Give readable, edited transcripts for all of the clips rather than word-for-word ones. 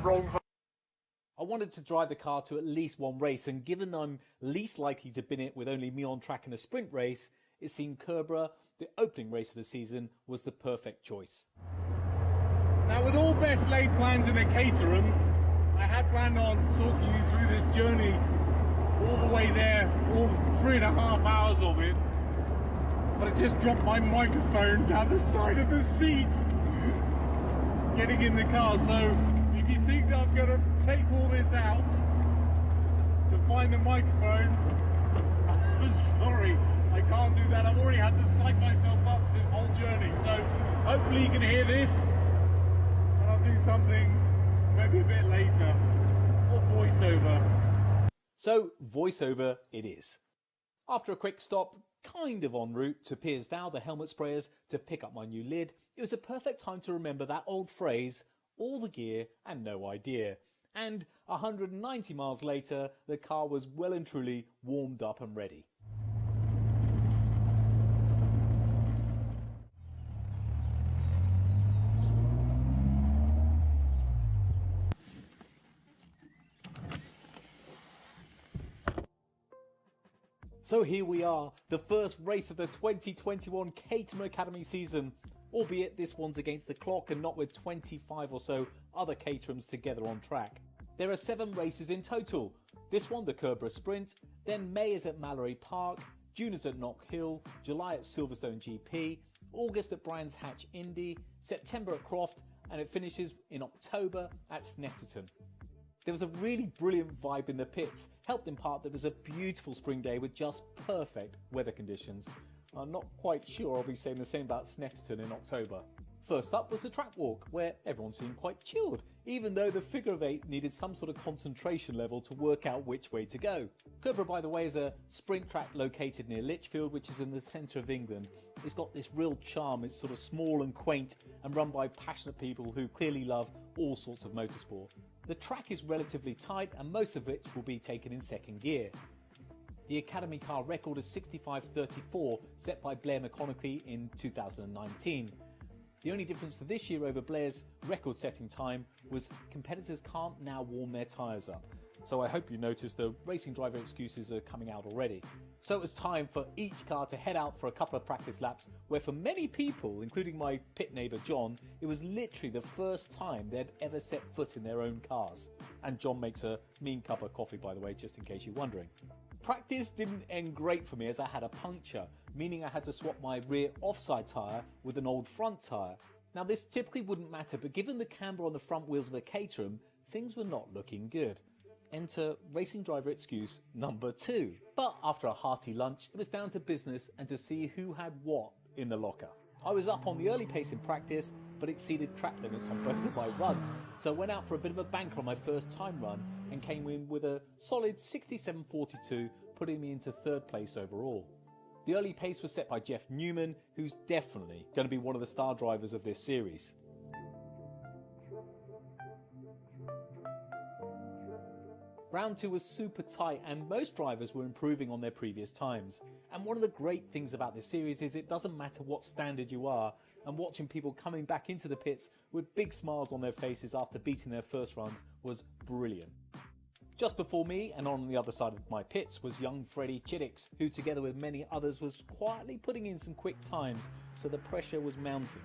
wrong. I wanted to drive the car to at least one race, and given I'm least likely to bin it with only me on track in a sprint race, it seemed Kerbera, the opening race of the season, was the perfect choice. Now, with all best laid plans in a Caterham, I had planned on talking you through this journey all the way there, all 3.5 hours of it, but I just dropped my microphone down the side of the seat getting in the car. So if you think that I'm going to take all this out to find the microphone, I'm sorry, I can't do that. I've already had to psych myself up for this whole journey. So hopefully you can hear this, and I'll do something maybe a bit later, or voiceover. So voiceover it is. After a quick stop, kind of en route to Piersdow, the helmet sprayers, to pick up my new lid, it was a perfect time to remember that old phrase, all the gear and no idea. And 190 miles later, the car was well and truly warmed up and ready. So here we are, the first race of the 2021 Caterham Academy season, albeit this one's against the clock and not with 25 or so other Caterhams together on track. There are 7 races in total. This one, the Kerbera Sprint, then May is at Mallory Park, June is at Knock Hill, July at Silverstone GP, August at Brands Hatch Indy, September at Croft, and it finishes in October at Snetterton. There was a really brilliant vibe in the pits, helped in part that it was a beautiful spring day with just perfect weather conditions. I'm not quite sure I'll be saying the same about Snetterton in October. First up was the track walk, where everyone seemed quite chilled, even though the figure of 8 needed some sort of concentration level to work out which way to go. Kerbera, by the way, is a sprint track located near Lichfield, which is in the centre of England. It's got this real charm, it's sort of small and quaint and run by passionate people who clearly love all sorts of motorsport. The track is relatively tight and most of which will be taken in second gear. The Academy car record is 65.34, set by Blair McConaughey in 2019. The only difference to this year over Blair's record-setting time was competitors can't now warm their tyres up. So I hope you noticed the racing driver excuses are coming out already. So it was time for each car to head out for a couple of practice laps, where for many people, including my pit neighbour John, it was literally the first time they'd ever set foot in their own cars. And John makes a mean cup of coffee, by the way, just in case you're wondering. Practice didn't end great for me as I had a puncture, meaning I had to swap my rear offside tyre with an old front tyre. Now this typically wouldn't matter, but given the camber on the front wheels of a Caterham, things were not looking good. Enter racing driver excuse number 2. But after a hearty lunch, it was down to business and to see who had what in the locker. I was up on the early pace in practice, but exceeded track limits on both of my runs, so I went out for a bit of a banker on my first time run and came in with a solid 67.42, putting me into 3rd place overall. The early pace was set by Jeff Newman, who's definitely going to be one of the star drivers of this series. Round 2 was super tight and most drivers were improving on their previous times. And one of the great things about this series is it doesn't matter what standard you are, and watching people coming back into the pits with big smiles on their faces after beating their first runs was brilliant. Just before me and on the other side of my pits was young Freddie Chiddix, who together with many others was quietly putting in some quick times, so the pressure was mounting.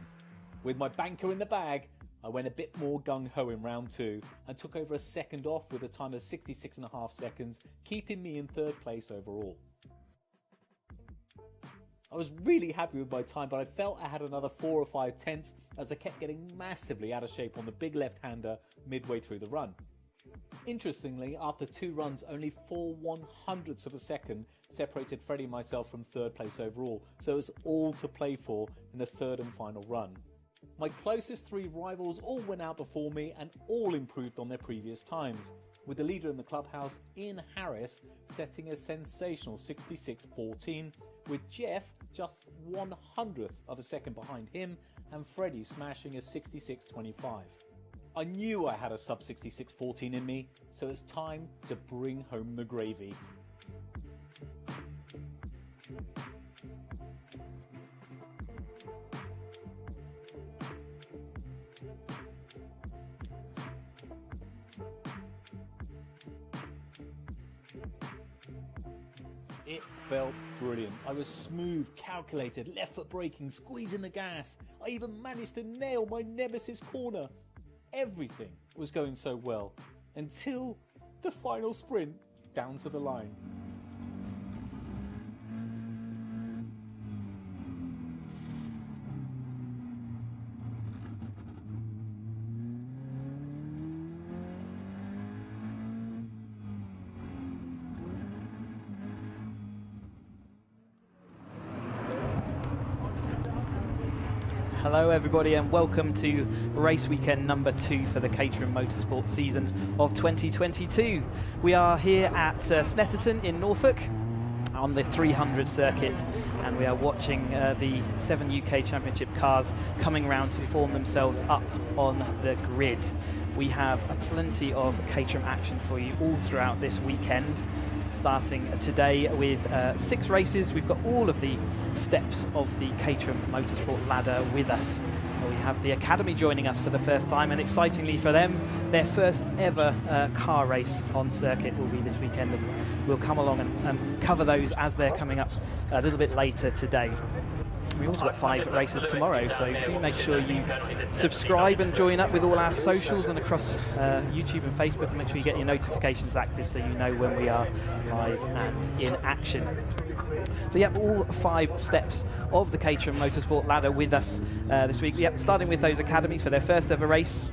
With my banker in the bag, I went a bit more gung-ho in round 2 and took over a second off with a time of 66.5 seconds, keeping me in 3rd place overall. I was really happy with my time, but I felt I had another 4 or 5 tenths as I kept getting massively out of shape on the big left-hander midway through the run. Interestingly, after 2 runs, only 4/100ths of a second separated Freddie and myself from 3rd place overall, so it was all to play for in the 3rd and final run. My closest 3 rivals all went out before me and all improved on their previous times, with the leader in the clubhouse, Ian Harris, setting a sensational 66.14, with Jeff just 1/100th of a second behind him and Freddie smashing a 66.25. I knew I had a sub 66.14 in me, so it's time to bring home the gravy. It felt brilliant. I was smooth, calculated, left foot braking, squeezing the gas. I even managed to nail my nemesis corner. Everything was going so well until the final sprint down to the line. Hello everybody and welcome to race weekend number 2 for the Caterham Motorsport season of 2022. We are here at Snetterton in Norfolk on the 300 circuit, and we are watching the 7 UK Championship cars coming around to form themselves up on the grid. We have plenty of Caterham action for you all throughout this weekend. Starting today with 6 races. We've got all of the steps of the Caterham Motorsport ladder with us. We have the Academy joining us for the first time, and excitingly for them, their first ever car race on circuit will be this weekend, and we'll come along and cover those as they're coming up a little bit later today. We've also got 5 races tomorrow, so do make sure you subscribe and join up with all our socials and across YouTube and Facebook, and make sure you get your notifications active so you know when we are live and in action. So yeah, all 5 steps of the Caterham Motorsport ladder with us this week. Yep, starting with those academies for their first ever race.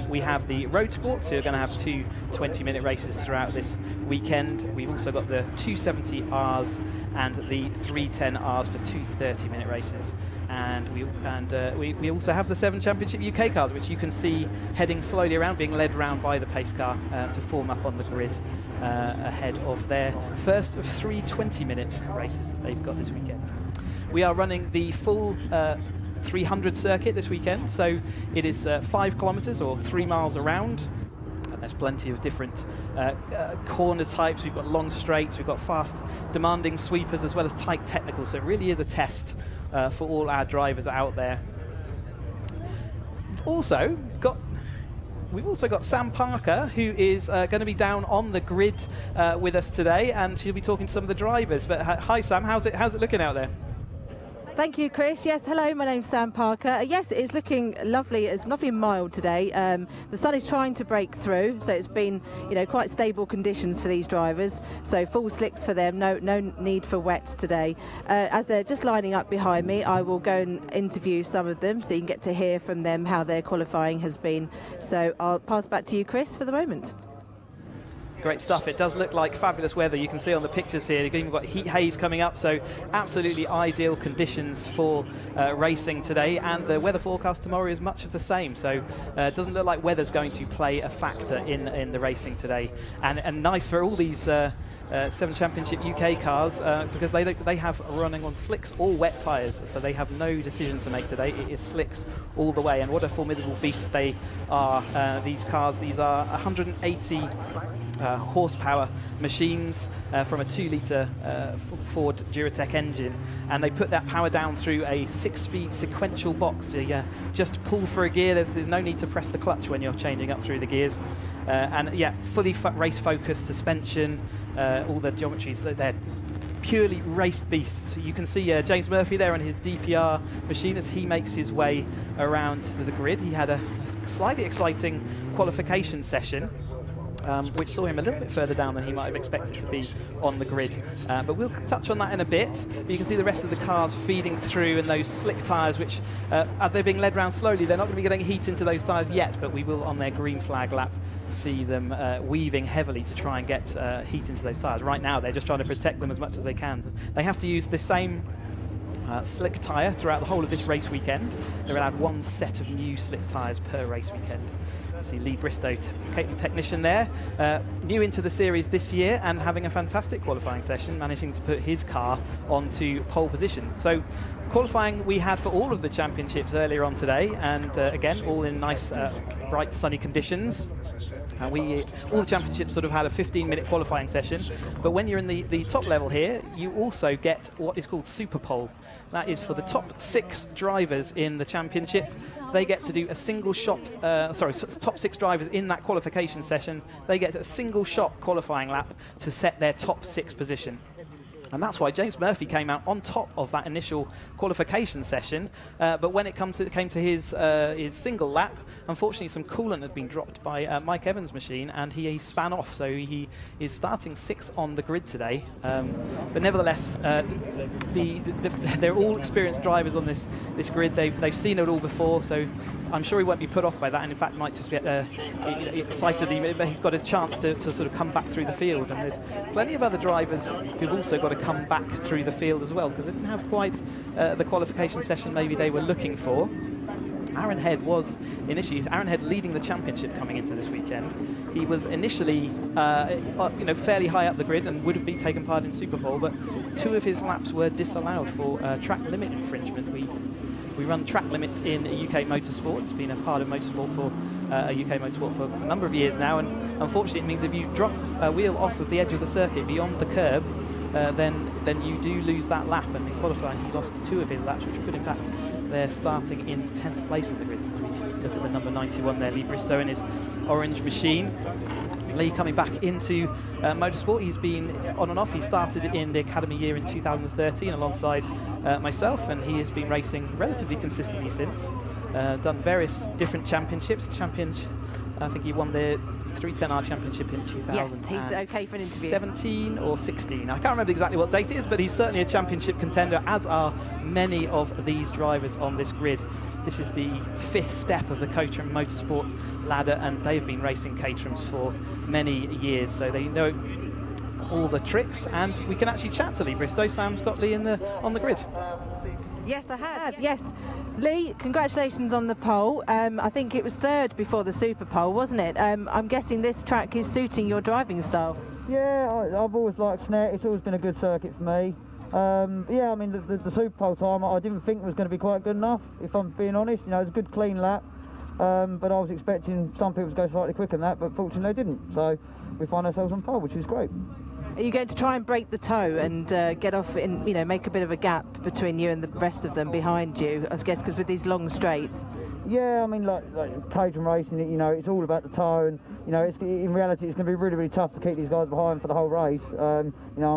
We have the Roadsports, who are going to have 2 20-minute races throughout this weekend. We've also got the 270Rs and the 310Rs for 2 30-minute races. And we also have the 7 Championship UK cars, which you can see heading slowly around, being led around by the pace car to form up on the grid ahead of their first of 3 20-minute races that they've got this weekend. We are running the full 300 circuit this weekend, so it is 5 kilometres or 3 miles around. And there's plenty of different corner types. We've got long straights, we've got fast demanding sweepers, as well as tight technicals, so it really is a test for all our drivers out there. We've also got Sam Parker, who is going to be down on the grid with us today, and she'll be talking to some of the drivers. But hi Sam, how's it looking out there? Thank you, Chris. Yes, hello, my name's Sam Parker. Yes, it is looking lovely. It's lovely and mild today. The sun is trying to break through, so it's been, quite stable conditions for these drivers. So full slicks for them, no need for wets today. As they're just lining up behind me, I will go and interview some of them, so you can get to hear from them how their qualifying has been. So I'll pass back to you, Chris, for the moment. Great stuff. It does look like fabulous weather. You can see on the pictures here, you've even got heat haze coming up, so absolutely ideal conditions for racing today, and the weather forecast tomorrow is much of the same, so it doesn't look like weather's going to play a factor in the racing today. And nice for all these 7 Championship UK cars, because they have running on slicks or wet tyres, so they have no decision to make today. It is slicks all the way, and what a formidable beast they are, these cars. These are 180 horsepower machines from a 2-litre Ford Duratec engine, and they put that power down through a 6-speed sequential box. So you just pull for a gear. There's no need to press the clutch when you're changing up through the gears. And yeah, fully race focused suspension, all the geometries, they're purely race beasts. You can see James Murphy there on his DPR machine as he makes his way around to the grid. He had a slightly exciting qualification session, which saw him a little bit further down than he might have expected to be on the grid. But we'll touch on that in a bit. But you can see the rest of the cars feeding through, and those slick tyres, which they're being led around slowly. They're not going to be getting heat into those tyres yet, but we will, on their green flag lap, see them weaving heavily to try and get heat into those tyres. Right now, they're just trying to protect them as much as they can. They have to use the same slick tyre throughout the whole of this race weekend. They're allowed 1 set of new slick tyres per race weekend. See Lee Bristow, Caterham technician there, new into the series this year and having a fantastic qualifying session, managing to put his car onto pole position. So qualifying we had for all of the championships earlier on today, and again all in nice bright sunny conditions. And all the championships sort of had a 15-minute qualifying session, but when you're in the top level here, you also get what is called Super Pole. That is for the top 6 drivers in the championship. They get to do a single shot, top 6 drivers in that qualification session, they get a single shot qualifying lap to set their top 6 position. And that's why James Murphy came out on top of that initial qualification session. But when it came to his single lap, unfortunately some coolant had been dropped by Mike Evans' machine, and he span off. So he is starting 6th on the grid today. But nevertheless, they're all experienced drivers on this grid. They've seen it all before, so I'm sure he won't be put off by that, and in fact might just get excited. He's got his chance to sort of come back through the field, and there's plenty of other drivers who've also got to come back through the field as well, because they didn't have quite the qualification session maybe they were looking for. Aaron Head leading the championship coming into this weekend. He was initially fairly high up the grid and would have been taken part in Super Pole, but 2 of his laps were disallowed for track limit infringement. We run track limits in UK Motorsport. It's been a part of Motorsport for UK Motorsport for a number of years now, and unfortunately it means if you drop a wheel off of the edge of the circuit beyond the curb, then you do lose that lap. And in qualifying he lost 2 of his laps, which could impact their starting in 10th place on the grid. As we look at the number 91 there, Lee Bristow in his orange machine. Lee coming back into motorsport. He's been on and off. He started in the academy year in 2013 alongside myself, and he has been racing relatively consistently since. Done various different championships. I think he won the 310R championship in 2000. Yes, he's okay for an interview. 17 or 16. I can't remember exactly what date it is, but he's certainly a championship contender, as are many of these drivers on this grid. This is the 5th step of the Caterham Motorsport ladder, and they've been racing Caterhams for many years, so they know all the tricks. And we can actually chat to Lee Bristow. Sam's got Lee on the grid. Yes, I have. Yes. Lee, congratulations on the pole. I think it was 3rd before the Super Pole, wasn't it? I'm guessing this track is suiting your driving style. Yeah, I've always liked Snet. It's always been a good circuit for me. Yeah, I mean, the Super Pole time, I didn't think it was going to be quite good enough, if I'm being honest. You know, it was a good, clean lap. But I was expecting some people to go slightly quicker than that, but fortunately they didn't. So we find ourselves on pole, which is great. Are you going to try and break the toe and get off in, make a bit of a gap between you and the rest of them behind you, I guess, because with these long straights? Yeah, I mean, like Caterham racing, it's all about the toe, and in reality, it's going to be really, really tough to keep these guys behind for the whole race. I'm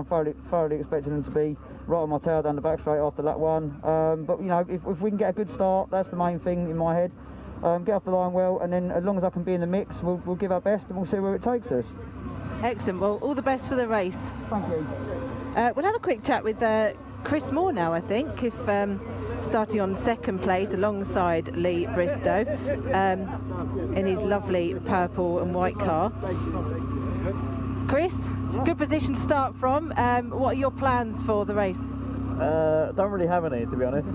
thoroughly expecting them to be right on my tail down the back straight after lap 1. But if we can get a good start, that's the main thing in my head. Get off the line well, and then as long as I can be in the mix, we'll give our best, and we'll see where it takes us. Excellent. Well, all the best for the race. Thank you. We'll have a quick chat with Chris Moore now, I think, if starting on 2nd place alongside Lee Bristow in his lovely purple and white car. Chris, good position to start from. What are your plans for the race? Don't really have any, to be honest.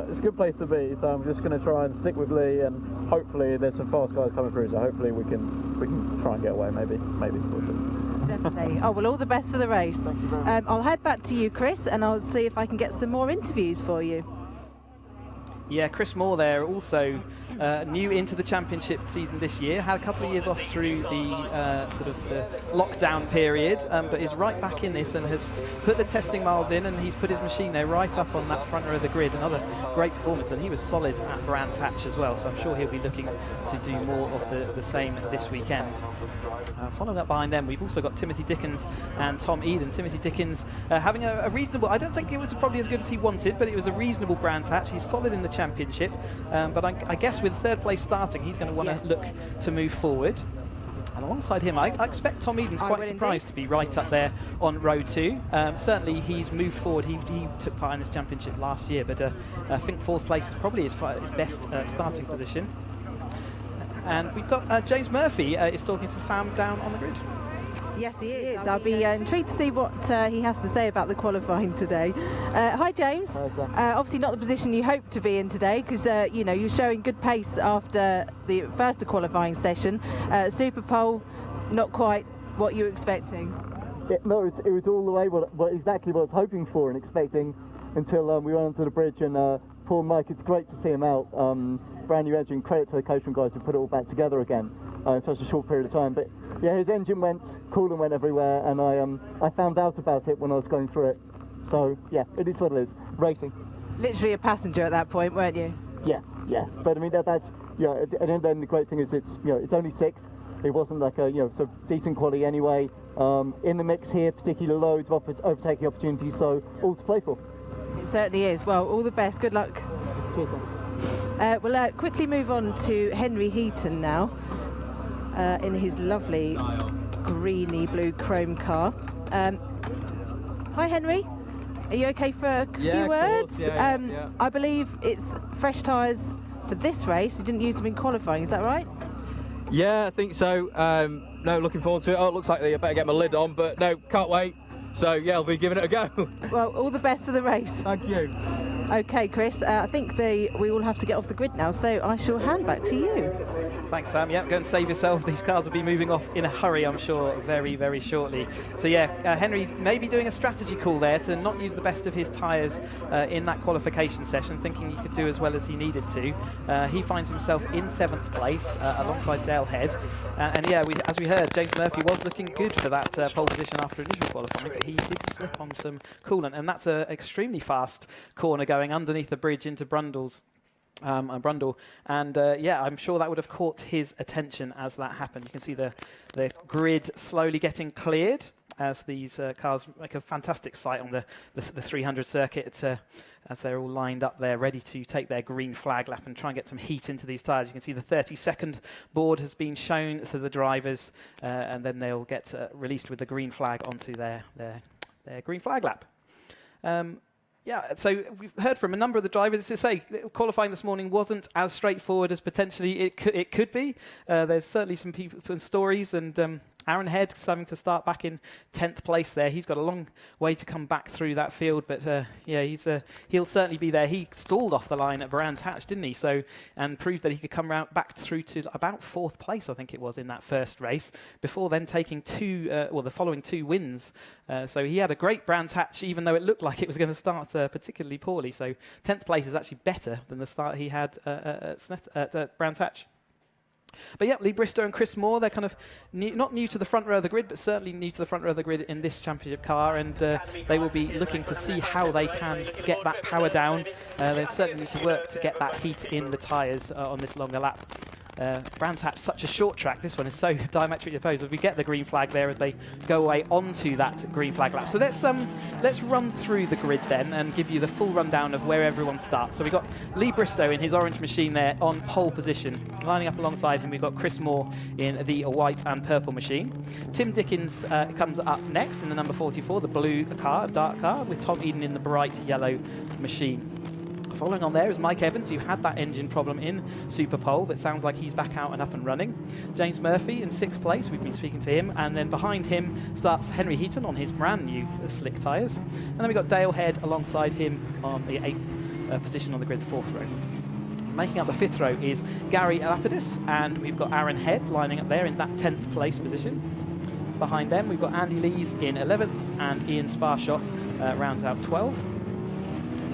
It's a good place to be, so I'm just going to try and stick with Lee, and hopefully there's some fast guys coming through, so hopefully we can try and get away, maybe, we'll see. Definitely. Oh, well, all the best for the race. Thank you very much. I'll head back to you, Chris, and I'll see if I can get some more interviews for you. Yeah, Chris Moore there, also new into the championship season this year. Had a couple of years off through the sort of the lockdown period, but is right back in this and has put the testing miles in, and he's put his machine there right up on that front row of the grid. Another great performance, and he was solid at Brands Hatch as well, so I'm sure he'll be looking to do more of the same this weekend. Following up behind them, we've also got Timothy Dickens and Tom Eden. Timothy Dickens having a reasonable, I don't think it was probably as good as he wanted, but it was a reasonable Brands Hatch. He's solid in the championship, but I guess with 3rd place starting, he's going to want to look to move forward. And alongside him, I expect Tom Eden's quite surprised to be right up there on row 2. Certainly he's moved forward. He took part in this championship last year, but I think 4th place is probably his best starting position. And we've got James Murphy is talking to Sam down on the grid. Yes, he is. I'll be intrigued to see what he has to say about the qualifying today. Hi, James. Hi, obviously not the position you hoped to be in today, because you're showing good pace after the first qualifying session. Super Pole, not quite what you were expecting. Yeah, no, it was all the way exactly what I was hoping for and expecting until we went onto the bridge, and poor Mike, it's great to see him out. Brand new engine, credit to the Caterham guys who put it all back together again. in such a short period of time. But yeah, his engine went, coolant went everywhere, and I found out about it when I was going through it. So yeah, it is what it is. Racing. Literally a passenger at that point, weren't you? Yeah. But I mean that's and then the great thing is it's it's only 6th. It wasn't like a so decent quality anyway. In the mix here, particularly loads of overtaking opportunities, so all to play for. It certainly is. Well, all the best. Good luck. Cheers. We'll quickly move on to Henry Heaton now, in his lovely greeny blue chrome car. Hi Henry, are you okay for a few words? Yeah. I believe it's fresh tyres for this race. You didn't use them in qualifying, is that right? Yeah, I think so. No, looking forward to it. Oh, it looks like I better get my lid on, but no, can't wait. So yeah, I'll be giving it a go. Well, all the best for the race. Thank you. Okay, Chris, I think we all have to get off the grid now, so I shall hand back to you. Thanks, Sam. Yeah, go and save yourself. These cars will be moving off in a hurry, I'm sure, very, very shortly. So yeah, Henry may be doing a strategy call there to not use the best of his tyres in that qualification session, thinking he could do as well as he needed to. He finds himself in 7th place alongside Dale Head. And yeah, as we heard, James Murphy was looking good for that pole position after initial qualifying, but he did slip on some coolant, and that's an extremely fast corner going underneath the bridge into Brundle, and yeah, I'm sure that would have caught his attention as that happened. You can see the grid slowly getting cleared as these cars make a fantastic sight on the 300 circuit as they're all lined up there ready to take their green flag lap and try and get some heat into these tyres. You can see the 30-second board has been shown to the drivers, and then they'll get released with the green flag onto their green flag lap. Yeah, so we've heard from a number of the drivers to say qualifying this morning wasn't as straightforward as potentially it could be. There's certainly some stories, and Aaron Head having to start back in 10th place there. He's got a long way to come back through that field, but yeah, he'll certainly be there. He stalled off the line at Brands Hatch, didn't he? So, and proved that he could come back through to about 4th place, I think it was, in that first race, before then taking the following 2 wins. So he had a great Brands Hatch, even though it looked like it was going to start particularly poorly. So 10th place is actually better than the start he had at Brands Hatch. But yeah, Lee Bristow and Chris Moore, they're kind of not new to the front row of the grid, but certainly new to the front row of the grid in this championship car, and they will be looking to see how they can get that power down. They certainly need to work to get that heat in the tyres on this longer lap. Brands Hatch, such a short track. This one is so diametrically opposed. If we get the green flag there, as they go away onto that green flag lap. So let's run through the grid then and give you the full rundown of where everyone starts. So we've got Lee Bristow in his orange machine there on pole position. Lining up alongside him, we've got Chris Moore in the white and purple machine. Tim Dickens comes up next in the number 44, the blue car, dark car, with Tom Eden in the bright yellow machine. Following on there is Mike Evans, who had that engine problem in Super Pole, but sounds like he's back out and up and running. James Murphy in 6th place, we've been speaking to him, and then behind him starts Henry Heaton on his brand new slick tyres. And then we've got Dale Head alongside him on the 8th position on the grid, the 4th row. Making up the 5th row is Gary Lapidus, and we've got Aaron Head lining up there in that 10th place position. Behind them we've got Andy Lees in 11th, and Ian Sparshot rounds out 12th.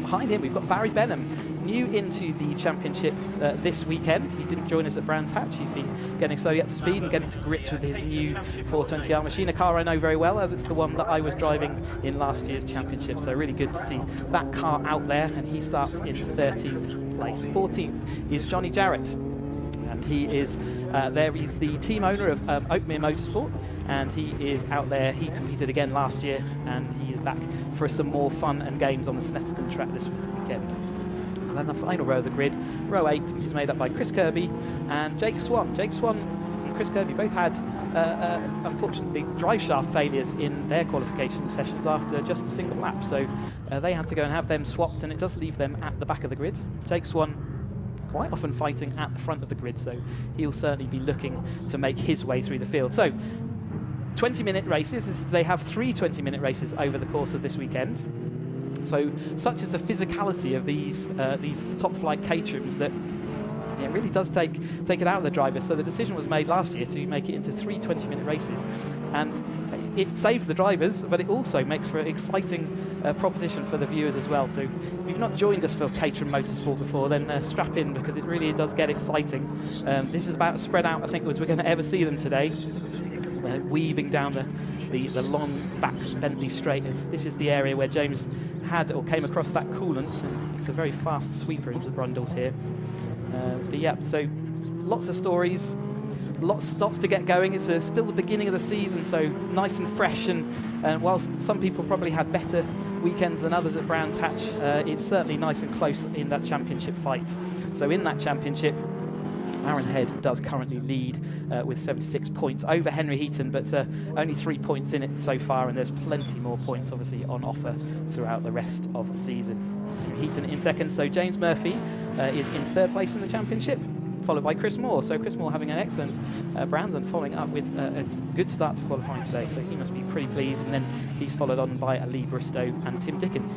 Behind him we've got Barry Benham, new into the championship this weekend. He didn't join us at Brands Hatch. He's been getting slowly up to speed and getting to grips with his new 420R machine, a car I know very well, as it's the one that I was driving in last year's championship. So really good to see that car out there, and he starts in 13th place. 14th is Johnny Jarrett, and he is he's the team owner of Oakmere Motorsport, and he is out there. He competed again last year, and he is back for some more fun and games on the Snetterton track this weekend. And then the final row of the grid, row 8, is made up by Chris Kirby and Jake Swan. Jake Swan and Chris Kirby both had, unfortunately, drive shaft failures in their qualification sessions after just a single lap. So they had to go and have them swapped, and it does leave them at the back of the grid. Jake Swan quite often fighting at the front of the grid, so he'll certainly be looking to make his way through the field. So 20-minute races. They have 3 20-minute races over the course of this weekend. So such is the physicality of these top-flight Caterhams that it really does take it out of the drivers. So the decision was made last year to make it into 3 20-minute races, and it saves the drivers, but it also makes for an exciting proposition for the viewers as well. So if you've not joined us for Caterham Motorsport before, then strap in, because it really does get exciting. This is about as spread out, I think, as we're going to ever see them today. Weaving down the long back Bentley straight. This is the area where James had or came across that coolant, and it's a very fast sweeper into Brundles here. But yeah, so lots of stories, lots to get going. It's still the beginning of the season, so nice and fresh, and whilst some people probably had better weekends than others at Brands Hatch, it's certainly nice and close in that championship fight. So in that championship, Aaron Head does currently lead with 76 points over Henry Heaton, but only 3 points in it so far, and there's plenty more points obviously on offer throughout the rest of the season. Henry Heaton in second, so James Murphy is in third place in the championship, followed by Chris Moore. So Chris Moore having an excellent Brands and following up with a good start to qualifying today, so he must be pretty pleased, and then he's followed on by Lee Bristow and Tim Dickens.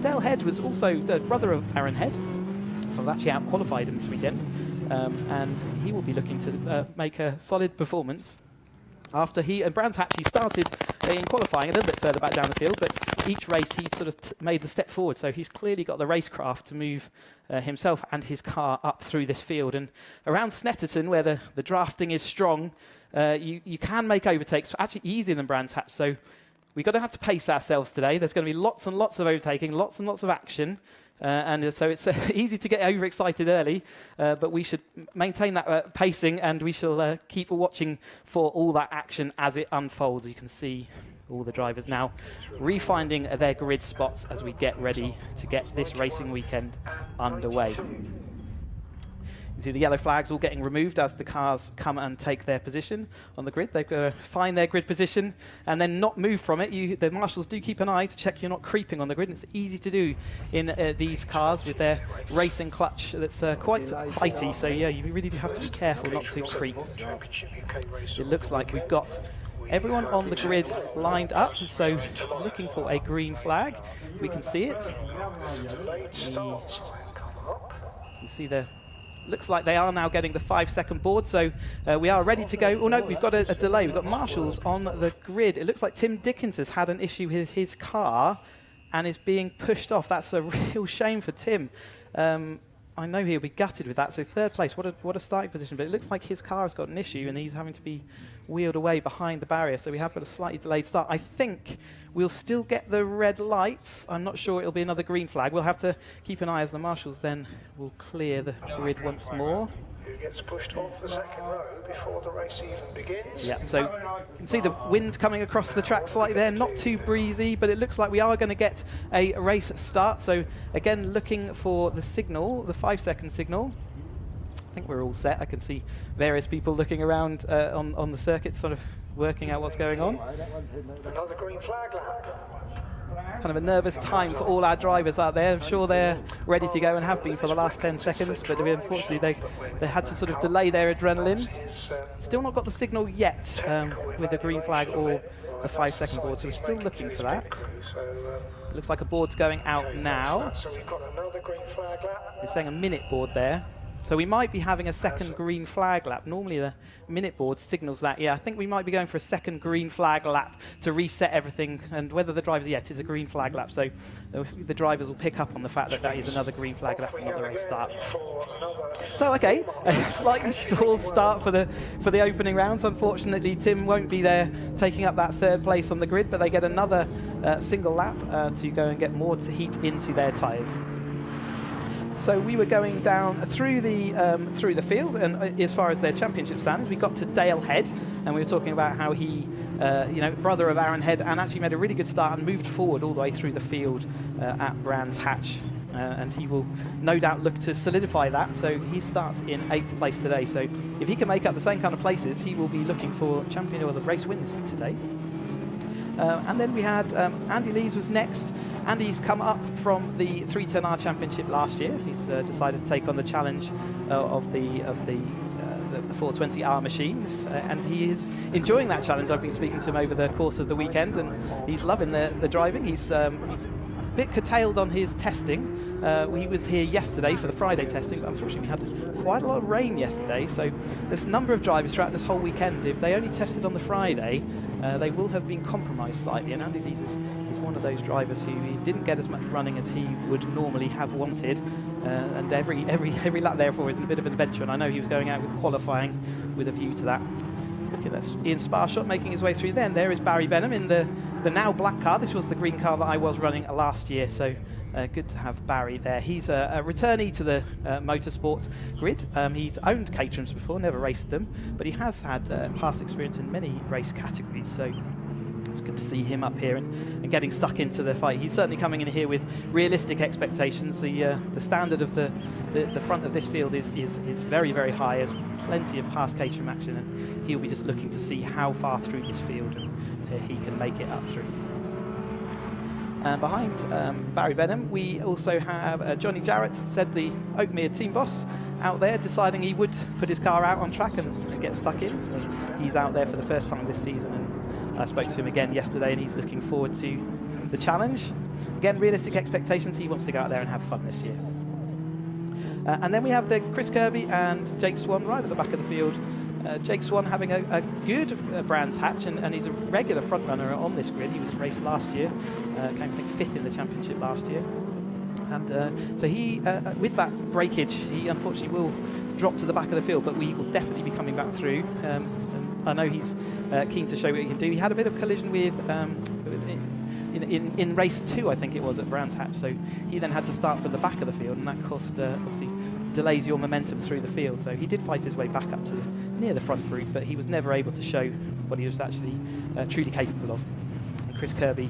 Dale Head was also the brother of Aaron Head, so was actually out-qualified him this weekend, and he will be looking to make a solid performance after he and Brands Hatch. He started in qualifying a little bit further back down the field, but each race he sort of made the step forward, so he's clearly got the racecraft to move himself and his car up through this field. And around Snetterton, where the drafting is strong, you can make overtakes actually easier than Brands Hatch, so we're going to have to pace ourselves today. There's going to be lots and lots of overtaking, lots and lots of action. And so it's easy to get overexcited early, but we should maintain that pacing, and we shall keep watching for all that action as it unfolds. You can see all the drivers now refinding their grid spots as we get ready to get this racing weekend underway. You see the yellow flags all getting removed as the cars come and take their position on the grid. They've got to find their grid position and then not move from it. The marshals do keep an eye to check you're not creeping on the grid. And it's easy to do in these cars with their racing clutch that's quite bitey. So yeah, you really do have to be careful not to creep. It looks like we've got everyone on the grid lined up, so looking for a green flag. We can see it. You see the... Looks like they are now getting the 5-second board, so we are ready to go. Oh no, we've got a delay. We've got marshals on the grid. It looks like Tim Dickens has had an issue with his car and is being pushed off. That's a real shame for Tim. I know he'll be gutted with that. So third place, what a starting position. But it looks like his car has got an issue and he's having to be wheeled away behind the barrier. So we have got a slightly delayed start. I think we'll still get the red lights. I'm not sure it'll be another green flag. We'll have to keep an eye as the marshals then will clear the grid once more. Who gets pushed off the second row before the race even begins. Yeah, so you can see the wind coming across the track slightly there, not too breezy, but it looks like we are going to get a race start. So again, looking for the signal, the 5-second signal. I think we're all set. I can see various people looking around on the circuit, sort of working out what's going on. Another green flag lap. Kind of a nervous time for all our drivers out there. I'm sure they're ready to go and have been for the last 10 seconds, but unfortunately they had to sort of delay their adrenaline. Still not got the signal yet with the green flag or the 5-second board, so we're still looking for that. Looks like a board's going out now. It's saying a minute board there. So we might be having a second green flag lap. Normally the minute board signals that. Yeah, I think we might be going for a second green flag lap to reset everything. And whether the drivers, yeah, it is a green flag lap. So the drivers will pick up on the fact that that is another green flag lap and not the race start. So okay, a slightly stalled start for the opening rounds. Unfortunately, Tim won't be there taking up that third place on the grid, but they get another single lap to go and get more heat into their tyres. So we were going down through the field, and as far as their championship standings, we got to Dale Head, and we were talking about how he, brother of Aaron Head, and actually made a really good start and moved forward all the way through the field at Brands Hatch, and he will no doubt look to solidify that. So he starts in 8th place today. So if he can make up the same kind of places, he will be looking for champion or the race wins today. And then we had Andy Lees was next. Andy's come up from the 310R Championship last year. He's decided to take on the challenge of the 420R machine, and he is enjoying that challenge. I've been speaking to him over the course of the weekend, and he's loving the driving. He's bit curtailed on his testing. He was here yesterday for the Friday testing, but unfortunately we had quite a lot of rain yesterday, so there's a number of drivers throughout this whole weekend. If they only tested on the Friday, they will have been compromised slightly, and Andy Lees is one of those drivers who he didn't get as much running as he would normally have wanted, and every lap therefore is a bit of an adventure, and I know he was going out with qualifying with a view to that. Okay, that's Ian Sparshot making his way through. Then there is Barry Benham in the now black car. This was the green car that I was running last year, so good to have Barry there. He's a returnee to the motorsport grid. He's owned Caterhams before, never raced them, but he has had past experience in many race categories, so it's good to see him up here and getting stuck into the fight. He's certainly coming in here with realistic expectations. The standard of the front of this field is very, very high. There's plenty of past Caterham action, and he'll be just looking to see how far through this field he can make it up through. Behind Barry Benham, we also have Johnny Jarrett, said the Oakmere team boss, out there deciding he would put his car out on track and get stuck in. So he's out there for the first time this season, and I spoke to him again yesterday, and he's looking forward to the challenge. Again, realistic expectations, he wants to go out there and have fun this year. And then we have the Chris Kirby and Jake Swan right at the back of the field. Jake Swan having a good Brands hatch, and he's a regular front runner on this grid. He was raced last year, came I think 5th in the championship last year, and so he, with that breakage, he unfortunately will drop to the back of the field, but we will definitely be coming back through. And I know he's keen to show what he can do. He had a bit of collision with in race 2, I think it was, at Brands Hatch, so he then had to start from the back of the field, and that cost obviously delays your momentum through the field. So he did fight his way back up to near the front group, but he was never able to show what he was actually truly capable of. And Chris Kirby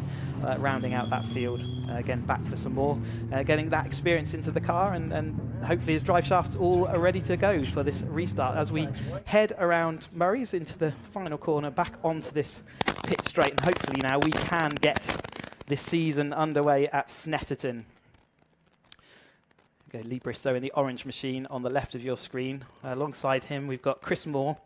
rounding out that field, again back for some more, getting that experience into the car, and hopefully his drive shafts all are ready to go for this restart as we head around Murray's into the final corner, back onto this pit straight, and hopefully now we can get this season underway at Snetterton. Okay, Lee Bristow in the orange machine on the left of your screen. Alongside him we've got Chris Moore,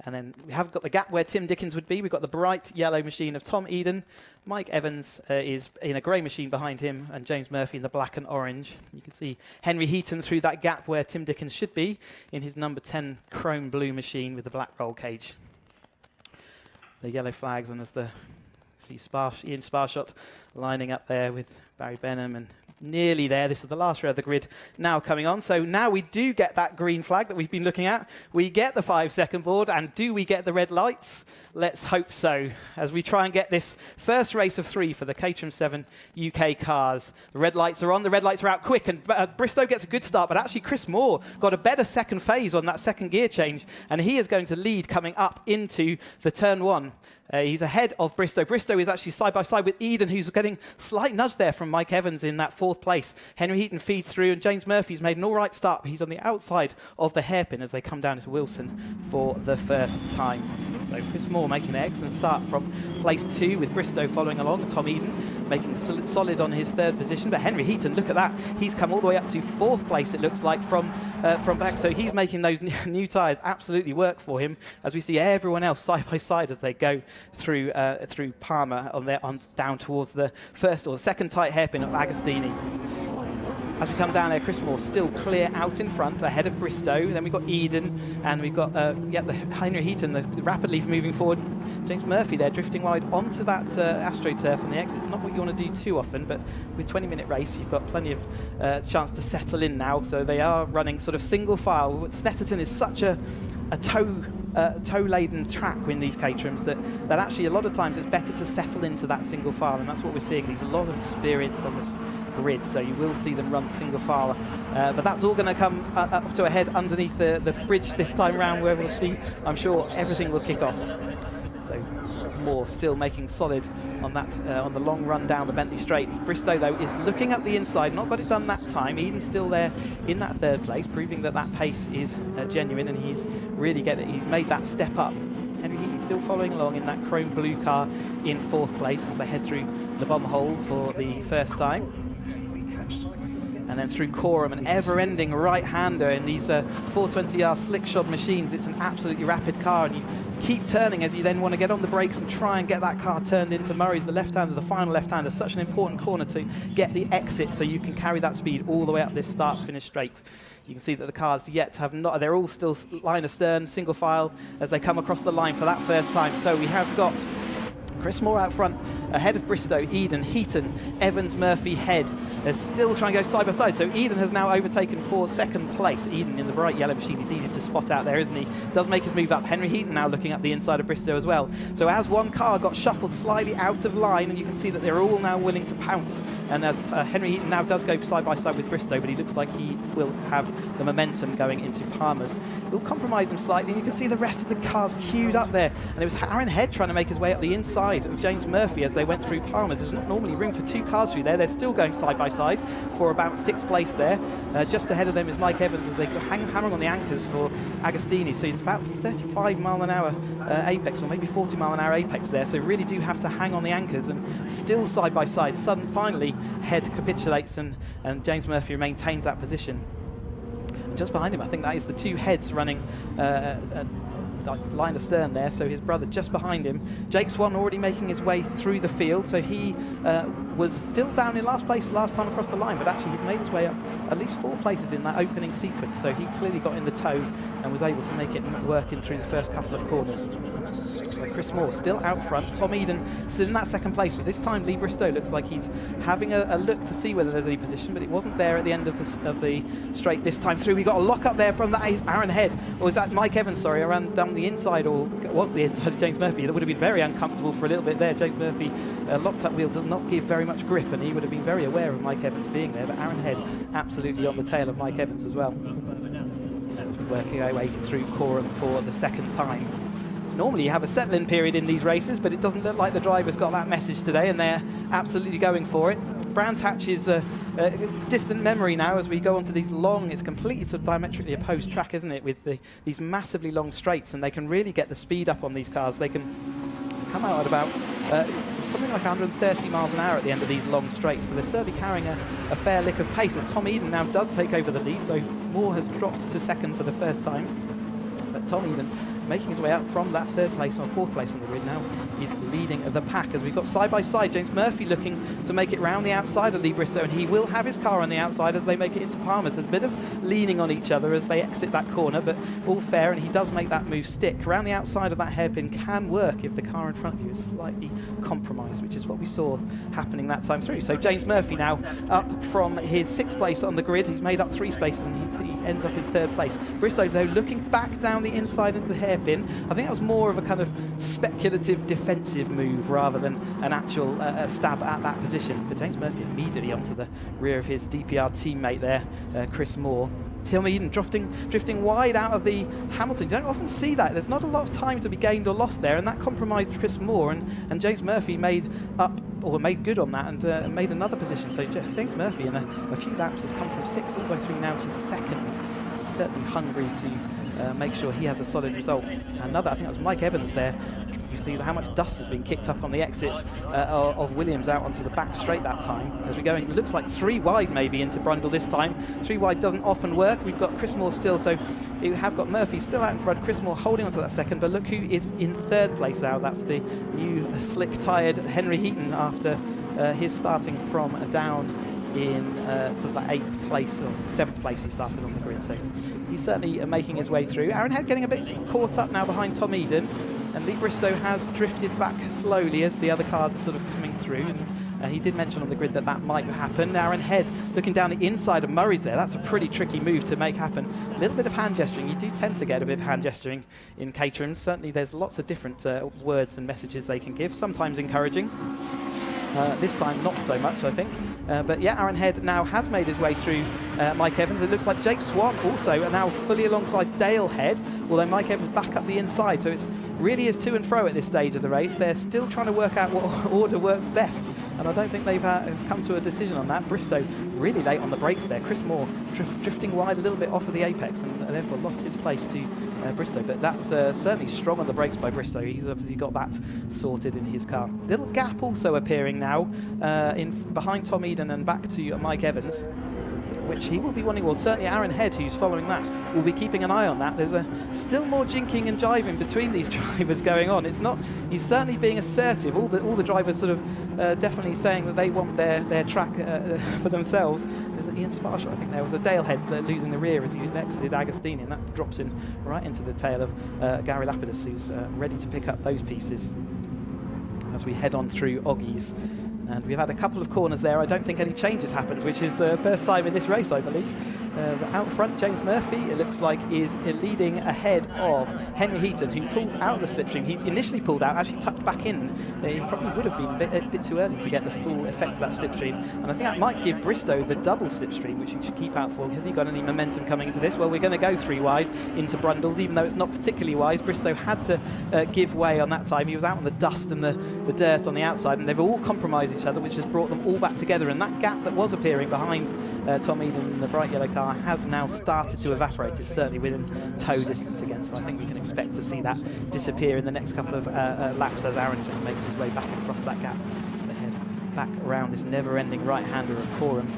and then we have got the gap where Tim Dickens would be. We've got the bright yellow machine of Tom Eden. Mike Evans is in a grey machine behind him, and James Murphy in the black and orange. You can see Henry Heaton through that gap where Tim Dickens should be in his number 10 chrome blue machine with the black roll cage. The yellow flags, and there's the Ian Sparshot lining up there with Barry Benham, and nearly there. This is the last row of the grid now coming on. So now we do get that green flag that we've been looking at. We get the 5-second board, and do we get the red lights? Let's hope so, as we try and get this first race of 3 for the Caterham 7 UK cars. The red lights are on, the red lights are out quick, and Bristow gets a good start, but actually Chris Moore got a better second phase on that second gear change, and he is going to lead coming up into the turn 1. He's ahead of Bristow. Bristow is actually side by side with Eden, who's getting slight nudge there from Mike Evans in that 4th place. Henry Heaton feeds through, and James Murphy's made an all right start, but he's on the outside of the hairpin as they come down to Wilson for the first time. So Chris Moore making an excellent start from place 2 with Bristow following along, and Tom Eden making solid on his 3rd position. But Henry Heaton, look at that, he's come all the way up to 4th place, it looks like, from back. So he's making those new tyres absolutely work for him, as we see everyone else side by side as they go through Palmer on down towards the 1st or the 2nd tight hairpin of Agostini. As we come down there, Chris Moore still clear out in front, ahead of Bristow. Then we've got Eden, and we've got the Henry Heaton, the rapidly moving forward. James Murphy there, drifting wide onto that AstroTurf on the exit. It's not what you want to do too often, but with 20-minute race, you've got plenty of chance to settle in now. So they are running sort of single file. Snetterton is such a tow-laden track in these Caterhams that actually a lot of times it's better to settle into that single file, and that's what we're seeing. There's a lot of experience on this grid, so you will see them run single file, but that's all going to come up to a head underneath the bridge this time round, where we'll see, I'm sure, everything will kick off. So Moore still making solid on that on the long run down the Bentley Straight. Bristow though is looking up the inside, not got it done that time. Eden's still there in that 3rd place, proving that pace is genuine, and he's really he's made that step up. Henry Heaton still following along in that chrome blue car in 4th place as they head through the bomb hole for the first time. and then through Coram, an ever-ending right-hander in these 420R slick-shod machines. It's an absolutely rapid car, and you keep turning as you then want to get on the brakes and try and get that car turned into Murray's, the left-hander, the final left-hander. Such an important corner to get the exit so you can carry that speed all the way up this start-finish straight. You can see that the cars yet have not, they're all still line astern, single file, as they come across the line for that first time. So we have got Chris Moore out front, ahead of Bristow, Eden, Heaton, Evans, Murphy, Head. They're still trying to go side by side. So Eden has now overtaken for second place. Eden in the bright yellow machine. He's easy to spot out there, isn't he? Does make his move up. Henry Heaton now looking up the inside of Bristow as well. So as one car got shuffled slightly out of line, and you can see that they're all now willing to pounce. And as Henry Heaton now does go side by side with Bristow, but he looks like he will have the momentum going into Palmer's. He'll compromise him slightly, and you can see the rest of the cars queued up there. And it was Aaron Head trying to make his way up the inside of James Murphy as they went through Palmer's. There's not normally room for two cars through there. They're still going side by side for about 6th place there. Just ahead of them is Mike Evans as they go hammering on the anchors for Agostini. So it's about 35 mile an hour apex, or maybe 40 mile an hour apex there. So really do have to hang on the anchors, and still side by side. Finally, Head capitulates and James Murphy maintains that position. And just behind him, I think that is the two Heads running line astern there, so his brother just behind him. Jake Swan already making his way through the field, so he was still down in last place last time across the line, but actually he's made his way up at least 4 places in that opening sequence, so he clearly got in the tow and was able to make it working through the first couple of corners. Chris Moore still out front. Tom Eden still in that 2nd place, but this time Lee Bristow looks like he's having a look to see whether there's any position, but it wasn't there at the end of the straight this time through. We got a lock up there from that Aaron Head, or was that Mike Evans, sorry, around down the inside, or was the inside of James Murphy. That would have been very uncomfortable for a little bit there. James Murphy, locked up wheel does not give very much grip, and he would have been very aware of Mike Evans being there, but Aaron Head absolutely on the tail of Mike Evans as well. As we're working our way through Coram for the 2nd time. Normally you have a settle-in period in these races, but it doesn't look like the drivers got that message today, and they're absolutely going for it. Brands Hatch is a distant memory now as we go onto these long, it's completely sort of diametrically opposed track, isn't it, with these massively long straights, and they can really get the speed up on these cars. They can come out at about something like 130 miles an hour at the end of these long straights, so they're certainly carrying a fair lick of pace as Tom Eden now does take over the lead, so Moore has dropped to 2nd for the first time. But Tom Eden making his way up from that 3rd place or 4th place on the grid now. He's leading the pack as we've got side by side James Murphy looking to make it round the outside of Lee Bristow, and he will have his car on the outside as they make it into Palmer's. There's a bit of leaning on each other as they exit that corner, but all fair, and he does make that move stick. Around the outside of that hairpin can work if the car in front of you is slightly compromised, which is what we saw happening that time through. So James Murphy now up from his 6th place on the grid. He's made up 3 spaces and he ends up in 3rd place. Bristow, though, looking back down the inside into the hairpin. I think that was more of a kind of speculative defensive move rather than an actual stab at that position. But James Murphy immediately onto the rear of his DPR teammate there, Chris Moore. Tim Eden drifting wide out of the Hamilton. You don't often see that. There's not a lot of time to be gained or lost there, and that compromised Chris Moore, and James Murphy made good on that and made another position. So James Murphy in a few laps has come from 6th all the way through now to 2nd. He's certainly hungry to make sure he has a solid result. Another, I think that was Mike Evans there. You see how much dust has been kicked up on the exit of Williams out onto the back straight that time. As we're going, it looks like 3 wide maybe into Brundle this time. 3 wide doesn't often work. We've got Chris Moore still, so you have got Murphy still out in front. Chris Moore holding onto that 2nd, but look who is in 3rd place now. That's the new slick-tired Henry Heaton after his starting from down in sort of that 8th place or 7th place he started on the grid. So he's certainly making his way through. Aaron Head getting a bit caught up now behind Tom Eden, and Lee Bristow has drifted back slowly as the other cars are sort of coming through. And he did mention on the grid that might happen. Aaron Head looking down the inside of Murray's there. That's a pretty tricky move to make happen. A little bit of hand gesturing. You do tend to get a bit of hand gesturing in Caterham. Certainly there's lots of different words and messages they can give, sometimes encouraging. This time not so much, I think. But yeah, Aaron Head now has made his way through Mike Evans. It looks like Jake Swan also are now fully alongside Dale Head, although Mike Evans back up the inside. So it really is to and fro at this stage of the race. They're still trying to work out what order works best, and I don't think they've come to a decision on that. Bristow really late on the brakes there. Chris Moore drifting wide a little bit off of the apex and therefore lost his place to Bristow, but that's certainly strong on the brakes by Bristow. He's obviously got that sorted in his car. Little gap also appearing now in behind Tom Eden and back to Mike Evans. which he will be wanting, well, certainly Aaron Head, who's following that, will be keeping an eye on that. There's still more jinking and jiving between these drivers going on. It's not, he's certainly being assertive. All the drivers sort of definitely saying that they want their track for themselves. Ian Sparshott, I think there was a Dale Head losing the rear as he exited Agostini, and that drops in right into the tail of Gary Lapidus, who's ready to pick up those pieces as we head on through Oggies. And we've had a couple of corners there. I don't think any changes happened, which is the first time in this race, I believe. Out front, James Murphy, it looks like, is leading ahead of Henry Heaton, who pulled out of the slipstream. He initially pulled out, actually tucked back in. He probably would have been a bit too early to get the full effect of that slipstream. And I think that might give Bristow the double slipstream, which you should keep out for. Has he got any momentum coming into this? Well, we're going to go 3 wide into Brundles, even though it's not particularly wise. Bristow had to give way on that time. He was out on the dust and the dirt on the outside, and they've all compromised each other, which has brought them all back together. And that gap that was appearing behind Tom Eden in the bright yellow car has now started to evaporate. It's certainly within toe distance again, so I think we can expect to see that disappear in the next couple of laps as Aaron just makes his way back across that gap to head back around this never-ending right-hander of Coram.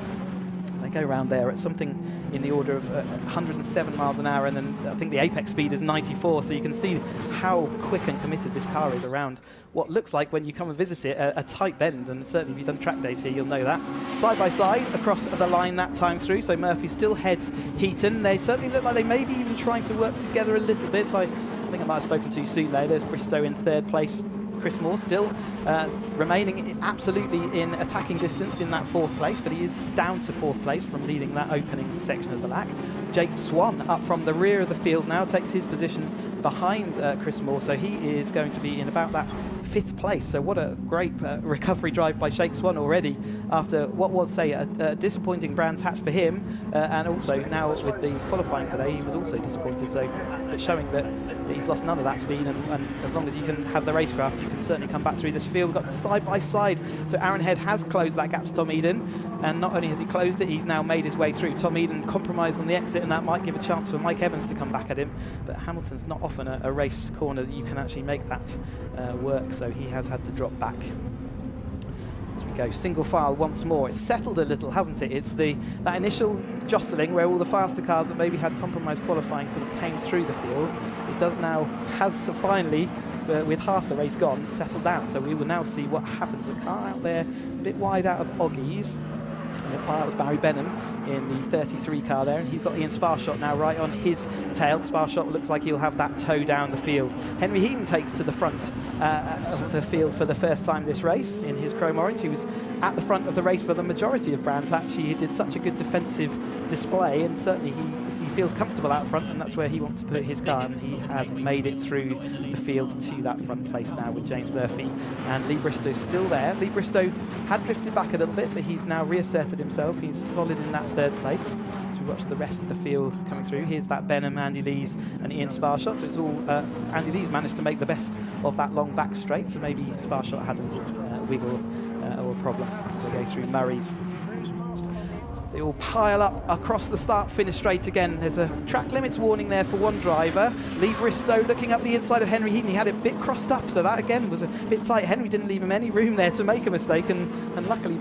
They go around there at something in the order of 107 miles an hour, and then I think the apex speed is 94, so you can see how quick and committed this car is around what looks like, when you come and visit it, a tight bend. And certainly if you've done track days here, you'll know that. Side by side across the line that time through, so Murphy still heads Heaton. They certainly look like they may be even trying to work together a little bit. I think I might have spoken too soon there. There's Bristow in 3rd place. Chris Moore still remaining absolutely in attacking distance in that 4th place, but he is down to 4th place from leading that opening section of the lap. Jake Swan up from the rear of the field now takes his position behind Chris Moore, so he is going to be in about that 5th place. So what a great recovery drive by Jake Swan already after what was, say, a disappointing Brands Hatch for him, and also now with the qualifying today he was also disappointed, so but showing that he's lost none of that speed, and as long as you can have the racecraft, you can certainly come back through this field. We've got side by side, so Aaron Head has closed that gap to Tom Eden, and not only has he closed it, he's now made his way through. Tom Eden compromised on the exit, and that might give a chance for Mike Evans to come back at him, but Hamilton's not often a race corner that you can actually make that work, so he has had to drop back. As we go single file once more, it's settled a little, hasn't it? It's that initial jostling where all the faster cars that maybe had compromised qualifying sort of came through the field. It does now, has finally, with half the race gone, settled down. So we will now see what happens. The car out there, a bit wide out of Oggies. And the car, that was Barry Benham in the 33 car there, and he's got Ian Sparshott now right on his tail. Sparshott looks like he'll have that toe down the field. Henry Heaton takes to the front of the field for the first time this race in his chrome orange. He was at the front of the race for the majority of Brands Hatch. He did such a good defensive display, and certainly he feels comfortable out front, and that's where he wants to put his car, and he has made it through the field to that front place now with James Murphy and Lee Bristow still there. Lee Bristow had drifted back a little bit, but he's now reasserted himself. He's solid in that 3rd place. As we watch the rest of the field coming through, here's that Benham, Andy Lees and Ian Sparshott. So it's all Andy Lees managed to make the best of that long back straight, so maybe Sparshott had a wiggle or a problem as they go through Murray's. They all pile up across the start-finish straight again. There's a track limits warning there for one driver. Lee Bristow looking up the inside of Henry Heaton. He had it a bit crossed up, so that again was a bit tight. Henry didn't leave him any room there to make a mistake, and luckily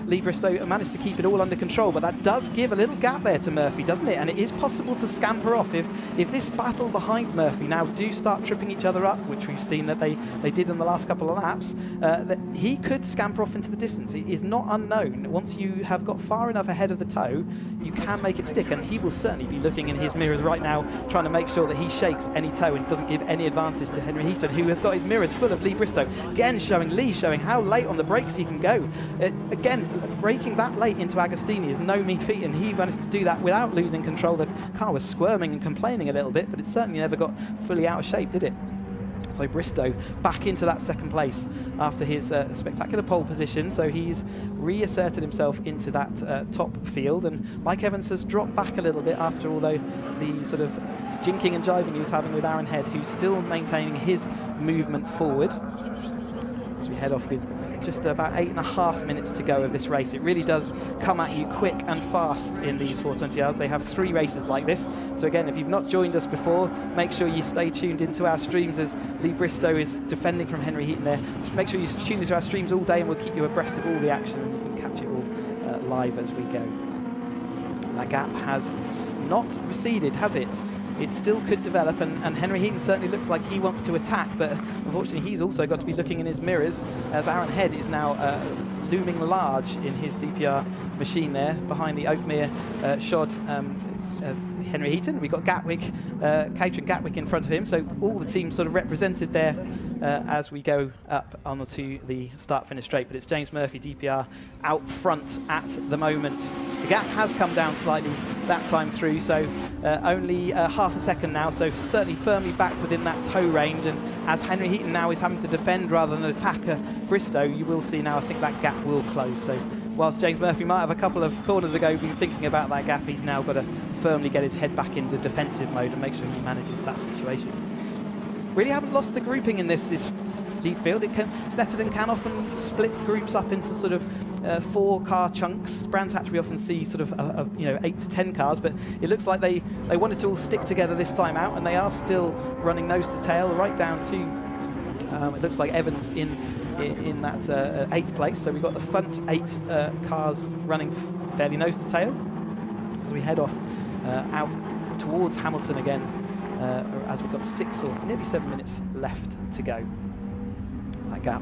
Lee Bristow managed to keep it all under control, but that does give a little gap there to Murphy, doesn't it? And it is possible to scamper off if this battle behind Murphy now do start tripping each other up, which we've seen that they did in the last couple of laps, that he could scamper off into the distance. It is not unknown. Once you have got far enough ahead of the toe, you can make it stick, and he will certainly be looking in his mirrors right now, trying to make sure that he shakes any toe and doesn't give any advantage to Henry Heaton, who has got his mirrors full of Lee Bristow. Again, showing how late on the brakes he can go. Again, braking that late into Agostini is no mean feat, and he managed to do that without losing control. The car was squirming and complaining a little bit, but it certainly never got fully out of shape, did it? So Bristow back into that 2nd place after his spectacular pole position, so he's reasserted himself into that top field, and Mike Evans has dropped back a little bit after all the sort of jinking and jiving he was having with Aaron Head, who's still maintaining his movement forward. As we head off with just about 8.5 minutes to go of this race. It really does come at you quick and fast in these 420 hours. They have 3 races like this. So again, if you've not joined us before, make sure you stay tuned into our streams as Lee Bristow is defending from Henry Heaton there. Just make sure you tune into our streams all day, and we'll keep you abreast of all the action, and you can catch it all live as we go. That gap has not receded, has it? It still could develop, and Henry Heaton certainly looks like he wants to attack, but unfortunately he's also got to be looking in his mirrors, as Aaron Head is now looming large in his DPR machine there behind the Oakmere shod Henry Heaton. We've got Gatwick, Caterham Gatwick in front of him, so all the teams sort of represented there as we go up onto the start-finish straight. But it's James Murphy, DPR, out front at the moment. The gap has come down slightly that time through, so only half a second now, so certainly firmly back within that tow range. And as Henry Heaton now is having to defend rather than attack Bristow, you will see now I think that gap will close. So whilst James Murphy might have a couple of corners ago been thinking about that gap, he's now got to firmly get his head back into defensive mode and make sure he manages that situation. Really haven't lost the grouping in this lead field. Snetterton can often split groups up into sort of 4-car chunks. Brands Hatch we often see sort of 8 to 10 cars, but it looks like they wanted to all stick together this time out, and they are still running nose to tail right down to it looks like Evans in that 8th place. So we've got the front 8 cars running fairly nose to tail as we head off out towards Hamilton again, as we've got 6 or nearly 7 minutes left to go. That gap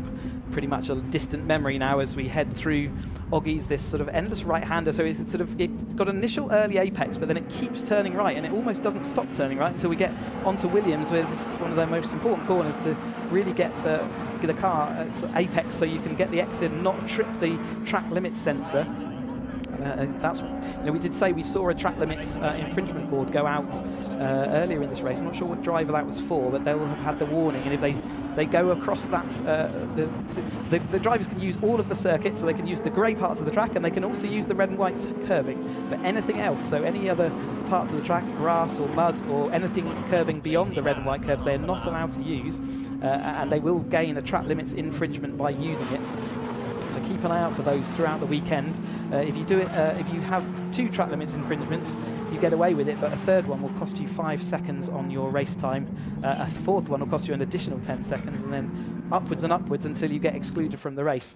pretty much a distant memory now as we head through Oggie's, this sort of endless right-hander. So it's got an initial early apex, but then it keeps turning right, and it almost doesn't stop turning right until we get onto Williams, where this is one of their most important corners to really get the car to apex, so you can get the exit and not trip the track limits sensor. That's, we did say we saw a track limits infringement board go out earlier in this race. I'm not sure what driver that was for, but they will have had the warning. And if they go across that, the drivers can use all of the circuit, so they can use the grey parts of the track, and they can also use the red and white curbing. But anything else, so any other parts of the track, grass or mud or anything curbing beyond the red and white curbs, they are not allowed to use, and they will gain a track limits infringement by using it. So keep an eye out for those throughout the weekend. If you do it, if you have 2 track limits infringements, you get away with it, but a 3rd one will cost you 5 seconds on your race time. A 4th one will cost you an additional 10 seconds, and then upwards and upwards until you get excluded from the race.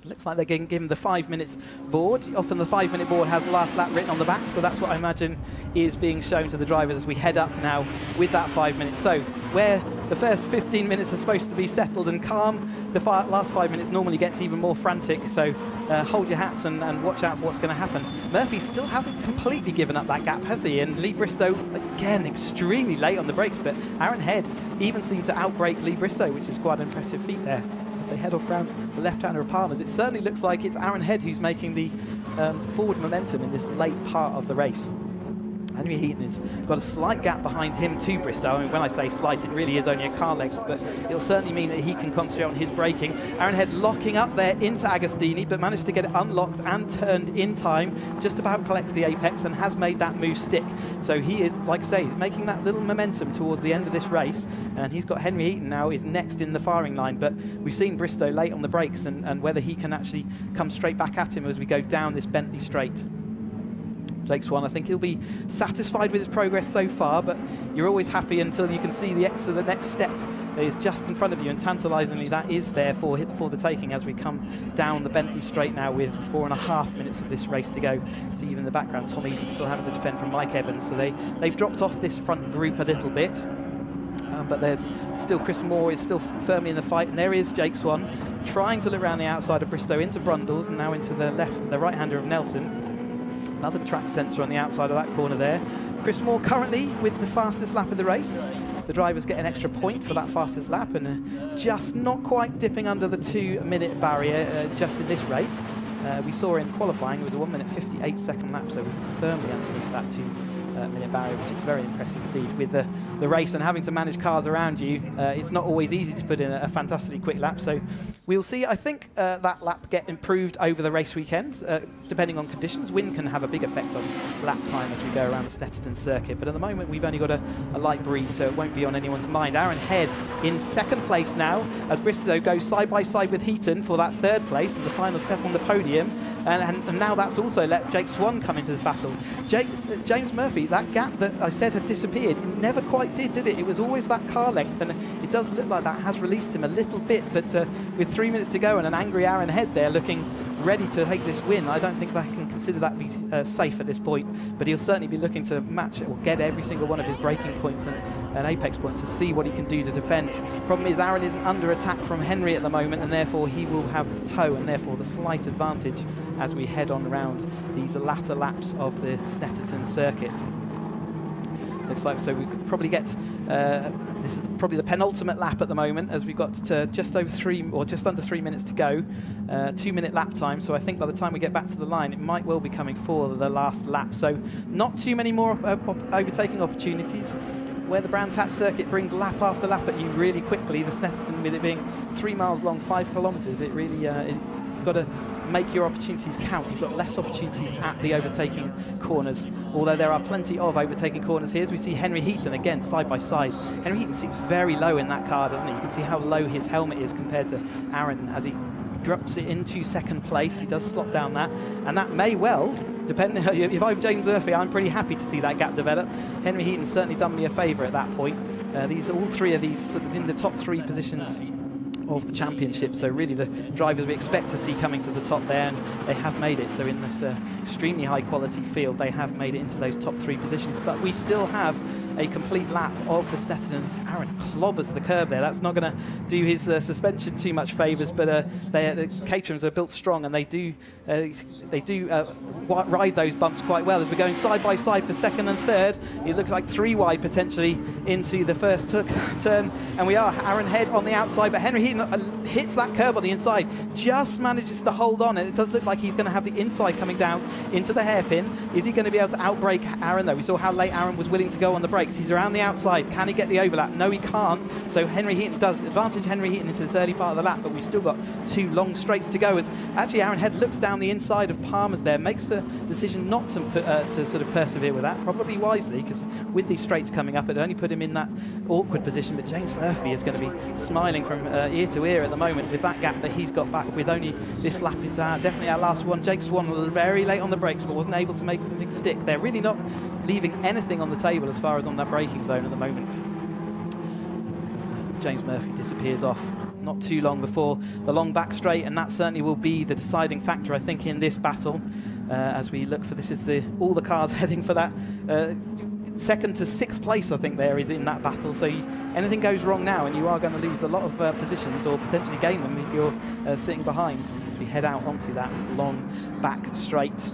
Looks like they're getting given the 5 minutes board. Often the 5-minute board has last lap written on the back, so that's what I imagine is being shown to the drivers as we head up now with that 5 minutes. So where the first 15 minutes are supposed to be settled and calm, the last 5 minutes normally gets even more frantic, so hold your hats and watch out for what's going to happen. Murphy still hasn't completely given up that gap, has he? And Lee Bristow, again, extremely late on the brakes, but Aaron Head even seemed to outbrake Lee Bristow, which is quite an impressive feat there. As they head off round the left-hander of Palmer's, it certainly looks like it's Aaron Head who's making the forward momentum in this late part of the race. Henry Heaton has got a slight gap behind him to Bristow. I mean, when I say slight, it really is only a car length, but it'll certainly mean that he can concentrate on his braking. Aaron Head locking up there into Agostini, but managed to get it unlocked and turned in time. Just about collects the apex and has made that move stick. So he is, like I say, he's making that little momentum towards the end of this race, and he's got Henry Heaton now is next in the firing line, but we've seen Bristow late on the brakes, and whether he can actually come straight back at him as we go down this Bentley straight. Jake Swan, I think he'll be satisfied with his progress so far, but you're always happy until you can see the next step that is just in front of you, and tantalisingly that is there for the taking as we come down the Bentley straight now with 4.5 minutes of this race to go. See, even in the background, Tom Eden's still having to defend from Mike Evans, so they've dropped off this front group a little bit. But there's still Chris Moore is still firmly in the fight, and there is Jake Swan trying to look around the outside of Bristow into Brundles and now into the right-hander of Nelson. Another track sensor on the outside of that corner there. Chris Moore currently with the fastest lap of the race. The drivers get an extra point for that fastest lap, and just not quite dipping under the 2-minute barrier just in this race. We saw in qualifying it was a 1 minute 58 second lap, so we're firmly underneath that 2-minute barrier, which is very impressive indeed. With the race and having to manage cars around you, it's not always easy to put in a fantastically quick lap. So we'll see. I think that lap get improved over the race weekend, depending on conditions. Wind can have a big effect on lap time as we go around the Snetterton circuit, but at the moment we've only got a light breeze, so it won't be on anyone's mind. Aaron Head in 2nd place now as Bristow goes side by side with Heaton for that 3rd place and the final step on the podium, and now that's also let Jake Swan come into this battle. James Murphy, that gap that I said had disappeared, it never quite did it? It was always that car length, and it does look like that has released him a little bit, but with 3 minutes to go and an angry Aaron Head there looking ready to take this win. I don't think they can consider that be safe at this point, but he'll certainly be looking to match or get every single one of his braking points and apex points to see what he can do to defend. Problem is Aaron isn't under attack from Henry at the moment, and therefore he will have the toe and therefore the slight advantage as we head on around these latter laps of the Snetterton circuit. Looks like so we could probably get this is probably the penultimate lap at the moment, as we've got to just over 3 or just under 3 minutes to go, 2-minute lap time. So I think by the time we get back to the line, it might well be coming for the last lap. So not too many more overtaking opportunities. Where the Brands Hatch circuit brings lap after lap at you really quickly, the Snetterton, with it being 3 miles long, 5 kilometres, it really you've got to make your opportunities count. You've got less opportunities at the overtaking corners, although there are plenty of overtaking corners here. As we see Henry Heaton again side by side. Henry Heaton sits very low in that car, doesn't he? You can see how low his helmet is compared to Aaron as he drops it into second place. He does slot down that, and that may well, depending, if I'm James Murphy, I'm pretty happy to see that gap develop. Henry Heaton's certainly done me a favour at that point. All three of these sort of in the top 3 positions of the championship, so really the drivers we expect to see coming to the top there, and they have made it. So in this extremely high quality field, they have made it into those top 3 positions, but we still have a complete lap of the Snettertons. Aaron clobbers the curb there. That's not going to do his suspension too much favours, but the Caterhams are built strong, and they do ride those bumps quite well. As we're going side by side for second and third, it looks like 3 wide potentially into the first turn, and we are Aaron Head on the outside, but Henry Heaton hits that curb on the inside, just manages to hold on, and it does look like he's going to have the inside coming down into the hairpin. Is he going to be able to outbrake Aaron though? We saw how late Aaron was willing to go on the brakes. He's around the outside. Can he get the overlap? No, he can't. So Henry Heaton does advantage Henry Heaton into this early part of the lap, but we've still got 2 long straights to go. As actually Aaron Head looks down the inside of Palmer's there, makes the decision not to sort of persevere with that, probably wisely, because with these straights coming up, it only put him in that awkward position. But James Murphy is going to be smiling from ear to ear at the moment with that gap that he's got back. With only this lap is definitely our last one. Jake Swan very late on the brakes, but wasn't able to make a big stick. They're really not leaving anything on the table as far as on that braking zone at the moment. James Murphy disappears off not too long before the long back straight, and that certainly will be the deciding factor, I think, in this battle. As we look for this is all the cars heading for that second to 6th place, I think there is in that battle. So anything goes wrong now, and you are going to lose a lot of positions, or potentially gain them if you're sitting behind, as we head out onto that long back straight.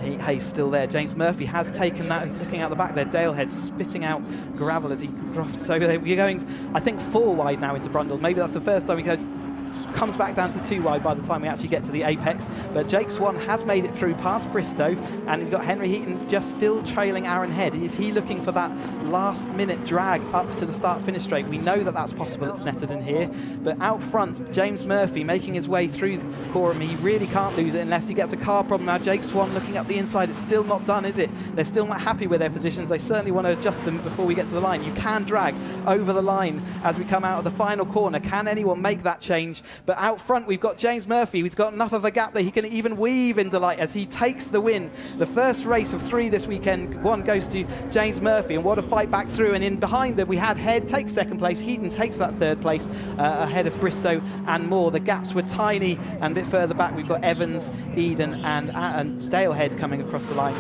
Hayes still there. James Murphy has taken that. He's looking out the back there. Dalehead spitting out gravel as he drafts. So we're going, I think, 4 wide now into Brundle. Maybe that's the first time he comes back down to 2 wide by the time we actually get to the apex. But Jake Swan has made it through past Bristow, and we've got Henry Heaton just still trailing Aaron Head. Is he looking for that last minute drag up to the start finish straight? We know that that's possible at Snetterton here, but out front James Murphy making his way through the quorum. He really can't lose it unless he gets a car problem. Now Jake Swan looking up the inside. It's still not done, is it? They're still not happy with their positions. They certainly want to adjust them before we get to the line. You can drag over the line as we come out of the final corner. Can anyone make that change? But out front we've got James Murphy, who's got enough of a gap that he can even weave into light as he takes the win. The first race of 3 this weekend, 1 goes to James Murphy, and what a fight back through. And in behind them we had Head takes 2nd place, Heaton takes that 3rd place ahead of Bristow and Moore. The gaps were tiny, and a bit further back we've got Evans, Eden and Dalehead coming across the line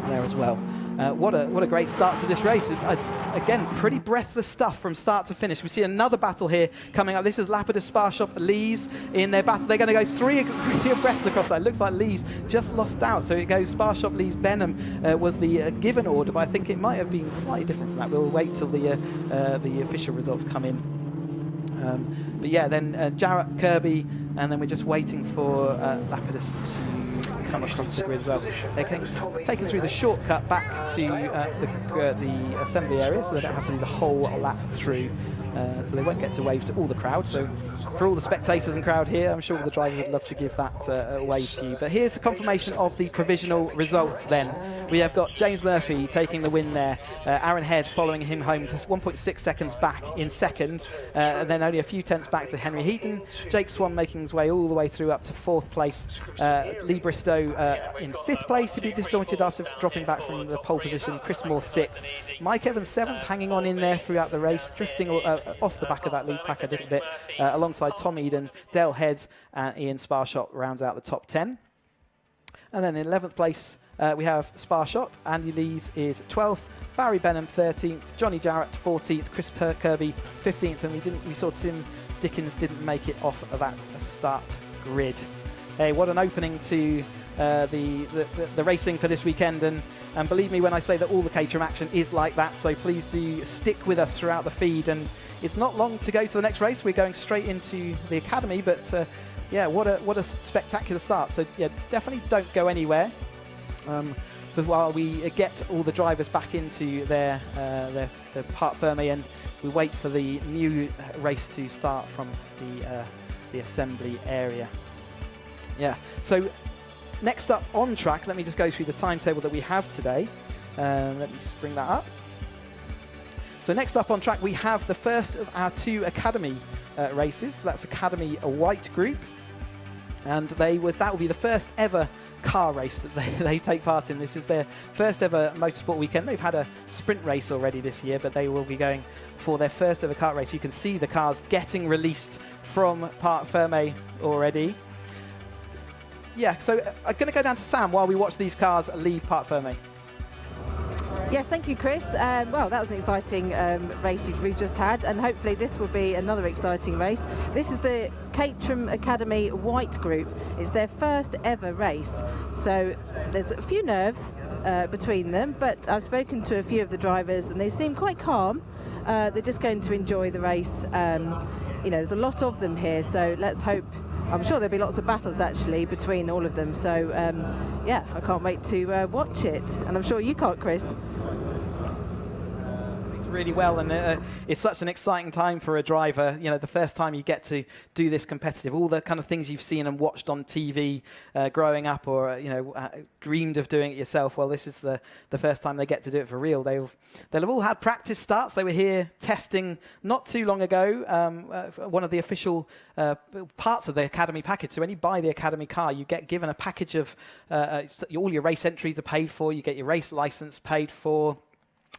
there as well. What a great start to this race. Again, pretty breathless stuff from start to finish. We see another battle here coming up. This is Lapida, Sparshop, Lees in their battle. They're going to go 3 abreast across that. It looks like Lees just lost out. So it goes Sparshop, Lees, Benham was the given order, but I think it might have been slightly different from that. We'll wait till the official results come in. But yeah, then Jarrett, Kirby, and then we're just waiting for Lapidus to come across the grid as well. They're taken through the shortcut back to the assembly area, so they don't have to do the whole lap through. So they won't get to wave to all the crowd. So for all the spectators and crowd here, I'm sure the drivers would love to give that a wave to you. But here's the confirmation of the provisional results then. We have got James Murphy taking the win there. Aaron Head following him home, just 1.6 seconds back in 2nd. And then only a few tenths back to Henry Heaton. Jake Swan making his way all the way through up to 4th place. Lee Bristow in 5th place. He'd be disjointed after dropping back from the pole position. Chris Moore 6th. Mike Evans 7th, hanging on in there throughout the race, drifting off the back of that lead pack a little bit, alongside Tom Eden, Dale Head and Ian Sparshot rounds out the top 10. And then in 11th place, we have Sparshot. Andy Lees is 12th, Barry Benham 13th, Johnny Jarrett 14th, Chris Kirby 15th, and we saw Tim Dickens didn't make it off of that start grid. Hey, what an opening to the racing for this weekend, and believe me when I say that all the Caterham action is like that, so please do stick with us throughout the feed. And it's not long to go to the next race. We're going straight into the Academy, but yeah, what a spectacular start. So yeah, definitely don't go anywhere. But while we get all the drivers back into their Parc Fermé, and we wait for the new race to start from the assembly area. Yeah, so next up on track, let me just go through the timetable that we have today. Let me just bring that up. So next up on track, we have the first of our 2 Academy races. So that's Academy White Group, and that will be the first ever car race that they take part in. This is their first ever motorsport weekend. They've had a sprint race already this year, but they will be going for their first ever kart race. You can see the cars getting released from Parc Fermé already. Yeah, so I'm going to go down to Sam while we watch these cars leave Parc Fermé. Yes, thank you, Chris. Well, that was an exciting race we've just had, and hopefully this will be another exciting race. This is the Caterham Academy White Group. It's their first ever race, so there's a few nerves between them, but I've spoken to a few of the drivers and they seem quite calm. They're just going to enjoy the race. You know, there's a lot of them here, so let's hope. I'm sure there'll be lots of battles actually between all of them, so yeah, I can't wait to watch it, and I'm sure you can't, Chris. Really well, and it's such an exciting time for a driver. You know, the first time you get to do this competitive, all the kind of things you've seen and watched on TV growing up, or you know, dreamed of doing it yourself. Well, this is the first time they get to do it for real. They'll have all had practice starts. They were here testing not too long ago. One of the official parts of the Academy package. So when you buy the Academy car, you get given a package of all your race entries are paid for. You get your race license paid for.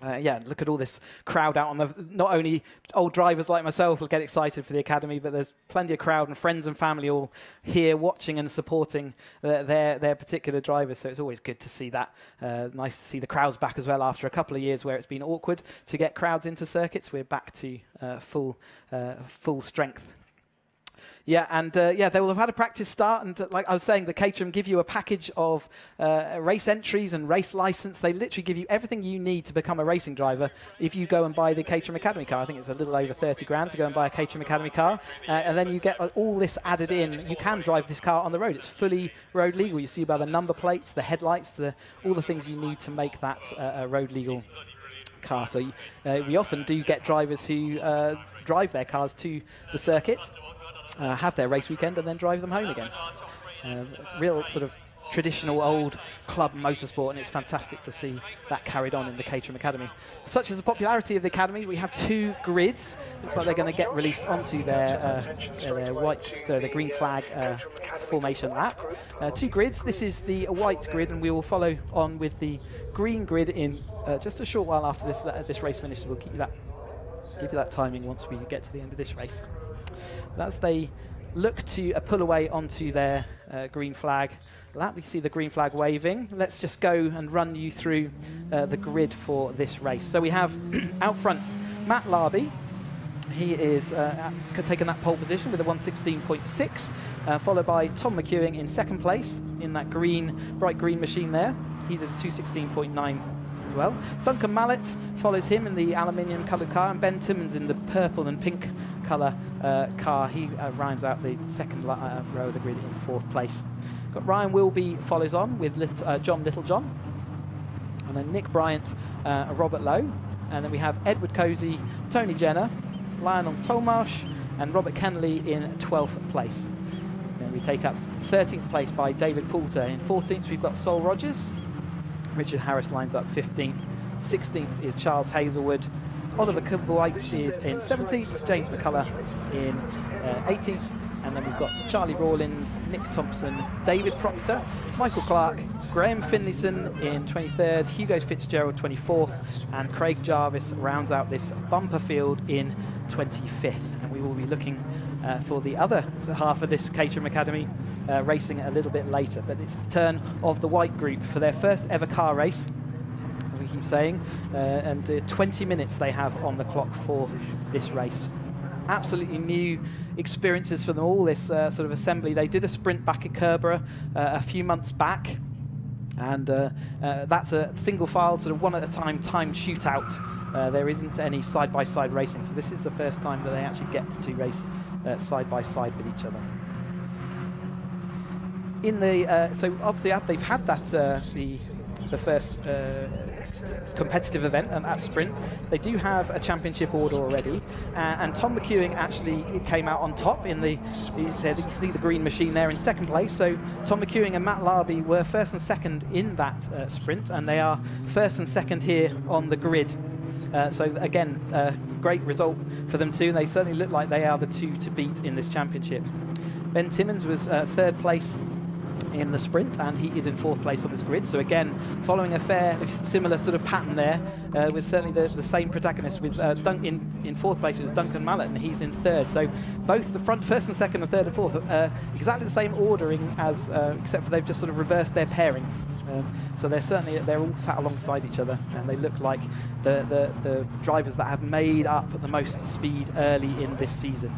Yeah, look at all this crowd out on the. Not only old drivers like myself will get excited for the Academy, but there's plenty of crowd and friends and family all here watching and supporting their particular drivers. So it's always good to see that. Nice to see the crowds back as well after a couple of years where it's been awkward to get crowds into circuits. We're back to full strength. Yeah, and yeah, they will have had a practice start, and like I was saying, the Caterham give you a package of race entries and race license. They literally give you everything you need to become a racing driver if you go and buy the Caterham Academy car. I think it's a little over 30 grand to go and buy a Caterham Academy car, and then you get all this added in. You can drive this car on the road. It's fully road legal. You see by the number plates, the headlights, all the things you need to make that a road legal car. So we often do get drivers who drive their cars to the circuit, have their race weekend, and then drive them home again. Real sort of traditional old club motorsport, and it's fantastic to see that carried on in the Caterham Academy. Such as the popularity of the Academy, we have 2 grids. Looks like they're going to get released onto their the green flag formation lap. 2 grids. This is the white grid, and we will follow on with the green grid in just a short while after this race finishes. We'll give you that timing once we get to the end of this race. But as they look to pull away onto their green flag lap, we see the green flag waving. Let's just go and run you through the grid for this race. So we have out front Matt Larby. He is taking that pole position with a 1:16.6, followed by Tom McEwing in second place in that bright green machine there. He's at a 2:16.9 as well. Duncan Mallet follows him in the aluminium coloured car, and Ben Timmons in the purple and pink colour car. He rounds out the second row of the grid in fourth place. Got Ryan Wilby follows on with John Littlejohn, and then Nick Bryant, Robert Lowe, and then we have Edward Cozy, Tony Jenner, Lionel Tolmarsh, and Robert Kennelly in 12th place. Then we take up 13th place by David Poulter. In 14th we've got Sol Rogers. Richard Harris lines up 15th. 16th is Charles Hazelwood. Oliver White is in 17th. James McCullough in 18th. And then we've got Charlie Rawlins, Nick Thompson, David Proctor, Michael Clark, Graham Finlayson in 23rd, Hugo Fitzgerald 24th, and Craig Jarvis rounds out this bumper field in 25th. And we will be looking for the other half of this Caterham Academy racing a little bit later. But it's the turn of the white group for their first ever car race, as we keep saying, and 20 minutes they have on the clock for this race. Absolutely new experiences for them all, this sort of assembly. They did a sprint back at Kerbera a few months back, and that's a single file, sort of one at a time timed shootout. There isn't any side-by-side racing, so this is the first time that they actually get to race side-by-side with each other. In the so obviously after they've had that the first competitive event and that sprint, they do have a championship order already, and Tom McEwing actually came out on top in you see the green machine there in second place. So Tom McEwing and Matt Larby were first and second in that sprint, and they are first and second here on the grid. So again, great result for them too. They certainly look like they are the two to beat in this championship. Ben Timmins was third place in the sprint, and he is in fourth place on this grid. So again, following a fairly similar sort of pattern there, with certainly the same protagonist. With in fourth place it was Duncan Mallett, and he's in third. So both the first and second and third and fourth, exactly the same ordering as, except for they've just sort of reversed their pairings. So they're all sat alongside each other, and they look like the drivers that have made up the most speed early in this season.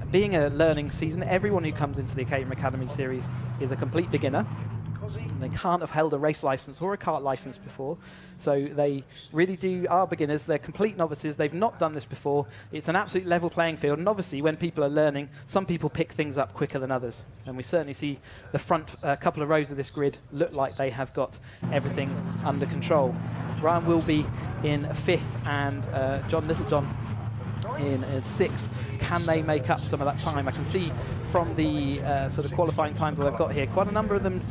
Being a learning season, everyone who comes into the Caterham Academy series is a complete beginner. They can't have held a race license or a kart license before, so they really are beginners. They're complete novices. They've not done this before. It's an absolute level playing field, and obviously when people are learning, some people pick things up quicker than others, and we certainly see the front couple of rows of this grid look like they have got everything under control. Ryan Wilby in fifth, and John Littlejohn in sixth. Can they make up some of that time? I can see from the sort of qualifying times that I've got here, quite a number of them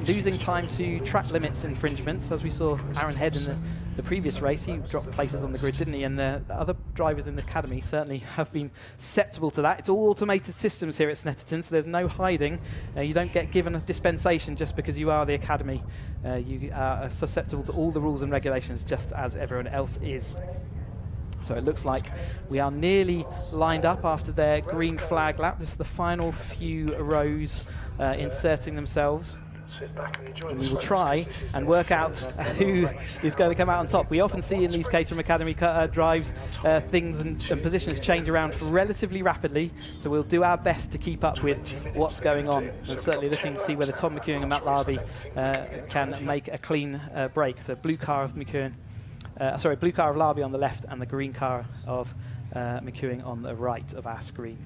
losing time to track limits infringements, as we saw Aaron Head in the previous race. He dropped places on the grid, didn't he? And the other drivers in the academy certainly have been susceptible to that. It's all automated systems here at Snetterton, so there's no hiding. You don't get given a dispensation just because you are the academy. You are susceptible to all the rules and regulations just as everyone else is. So it looks like we are nearly lined up after their green flag lap. Just the final few rows inserting themselves. And we will try and work out who is going to come out on top. We often see in these Caterham Academy drives things and positions change around relatively rapidly, so we'll do our best to keep up with what's going on, and certainly looking to see whether Tom McEwing and Matt Larby can make a clean break. So blue car of McEwing. Blue car of Larby on the left, and the green car of McEwing on the right of our screen.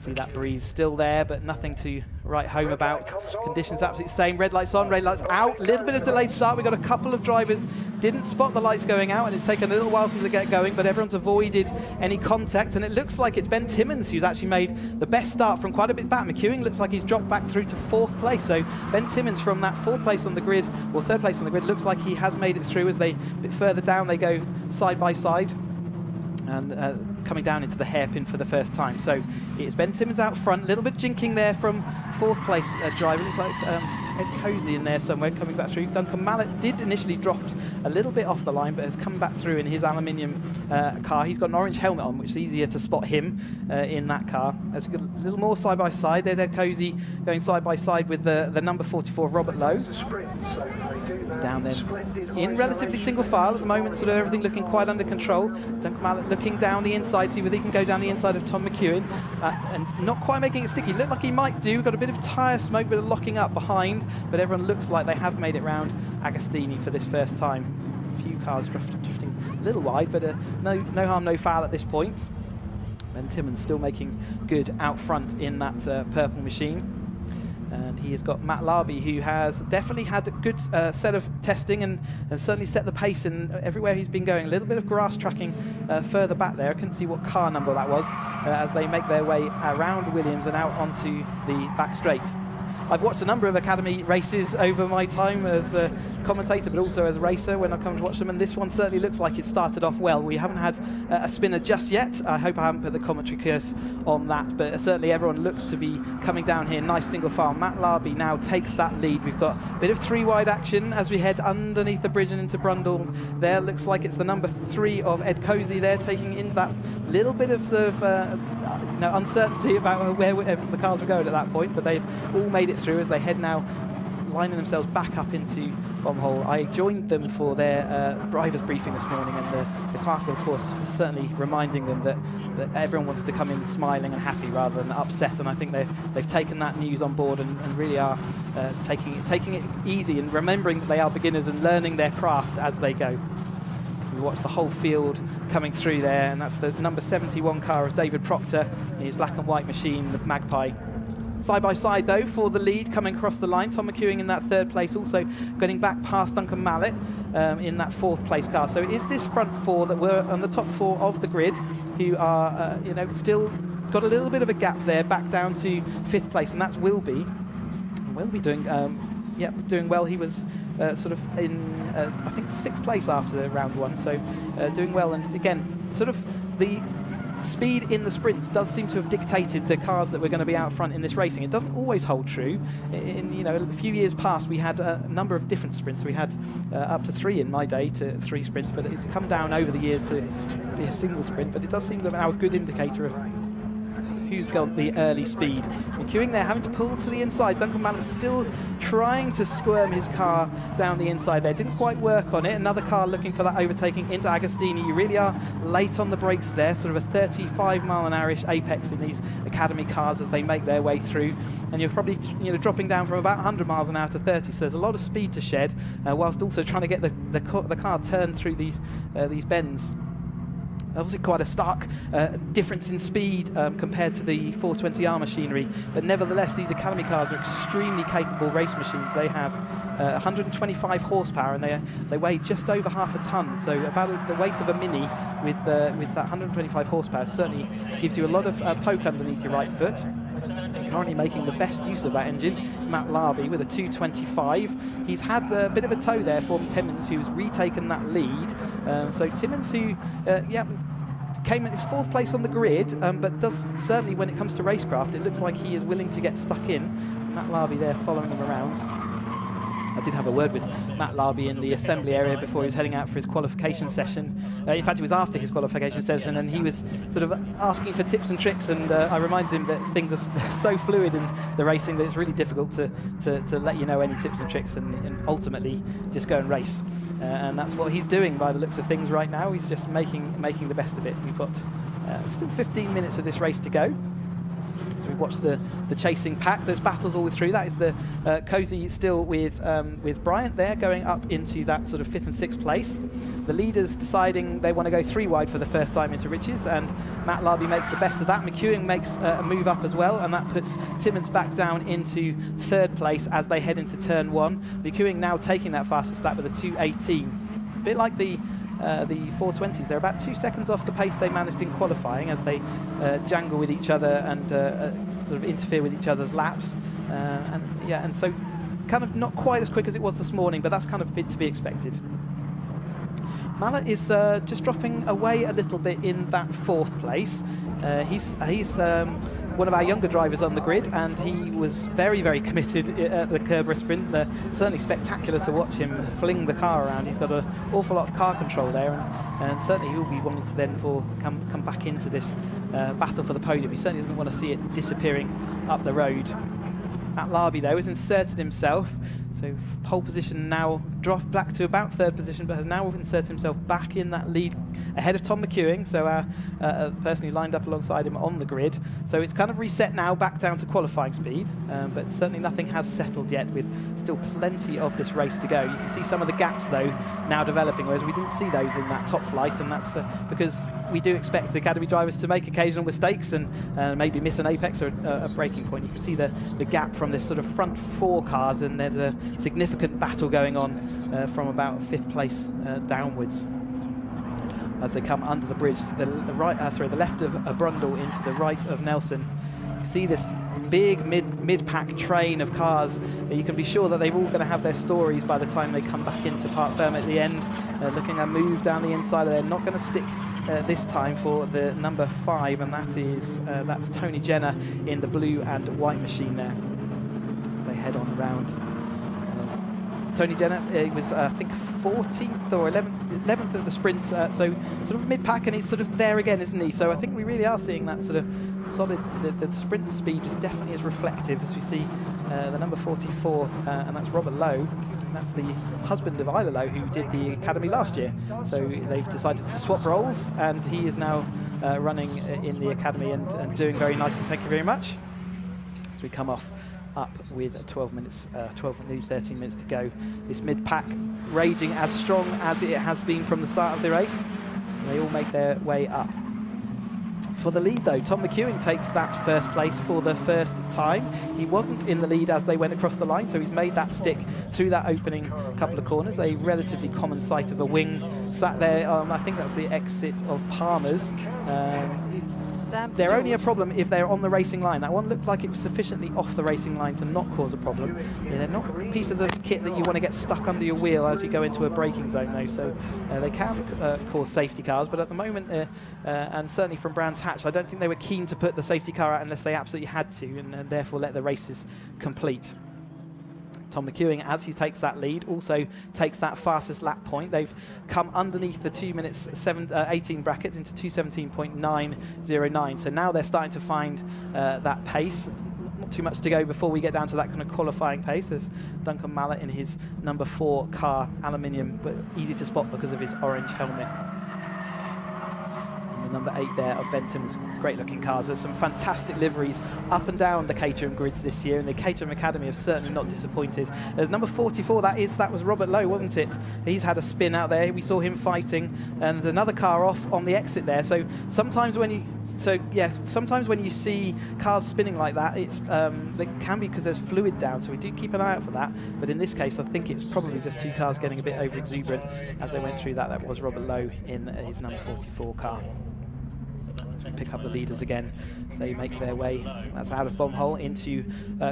See that breeze still there, but nothing to write home about. Conditions absolutely the same. Red lights on, red lights out. A little bit of delayed start. We've got a couple of drivers didn't spot the lights going out, and it's taken a little while for them to get going, but everyone's avoided any contact, and it looks like it's Ben Timmins who's actually made the best start from quite a bit back. McEwing looks like he's dropped back through to fourth place, so Ben Timmins from that fourth place on the grid, or third place on the grid, looks like he has made it through. As they a bit further down, they go side by side, and coming down into the hairpin for the first time. So it's Ben Timmins out front, a little bit jinking there from fourth place driver. It's like Ed Cozy in there somewhere coming back through. Duncan Mallett did initially drop a little bit off the line, but has come back through in his aluminium car. He's got an orange helmet on, which is easier to spot him in that car. As we get a little more side by side, there's Ed Cozy going side by side with the number 44 Robert Lowe. Down there in relatively single file at the moment, sort of everything looking quite under control. Duncan Mallett looking down the inside, see whether he can go down the inside of Tom McEwing, and not quite making it sticky. Looked like he might do. Got a bit of tyre smoke, bit of locking up behind, but everyone looks like they have made it round Agostini for this first time. A few cars drifting a little wide, but no harm, no foul at this point. Ben Timmins still making good out front in that purple machine. And he has got Matt Larby, who has definitely had a good set of testing and certainly set the pace in everywhere he's been going. A little bit of grass tracking further back there. I couldn't see what car number that was as they make their way around Williams and out onto the back straight. I've watched a number of Academy races over my time as a commentator, but also as a racer when I come to watch them, and this one certainly looks like it started off well. We haven't had a spinner just yet. I hope I haven't put the commentary curse on that, but certainly everyone looks to be coming down here. Nice single file. Matt Larby now takes that lead. We've got a bit of 3 wide action as we head underneath the bridge and into Brundle. There looks like it's the number 3 of Ed Cozy there, taking in that little bit of sort of uncertainty about where the cars were going at that point, but they've all made it through as they head now, lining themselves back up into bomb hole. I joined them for their drivers briefing this morning, and the clerk, of course, certainly reminding them that everyone wants to come in smiling and happy rather than upset, and I think they've taken that news on board and really are taking it easy and remembering that they are beginners and learning their craft as they go. We watch the whole field coming through there, and that's the number 71 car of David Proctor, his black and white machine, the Magpie. Side by side though for the lead coming across the line. Tom McEwing in that 3rd place, also getting back past Duncan Mallet in that 4th place car. So it is this front 4 that were on the top 4 of the grid who are still got a little bit of a gap there back down to 5th place, and that's Wilby. Wilby doing well. He was sort of in I think 6th place after the round 1, so doing well. And again, sort of the speed in the sprints does seem to have dictated the cars that were going to be out front in this racing. It doesn't always hold true. In a few years past, we had a number of different sprints. We had up to 3 in my day, to 3 sprints, but it's come down over the years to be a single sprint. But it does seem to be now a good indicator of who's got the early speed. McEwing there having to pull to the inside. Duncan Mallet still trying to squirm his car down the inside there. Didn't quite work on it. Another car looking for that overtaking into Agostini. You really are late on the brakes there. Sort of a 35-mile-an-hour-ish apex in these Academy cars as they make their way through. And you're probably dropping down from about 100 miles an hour to 30. So there's a lot of speed to shed, whilst also trying to get the car turned through these bends. Obviously quite a stark difference in speed compared to the 420R machinery, but nevertheless these Academy cars are extremely capable race machines. They have 125 horsepower and they weigh just over half a ton, so about the weight of a Mini with that 125 horsepower certainly gives you a lot of poke underneath your right foot. Currently making the best use of that engine is Matt Larby with a 225. He's had a bit of a tow there for Timmins, who's retaken that lead. So Timmins, who came in 4th place on the grid, but does certainly, when it comes to racecraft, it looks like he is willing to get stuck in. Matt Larby there following him around. I did have a word with Matt Larby in the assembly area before he was heading out for his qualification session. In fact, it was after his qualification session, and he was sort of asking for tips and tricks, and I reminded him that things are so fluid in the racing that it's really difficult to let you know any tips and tricks and ultimately just go and race. And that's what he's doing by the looks of things right now. He's just making the best of it. We've got still 15 minutes of this race to go. We watch the chasing pack. There's battles all through. That is the Cozy still with Bryant there, going up into that sort of 5th and 6th place. The leaders deciding they want to go 3 wide for the first time into Riches, and Matt Larby makes the best of that. McEwing makes a move up as well, and that puts Timmins back down into 3rd place as they head into turn 1. McEwing now taking that fastest lap with a 2:18. A bit like the 420s, they're about 2 seconds off the pace they managed in qualifying as they jangle with each other and sort of interfere with each other's laps, and so kind of not quite as quick as it was this morning, but that's kind of a bit to be expected. Mallet is just dropping away a little bit in that 4th place. He's one of our younger drivers on the grid, and he was very, very committed at the Kerber sprint. Certainly spectacular to watch him fling the car around. He's got an awful lot of car control there, and certainly he will be wanting to then come back into this battle for the podium. He certainly doesn't want to see it disappearing up the road. Matt Larby, though, has inserted himself, so pole position now dropped back to about 3rd position, but has now inserted himself back in that lead ahead of Tom McEwing, so the person who lined up alongside him on the grid. So it's kind of reset now back down to qualifying speed, but certainly nothing has settled yet, with still plenty of this race to go. You can see some of the gaps, though, now developing, whereas we didn't see those in that top flight, and that's because we do expect Academy drivers to make occasional mistakes and maybe miss an apex or a braking point. You can see the gap from this sort of front 4 cars, and there's a significant battle going on from about 5th place downwards as they come under the bridge to the left of Brundle into the right of Nelson. You see this big mid-pack train of cars. You can be sure that they're all going to have their stories by the time they come back into Parc Ferme at the end. Looking at move down the inside, they're not going to stick this time for the number 5, and that's Tony Jenner in the blue and white machine there. They head on around. Tony Jenner was, I think, 14th or 11th of the sprint, so sort of mid-pack, and he's sort of there again, isn't he? So I think we really are seeing that sort of solid, the sprint speed definitely is reflective, as we see the number 44, and that's Robert Lowe. That's the husband of Isla Lowe, who did the Academy last year. So they've decided to swap roles, and he is now running in the Academy and doing very nicely. Thank you very much. As we come off up with 13 minutes to go. This mid-pack raging as strong as it has been from the start of the race. They all make their way up. For the lead though, Tom McEwen takes that first place for the first time. He wasn't in the lead as they went across the line, so he's made that stick through that opening couple of corners. A relatively common sight of a wing sat there. I think that's the exit of Palmer's. They're only a problem if they're on the racing line. That one looked like it was sufficiently off the racing line to not cause a problem. Yeah, they're not pieces of kit that you want to get stuck under your wheel as you go into a braking zone though, so they can cause safety cars, but at the moment, and certainly from Brands Hatch, I don't think they were keen to put the safety car out unless they absolutely had to, and therefore let the races complete. Tom McEwen, as he takes that lead, also takes that fastest lap point. They've come underneath the 2 minutes 18 bracket into 2:17.909. So now they're starting to find that pace. Not too much to go before we get down to that kind of qualifying pace. There's Duncan Mallett in his number 4 car, aluminium, but easy to spot because of his orange helmet. The number 8 there of Benton's great looking cars. There's some fantastic liveries up and down the Caterham grids this year, and the Caterham Academy have certainly not disappointed. There's number 44, that was Robert Lowe, wasn't it? He's had a spin out there. We saw him fighting, and another car off on the exit there. So sometimes when you see cars spinning like that, it can be because there's fluid down, so we do keep an eye out for that. But in this case, I think it's probably just 2 cars getting a bit over exuberant as they went through that. That was Robert Lowe in his number 44 car. As we pick up the leaders again, they make their way, that's out of Bombhole, into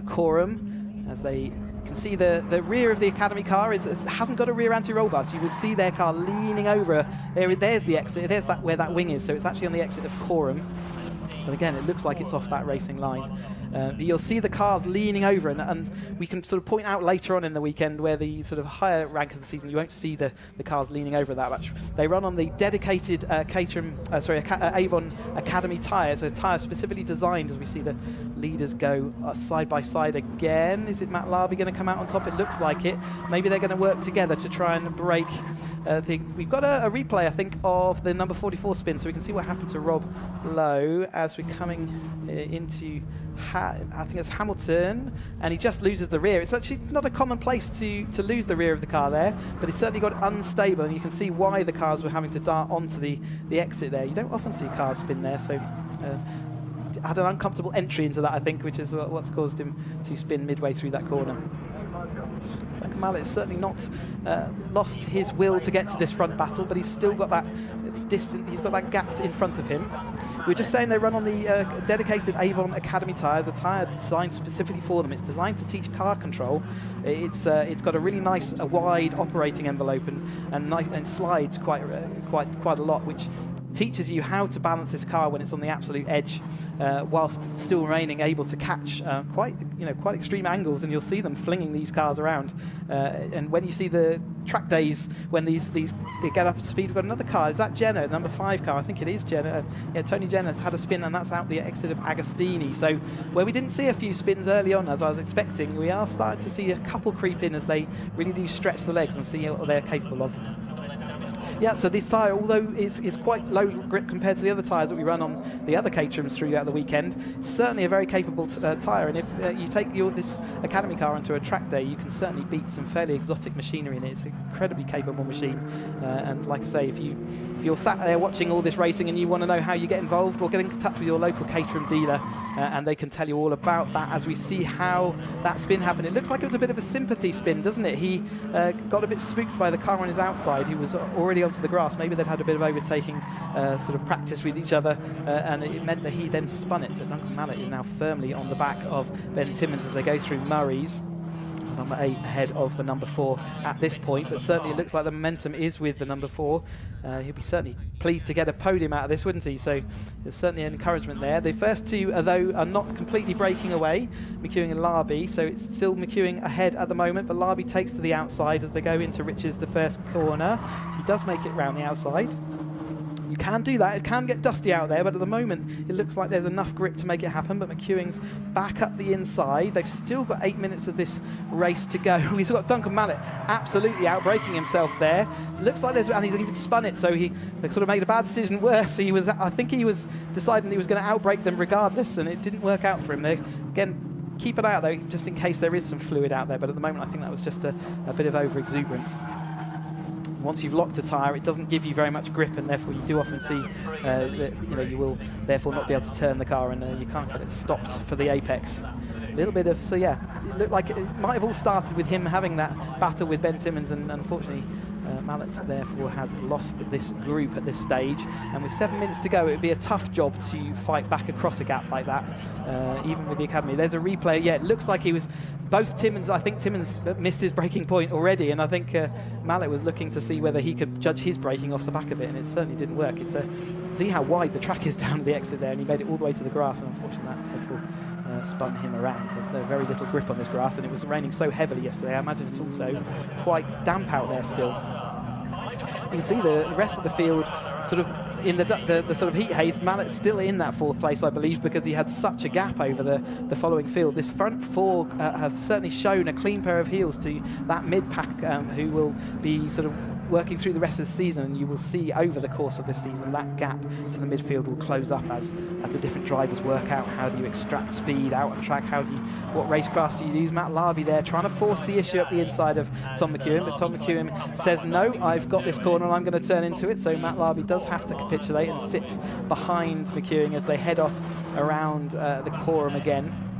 Coram. As they can see the rear of the Academy car hasn't got a rear anti-roll bar, so you will see their car leaning over. There's the exit, there's where that wing is, so it's actually on the exit of Coram. But again, it looks like it's off that racing line. But you'll see the cars leaning over, and we can sort of point out later on in the weekend where the sort of higher rank of the season, you won't see the cars leaning over that much. They run on the dedicated Avon Academy tyres, so tyres specifically designed, as we see the leaders go side by side again. Is it Matt Larby going to come out on top? It looks like it. Maybe they're going to work together to try and break we've got a replay, I think, of the number 44 spin, so we can see what happened to Rob Lowe as we're coming into I think it's Hamilton, and he just loses the rear. It's actually not a common place to lose the rear of the car there, but he certainly got unstable, and you can see why the cars were having to dart onto the exit there. You don't often see cars spin there, so had an uncomfortable entry into that, I think, which is what's caused him to spin midway through that corner. Duncan Mallett has certainly not lost his will to get to this front battle, but he's still got that distance, he's got that gap in front of him. We were just saying they run on the dedicated Avon Academy tyres, a tyre designed specifically for them. It's designed to teach car control. It's got a really nice wide operating envelope and slides quite a lot, which teaches you how to balance this car when it's on the absolute edge, whilst still remaining able to catch quite extreme angles, and you'll see them flinging these cars around. And when you see the track days when they get up to speed, we've got another car. Is that Jenner, number 5 car? I think it is Jenner. Yeah, Tony Jenner's had a spin, and that's out the exit of Agostini. So where we didn't see a few spins early on, as I was expecting, we are starting to see a couple creep in as they really do stretch the legs and see what they're capable of. Yeah, so this tyre, although is quite low grip compared to the other tyres that we run on the other Caterhams throughout the weekend, it's certainly a very capable tyre. And if you take this Academy car onto a track day, you can certainly beat some fairly exotic machinery in it. It's an incredibly capable machine. And like I say, if you're sat there watching all this racing and you want to know how you get involved, well, get in touch with your local Caterham dealer, and they can tell you all about that as we see how that spin happened. It looks like it was a bit of a sympathy spin, doesn't it? He got a bit spooked by the car on his outside, who was already on onto the grass. Maybe they'd had a bit of overtaking sort of practice with each other, and it meant that he then spun it. But Duncan Mallett is now firmly on the back of Ben Timmins as they go through Murray's. Number 8 ahead of the number 4 at this point, but certainly it looks like the momentum is with the number 4. He'll be certainly pleased to get a podium out of this, wouldn't he? So there's certainly an encouragement there. The first two, though, are not completely breaking away, McEwing and Larby, so it's still McEwing ahead at the moment, but Larby takes to the outside as they go into Rich's the first corner. He does make it round the outside. You can do that, it can get dusty out there, but at the moment it looks like there's enough grip to make it happen. But McEwing's back up the inside. They've still got 8 minutes of this race to go. He's got Duncan Mallett absolutely outbraking himself there. Looks like there's, and he's even spun it, so they sort of made a bad decision worse. I think he was deciding he was going to outbrake them regardless, and it didn't work out for him. Again, keep an eye out though, just in case there is some fluid out there, but at the moment I think that was just a bit of over-exuberance. Once you've locked a tyre, it doesn't give you very much grip, and therefore you do often see that you will therefore not be able to turn the car, and you can't get it stopped for the apex. A little bit of, so yeah, it looked like it might have all started with him having that battle with Ben Timmins, and unfortunately Mallett therefore has lost this group at this stage, and with 7 minutes to go it would be a tough job to fight back across a gap like that, even with the Academy. There's a replay. Yeah, it looks like he was both Timmins. I think Timmins missed his braking point already, and I think Mallett was looking to see whether he could judge his braking off the back of it, and it certainly didn't work. It's see how wide the track is down to the exit there, and he made it all the way to the grass, and unfortunately that therefore spun him around. There's very little grip on this grass, and it was raining so heavily yesterday. I imagine it's also quite damp out there still. You can see the rest of the field sort of in the sort of heat haze. Mallett's still in that 4th place, I believe, because he had such a gap over the following field. This front 4 have certainly shown a clean pair of heels to that mid-pack who will be sort of working through the rest of the season, and you will see over the course of this season that gap to the midfield will close up as the different drivers work out how do you extract speed out on track, what racecraft do you use. Matt Larby there trying to force the issue up the inside of Tom McEwen, but Tom McEwen says no, I've got this corner and I'm going to turn into it, so Matt Larby does have to capitulate and sit behind McEwen as they head off around the Coram again.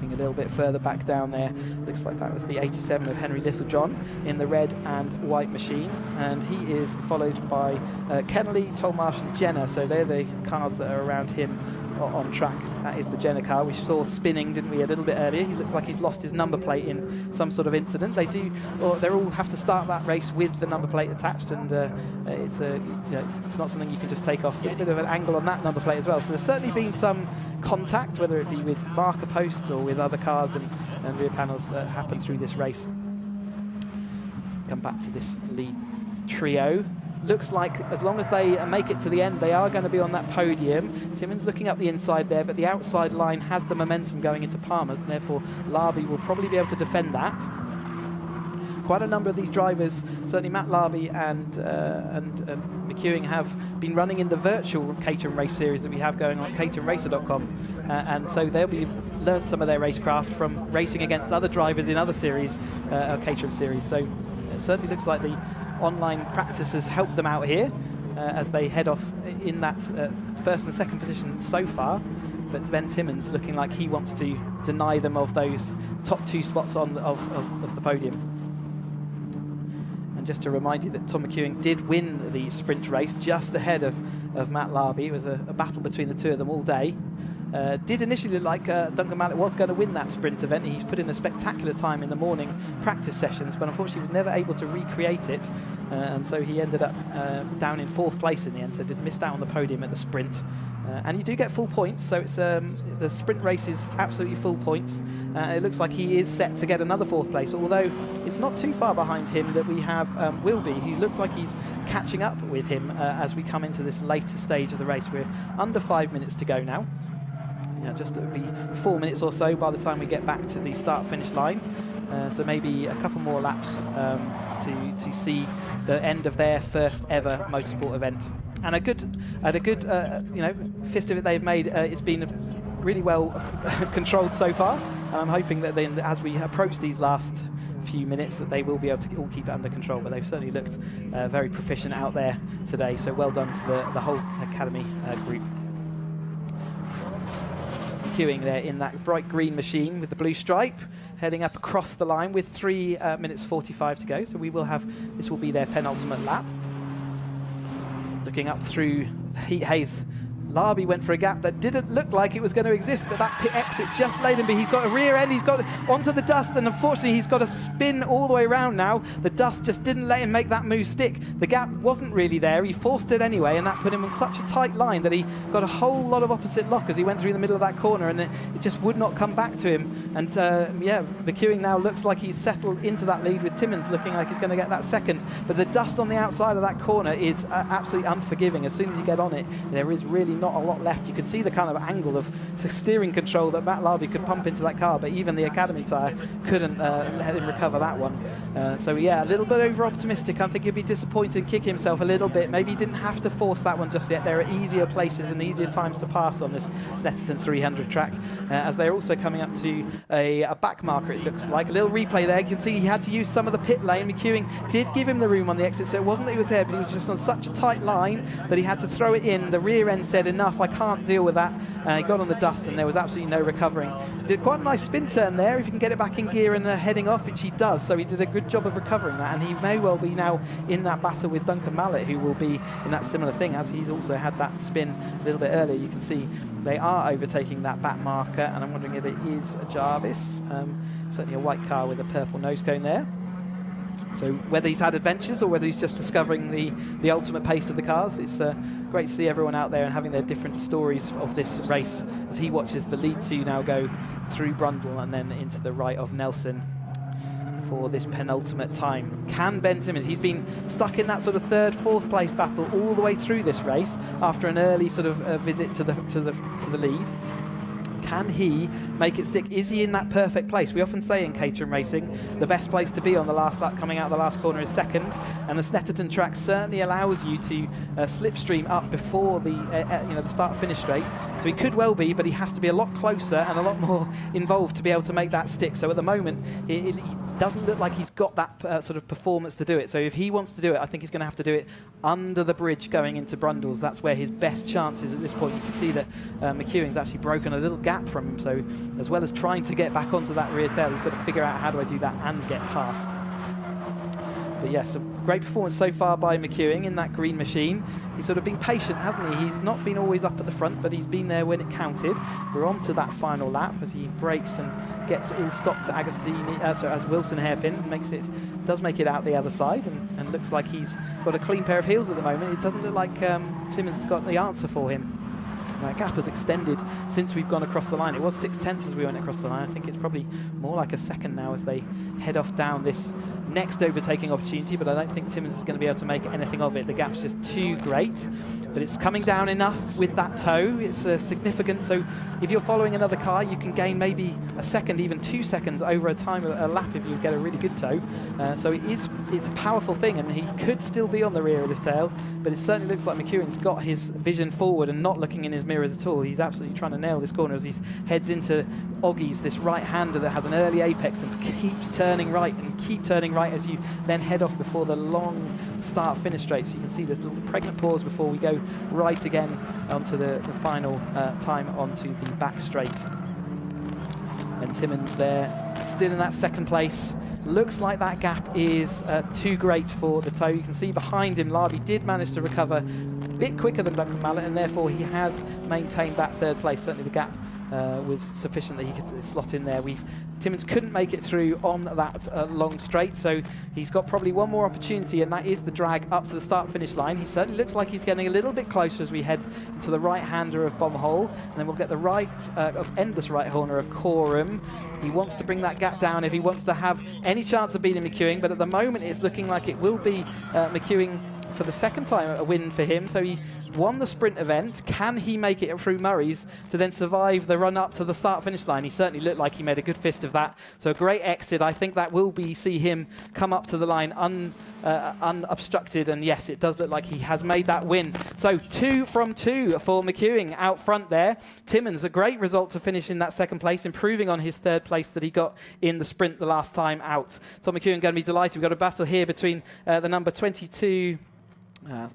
A little bit further back down there, looks like that was the 87 of Henry Littlejohn in the red and white machine, and he is followed by Kennelly, Tolmarsh and Jenner, so they're the cars that are around him on track. That is the Jenner car we saw spinning, didn't we, a little bit earlier. He looks like he's lost his number plate in some sort of incident. They all have to start that race with the number plate attached, and it's not something you can just take off. A little bit of an angle on that number plate as well, so there's certainly been some contact, whether it be with marker posts or with other cars and rear panels that happen through this race. Come back to this lead trio. Looks like as long as they make it to the end, they are going to be on that podium. Timmins looking up the inside there, but the outside line has the momentum going into Palmer's, and therefore Larby will probably be able to defend that. Quite a number of these drivers, certainly Matt Larby and McEwing, have been running in the virtual Caterham race series that we have going on CaterhamRacer.com, and so they'll be learned some of their racecraft from racing against other drivers in other series, Caterham series. So it certainly looks like the online practice has helped them out here as they head off in that 1st and 2nd position so far. But Ben Timmins looking like he wants to deny them of those top 2 spots of the podium. And just to remind you that Tom McEwing did win the sprint race just ahead of Matt Larby. It was a battle between the two of them all day. Did initially look like Duncan Mallett was going to win that sprint event. He's put in a spectacular time in the morning practice sessions, but unfortunately was never able to recreate it, and so he ended up down in 4th place in the end, so missed out on the podium at the sprint. And you do get full points, so it's the sprint race is absolutely full points. It looks like he is set to get another 4th place, although it's not too far behind him that we have Wilby, who looks like he's catching up with him as we come into this later stage of the race. We're under 5 minutes to go now. Just it would be 4 minutes or so by the time we get back to the start-finish line. So maybe a couple more laps to see the end of their first ever motorsport event. And a good fist of it they've made. It's been really well controlled so far, and I'm hoping that then as we approach these last few minutes that they will be able to all keep it under control. But they've certainly looked very proficient out there today, so well done to the whole Academy group. Queuing there in that bright green machine with the blue stripe, heading up across the line with 3 minutes 45 to go. So we will have, this will be their penultimate lap. Looking up through the heat haze, Larby went for a gap that didn't look like it was going to exist, but that pit exit just laid him. But he's got a rear end, he's got onto the dust, and unfortunately he's got to spin all the way around now. The dust just didn't let him make that move stick. The gap wasn't really there, he forced it anyway, and that put him on such a tight line that he got a whole lot of opposite lock as he went through the middle of that corner, and it just would not come back to him. And yeah, McEwing now looks like he's settled into that lead, with Timmins looking like he's going to get that second. But the dust on the outside of that corner is absolutely unforgiving. As soon as you get on it, there is really not a lot left. You could see the kind of angle of the steering control that Matt Larby could pump into that car, but even the Academy tyre couldn't let him recover that one. So yeah, a little bit over optimistic. I think he'd be disappointed and kick himself a little bit. Maybe he didn't have to force that one just yet. There are easier places and easier times to pass on this Snetterton 300 track, as they're also coming up to a back marker, it looks like. A little replay there. You can see he had to use some of the pit lane. McEwing did give him the room on the exit, so it wasn't that he was there, but he was just on such a tight line that he had to throw it in. The rear end said, enough, I can't deal with that. He got on the dust and there was absolutely no recovering. He did quite a nice spin turn there, if you can get it back in gear and heading off, which he does, so he did a good job of recovering that, and he may well be now in that battle with Duncan Mallett, who will be in that similar thing, as he's also had that spin a little bit earlier. You can see they are overtaking that back marker, and I'm wondering if it is a Jarvis. Certainly a white car with a purple nose cone there. So whether he's had adventures or whether he's just discovering the ultimate pace of the cars, it's great to see everyone out there and having their different stories of this race as he watches the lead two now go through Brundle and then into the right of Nelson for this penultimate time. Can Ben Timmins, he's been stuck in that sort of third, fourth place battle all the way through this race after an early sort of visit to the lead. Can he make it stick? Is he in that perfect place? We often say in Caterham racing, the best place to be on the last lap coming out of the last corner is second, and the Snetterton track certainly allows you to slipstream up before the start-finish straight. So he could well be, but he has to be a lot closer and a lot more involved to be able to make that stick. So at the moment, he doesn't look like he's got that sort of performance to do it. So if he wants to do it, I think he's going to have to do it under the bridge going into Brundles. That's where his best chance is at this point. You can see that McEwing's actually broken a little gap from him, so as well as trying to get back onto that rear tail, he's got to figure out how do I do that and get past. But yes, a great performance so far by McEwing in that green machine. He's sort of been patient, hasn't he? He's not been always up at the front, but he's been there when it counted. We're on to that final lap as he brakes and gets all stopped to Agostini, as Wilson hairpin does make it out the other side, and looks like he's got a clean pair of heels at the moment. It doesn't look like Timmins has got the answer for him. That gap has extended since we've gone across the line. It was 6/10 as we went across the line. I think it's probably more like a second now as they head off down this next overtaking opportunity, but I don't think Timmins is going to be able to make anything of it. The gap's just too great, but it's coming down enough with that toe. It's significant, so if you're following another car, you can gain maybe a second, even 2 seconds over a lap if you get a really good toe. So it's a powerful thing, and he could still be on the rear of this tail, but it certainly looks like McEwing's got his vision forward and not looking in his mirrors at all. He's absolutely trying to nail this corner as he heads into Oggy's, this right-hander that has an early apex and keeps turning right and keep turning right as you then head off before the long start-finish straight. So you can see there's a little pregnant pause before we go right again onto the final time onto the back straight. And Timmins there, still in that second place. Looks like that gap is too great for the toe. You can see behind him, Larby did manage to recover a bit quicker than Duncan Mallett, and therefore he has maintained that third place. Certainly the gap was sufficient that he could slot in there. Timmins couldn't make it through on that long straight, so he's got probably one more opportunity, and that is the drag up to the start-finish line. He certainly looks like he's getting a little bit closer as we head to the right-hander of Bomhole, and then we'll get the right of endless right-hander of Coram. He wants to bring that gap down if he wants to have any chance of beating McEwing, but at the moment it's looking like it will be McEwing for the second time a win for him. So he won the sprint event. Can he make it through Murray's to then survive the run up to the start-finish line? He certainly looked like he made a good fist of that. So a great exit. I think that will see him come up to the line unobstructed. And yes, it does look like he has made that win. So 2 from 2 for McEwing out front there. Timmins, a great result to finish in that second place, improving on his third place that he got in the sprint the last time out. Tom McEwing going to be delighted. We've got a battle here between the number 22...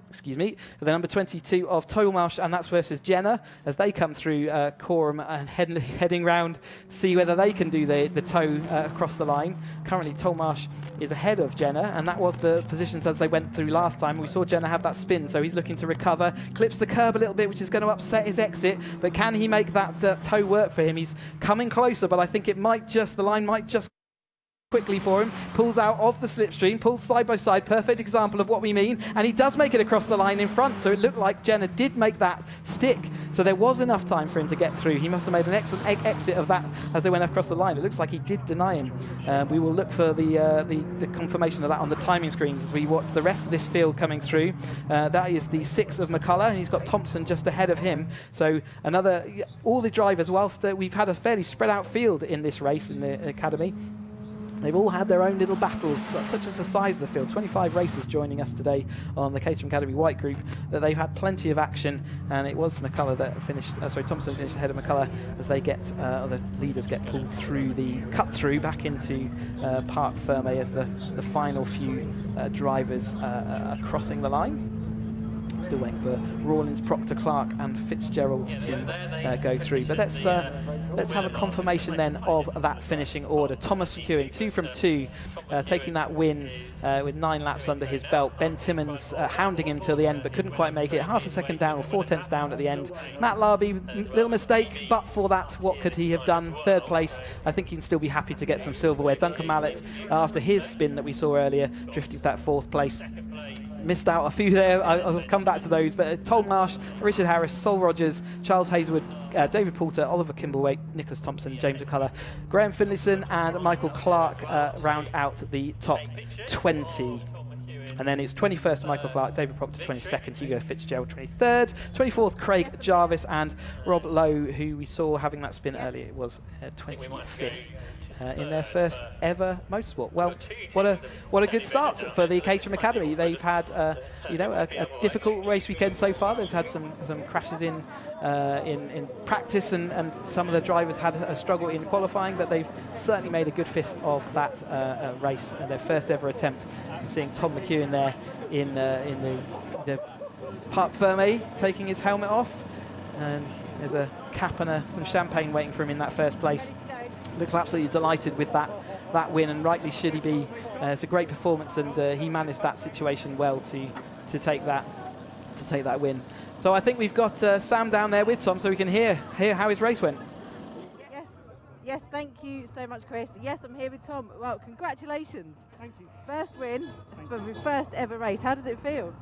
excuse me, for the number 22 of Tollmarsh, and that's versus Jenna as they come through Coram and heading round to see whether they can do the tow across the line. Currently Tollmarsh is ahead of Jenna, and that was the positions as they went through last time. We saw Jenna have that spin, so he's looking to recover, clips the curb a little bit, which is going to upset his exit, but can he make that tow work for him? He's coming closer, but I think the line might just quickly for him, pulls out of the slipstream, pulls side by side, perfect example of what we mean, and he does make it across the line in front, so it looked like Jenna did make that stick, so there was enough time for him to get through. He must have made an excellent exit of that as they went across the line. It looks like he did deny him. We will look for the confirmation of that on the timing screens as we watch the rest of this field coming through. That is the 6 of McCullough, and he's got Thompson just ahead of him, so all the drivers, whilst we've had a fairly spread out field in this race in the Academy, they've all had their own little battles, such as the size of the field. 25 racers joining us today on the Caterham Academy White Group, that they've had plenty of action, and it was McCullough that finished, Thompson finished ahead of McCullough as they the leaders get pulled through the cut through back into Parc Ferme as the final few drivers are crossing the line. Still waiting for Rawlins, Proctor, Clark and Fitzgerald to go through. But let's have a confirmation then of that finishing order. Thomas securing 2 from 2, taking that win with 9 laps under his belt. Ben Timmons hounding him till the end, but couldn't quite make it. Half a second down, or 4/10 down at the end. Matt Larby, little mistake, but for that, what could he have done? 3rd place. I think he can still be happy to get some silverware. Duncan Mallett, after his spin that we saw earlier, drifted to that 4th place. Missed out a few there. I'll come back to those, but Tollmarsh, Richard Harris, Sol Rogers, Charles Hazelwood, David Poulter, Oliver Kimblewait, Nicholas Thompson, James McCullough, Graham Finlayson and Michael Clark round out the top 20. And then it's 21st Michael Clark, David Proctor 22nd, Hugo Fitzgerald 23rd, 24th Craig Jarvis, and Rob Lowe, who we saw having that spin earlier, was 25th. In their first ever motorsport. Well, what a good start for the Caterham Academy. They've had a difficult race weekend so far. They've had some crashes in practice, and some of the drivers had a struggle in qualifying, but they've certainly made a good fist of that race and their first ever attempt. Seeing Tom McEwen there in the Parc Ferme taking his helmet off, and there's a cap and some champagne waiting for him in that first place. Looks absolutely delighted with that win, and rightly should he be. It's a great performance, and he managed that situation well to take that win. So I think we've got Sam down there with Tom, so we can hear how his race went. Yes, thank you so much, Chris. Yes, I'm here with Tom. Well, congratulations. Thank you. First win for the first ever race. How does it feel?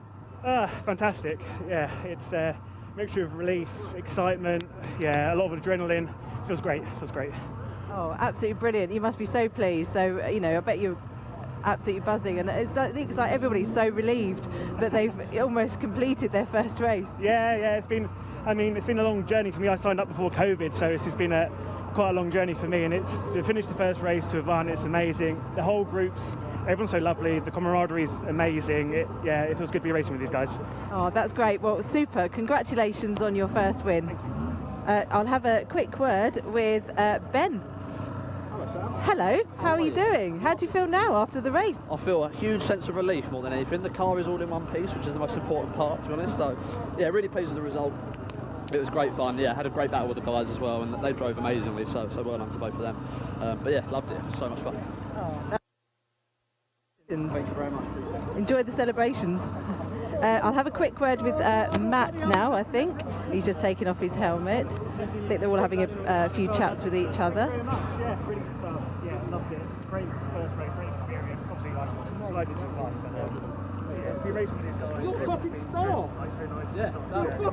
Fantastic. Yeah, it's a mixture of relief, excitement, a lot of adrenaline. Feels great. Oh, absolutely brilliant. You must be so pleased. So, I bet you're absolutely buzzing. And it's like everybody's so relieved that they've almost completed their first race. Yeah, it's been a long journey for me. I signed up before COVID, so it's just been quite a long journey for me. And it's to finish the first race to Avon, it's amazing. The whole everyone's so lovely. The camaraderie is amazing. It feels good to be racing with these guys. Oh, that's great. Well, super. Congratulations on your first win. Thank you. I'll have a quick word with Ben. Hello, how are you doing? How do you feel now after the race? I feel a huge sense of relief more than anything. The car is all in one piece, which is the most important part, to be honest. So, really pleased with the result. It was great fun. Had a great battle with the guys as well, and they drove amazingly. So well done to both of them. Loved it. It was so much fun. Thank you very much. Enjoy the celebrations. I'll have a quick word with Matt now, I think. He's just taken off his helmet. I think they're all having a few chats with each other. Very much, really good stuff. Loved it. Great first race, great experience. Obviously, delighted to have to be racing with these guys. You're fucking star!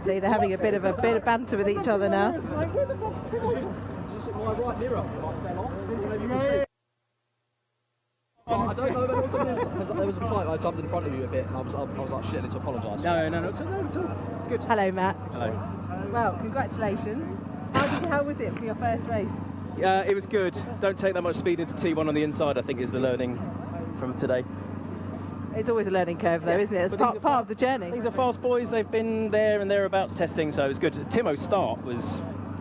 See, they're having a bit of banter with each other now. Where the fuck did you sit my right mirror? I fell off. I don't know if there was a point where I jumped in front of you a bit, and I was like, shit, I need to apologise. No, it's good. Hello, Matt. Hello. Well, congratulations. How was it for your first race? It was good. Don't take that much speed into T1 on the inside, I think, is the learning from today. It's always a learning curve, though, isn't it? It's part of the journey. These are fast boys. They've been there and thereabouts testing, so it was good. Timo's start was...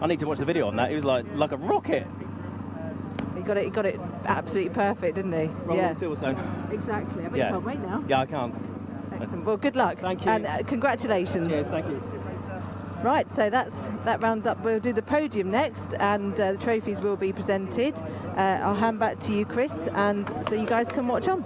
I need to watch the video on that. He was like a rocket. He got it absolutely perfect, didn't he? Silverstone. Exactly. I bet you can't wait now. Yeah, I can't. Excellent. Well, good luck. Thank you. And congratulations. Cheers, thank you. Right, so that rounds up. We'll do the podium next, and the trophies will be presented. I'll hand back to you, Chris, and so you guys can watch on.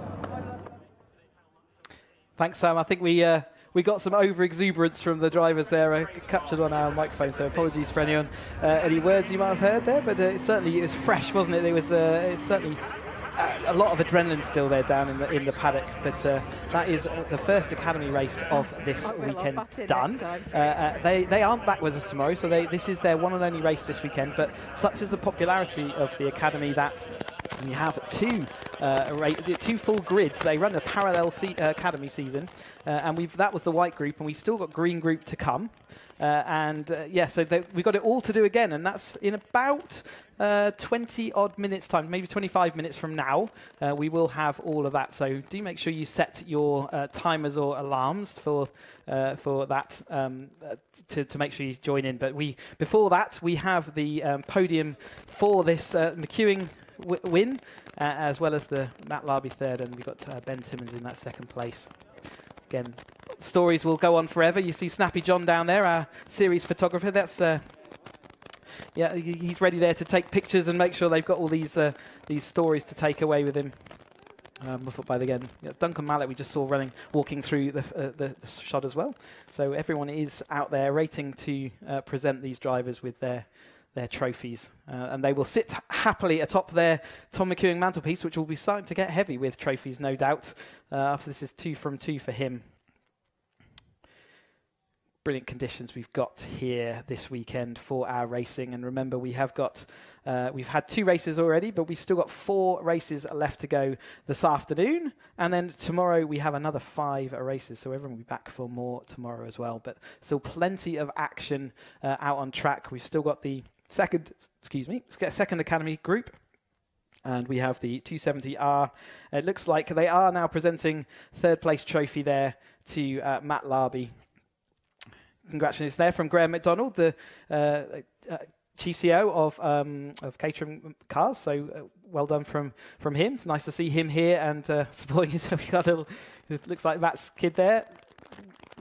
Thanks, Sam. I think we got some over-exuberance from the drivers there, captured on our microphone, so apologies for anyone, any words you might have heard there, but it was fresh, wasn't it? It's certainly a lot of adrenaline still there down in the paddock, but that is the first Academy race of this weekend done. They aren't back with us tomorrow, so this is their one and only race this weekend, but such is the popularity of the Academy that we have two full grids. They run a parallel Academy season, and that was the white group, and we've still got green group to come. So we've got it all to do again, and that's in about 20 odd minutes time, maybe 25 minutes from now. We will have all of that, so do make sure you set your timers or alarms for that to make sure you join in. But before that, we have the podium for this McEwing win, as well as the Matt Larby third, and we've got Ben Timmins in that second place. Again, stories will go on forever. You see Snappy John down there, our series photographer. That's he's ready there to take pictures and make sure they've got all these stories to take away with him. Again, it's Duncan Mallet we just saw walking through the shot as well. So everyone is out there waiting to present these drivers with their trophies, and they will sit happily atop their Tom McEwing mantelpiece, which will be starting to get heavy with trophies, no doubt, after this is 2 from 2 for him. Brilliant conditions we've got here this weekend for our racing, and remember we've had 2 races already, but we've still got 4 races left to go this afternoon, and then tomorrow we have another 5 races, so everyone will be back for more tomorrow as well. But still plenty of action out on track. We've still got the second Academy group, and we have the 270R. It looks like they are now presenting third place trophy there to Matt Larby. Congratulations there from Graham McDonald, the Chief CEO of Caterham Cars. So well done from him. It's nice to see him here and supporting it. So we got it looks like Matt's kid there,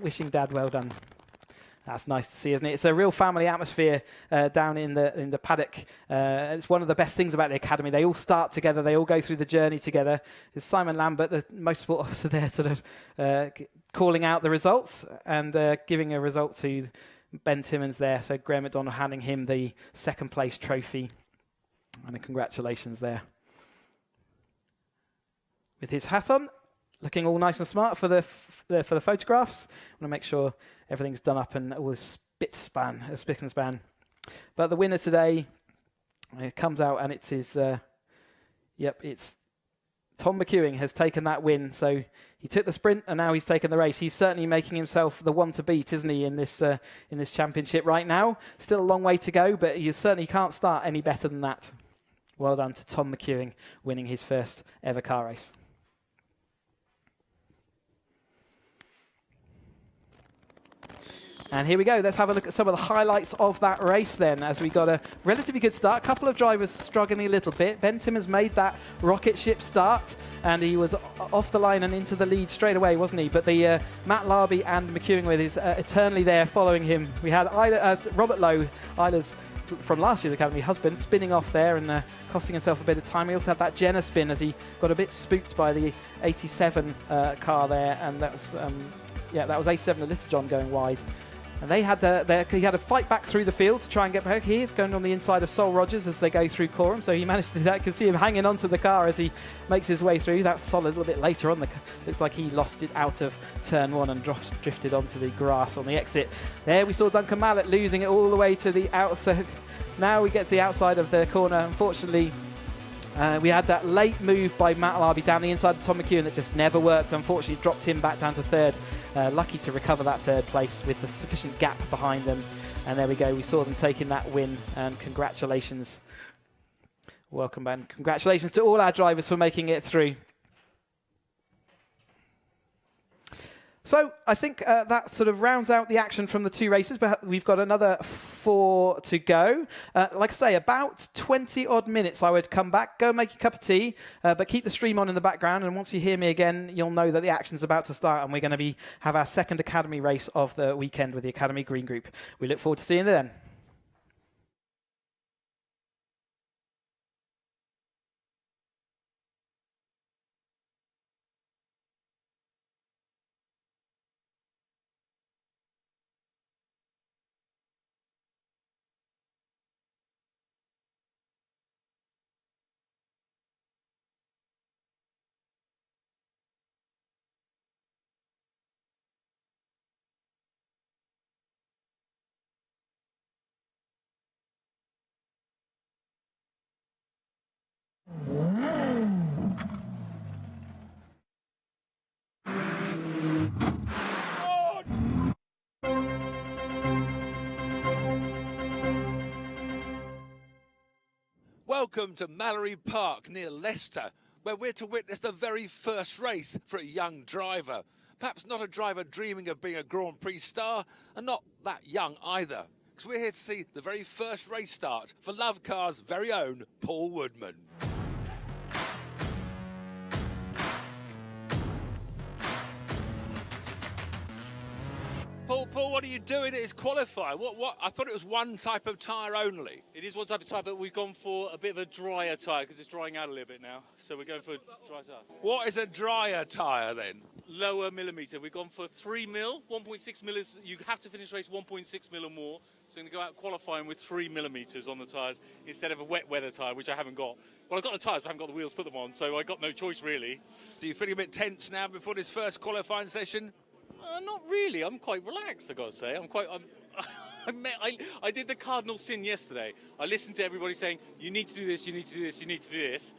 wishing Dad well done. That's nice to see, isn't it? It's a real family atmosphere down in the paddock. It's one of the best things about the Academy. They all start together. They all go through the journey together. There's Simon Lambert, the motorsport officer there, sort of calling out the results and giving a result to Ben Timmins there. So Graham McDonald handing him the second place trophy. And a congratulations there. With his hat on, looking all nice and smart for the photographs. I want to make sure everything's done up and all spick and span. But the winner today, it comes out and it's his. It's Tom McEwing has taken that win. So he took the sprint and now he's taken the race. He's certainly making himself the one to beat, isn't he, in this championship right now? Still a long way to go, but you certainly can't start any better than that. Well done to Tom McEwing, winning his first ever car race. And here we go. Let's have a look at some of the highlights of that race then, as we got a relatively good start. A couple of drivers struggling a little bit. Ben Timmins made that rocket ship start, and he was off the line and into the lead straight away, wasn't he? But the Matt Larby and McEwing with his eternally there following him. We had Robert Lowe, Isla's from last year's Academy husband, spinning off there and costing himself a bit of time. He also had that Jenner spin as he got a bit spooked by the 87 car there, and that was 87 the Little John going wide. And he had to fight back through the field to try and get back. He's going on the inside of Sol Rogers as they go through Coram, so he managed to do that. You can see him hanging onto the car as he makes his way through. That's Sol a little bit later on. Looks like he lost it out of turn 1 and drifted onto the grass on the exit. There we saw Duncan Mallet losing it all the way to the outside. Now we get to the outside of the corner. Unfortunately, we had that late move by Matt Larby down the inside of Tom McEwing that just never worked. Unfortunately, dropped him back down to third. Lucky to recover that third place with the sufficient gap behind them. And there we go. We saw them taking that win. And congratulations. Welcome, Ben. Congratulations to all our drivers for making it through. So I think that sort of rounds out the action from the 2 races, but we've got another 4 to go. Like I say, about 20 odd minutes I would come back, go make a cup of tea, but keep the stream on in the background, and once you hear me again, you'll know that the action's about to start, and we're going to have our second Academy race of the weekend with the Academy Green Group. We look forward to seeing you then. Welcome to Mallory Park near Leicester, where we're to witness the very first race for a young driver. Perhaps not a driver dreaming of being a Grand Prix star, and not that young either, because we're here to see the very first race start for Lovecars' very own Paul Woodman. Paul, what are you doing? It is qualifying. What? I thought it was one type of tyre only. It is one type of tyre, but we've gone for a bit of a drier tyre because it's drying out a little bit now. So we're going for a dry tyre. What is a drier tyre then? Lower millimetre. We've gone for 3 mil. 1.6 mil is, you have to finish race 1.6 mil or more. So I'm going to go out qualifying with 3 millimetres on the tyres instead of a wet weather tyre, which I haven't got. Well, I've got the tyres, but I haven't got the wheels to put them on, so I got no choice really. Do you feel a bit tense now before this first qualifying session? Not really. I'm quite relaxed, I've got to say. I did the cardinal sin yesterday. I listened to everybody saying, you need to do this, you need to do this, you need to do this.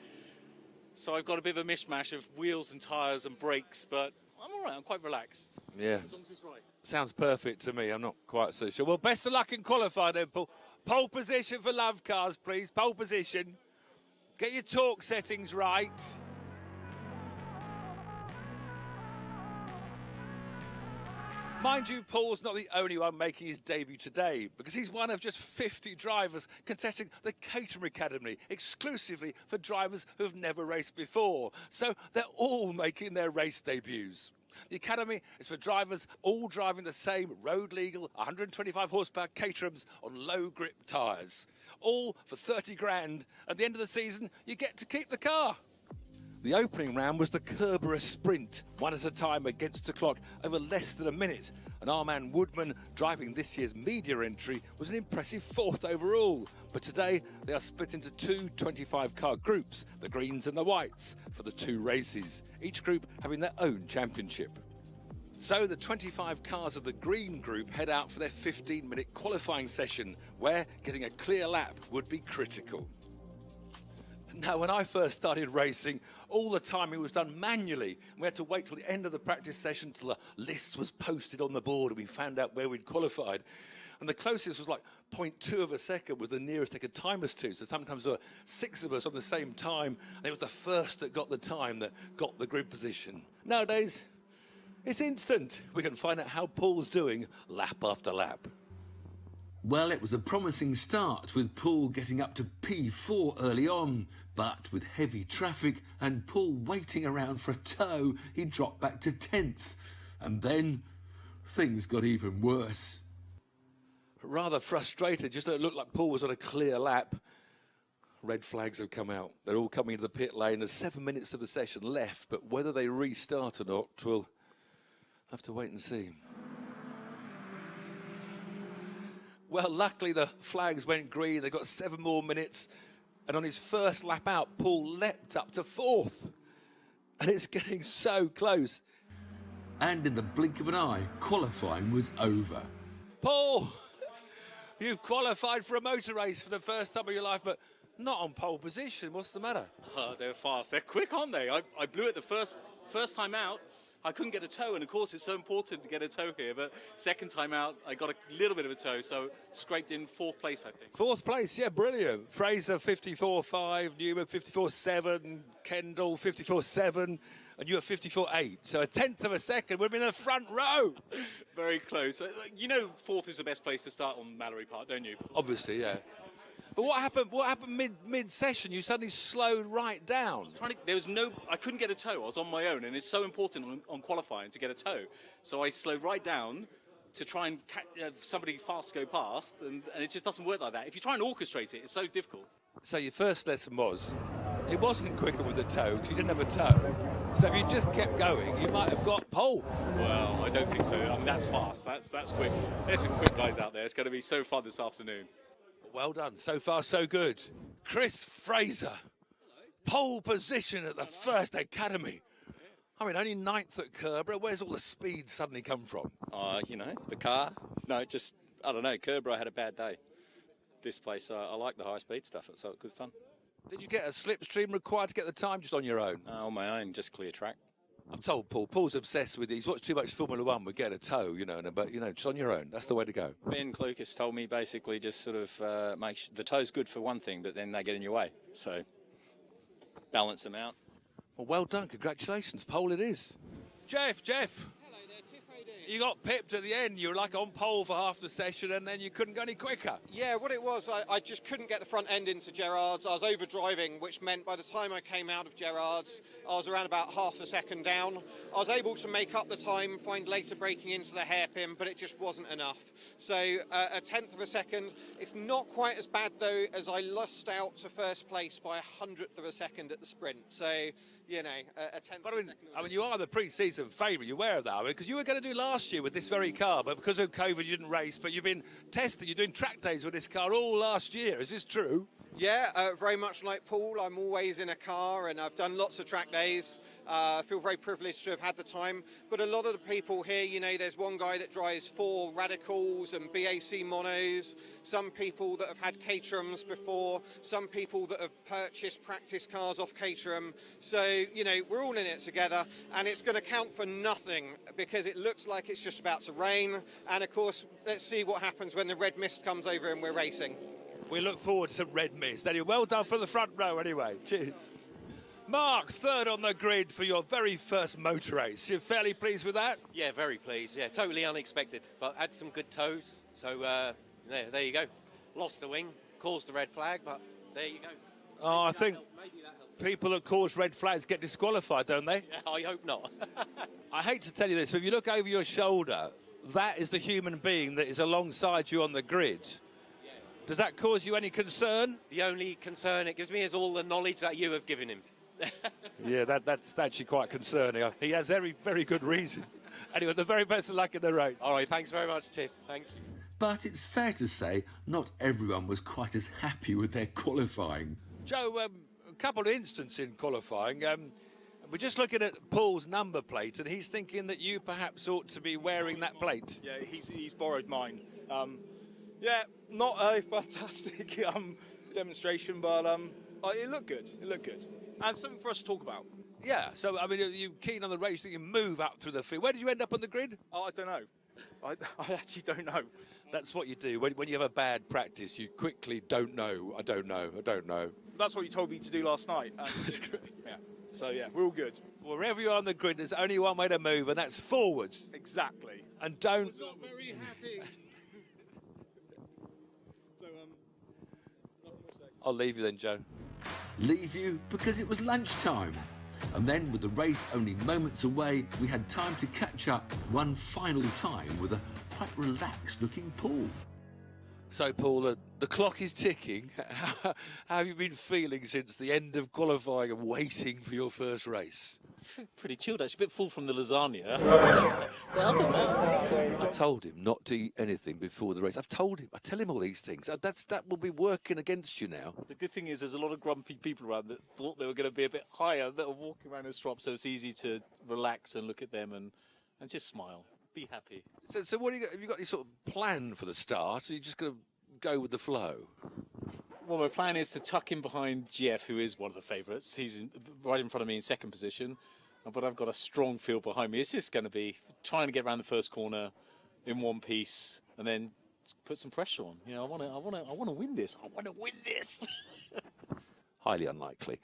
So I've got a bit of a mishmash of wheels and tyres and brakes, but I'm all right. I'm quite relaxed. Yeah. As long as it's right. Sounds perfect to me. I'm not quite so sure. Well, best of luck in qualifying then, Paul. Pole position for Lovecars, please. Pole position. Get your torque settings right. Mind you, Paul's not the only one making his debut today, because he's one of just 50 drivers contesting the Caterham Academy, exclusively for drivers who have never raced before. So they're all making their race debuts. The Academy is for drivers all driving the same road-legal 125 horsepower Caterhams on low-grip tyres. All for 30 grand. At the end of the season, you get to keep the car. The opening round was the Kerberos Sprint, one at a time against the clock over less than a minute. And our man Woodman, driving this year's media entry, was an impressive 4th overall. But today, they are split into 2 25-car groups, the greens and the whites, for the 2 races, each group having their own championship. So the 25 cars of the green group head out for their 15-minute qualifying session, where getting a clear lap would be critical. Now, when I first started racing, all the timing was done manually. We had to wait till the end of the practice session till the list was posted on the board and we found out where we'd qualified. And the closest was like 0.2 of a second was the nearest they could time us to. So sometimes there were 6 of us on the same time, and it was the first that got the time that got the grid position. Nowadays, it's instant. We can find out how Paul's doing lap after lap. Well, it was a promising start with Paul getting up to P4 early on, but with heavy traffic and Paul waiting around for a tow, he dropped back to 10th. And then things got even worse. Rather frustrated, just it looked like Paul was on a clear lap. Red flags have come out. They're all coming into the pit lane. There's 7 minutes of the session left, but whether they restart or not, we'll have to wait and see. Well, luckily the flags went green. They got 7 more minutes. And on his first lap out, Paul leapt up to 4th. And it's getting so close. And in the blink of an eye, qualifying was over. Paul, you've qualified for a motor race for the first time of your life, but not on pole position. What's the matter? They're fast. They're quick, aren't they? I blew it the first time out. I couldn't get a tow, and of course it's so important to get a tow here, but second time out I got a little bit of a tow, so scraped in 4th place, I think. 4th place, yeah, brilliant. Fraser 54.5, Newman 54.7, Kendall 54.7, and you were 54.8. So a tenth of a second would have been in the front row. Very close. You know, fourth is the best place to start on Mallory Park, don't you? Obviously, yeah. But what happened? What happened mid-session? You suddenly slowed right down. I couldn't get a toe. I was on my own, and it's so important on qualifying to get a toe. So I slowed right down to try and have somebody fast go past, and it just doesn't work like that. If you try and orchestrate it, it's so difficult. So your first lesson was, it wasn't quicker with the toe because you didn't have a toe. So if you just kept going, you might have got pole. Well, I don't think so. I mean, that's fast. That's quick. There's some quick guys out there. It's going to be so fun this afternoon. Well done. So far, so good. Chris Fraser, pole position at the first Academy. I mean, only 9th at Kerborough. Where's all the speed suddenly come from? You know, the car. No, just, I don't know. Kerborough had a bad day. This place, I like the high-speed stuff. It's good fun. Did you get a slipstream required to get the time just on your own? On my own, just clear track. I've told Paul. Paul's obsessed with it. He's watched too much Formula One. We get a toe, you know, but, you know, just on your own. That's the way to go. Ben Klukas told me basically just sort of the toe's good for one thing, but then they get in your way. So balance them out. Well done. Congratulations. Pole it is. Jeff. Hello there, Tiff. How you doing? You got pipped at the end. You were like on pole for half the session, and then you couldn't go any quicker. Yeah, what it was, I just couldn't get the front end into Gerrard's. I was overdriving, which meant by the time I came out of Gerrard's, I was around about half a second down. I was able to make up the time, find later braking into the hairpin, but it just wasn't enough. So a tenth of a second. It's not quite as bad, though, as I lost out to first place by 100th of a second at the sprint. So, you know, a tenth of a second. I mean, you are the pre-season favourite. You're aware of that, because you were going to do last year with this very car, but because of COVID, you didn't race. But you've been testing. You're doing track days with this car all last year. Is this true? Yeah, very much like Paul. I'm always in a car, and I've done lots of track days. I feel very privileged to have had the time. But a lot of the people here, you know, there's one guy that drives 4 Radicals and BAC Monos, some people that have had Caterhams before, some people that have purchased practice cars off Caterham. So, you know, we're all in it together, and it's going to count for nothing because it looks like it's just about to rain. And, of course, let's see what happens when the red mist comes over and we're racing. We look forward to red mist. Anyway, well done for the front row anyway. Cheers. Mark, third on the grid for your very first motor race. You're fairly pleased with that? Yeah, very pleased. Yeah, totally unexpected, but had some good toes. So there you go. Lost a wing, caused the red flag, but there you go. Oh, I think people that cause red flags get disqualified, don't they? Yeah, I hope not. I hate to tell you this, but if you look over your shoulder, that is the human being that is alongside you on the grid. Does that cause you any concern? The only concern it gives me is all the knowledge that you have given him. Yeah, that's actually quite concerning. He has very good reason. Anyway, the very best of luck in the race. All right, thanks very much, Tiff. Thank you. But it's fair to say not everyone was quite as happy with their qualifying. Joe, a couple of instances in qualifying. We're just looking at Paul's number plate, and he's thinking that you perhaps ought to be wearing that plate. Yeah, he's borrowed mine. Yeah, not a fantastic demonstration, but it looked good. It looked good. And something for us to talk about. Yeah, so, I mean, are you keen on the race? You can move up through the field. Where did you end up on the grid? Oh, I don't know. I actually don't know. That's what you do. When you have a bad practice, you quickly don't know. I don't know. That's what you told me to do last night. That's great. Yeah. So, yeah, we're all good. Wherever you're on the grid, there's only one way to move, and that's forwards. Exactly. And don't... I'm not very happy. I'll leave you then, Joe. Leave you because it was lunchtime. And then, with the race only moments away, we had time to catch up one final time with a quite relaxed-looking Paul. So, Paul, the clock is ticking. How have you been feeling since the end of qualifying and waiting for your first race? Pretty chilled, actually. A bit full from the lasagna. But other than that... I told him not to eat anything before the race. I tell him all these things. That will be working against you now. The good thing is there's a lot of grumpy people around that thought they were going to be a bit higher, that are walking around in strop, so it's easy to relax and look at them and just smile. Be happy. So what have you got any sort of plan for the start? Or are you just going to go with the flow? Well, my plan is to tuck in behind Jeff, who is one of the favourites. He's right in front of me in second position, but I've got a strong field behind me. It's just going to be trying to get around the first corner in one piece and then put some pressure on. You know, I want to win this. I want to win this. Highly unlikely.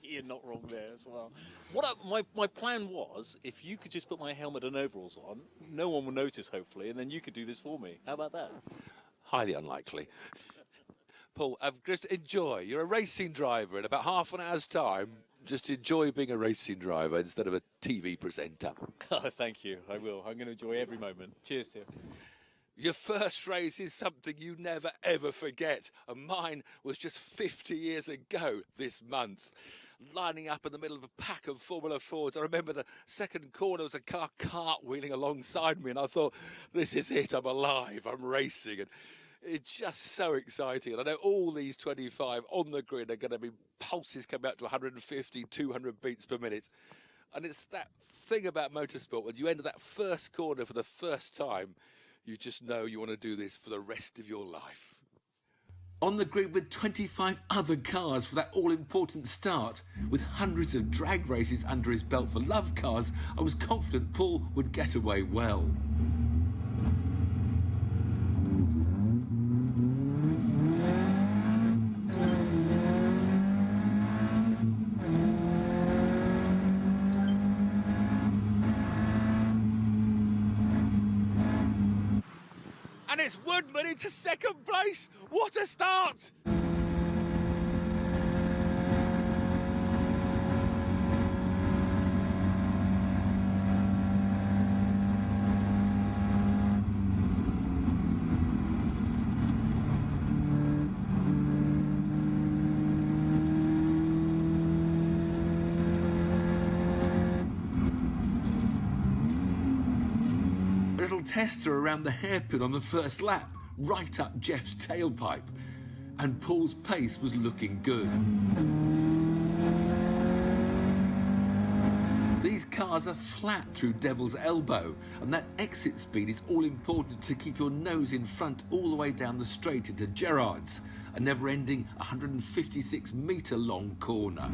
You're not wrong there as well. My plan was, if you could just put my helmet and overalls on, no one will notice, hopefully, and then you could do this for me. How about that? Highly unlikely. Paul, just enjoy. You're a racing driver. In about half an hour's time, just enjoy being a racing driver instead of a TV presenter. Oh, thank you. I will. I'm going to enjoy every moment. Cheers, Tim. Your first race is something you never, ever forget. And mine was just 50 years ago this month. Lining up in the middle of a pack of Formula Fords. I remember the second corner was a car cartwheeling alongside me, and I thought, this is it. I'm alive. I'm racing. And it's just so exciting. And I know all these 25 on the grid are going to be pulses coming out to 150, 200 beats per minute. And it's that thing about motorsport, when you enter that first corner for the first time, you just know you want to do this for the rest of your life. On the grid with 25 other cars for that all-important start, with hundreds of drag races under his belt for Lovecars, I was confident Paul would get away well. And it's Woodman into second place. What a start! Tester around the hairpin on the first lap, right up Jeff's tailpipe, and Paul's pace was looking good. These cars are flat through Devil's Elbow, and that exit speed is all important to keep your nose in front all the way down the straight into Gerrard's, a never-ending 156-metre long corner.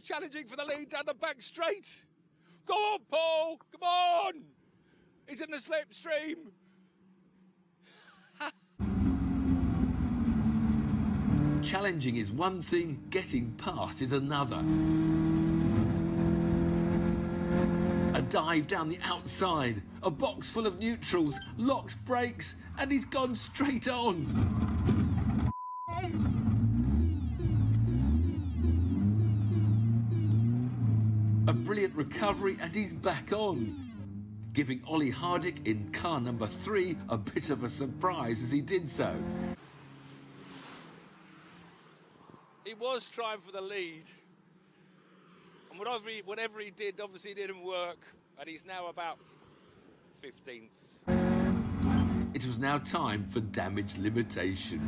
Challenging for the lead down the back straight. Go on, Paul. Come on. He's in the slipstream. Challenging is one thing, getting past is another. A dive down the outside, a box full of neutrals, locked brakes, and he's gone straight on. A brilliant recovery and he's back on, giving Ollie Hardick in car number 3 a bit of a surprise as he did so. He was trying for the lead, and whatever he did obviously didn't work, and he's now about 15th. It was now time for damage limitation.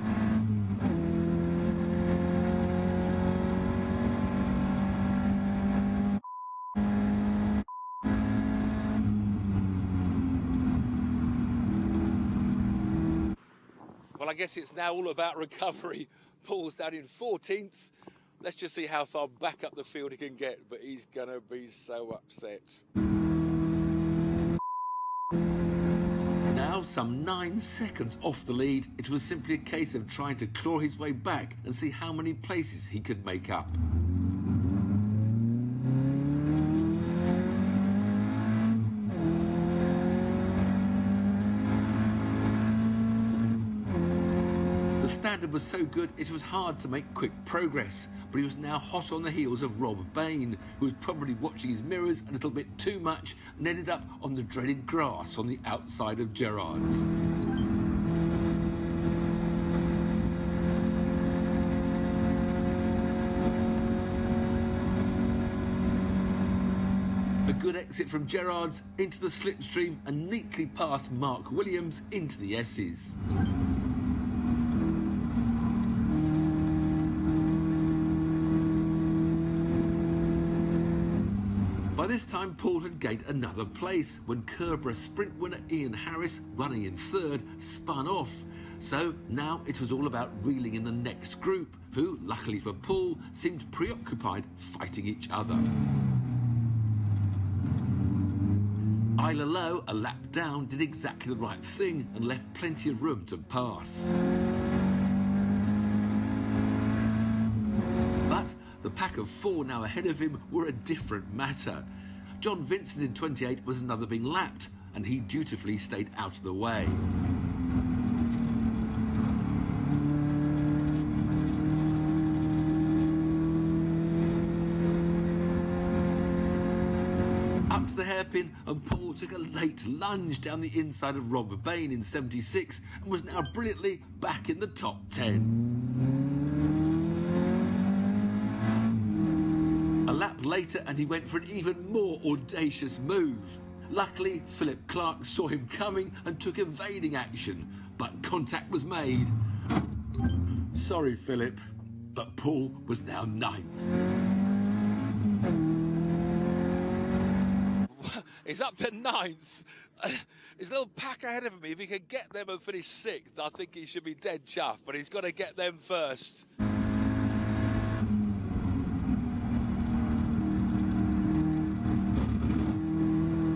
Well, I guess it's now all about recovery. Paul's down in 14th. Let's just see how far back up the field he can get, but he's going to be so upset. Now, some 9 seconds off the lead, it was simply a case of trying to claw his way back and see how many places he could make up. The standard was so good it was hard to make quick progress, but he was now hot on the heels of Rob Bain, who was probably watching his mirrors a little bit too much and ended up on the dreaded grass on the outside of Gerrard's. A good exit from Gerrard's into the slipstream and neatly past Mark Williams into the S's. By this time, Paul had gained another place when Kerbera sprint winner Ian Harris, running in 3rd, spun off. So now it was all about reeling in the next group, who, luckily for Paul, seemed preoccupied fighting each other. Isla Low, a lap down, did exactly the right thing and left plenty of room to pass. But the pack of 4 now ahead of him were a different matter. John Vincent in 28 was another being lapped, and he dutifully stayed out of the way. Up to the hairpin, and Paul took a late lunge down the inside of Rob Bain in 76 and was now brilliantly back in the top 10. A lap later and he went for an even more audacious move. Luckily, Philip Clark saw him coming and took evading action, but contact was made. Sorry, Philip, but Paul was now 9th. He's up to 9th. His little pack ahead of him. If he can get them and finish 6th, I think he should be dead chuffed, but he's got to get them first.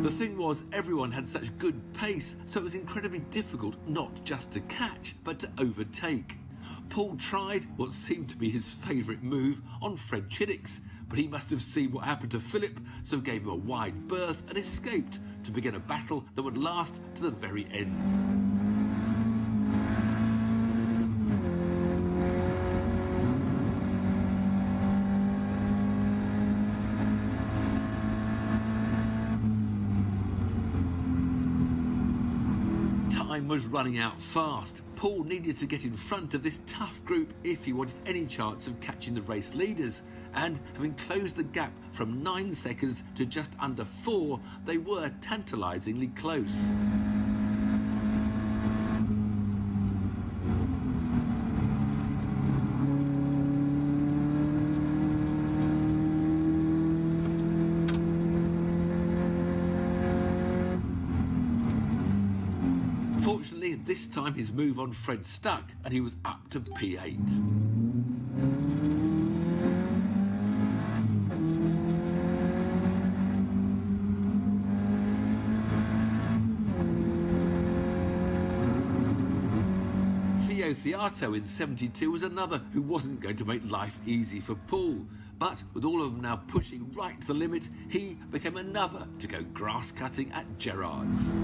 The thing was, everyone had such good pace, so it was incredibly difficult not just to catch, but to overtake. Paul tried what seemed to be his favourite move on Fred Chiddicks, but he must have seen what happened to Philip, so gave him a wide berth and escaped to begin a battle that would last to the very end. Time was running out fast. Paul needed to get in front of this tough group if he wanted any chance of catching the race leaders, and having closed the gap from 9 seconds to just under 4, they were tantalisingly close. Fortunately, this time his move on Fred stuck and he was up to P8. Theato in 72 was another who wasn't going to make life easy for Paul, but with all of them now pushing right to the limit, he became another to go grass cutting at Gerrard's.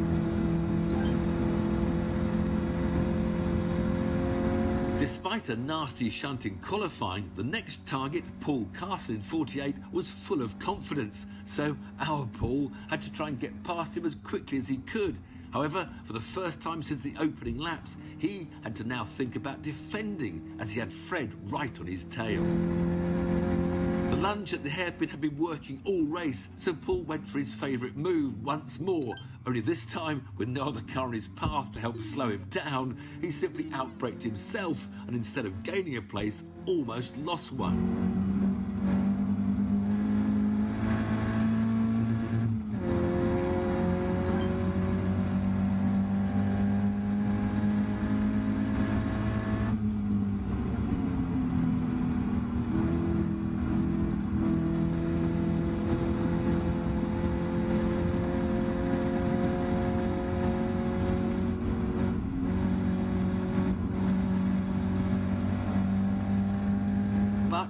Despite a nasty shunt in qualifying, the next target, Paul Carson in 48, was full of confidence, so our Paul had to try and get past him as quickly as he could. However, for the first time since the opening laps, he had to now think about defending as he had Fred right on his tail. The lunge at the hairpin had been working all race, so Paul went for his favourite move once more, only this time, with no other car in his path to help slow him down, he simply outbraked himself and instead of gaining a place, almost lost one.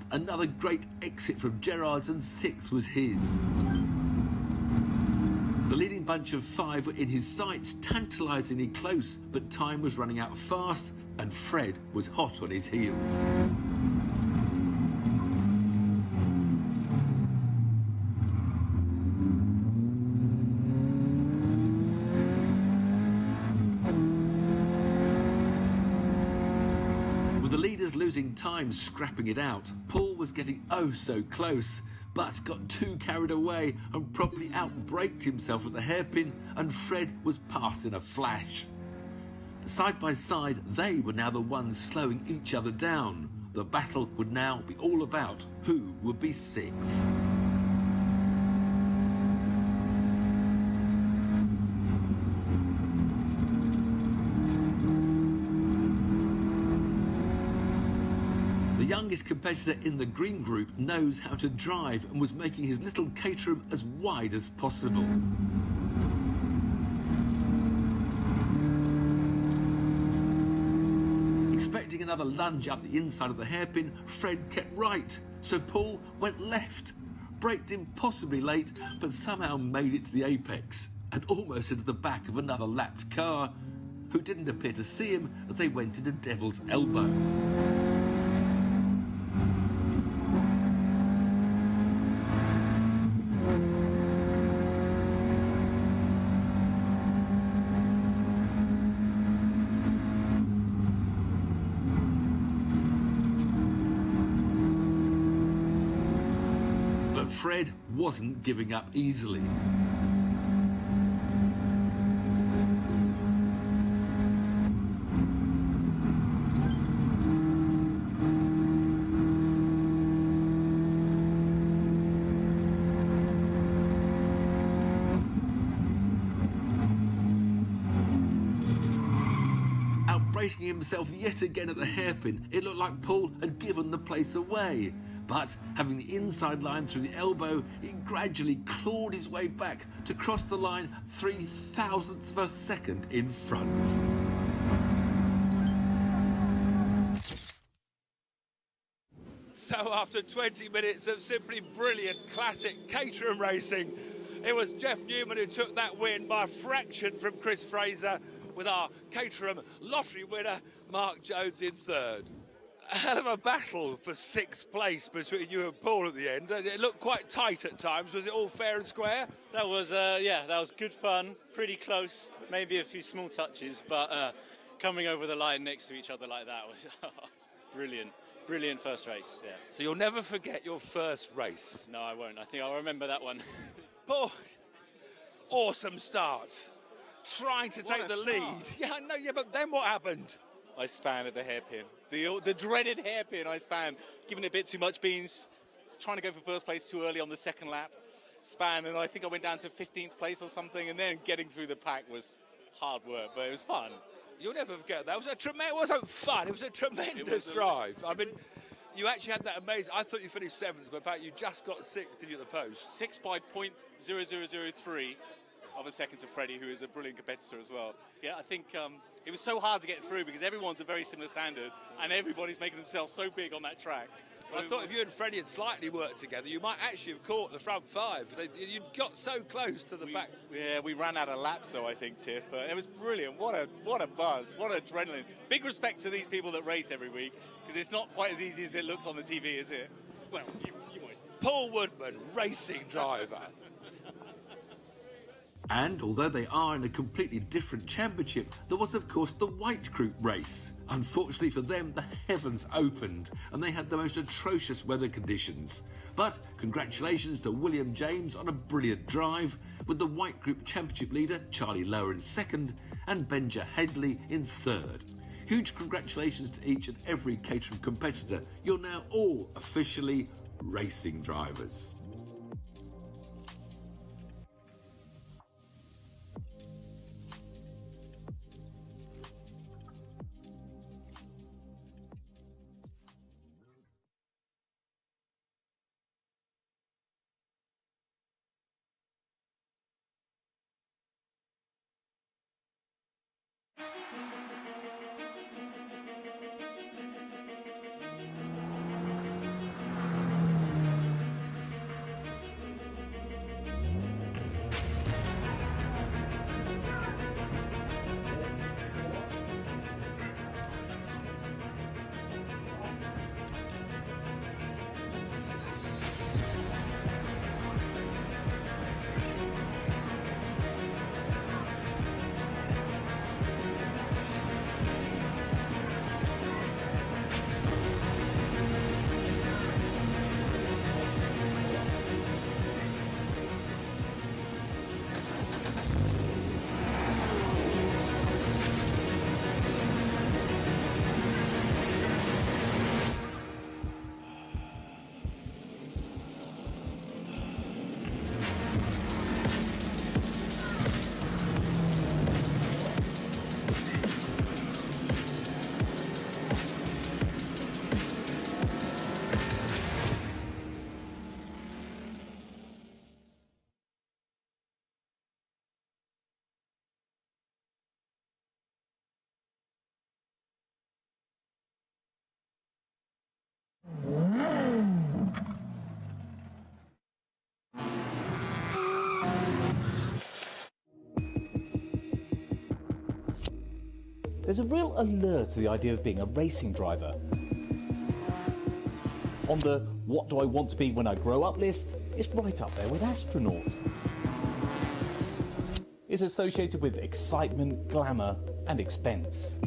Another great exit from Gerrard's and 6th was his. The leading bunch of 5 were in his sights, tantalisingly close, but time was running out fast and Fred was hot on his heels. Losing time scrapping it out, Paul was getting oh so close, but got too carried away and properly outbraked himself at the hairpin, and Fred was past in a flash. Side by side, they were now the ones slowing each other down. The battle would now be all about who would be 6th. The youngest competitor in the green group knows how to drive and was making his little Caterham as wide as possible. Expecting another lunge up the inside of the hairpin, Fred kept right, so Paul went left. Braked impossibly late, but somehow made it to the apex and almost into the back of another lapped car, who didn't appear to see him as they went into Devil's Elbow. But Fred wasn't giving up easily. Outbraking himself yet again at the hairpin, it looked like Paul had given the place away. But having the inside line through the elbow, he gradually clawed his way back to cross the line 0.003 of a second in front. So after 20 minutes of simply brilliant classic Caterham racing, it was Jeff Newman who took that win by a fraction from Chris Fraser, with our Caterham lottery winner Mark Jones in third. A hell of a battle for 6th place between you and Paul at the end. It looked quite tight at times. Was it all fair and square? That was, yeah, that was good fun, pretty close, maybe a few small touches, but coming over the line next to each other like that was brilliant. Brilliant first race, yeah. So you'll never forget your first race? No, I won't. I think I'll remember that one. Oh, awesome start. Trying to take the lead. Yeah, I know, yeah, but then what happened? I span at the hairpin. The dreaded hairpin I span. Giving it a bit too much beans. Trying to go for first place too early on the second lap. Span, and I think I went down to 15th place or something, and then getting through the pack was hard work, but it was fun. You'll never forget that. It wasn't fun, it was a tremendous drive. I mean, you actually had that amazing... I thought you finished 7th, but about you just got 6th, did you, at the post? 6 by 0.0003 of a second to Freddie, who is a brilliant competitor as well. Yeah, I think it was so hard to get through because everyone's a very similar standard and everybody's making themselves so big on that track. I thought if you and Freddie had slightly worked together, you might actually have caught the front 5. You got so close to the back. Yeah, we ran out of laps, so I think, Tiff, but it was brilliant. What a buzz, what adrenaline. Big respect to these people that race every week, because it's not quite as easy as it looks on the TV, is it? Well, you might. Paul Woodman, racing driver. And although they are in a completely different championship, there was of course the white group race. Unfortunately for them, the heavens opened and they had the most atrocious weather conditions. But congratulations to William James on a brilliant drive, with the white group championship leader Charlie Lower in 2nd and Benja Headley in 3rd. Huge congratulations to each and every Caterham competitor. You're now all officially racing drivers. there's a real allure to the idea of being a racing driver. On the what do I want to be when I grow up list, it's right up there with astronaut. It's associated with excitement, glamour and expense.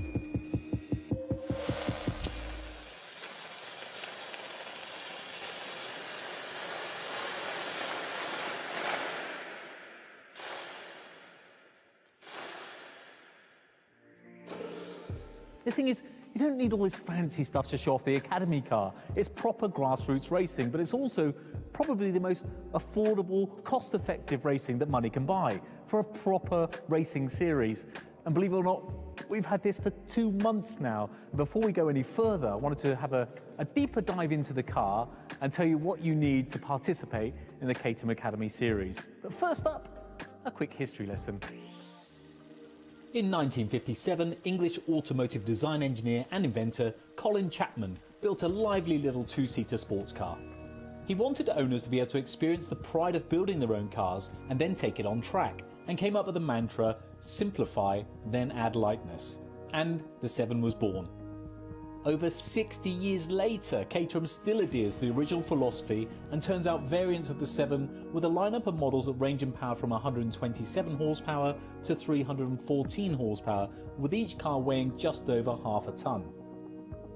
The thing is, you don't need all this fancy stuff to show off the Academy car. It's proper grassroots racing, but it's also probably the most affordable, cost-effective racing that money can buy for a proper racing series. And believe it or not, we've had this for 2 months now. Before we go any further, I wanted to have a deeper dive into the car and tell you what you need to participate in the Caterham Academy series. But first up, a quick history lesson. In 1957, English automotive design engineer and inventor Colin Chapman built a lively little two-seater sports car. He wanted owners to be able to experience the pride of building their own cars and then take it on track, and came up with the mantra, simplify, then add lightness. And the 7 was born. Over 60 years later, Caterham still adheres to the original philosophy and turns out variants of the 7 with a lineup of models that range in power from 127 horsepower to 314 horsepower, with each car weighing just over half a tonne.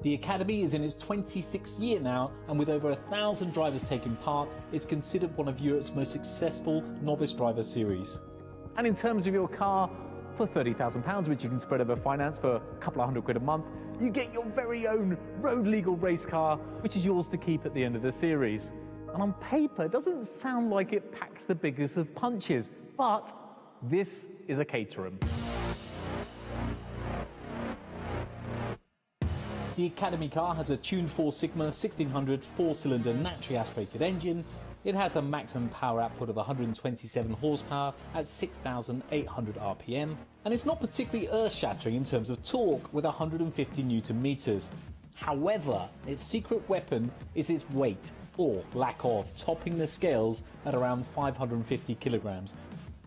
The Academy is in its 26th year now, and with over 1,000 drivers taking part, it's considered one of Europe's most successful novice driver series. And in terms of your car, for £30,000, which you can spread over finance for a couple of £100 a month, you get your very own road legal race car, which is yours to keep at the end of the series. And on paper, it doesn't sound like it packs the biggest of punches, but this is a Caterham. The Academy car has a tuned 4 Sigma 1600 4-cylinder naturally aspirated engine. It has a maximum power output of 127 horsepower at 6,800 RPM, and it's not particularly earth-shattering in terms of torque with 150 Newton meters. However, its secret weapon is its weight, or lack of, topping the scales at around 550 kilograms.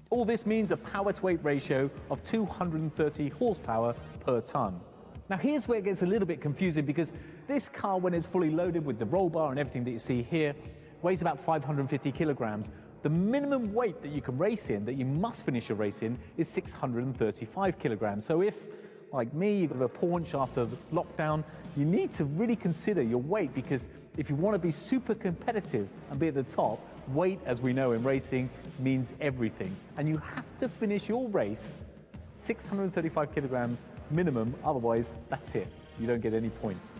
All this means a power-to-weight ratio of 230 horsepower per tonne. Now here's where it gets a little bit confusing, because this car, when it's fully loaded with the roll bar and everything that you see here, weighs about 550 kilograms. The minimum weight that you can race in, that you must finish a race in, is 635 kilograms. So if, like me, you've got a paunch after the lockdown, you need to really consider your weight, because if you want to be super competitive and be at the top, weight, as we know in racing, means everything. And you have to finish your race 635 kilograms minimum, otherwise that's it. You don't get any points.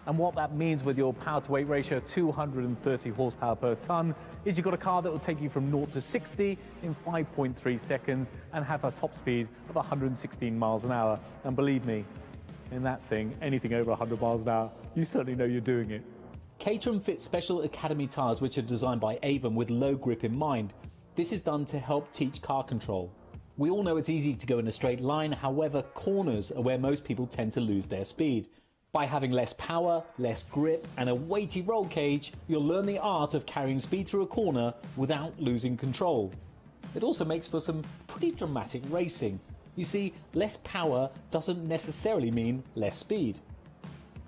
And what that means with your power-to-weight ratio, 230 horsepower per tonne, is you've got a car that will take you from 0 to 60 in 5.3 seconds and have a top speed of 116 miles an hour. And believe me, in that thing, anything over 100 miles an hour, you certainly know you're doing it. Caterham fits special Academy tyres which are designed by Avon with low grip in mind. This is done to help teach car control. We all know it's easy to go in a straight line, however, corners are where most people tend to lose their speed. By having less power, less grip and a weighty roll cage, you'll learn the art of carrying speed through a corner without losing control. It also makes for some pretty dramatic racing. You see, less power doesn't necessarily mean less speed.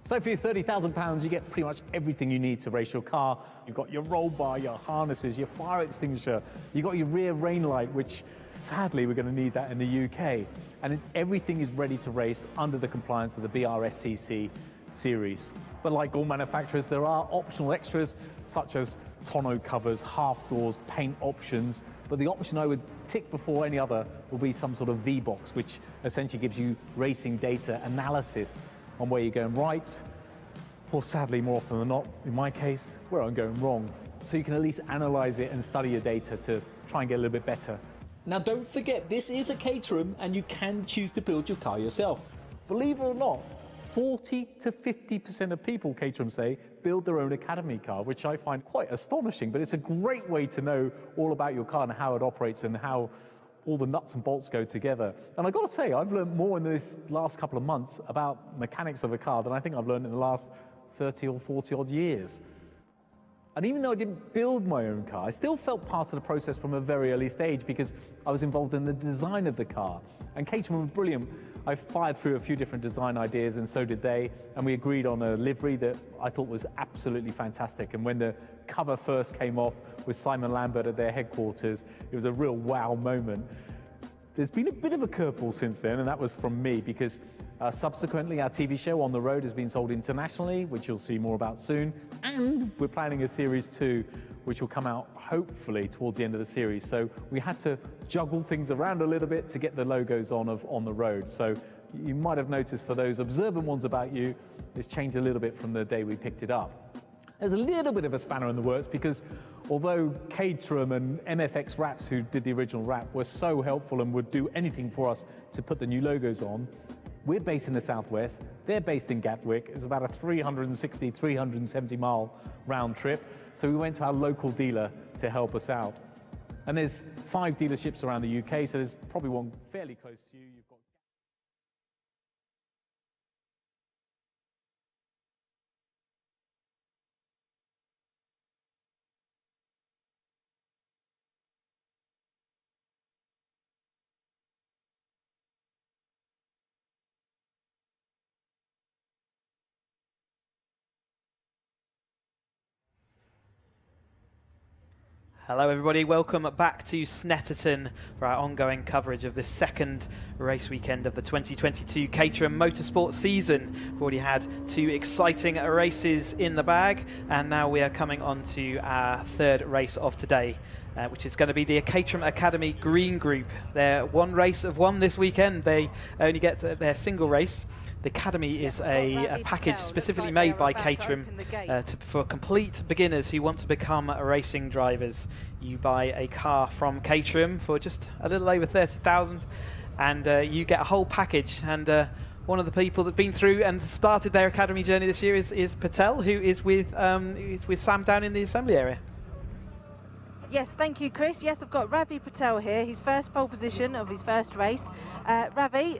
So for your £30,000, you get pretty much everything you need to race your car. You've got your roll bar, your harnesses, your fire extinguisher, you've got your rear rain light, which sadly we're going to need that in the UK. And everything is ready to race under the compliance of the BRSCC series. But like all manufacturers, there are optional extras such as tonneau covers, half doors, paint options. But the option I would tick before any other will be some sort of V-box, which essentially gives you racing data analysis on where you're going right, or sadly, more often than not, in my case, where I'm going wrong. So you can at least analyze it and study your data to try and get a little bit better. Now don't forget, this is a Caterham and you can choose to build your car yourself. Believe it or not, 40 to 50% of people, Caterham say, build their own Academy car, which I find quite astonishing, but it's a great way to know all about your car and how it operates and how all the nuts and bolts go together. And I've got to say, I've learned more in this last couple of months about mechanics of a car than I think I've learned in the last 30 or 40 odd years. And even though I didn't build my own car, I still felt part of the process from a very early stage because I was involved in the design of the car. And Caterham was brilliant. I fired through a few different design ideas, and so did they, and we agreed on a livery that I thought was absolutely fantastic. And when the cover first came off with Simon Lambert at their headquarters, it was a real wow moment. There's been a bit of a curveball since then, and that was from me, because subsequently our TV show On the Road has been sold internationally, which you'll see more about soon, and we're planning a Series 2, which will come out hopefully towards the end of the series. So we had to juggle things around a little bit to get the logos on the road. So you might have noticed, for those observant ones about you, it's changed a little bit from the day we picked it up. There's a little bit of a spanner in the works, because although Caterham and MFX Wraps, who did the original wrap, were so helpful and would do anything for us to put the new logos on, we're based in the southwest, they're based in Gatwick. It's about a 360, 370 mile round trip. So we went to our local dealer to help us out. And there's 5 dealerships around the UK, so there's probably one fairly close to you. You've got Hello everybody, welcome back to Snetterton for our ongoing coverage of this second race weekend of the 2022 Caterham Motorsport season. We've already had 2 exciting races in the bag, and now we are coming on to our third race of today, which is going to be the Caterham Academy Green Group. They're one race of one this weekend. They only get their single race. The Academy is a package specifically made by Caterham for complete beginners who want to become racing drivers. You buy a car from Caterham for just a little over 30,000, and you get a whole package. And one of the people that's been through and started their Academy journey this year is Patel, who is with Sam down in the assembly area. Yes, thank you, Chris. Yes, I've got Ravi Patel here, his first pole position of his first race. Ravi,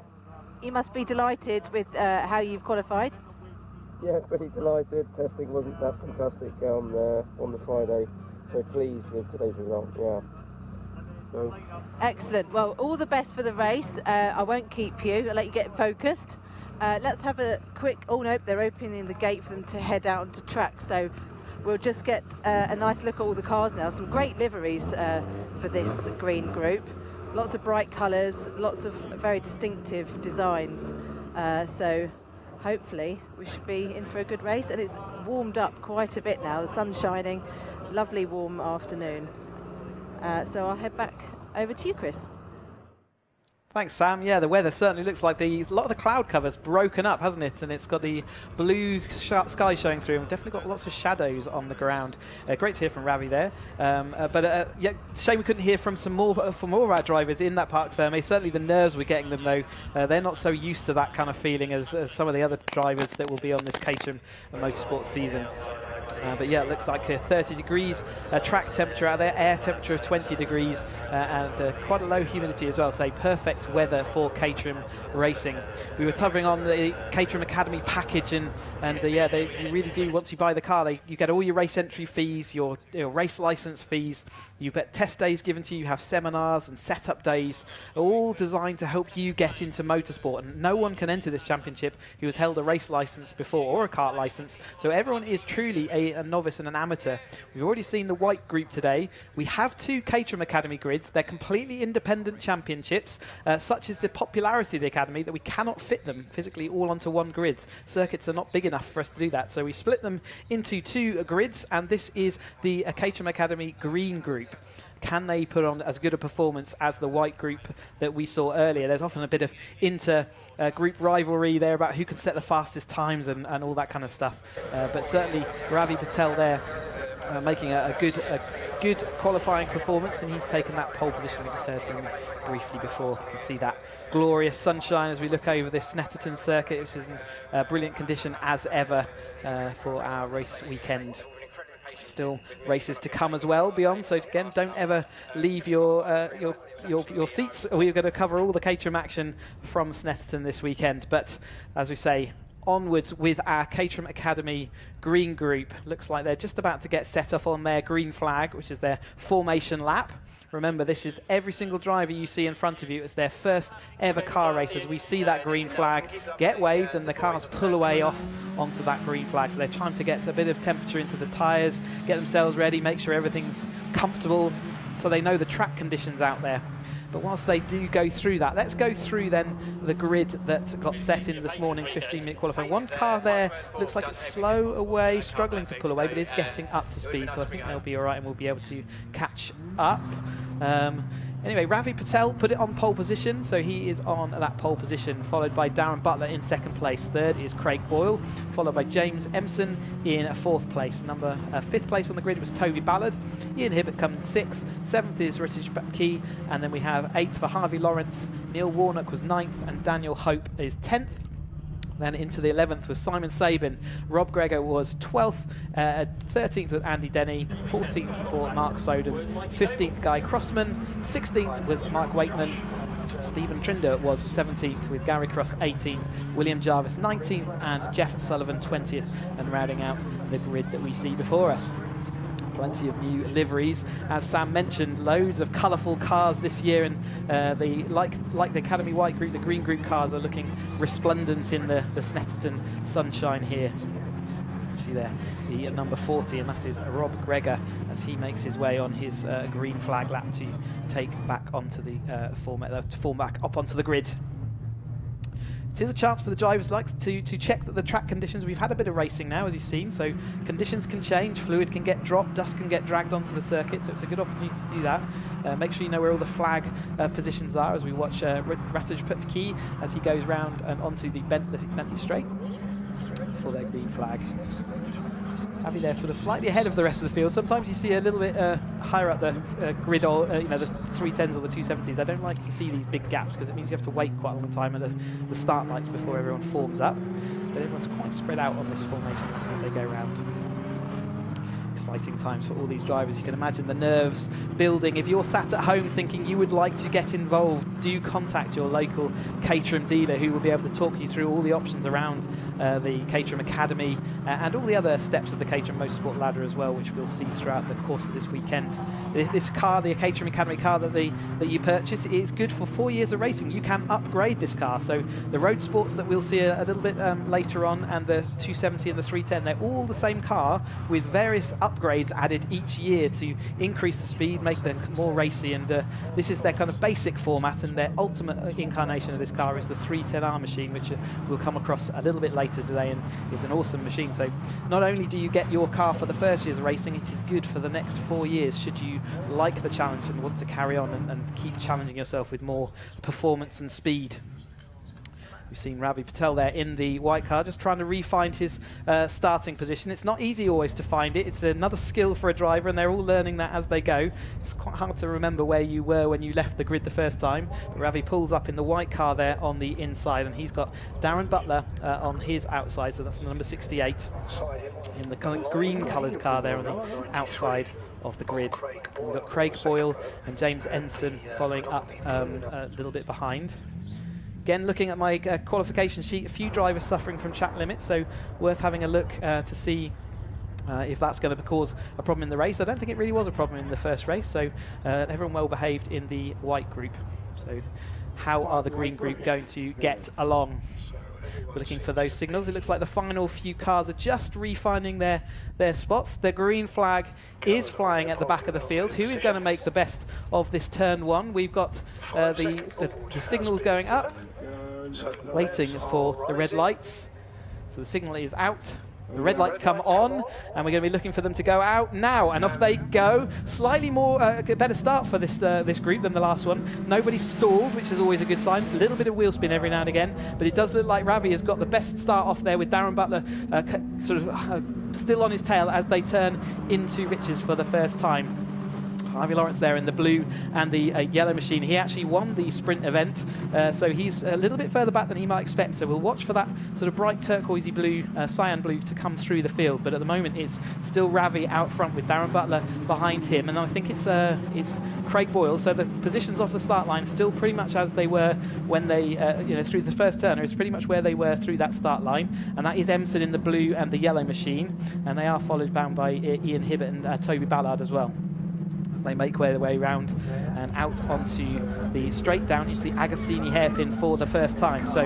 you must be delighted with how you've qualified. Yeah, pretty delighted. Testing wasn't that fantastic on the Friday, so pleased with today's result. Yeah. So. Excellent. Well, all the best for the race. I won't keep you. I'll let you get focused. Let's have a quick. Oh no, they're opening the gate for them to head out onto track. So we'll just get a nice look at all the cars now. Some great liveries for this green group. Lots of bright colours, lots of very distinctive designs. So hopefully we should be in for a good race. And it's warmed up quite a bit now. The sun's shining, lovely warm afternoon. So I'll head back over to you, Chris. Thanks, Sam. Yeah, the weather certainly looks like a lot of the cloud cover's broken up, hasn't it? And it's got the blue sky showing through, and definitely got lots of shadows on the ground. Great to hear from Ravi there. But yeah, shame we couldn't hear from more of our drivers in that Parc Fermé. Certainly the nerves we're getting them, though. They're not so used to that kind of feeling as some of the other drivers that will be on this Caterham Motorsport season. But yeah, it looks like 30 degrees track temperature out there, air temperature of 20 degrees, and quite a low humidity as well, so perfect weather for Caterham racing. We were covering on the Caterham Academy package, and yeah, you really do, once you buy the car, you get all your race entry fees, your race license fees, you get test days given to you, you have seminars and setup days, all designed to help you get into motorsport. And no one can enter this championship who has held a race license before or a kart license, so everyone is truly a novice and an amateur. We've already seen the white group today. We have 2 Caterham Academy grids. They're completely independent championships. Such is the popularity of the Academy that we cannot fit them physically all onto one grid. Circuits are not big enough for us to do that, so we split them into 2 grids, and this is the Caterham Academy green group. Can they put on as good a performance as the white group that we saw earlier? There's often a bit of inter-group rivalry there about who can set the fastest times and all that kind of stuff. But certainly Ravi Patel there making a good qualifying performance, and he's taken that pole position. We just heard from him briefly before. You can see that glorious sunshine as we look over this Snetterton circuit, which is in brilliant condition as ever for our race weekend. Still races to come as well beyond, so again, don't ever leave your seats. We're going to cover all the Caterham action from Snetterton this weekend, but as we say, onwards with our Caterham Academy green group. Looks like they're just about to get set off on their green flag, which is their formation lap. Remember, this is every single driver you see in front of you. It's their first ever car race. As we see that green flag get waved and the cars pull away off onto that green flag. So they're trying to get a bit of temperature into the tyres, get themselves ready, make sure everything's comfortable so they know the track conditions out there. But whilst they do go through that, let's go through then the grid that got set in this morning's 15-minute qualifying. One car there looks like it's slow away, struggling to pull away, but is getting up to speed, so I think they'll be all right and we'll be able to catch up. Anyway, Ravi Patel put it on pole position, so he is on that pole position, followed by Darren Butler in second place. Third is Craig Boyle, followed by James Empson in fourth place. Fifth place on the grid was Toby Ballard. Ian Hibbert coming sixth. Seventh is Richard Key, and then we have eighth for Harvey Lawrence. Neil Warnock was ninth, and Daniel Hope is 10th. Then into the 11th was Simon Sabin. Rob Gregor was 12th. 13th with Andy Denny. 14th for Mark Soden. 15th Guy Crossman. 16th was Mark Waitman. Stephen Trinder was 17th with Gary Cross 18th. William Jarvis 19th and Jeff Sullivan 20th. And rounding out the grid that we see before us. Plenty of new liveries, as Sam mentioned. Loads of colourful cars this year, and like the Academy White group, the green group cars are looking resplendent in the Snetterton sunshine here. See there, the number 40, and that is Rob Gregor as he makes his way on his green flag lap to take back onto the form back up onto the grid. It is a chance for the drivers to check that the track conditions. We've had a bit of racing now, as you've seen, so conditions can change, fluid can get dropped, dust can get dragged onto the circuit, so it's a good opportunity to do that. Make sure you know where all the flag positions are as we watch Ratuj Putki as he goes round and onto the Bentley Straight for their green flag. Avi there sort of slightly ahead of the rest of the field. Sometimes you see a little bit higher up the grid, or the 310s or the 270s. I don't like to see these big gaps because it means you have to wait quite a long time at the start lights before everyone forms up. But everyone's quite spread out on this formation as they go round. Exciting times for all these drivers. You can imagine the nerves building. If you're sat at home thinking you would like to get involved, do contact your local Caterham dealer who will be able to talk you through all the options around the Caterham Academy and all the other steps of the Caterham Motorsport ladder as well, which we'll see throughout the course of this weekend. This car, the Caterham Academy car that you purchase, is good for 4 years of racing. You can upgrade this car. So the Road Sports that we'll see a little bit later on, and the 270 and the 310, they're all the same car with various upgrades added each year to increase the speed, make them more racy, and this is their kind of basic format, and their ultimate incarnation of this car is the 310R machine, which we'll come across a little bit later today, and it's an awesome machine. So not only do you get your car for the first year's racing, it is good for the next 4 years should you like the challenge and want to carry on and keep challenging yourself with more performance and speed. We've seen Ravi Patel there in the white car, just trying to re-find his starting position. It's not easy always to find it. It's another skill for a driver, and they're all learning that as they go. It's quite hard to remember where you were when you left the grid the first time. But Ravi pulls up in the white car there on the inside, and he's got Darren Butler on his outside, so that's the number 68 in the green-coloured car there on the outside of the grid. And we've got Craig Boyle and James Ensign following up a little bit behind. Again, looking at my qualification sheet, a few drivers suffering from track limits, so worth having a look to see if that's going to cause a problem in the race. I don't think it really was a problem in the first race, so everyone well behaved in the white group. So how are the green group going to get along? We're looking for those signals. It looks like the final few cars are just refining their spots. The green flag is flying at the back of the field. Who is going to make the best of this turn one? We've got the signals going up, waiting for the red lights. So the signal is out. The red lights come on, and we're going to be looking for them to go out now, and off they go. Slightly more, better start for this group than the last one. Nobody stalled, which is always a good sign. It's a little bit of wheel spin every now and again, but it does look like Ravi has got the best start off there, with Darren Butler still on his tail as they turn into Riches for the first time. Harvey Lawrence there in the blue and the yellow machine. He actually won the sprint event, so he's a little bit further back than he might expect. So we'll watch for that sort of bright turquoisey blue, cyan blue to come through the field. But at the moment, it's still Ravi out front with Darren Butler behind him. And I think it's Craig Boyle. So the positions off the start line still pretty much as they were when they, through the first turner is pretty much where they were through that start line. And that is Emson in the blue and the yellow machine. And they are followed down by Ian Hibbert and Toby Ballard as well. They make their way around and out onto the straight down into the Agostini hairpin for the first time. So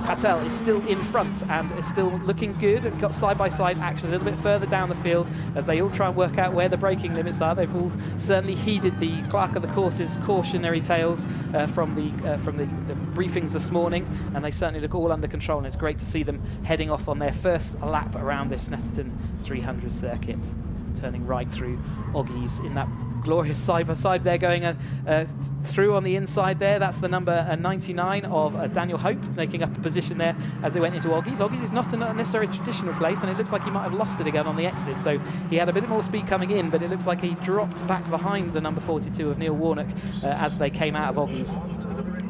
Patel is still in front and is still looking good. We've got side-by-side action a little bit further down the field as they all try and work out where the braking limits are. They've all certainly heeded the clerk of the course's cautionary tales from the briefings this morning, and they certainly look all under control, and it's great to see them heading off on their first lap around this Snetterton 300 circuit, turning right through Oggies in that glorious side-by-side there, going through on the inside there. That's the number 99 of Daniel Hope, making up a position there as they went into Oggies. Oggies is not a necessarily traditional place, and it looks like he might have lost it again on the exit. So he had a bit more speed coming in, but it looks like he dropped back behind the number 42 of Neil Warnock as they came out of Oggies.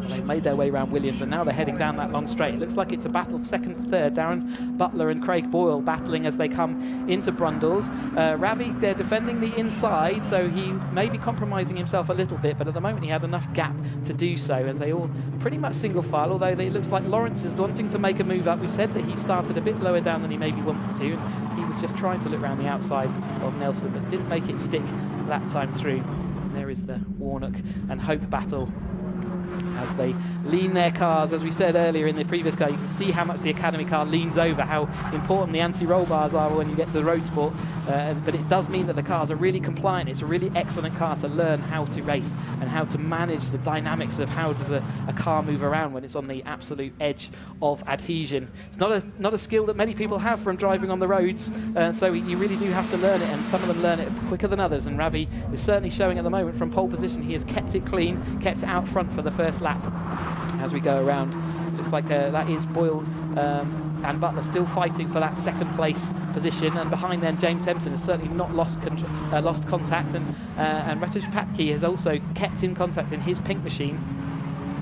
They made their way around Williams, and now they're heading down that long straight. It looks like it's a battle of second and third. Darren Butler and Craig Boyle battling as they come into Brundles. Ravi, they're defending the inside, so he may be compromising himself a little bit, but at the moment he had enough gap to do so, as they all pretty much single file, although it looks like Lawrence is wanting to make a move up. We said that he started a bit lower down than he maybe wanted to, and he was just trying to look around the outside of Nelson, but didn't make it stick that time through. And there is the Warnock and Hope battle as they lean their cars. As we said earlier in the previous car, you can see how much the Academy car leans over, how important the anti-roll bars are when you get to the road sport, but it does mean that the cars are really compliant. It's a really excellent car to learn how to race and how to manage the dynamics of how does a car move around when it's on the absolute edge of adhesion. It's not a skill that many people have from driving on the roads, so you really do have to learn it, and some of them learn it quicker than others, and Ravi is certainly showing at the moment from pole position. He has kept it clean, kept it out front for the first lap. As we go around, looks like that is Boyle and Butler still fighting for that second place position, and behind them James Hempson has certainly not lost contact, and Raj Patki has also kept in contact in his pink machine.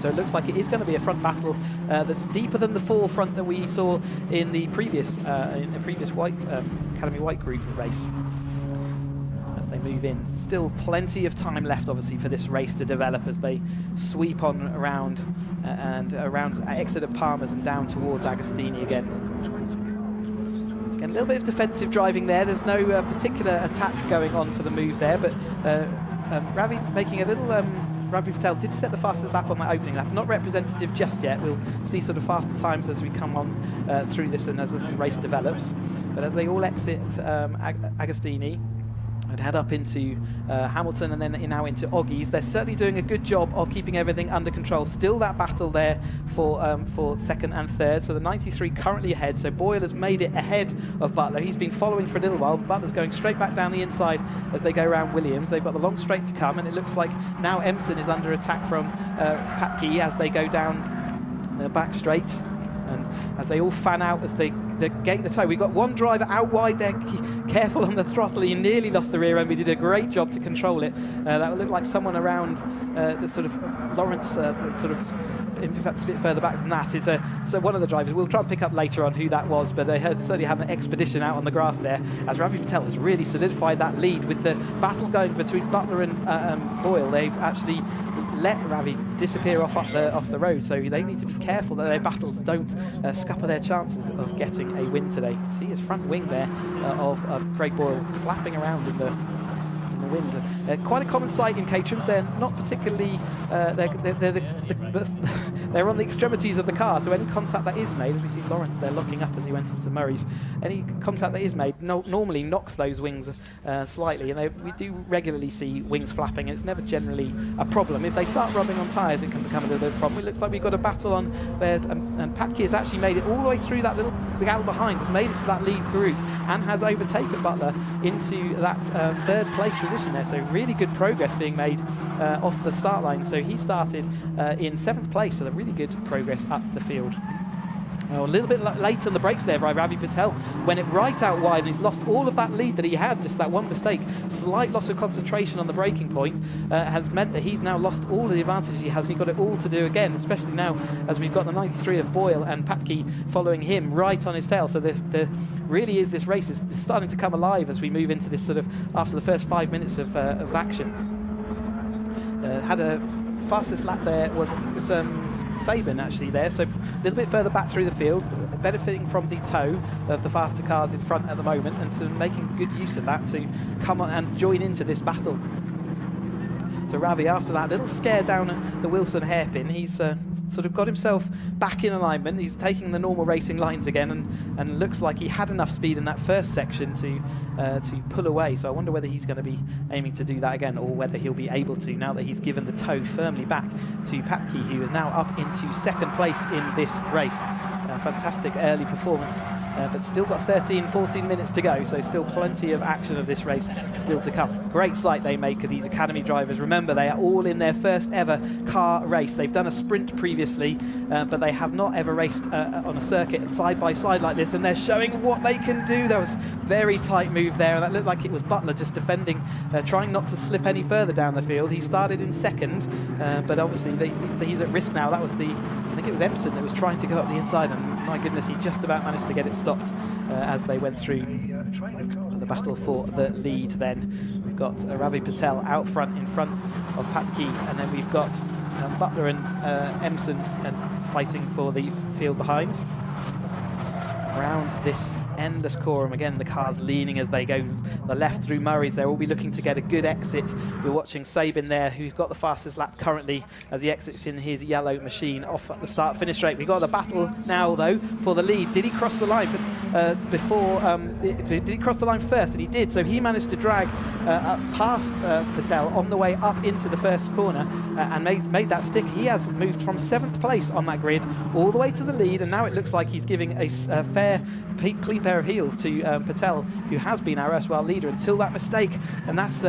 So it looks like it is going to be a front battle that's deeper than the forefront that we saw in the previous white Academy White Group race. They move in. Still plenty of time left, obviously, for this race to develop as they sweep on around and around exit of Palmer's and down towards Agostini again. Again, a little bit of defensive driving there. There's no particular attack going on for the move there, but Ravi making a little... Ravi Patel did set the fastest lap on that opening lap. Not representative just yet. We'll see sort of faster times as we come on through this and as this race develops. But as they all exit Agostini and head up into Hamilton and then now into Oggies, they're certainly doing a good job of keeping everything under control. Still that battle there for second and third. So the 93 currently ahead. So Boyle has made it ahead of Butler. He's been following for a little while. Butler's going straight back down the inside as they go around Williams. They've got the long straight to come, and it looks like now Emson is under attack from Patke as they go down the back straight. And as they all fan out as they gate the toe. We've got one driver out wide there, careful on the throttle. He nearly lost the rear end. We did a great job to control it. That would look like someone around the sort of Lawrence, sort of, in fact, a bit further back than that. It's so one of the drivers. We'll try and pick up later on who that was, but they certainly had an expedition out on the grass there, as Ravi Patel has really solidified that lead with the battle going between Butler and Boyle. They've actually let Ravi disappear off the road, so they need to be careful that their battles don't scupper their chances of getting a win today. You can see his front wing there of Craig Boyle flapping around in the wind. Quite a common sight in Caterhams. They're not particularly they're on the extremities of the car, so any contact that is made, as we see Lawrence there locking up as he went into Murray's, any contact that is made normally knocks those wings slightly, and we do regularly see wings flapping, and it's never generally a problem. If they start rubbing on tyres, it can become a little bit of a problem. It looks like we've got a battle on where and Patke has actually made it all the way through that little gap behind, has made it to that lead group and has overtaken Butler into that third place position there. So really good progress being made off the start line. So he started in 7th place, so really good progress up the field. A little bit late on the brakes there by Ravi Patel. Went it right out wide, and he's lost all of that lead that he had. Just that one mistake, slight loss of concentration on the braking point, has meant that he's now lost all of the advantages he has, and he's got it all to do again, especially now as we've got the 93 of Boyle and Patke following him right on his tail. So there really is, this race is starting to come alive as we move into this sort of, after the first 5 minutes of action. Had a fastest lap there was, I think it was Sabin actually there, so a little bit further back through the field, benefiting from the tow of the faster cars in front at the moment, and so making good use of that to come on and join into this battle. So Ravi, after that little scare down the Wilson hairpin, he's sort of got himself back in alignment. He's taking the normal racing lines again, and looks like he had enough speed in that first section to pull away. So I wonder whether he's going to be aiming to do that again, or whether he'll be able to, now that he's given the tow firmly back to Patke, who is now up into second place in this race. Fantastic early performance, but still got 13-14 minutes to go, so still plenty of action of this race still to come. Great sight they make of these academy drivers. Remember, they are all in their first ever car race. They've done a sprint previously, but they have not ever raced on a circuit side by side like this, and they're showing what they can do. There was a very tight move there, and that looked like it was Butler just defending, trying not to slip any further down the field. He started in second, but obviously he's at risk now. That was I think it was Empson that was trying to go up the inside, and my goodness, he just about managed to get it stopped as they went through the battle for the lead. Then we've got Ravi Patel out front, in front of Patke, and then we've got Butler and Empson fighting for the field behind. Around this endless quorum again, the cars leaning as they go the left through Murray's. They'll all be looking to get a good exit. We're watching Sabin there, who's got the fastest lap currently as he exits in his yellow machine off at the start-finish straight. We've got the battle now though for the lead. Did he cross the line did he cross the line first? And he did, so he managed to drag past Patel on the way up into the first corner and made that stick. He has moved from 7th place on that grid all the way to the lead, and now it looks like he's giving a fair, clean pair of heels to Patel, who has been our erstwhile leader until that mistake. And that's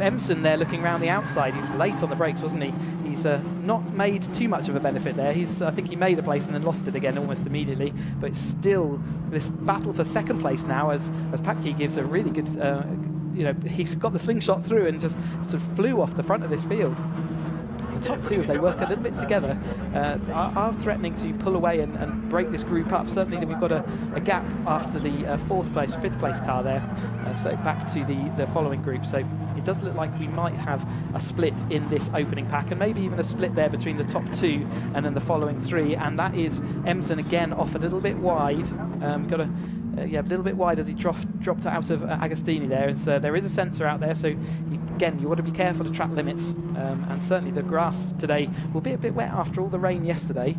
Empson there looking around the outside. He was late on the brakes, wasn't he? He's not made too much of a benefit there. I think he made a place and then lost it again almost immediately. But still, this battle for second place now, as Patke gives a really good, he's got the slingshot through and just sort of flew off the front of this field. The top two, if they work a little bit together, are threatening to pull away and break this group up. Certainly we've got a gap after the 4th place, 5th place car there, so back to the following group. So it does look like we might have a split in this opening pack, and maybe even a split there between the top 2 and then the following 3, and that is Empson again off a little bit wide. Got a little bit wide as he dropped out of Agostini there. There is a sensor out there, so again, you want to be careful of track limits, and certainly the grass today will be a bit wet after all the rain yesterday.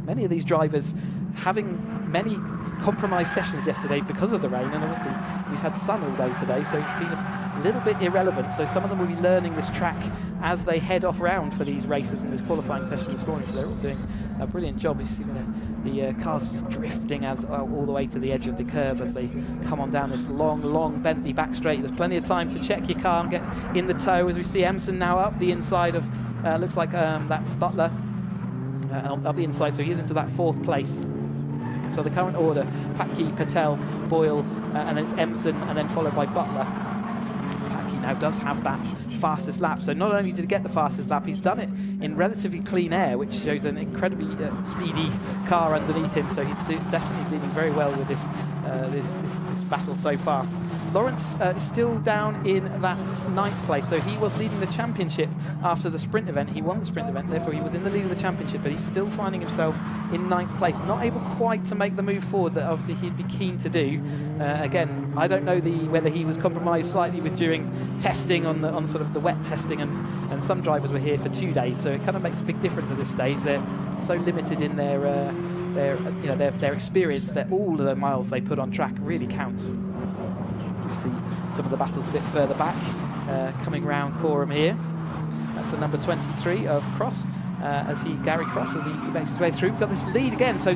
Many of these drivers having many compromised sessions yesterday because of the rain, and obviously we've had sun all day today, so it's been a little bit irrelevant. So some of them will be learning this track as they head off round for these races in this qualifying session this morning. So they're all doing a brilliant job. You see the cars just drifting all the way to the edge of the curb as they come on down this long Bentley back straight. There's plenty of time to check your car and get in the tow, as we see Empson now up the inside of, looks like that's Butler, up the inside, so he's into that 4th place. So the current order: Patke, Patel, Boyle, and then it's Empson, and then followed by Butler. Patke now does have that fastest lap, so not only did he get the fastest lap, he's done it in relatively clean air, which shows an incredibly speedy car underneath him. So he's definitely dealing very well with this battle so far. Lawrence is still down in that 9th place, so he was leading the championship after the sprint event. He won the sprint event, therefore he was in the lead of the championship, but he's still finding himself in 9th place, not able quite to make the move forward that obviously he'd be keen to do. Again, I don't know whether he was compromised slightly with during testing on sort of the wet testing, and some drivers were here for 2 days, so it kind of makes a big difference at this stage. They're so limited in their experience that all of the miles they put on track really counts. You see some of the battles a bit further back, coming round Coram here. That's the number 23 of Cross, as Gary Cross as he makes his way through. We've got this lead again, so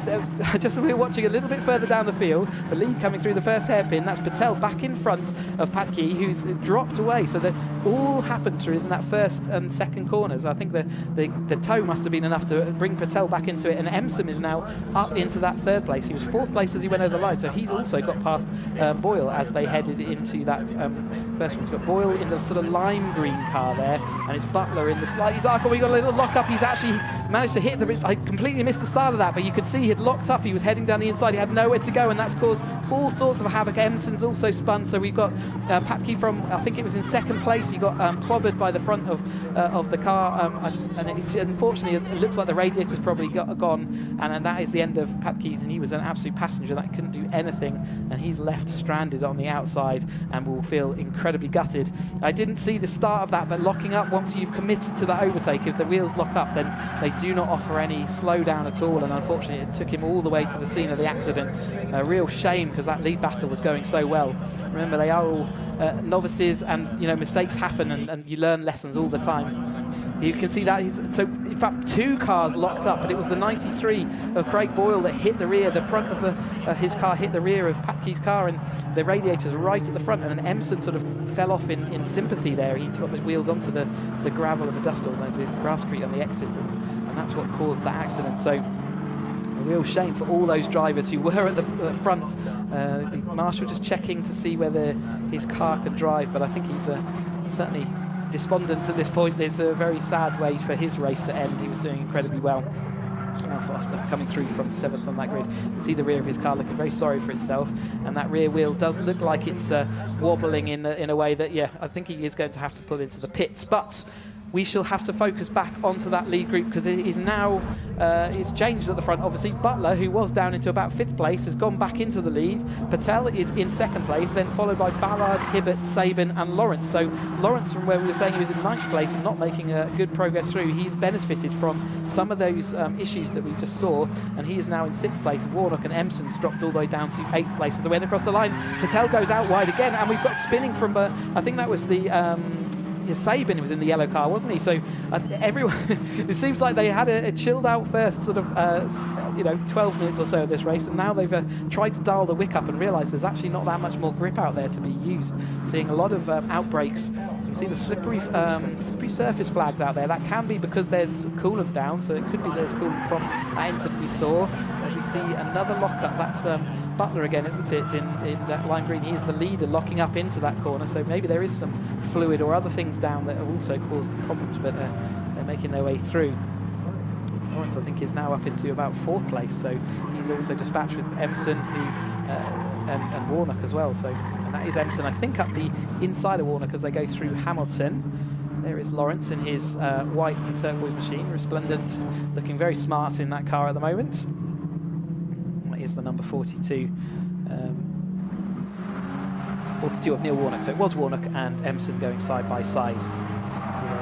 just we're watching a little bit further down the field, the lead coming through the first hairpin. That's Patel back in front of Patke, who's dropped away. So that all happened in that first and second corners. I think the toe must have been enough to bring Patel back into it, and Emson is now up into that third place. He was fourth place as he went over the line, so he's also got past Boyle as they headed into that first one. He's got Boyle in the sort of lime green car there, and it's Butler in the slightly darker. We got a little lock up. He's actually managed to hit I completely missed the start of that, but you could see he'd locked up. He was heading down the inside. He had nowhere to go, and that's caused all sorts of havoc. Emson's also spun, so we've got Patke from, I think it was in second place. He got clobbered by the front of the car, and unfortunately it looks like the radiator's probably gone, and that is the end of Patke's, and he was an absolute passenger that couldn't do anything, and he's left stranded on the outside and will feel incredibly gutted. I didn't see the start of that, but locking up, once you've committed to that overtake, if the wheels lock up, then they do not offer any slowdown at all, and unfortunately it took him all the way to the scene of the accident. A real shame, because that lead battle was going so well. Remember, they are all novices, and mistakes happen, and you learn lessons all the time. You can see that so in fact 2 cars locked up, but it was the 93 of Craig Boyle that hit the rear. The front of his car hit the rear of Patke's car, and the radiator's right at the front, and then Emson sort of fell off in sympathy there. He's got his wheels onto the gravel and the dust, or the grasscrete on the exit, and that's what caused that accident. So a real shame for all those drivers who were at the front. The marshal just checking to see whether his car could drive, but I think he's certainly despondent at this point. There's a very sad way for his race to end. He was doing incredibly well after coming through from 7th on that grid. You can see the rear of his car looking very sorry for itself, and that rear wheel does look like it's wobbling in a way that, yeah, I think he is going to have to pull into the pits. But we shall have to focus back onto that lead group, because it is now it's changed at the front. Obviously Butler, who was down into about 5th place, has gone back into the lead. Patel is in 2nd place, then followed by Ballard, Hibbert, Sabin and Lawrence. So Lawrence, from where we were saying he was in 9th place and not making a good progress through, he's benefited from some of those issues that we just saw, and he is now in 6th place. Warnock and Emson's dropped all the way down to 8th place as they went across the line. Patel goes out wide again, and we've got spinning from I think that was the Sabin was in the yellow car, wasn't he? So everyone, it seems like they had a chilled out first sort of 12 minutes or so of this race, and now they've tried to dial the wick up and realised there's actually not that much more grip out there to be used. Seeing a lot of outbreaks. You can see the slippery surface flags out there. That can be because there's coolant down, so it could be there's coolant from that incident we saw. As we see another lock-up, that's Butler again, isn't it, in that lime green. He is the leader locking up into that corner, so maybe there is some fluid or other things down that have also caused problems, but they're making their way through. Lawrence, I think, is now up into about 4th place, so he's also dispatched with Emson and Warnock as well. So, and that is Emson, I think, up the inside of Warnock as they go through Hamilton. There is Lawrence in his white and turquoise machine, resplendent, looking very smart in that car at the moment. That is the number 42. 42 of Neil Warnock, so it was Warnock and Emson going side by side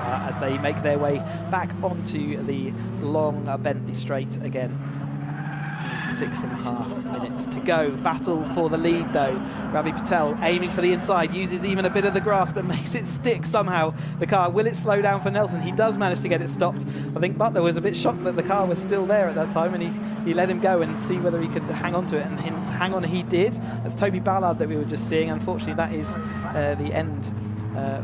as they make their way back onto the long Bentley straight again. 6.5 minutes to go. Battle for the lead though. Ravi Patel aiming for the inside, uses even a bit of the grass but makes it stick somehow. The car, will it slow down for Nelson? He does manage to get it stopped. I think Butler was a bit shocked that the car was still there at that time, and he let him go and see whether he could hang on to it, and hang on he did. That's Toby Ballard that we were just seeing. Unfortunately that is the end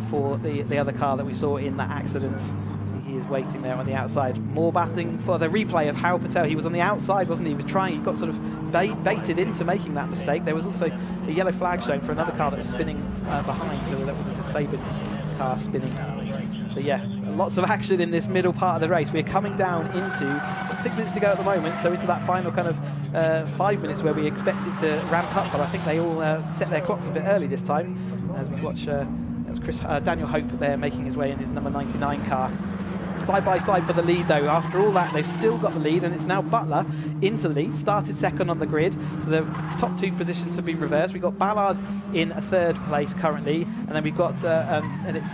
for the other car that we saw in that accident. He is waiting there on the outside. More battling for the replay of how Patel, he was on the outside, wasn't he? He was trying, he got sort of baited into making that mistake. There was also a yellow flag shown for another car that was spinning behind, so that was a Sabin car spinning. So yeah, lots of action in this middle part of the race. We're coming down into 6 minutes to go at the moment, so into that final kind of 5 minutes where we expect it to ramp up, but I think they all set their clocks a bit early this time. As we watch, that was Daniel Hope there making his way in his number 99 car. Side by side for the lead though. After all that, they've still got the lead, and it's now Butler into the lead, started 2nd on the grid, so the top 2 positions have been reversed. We've got Ballard in 3rd place currently, and then we've got and it's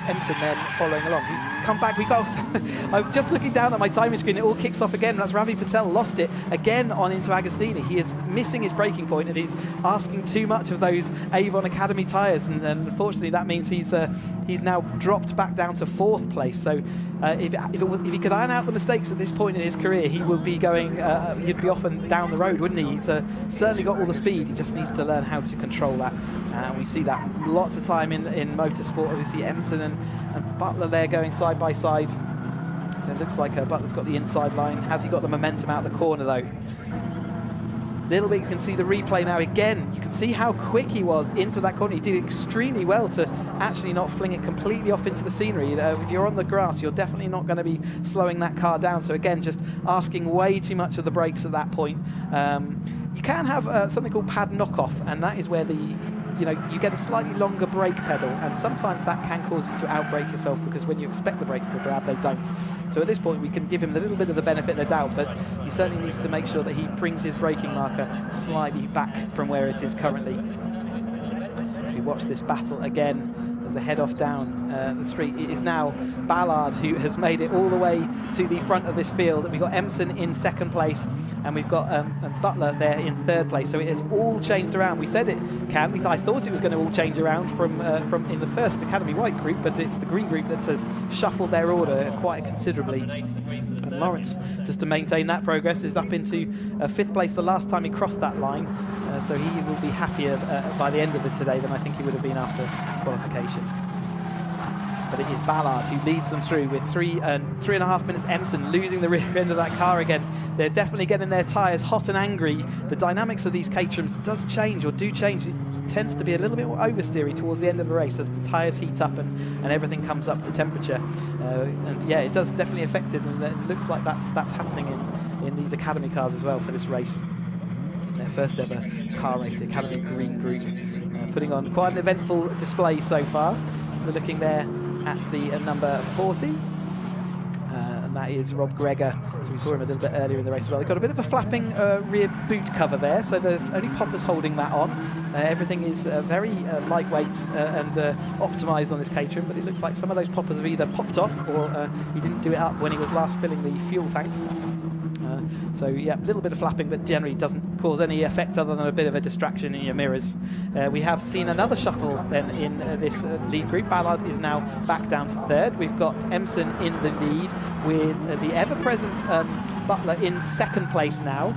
Emson then following along. He's come back. We got I'm just looking down at my timing screen, it all kicks off again. That's Ravi Patel, lost it again on into Agostini. He is missing his braking point, and he's asking too much of those Avon Academy tyres, and unfortunately that means he's now dropped back down to 4th place. So if he could iron out the mistakes at this point in his career, he would be going, he'd be off and down the road, wouldn't he? He's certainly got all the speed. He just needs to learn how to control that. We see that lots of time in motorsport. Obviously, Emerson and Butler there going side by side. It looks like Butler's got the inside line. Has he got the momentum out the corner though? Little bit, you can see the replay now again. You can see how quick he was into that corner. He did extremely well to actually not fling it completely off into the scenery. If you're on the grass, you're definitely not going to be slowing that car down. So again, just asking way too much of the brakes at that point. You can have something called pad knockoff, and that is where you get a slightly longer brake pedal, and sometimes that can cause you to outbrake yourself, because when you expect the brakes to grab, they don't. So at this point, we can give him a little bit of the benefit of the doubt, but he certainly needs to make sure that he brings his braking marker slightly back from where it is currently. If we watch this battle again, as they head off down the street, it is now Ballard who has made it all the way to the front of this field. We've got Emerson in second place, and we've got Butler there in third place. So it has all changed around. We said it can. I thought it was going to all change around from in the first Academy White group, but it's the green group that has shuffled their order quite considerably. And Lawrence, just to maintain that progress, is up into fifth place the last time he crossed that line. So he will be happier by the end of it today than I think he would have been after qualification. But it is Ballard who leads them through with 3.5 minutes. Emerson losing the rear end of that car again. They're definitely getting their tyres hot and angry. The dynamics of these Caterhams do change. It tends to be a little bit more oversteery towards the end of the race as the tyres heat up and everything comes up to temperature. And yeah, it does definitely affect it, and it looks like that's happening in these Academy cars as well for this race. Their first ever car race, the Academy Green Group, putting on quite an eventful display so far. So we're looking there at the number 40, and that is Rob Gregor. So we saw him a little bit earlier in the race as well. They've got a bit of a flapping rear boot cover there, so there's only poppers holding that on. Everything is very lightweight and optimised on this Caterham, but it looks like some of those poppers have either popped off or he didn't do it up when he was last filling the fuel tank. So yeah, a little bit of flapping, but generally doesn't cause any effect other than a bit of a distraction in your mirrors. We have seen another shuffle then in this lead group. Ballard is now back down to third. We've got Emerson in the lead with the ever-present Butler in second place now.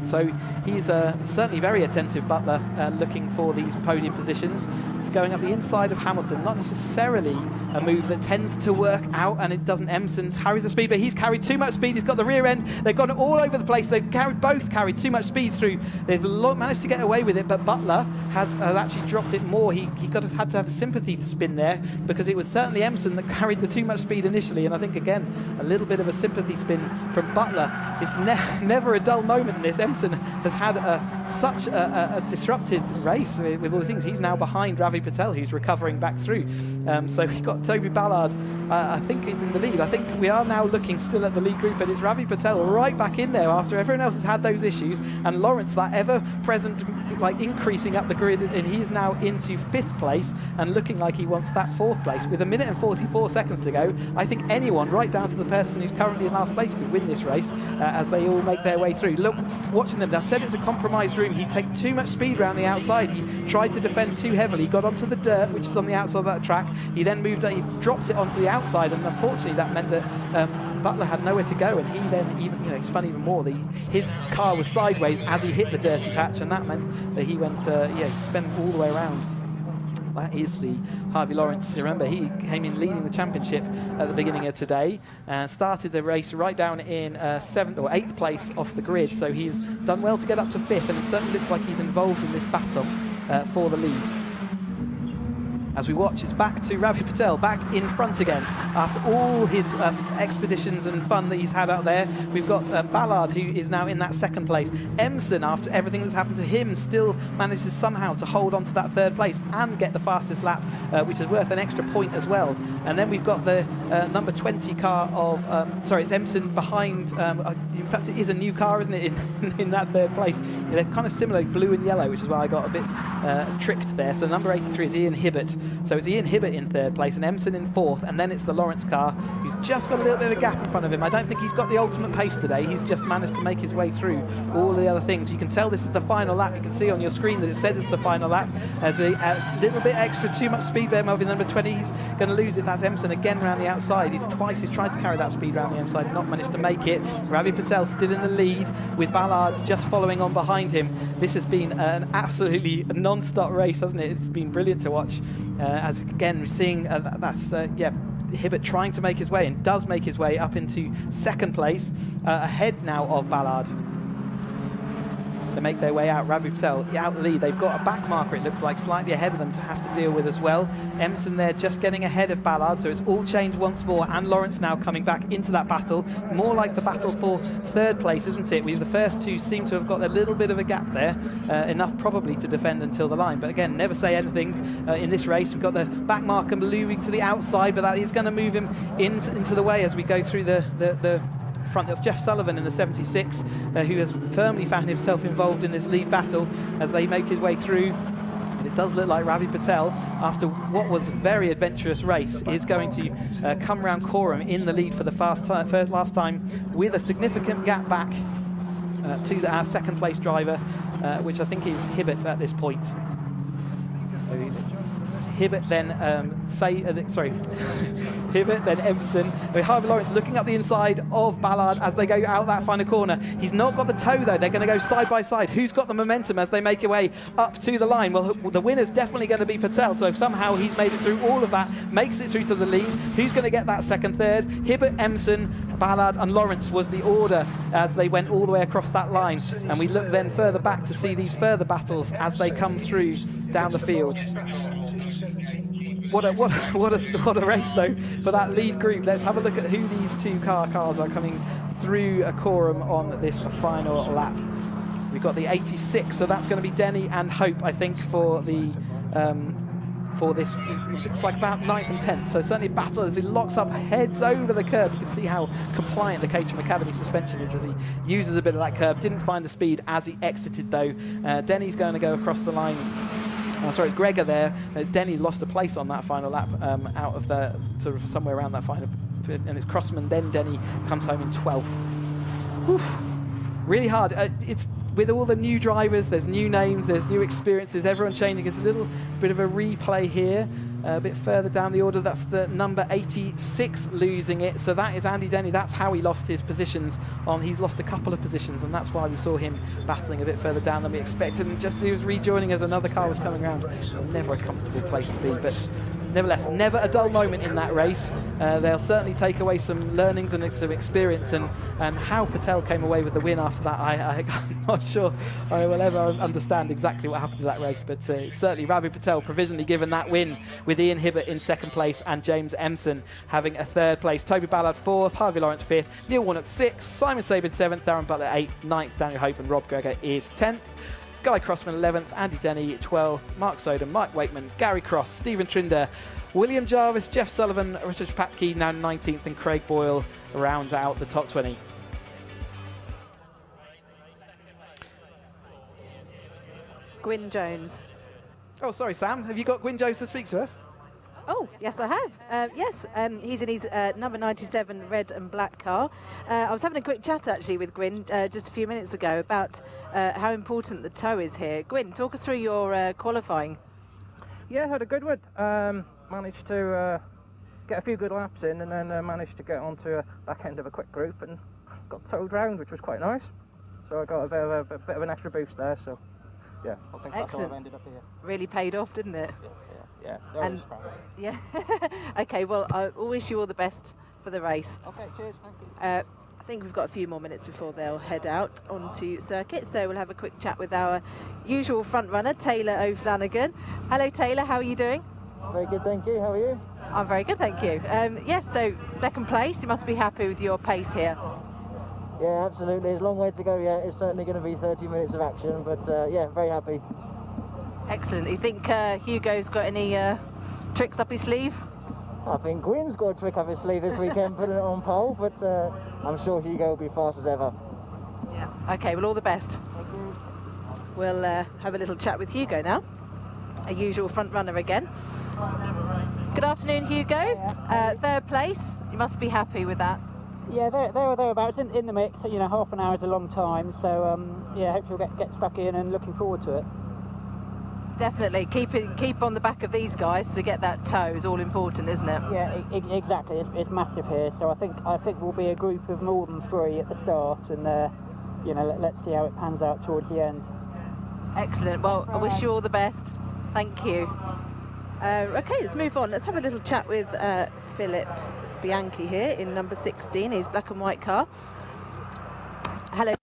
So he's certainly very attentive, Butler, looking for these podium positions. It's going up the inside of Hamilton, not necessarily a move that tends to work out, and it doesn't. Emerson carries the speed, but he's carried too much speed. He's got the rear end. They've gone all over the place. They've both carried too much speed through. They've managed to get away with it, but Butler has actually dropped it more. He had to have a sympathy spin there, because it was certainly Emerson that carried the too much speed initially, and I think, again, a little bit of a sympathy spin from Butler. It's never a dull moment in this. Emerson has had such a disrupted race with all the things. He's now behind Ravi Patel, who's recovering back through. So we've got Toby Ballard, I think he's in the lead. I think we are now looking still at the lead group, and it's Ravi Patel right back in there after everyone else has had those issues. And Lawrence, that ever-present, increasing up the grid, and he's now into fifth place and looking like he wants that fourth place. With 1 minute and 44 seconds to go, I think anyone, right down to the person who's currently in last place, could win this race as they all make their way through. Look, watching them, I said it's a compromised room. He'd take too much speed around the outside. He tried to defend too heavily, got onto the dirt, which is on the outside of that track. He then he dropped it onto the outside, and unfortunately that meant that Butler had nowhere to go, and he then spun even more. His car was sideways as he hit the dirty patch, and that meant that he went spun all the way around. That is the Harvey Lawrence. Remember, he came in leading the championship at the beginning of today and started the race right down in 7th or 8th place off the grid. So he's done well to get up to 5th, and it certainly looks like he's involved in this battle for the lead. As we watch, it's back to Ravi Patel, back in front again after all his expeditions and fun that he's had out there. We've got Ballard, who is now in that second place. Emerson, after everything that's happened to him, still manages somehow to hold on to that third place and get the fastest lap, which is worth an extra point as well. And then we've got the number 20 car of, it's Emerson behind, in fact it is a new car, isn't it, in that third place. They're kind of similar, blue and yellow, which is why I got a bit tricked there. So number 83 is Ian Hibbert, So it's Ian Hibbert in third place and Emson in fourth, and then it's the Lawrence car who's just got a little bit of a gap in front of him. I don't think he's got the ultimate pace today. He's just managed to make his way through all the other things. You can tell this is the final lap. You can see on your screen that it says it's the final lap. There's a little bit extra, too much speed there. Maybe number 20, he's going to lose it. That's Emson again round the outside. He's tried to carry that speed round the outside, not managed to make it. Ravi Patel still in the lead with Ballard just following on behind him. This has been an absolutely non-stop race, hasn't it? It's been brilliant to watch. As again, we're seeing Hibbert trying to make his way, and does make his way up into second place, ahead now of Ballard. They make their way out. Ravi Patel out the lead. They've got a back marker, it looks like, slightly ahead of them to have to deal with as well. Emson there just getting ahead of Ballard, so it's all changed once more, and Lawrence now coming back into that battle. More like the battle for third place, isn't it? The first two seem to have got a little bit of a gap there, enough probably to defend until the line. But again, never say anything in this race. We've got the back marker moving to the outside, but that is going to move him into the way as we go through the front. That's Jeff Sullivan in the 76, who has firmly found himself involved in this lead battle as they make his way through. And it does look like Ravi Patel, after what was a very adventurous race, is going to come round Coram in the lead for the last time, with a significant gap back to our second place driver, which I think is Hibbert at this point. So Hibbert then Hibbert then Emson with Harvey Lawrence looking up the inside of Ballard as they go out that final corner. He's not got the toe though. They're going to go side by side. Who's got the momentum as they make their way up to the line? Well, the winner's definitely going to be Patel, so if somehow he's made it through all of that, makes it through to the lead, who's going to get that second, third? Hibbert, Emson, Ballard and Lawrence was the order as they went all the way across that line, and we look then further back to see these further battles as they come through down the field. What a race though for that lead group. Let's have a look at who these two cars are coming through a Coram on this final lap. We've got the 86, so that's going to be Denny and Hope, I think, for the for this. It looks like about 9th and 10th, so certainly a battle as he locks up, heads over the curb. You can see how compliant the Caterham Academy suspension is as he uses a bit of that curb. Didn't find the speed as he exited though. Denny's going to go across the line. Sorry, it's Gregor there. It's Denny lost a place on that final lap, out of the sort of somewhere around that final, and it's Crossman. Then Denny comes home in 12th. Whew. Really hard. It's with all the new drivers. There's new names. There's new experiences. Everyone changing. It's a little bit of a replay here. A bit further down the order, that's the number 86 losing it. So that is Andy Denny. That's how he lost his positions on. He's lost a couple of positions, and that's why we saw him battling a bit further down than we expected. And just as he was rejoining as another car was coming around, never a comfortable place to be. But nevertheless, never a dull moment in that race. They'll certainly take away some learnings and some experience. And how Patel came away with the win after that, I'm not sure I will ever understand exactly what happened to that race. But certainly Ravi Patel provisionally given that win, with Ian Hibbert in second place and James Emson having a third place. Toby Ballard fourth, Harvey Lawrence fifth, Neil Warnock sixth, Simon Sabin seventh, Darren Butler eighth, ninth, Daniel Hope and Rob Gregor is 10th. Guy Crossman 11th, Andy Denny 12th, Mark Soden, Mike Wakeman, Gary Cross, Stephen Trinder, William Jarvis, Jeff Sullivan, Richard Patke now 19th, and Craig Boyle rounds out the top 20. Gwyn Jones. Oh, sorry, Sam. Have you got Gwyn Jones to speak to us? Oh, yes, I have. Yes, he's in his number 97 red and black car. I was having a quick chat, actually, with Gwyn just a few minutes ago about how important the toe is here. Gwyn, talk us through your qualifying. Yeah, had a good one. Managed to get a few good laps in, and then managed to get onto a back end of a quick group and got towed round, which was quite nice. So I got a bit of an extra boost there, so yeah, I think that's how I've ended up here. Really paid off, didn't it? Yeah. And yeah. Okay, well, I wish you all the best for the race. Okay, cheers, thank you. I think we've got a few more minutes before they'll head out onto circuit, so we'll have a quick chat with our usual front runner, Taylor O'Flanagan. Hello, Taylor, how are you doing? Very good, thank you. How are you? I'm very good, thank you. Yes, so second place, you must be happy with your pace here. Yeah, absolutely. There's a long way to go yet. It's certainly going to be 30 minutes of action, but yeah, very happy. Excellent. You think Hugo's got any tricks up his sleeve? I think Gwyn's got a trick up his sleeve this weekend, putting it on pole, but I'm sure Hugo will be fast as ever. Yeah. Okay, well, all the best. Thank you. We'll have a little chat with Hugo now, a usual front runner again. Good afternoon, Hugo. Third place. You must be happy with that. Yeah, there or thereabouts in the mix. You know, half an hour is a long time, so yeah, hopefully we'll get stuck in and looking forward to it. Definitely keep on the back of these guys to get that toe is all important, isn't it? Yeah, exactly. It's massive here, so I think we'll be a group of more than 3 at the start, and you know, let's see how it pans out towards the end. Excellent. Well, I wish you all the best. Thank you. Okay, let's move on. Let's have a little chat with Philip Bianchi here in number 16, his black and white car. Hello.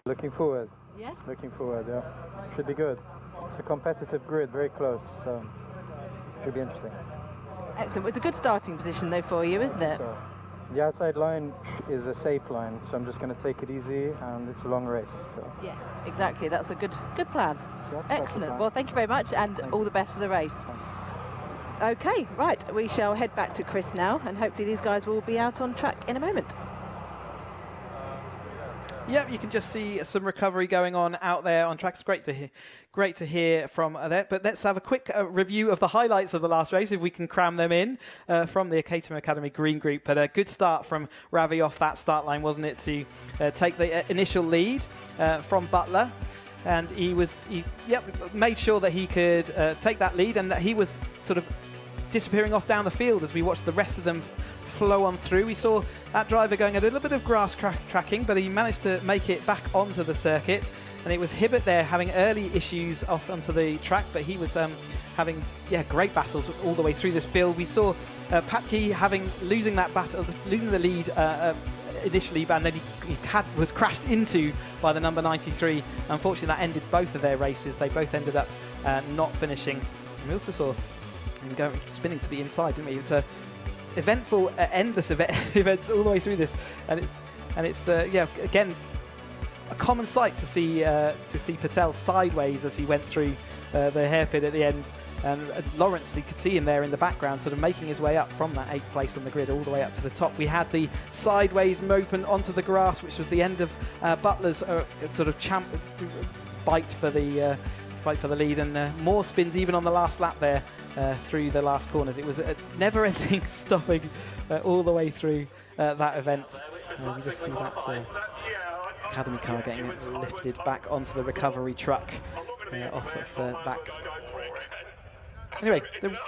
Looking forward. Yes. Looking forward, yeah. Should be good. It's a competitive grid, very close, so should be interesting. Excellent. Well, it's a good starting position though for you, isn't it? So, the outside line is a safe line, so I'm just going to take it easy, and it's a long race. So. Yes, exactly. That's a good plan. Yeah, excellent. Well, thank you very much, and all the best for the race. Okay, right. We shall head back to Chris now, and hopefully these guys will be out on track in a moment. Yep, you can just see some recovery going on out there on track. It's great to hear from there. But let's have a quick review of the highlights of the last race, if we can cram them in from the Caterham Academy Green Group. But a good start from Ravi off that start line, wasn't it, to take the initial lead from Butler. And he made sure that he could take that lead, and that he was sort of disappearing off down the field as we watched the rest of them flow on through. We saw that driver going a little bit of grass tracking, but he managed to make it back onto the circuit. And it was Hibbert there having early issues off onto the track, but he was having great battles all the way through this field. We saw Patke losing that battle, losing the lead initially, and then he was crashed into by the number 93. Unfortunately, that ended both of their races. They both ended up not finishing. And we also saw him going spinning to the inside, didn't we? It was a eventful, endless events all the way through this, and it's again a common sight to see Patel sideways as he went through the hairpin at the end, and Lawrence, you could see him there in the background, sort of making his way up from that 8th place on the grid all the way up to the top. We had the sideways Mopen onto the grass, which was the end of Butler's sort of fight for the lead, and more spins even on the last lap there. Through the last corners. It was a never-ending stopping all the way through that event. We just see that Academy car getting lifted back onto the recovery truck off of the back. Anyway,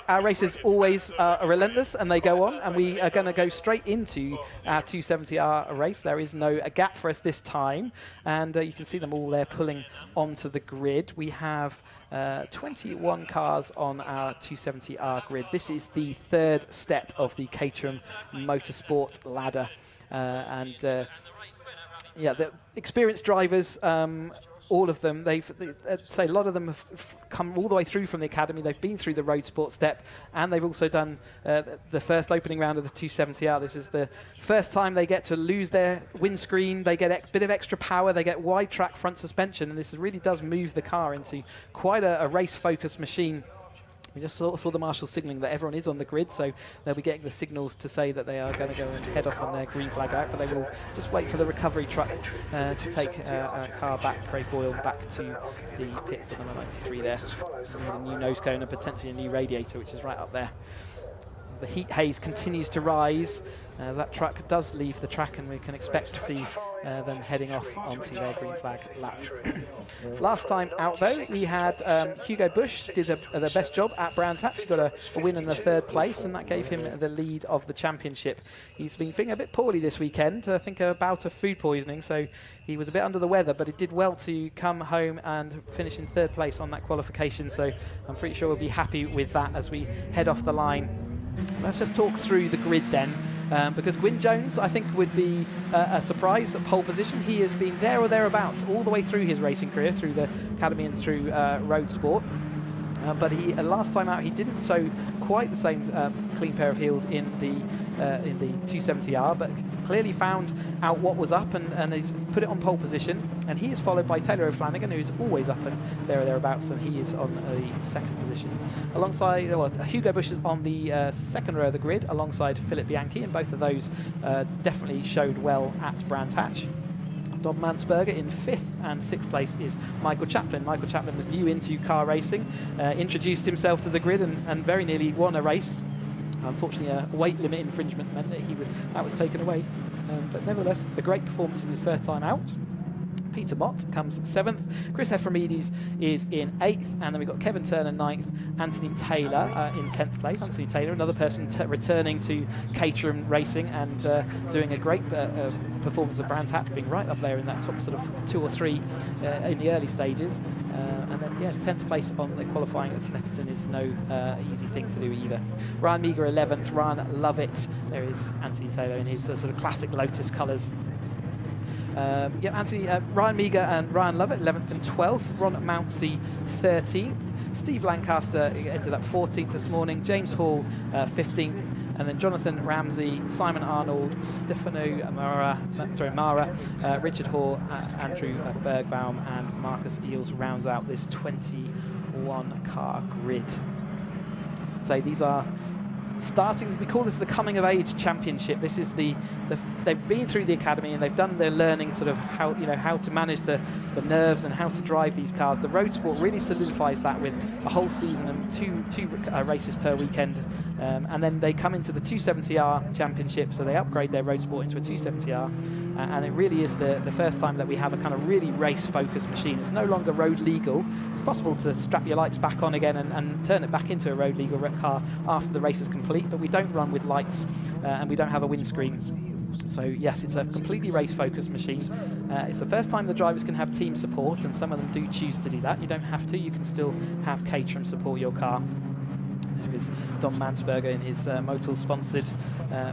our races always are relentless, and they go on, and we are going to go straight into our 270R race. There is no gap for us this time, and you can see them all there pulling onto the grid. We have 21 cars on our 270R grid. This is the 3rd step of the Caterham Motorsport ladder, the experienced drivers, all of them, say a lot of them have come all the way through from the academy. They've been through the Roadsport step, and they've also done the first opening round of the 270R. This is the first time they get to lose their windscreen. They get a bit of extra power. They get wide track front suspension, and this really does move the car into quite a race-focused machine. We just saw the marshal signalling that everyone is on the grid, so they'll be getting the signals to say that they are going to go and head off on their green flag out, but they will just wait for the recovery truck to take a car back, Craig Boyle, back to the pits, the number 93 there. A new nose cone and potentially a new radiator, which is right up there. The heat haze continues to rise. That truck does leave the track, and we can expect to see them heading off onto their green flag lap. Last time out, though, we had Hugo Bush did the best job at Brands Hatch. He got a win in the 3rd place, and that gave him the lead of the championship. He's been feeling a bit poorly this weekend, I think a bout of food poisoning, so he was a bit under the weather, but he did well to come home and finish in 3rd place on that qualification, so I'm pretty sure we'll be happy with that as we head off the line. Let's just talk through the grid then. Because Gwyn Jones, I think, would be a surprise at pole position. He has been there or thereabouts all the way through his racing career, through the academy and through Roadsport. But he last time out he didn't show quite the same clean pair of heels in the 270R, but clearly found out what was up and he's put it on pole position. And he is followed by Taylor O'Flanagan, who's always up and there or thereabouts, and he is on the 2nd position. Alongside, Hugo Bush is on the 2nd row of the grid, alongside Philip Bianchi, and both of those definitely showed well at Brands Hatch. Dom Mansberger in 5th, and 6th place is Michael Chaplin. Michael Chaplin was new into car racing, introduced himself to the grid and very nearly won a race. Unfortunately, a weight limit infringement meant that that was taken away. But nevertheless, a great performance in his first time out. Peter Mott comes 7th. Chris Efremides is in 8th, and then we've got Kevin Turner 9th, Anthony Taylor in 10th place. Anthony Taylor, another person returning to Caterham Racing and doing a great performance of Brands Hatch, being right up there in that top sort of 2 or 3 in the early stages. And then, yeah, 10th place on the qualifying at Snetterton is no easy thing to do either. Ryan Meager 11th, Ryan Lovett. There is Anthony Taylor in his sort of classic Lotus colours. Ryan Meager and Ryan Lovett 11th and 12th. Ron Mountsie 13th. Steve Lancaster ended up 14th this morning. James Hall 15th. And then Jonathan Ramsey, Simon Arnold, Stefano Mara, Richard Hoare, Andrew Bergbaum, and Marcus Eels rounds out this 21-car grid. So these are starting, we call this the coming of age championship. This is they've been through the academy and they've done their learning sort of how to manage the nerves and how to drive these cars. The Roadsport really solidifies that with a whole season and two races per weekend, and then they come into the 270R championship, so they upgrade their Roadsport into a 270R, and it really is the first time that we have a kind of really race focused machine. It's no longer road legal. It's possible to strap your lights back on again and turn it back into a road legal car after the race is complete, but we don't run with lights and we don't have a windscreen. So yes, it's a completely race-focused machine. It's the first time the drivers can have team support, and some of them do choose to do that. You don't have to. You can still have Caterham support your car. There is Dom Mansberger in his Motul-sponsored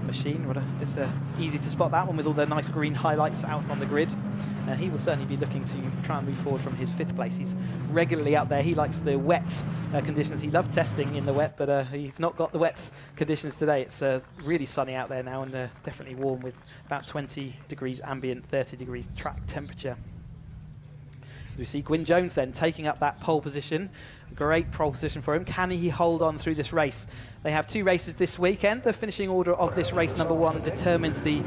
machine. It's easy to spot that one with all the nice green highlights out on the grid. He will certainly be looking to try and move forward from his 5th place. He's regularly out there. He likes the wet conditions. He loved testing in the wet, but he's not got the wet conditions today. It's really sunny out there now, and definitely warm with about 20 degrees ambient, 30 degrees track temperature. We see Gwyn Jones then taking up that pole position. Great pole position for him. Can he hold on through this race? They have 2 races this weekend. The finishing order of this race number 1 determines the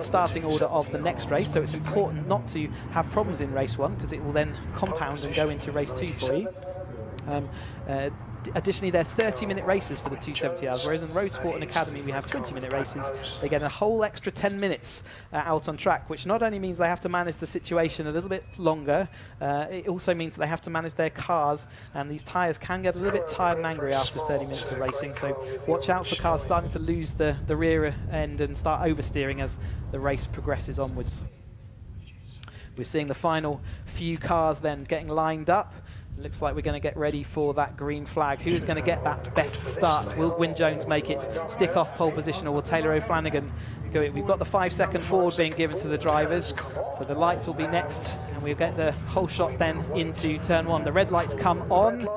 starting order of the next race. So it's important not to have problems in race 1, because it will then compound and go into race 2 for you. Additionally, they're 30-minute races for the 270Rs, whereas in Roadsport and Academy we have 20-minute races. They get a whole extra 10 minutes out on track, which not only means they have to manage the situation a little bit longer, it also means that they have to manage their cars, and these tyres can get a little bit tired and angry after 30 minutes of racing. So watch out for cars starting to lose the rear end and start oversteering as the race progresses onwards. We're seeing the final few cars then getting lined up. Looks like we're going to get ready for that green flag. Who's going to get that best start? Will Gwyn Jones make it stick off pole position, or will Taylor O'Flanagan go it? We've got the 5-second board being given to the drivers, so the lights will be next, and we'll get the whole shot then into turn 1. The red lights come on,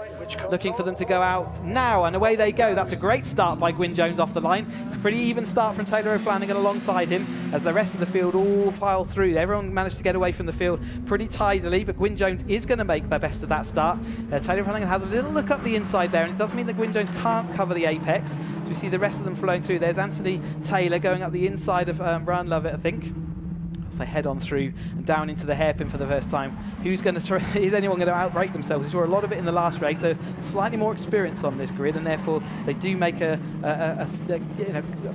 looking for them to go out now, and away they go. That's a great start by Gwyn Jones off the line. It's a pretty even start from Taylor O'Flanagan alongside him, as the rest of the field all pile through. Everyone managed to get away from the field pretty tidily, but Gwyn Jones is going to make the best of that start. Taylor O'Flanagan has a little look up the inside there, and it does mean that Gwyn Jones can't cover the apex. So we see the rest of them flowing through. There's Anthony Taylor going up the inside of Ryan Lovett, I think, as they head on through and down into the hairpin for the first time. Who's going to try? Is anyone going to outbrake themselves? We saw a lot of it in the last race. There's slightly more experience on this grid, and therefore they do make a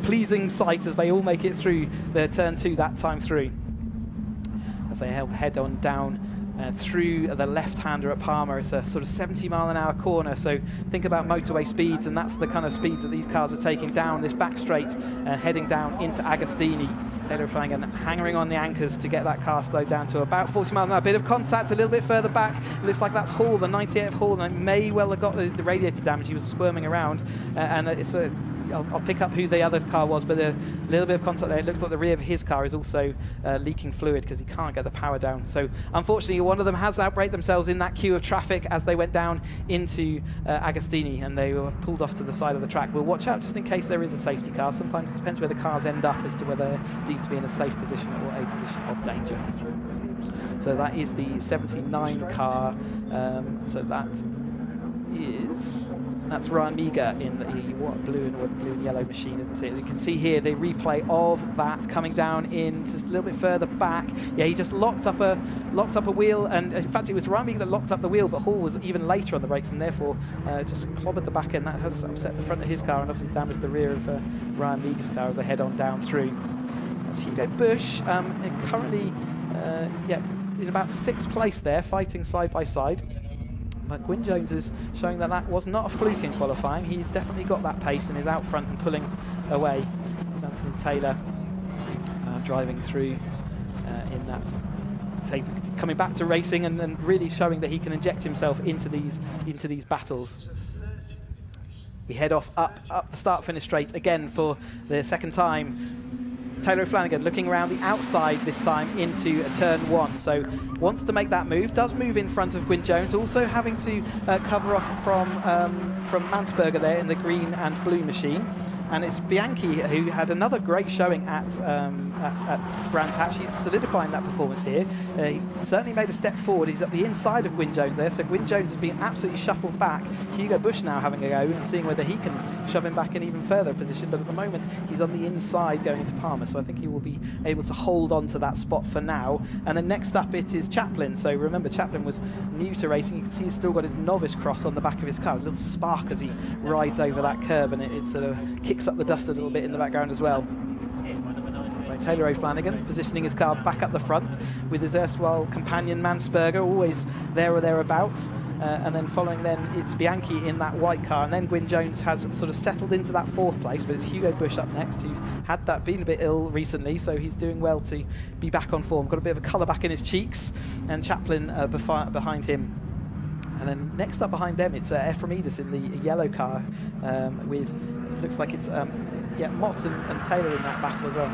pleasing sight as they all make it through their turn 2 that time through. As they head on down through the left-hander at Palmer. It's a sort of 70-mile-an-hour corner, so think about motorway speeds, and that's the kind of speeds that these cars are taking down this back straight, heading down into Agostini. Taylor O'Flanagan hammering on the anchors to get that car slowed down to about 40 miles an hour. A bit of contact a little bit further back. It looks like that's Hall, the 98 Hall, and it may well have got the radiator damage. He was squirming around, and it's a I'll pick up who the other car was, but a little bit of contact there. It looks like the rear of his car is also leaking fluid because he can't get the power down. So unfortunately, one of them has outbraked themselves in that queue of traffic as they went down into Agostini, and they were pulled off to the side of the track. We'll watch out just in case there is a safety car. Sometimes it depends where the cars end up as to whether they're deemed to be in a safe position or a position of danger. So that is the 79 car. So that is That's Ryan Meager in the blue and yellow machine, isn't it? As you can see here, the replay of that coming down in just a little bit further back. Yeah, he just locked up a wheel, and in fact it was Ryan Meager that locked up the wheel, but Hall was even later on the brakes and therefore just clobbered the back end. That has upset the front of his car and obviously damaged the rear of Ryan Meager's car as they head on down through. That's Hugo Bush, currently in about 6th place there, fighting side by side. But Gwyn Jones is showing that that was not a fluke in qualifying. He's definitely got that pace and is out front and pulling away. There's Anthony Taylor driving through in that, coming back to racing and really showing that he can inject himself into these battles. We head off up the start-finish straight again for the second time. Taylor O'Flanagan looking around the outside this time into turn 1, so wants to make that move, does move in front of Gwyn Jones, also having to cover off from Mansberger there in the green and blue machine. And it's Bianchi who had another great showing at Brands Hatch. He's solidifying that performance here. He certainly made a step forward. He's at the inside of Gwyn Jones there, so Gwyn Jones has been absolutely shuffled back. Hugo Bush now having a go and seeing whether he can shove him back in even further position, but at the moment he's on the inside going into Palmer, so I think he will be able to hold on to that spot for now. And then next up it is Chaplin. So remember, Chaplin was new to racing. You can see he's still got his novice cross on the back of his car, a little spark as he rides over that curb, and it sort of kicks up the dust a little bit in the background as well. So Taylor O'Flanagan positioning his car back up the front with his erstwhile companion Mansberger always there or thereabouts, and then following then it's Bianchi in that white car, and then Gwyn Jones has sort of settled into that 4th place, but it's Hugo Bush up next, who had been a bit ill recently, so he's doing well to be back on form, got a bit of a colour back in his cheeks, and Chaplin behind him. And then next up behind them, it's Ephraimidis in the yellow car with, it looks like it's Mott and Taylor in that battle as well.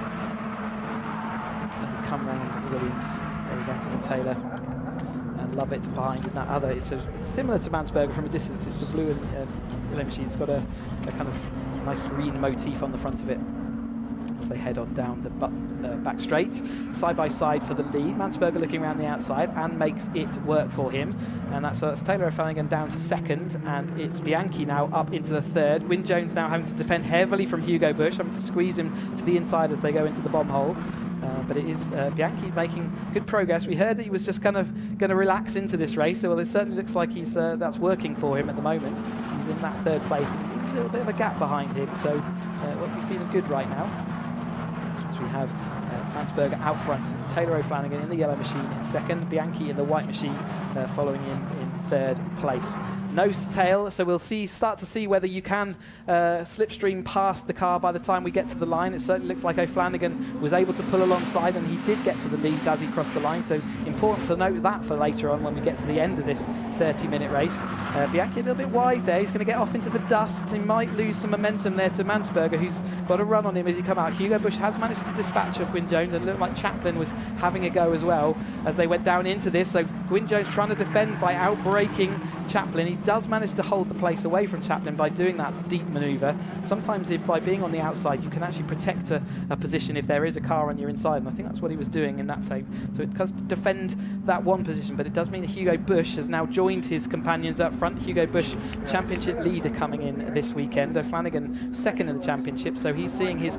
So they come round Williams, there is Anthony Taylor, and Lovett behind in that other. It's similar to Mansberger from a distance. It's the blue and yellow machine. It's got a kind of nice green motif on the front of it as they head on down the back straight, side by side for the lead. Mansberger looking around the outside and makes it work for him, and that's Taylor O'Flanagan down to 2nd, and it's Bianchi now up into the 3rd. Gwyn Jones now having to defend heavily from Hugo Bush, having to squeeze him to the inside as they go into the bomb hole. But it is Bianchi making good progress. We heard that he was just kind of going to relax into this race, so well, it certainly looks like that's working for him at the moment. He's in that 3rd place, a little bit of a gap behind him, so we'll be feeling good right now. We have Mansberger out front, Taylor O'Flanagan in the yellow machine in 2nd, Bianchi in the white machine following him in 3rd place. Nose to tail, so we'll start to see whether you can slipstream past the car by the time we get to the line. It certainly looks like O'Flanagan was able to pull alongside, and he did get to the lead as he crossed the line, so important to note that for later on when we get to the end of this 30-minute race. Bianchi a little bit wide there, he's going to get off into the dust. He might lose some momentum there to Mansberger, who's got a run on him as he come out. Hugo Bush has managed to dispatch of Gwyn Jones, and it looked like Chaplin was having a go as well as they went down into this, so Gwyn Jones trying to defend by outbraking Chaplin. He does manage to hold the place away from Chaplin by doing that deep manoeuvre. Sometimes by being on the outside you can actually protect a position if there is a car on your inside, and I think that's what he was doing in that time. So it does defend that one position, but it does mean that Hugo Bush has now joined his companions up front. Hugo Bush, championship leader coming in this weekend. O'Flanagan 2nd in the championship, so he's seeing his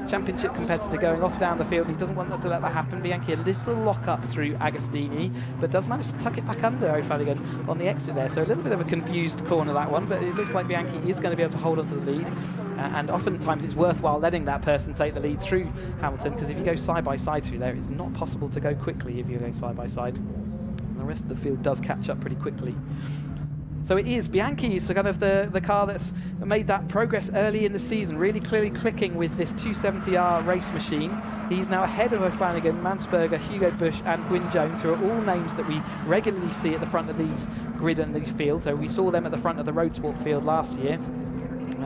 championship competitor going off down the field. He doesn't want to let that happen. Bianchi a little lock up through Agostini, but does manage to tuck it back under O'Flanagan on the exit there, so a little bit of a confused corner that one, but it looks like Bianchi is going to be able to hold on to the lead, and oftentimes it's worthwhile letting that person take the lead through Hamilton, because if you go side by side through there, it's not possible to go quickly if you're going side by side, and the rest of the field does catch up pretty quickly. So it is Bianchi's kind of the car that's made that progress early in the season, really clearly clicking with this 270R race machine. He's now ahead of O'Flanagan, Mansberger, Hugo Bush and Gwyn Jones, who are all names that we regularly see at the front of these grid and these fields. So we saw them at the front of the Roadsport field last year.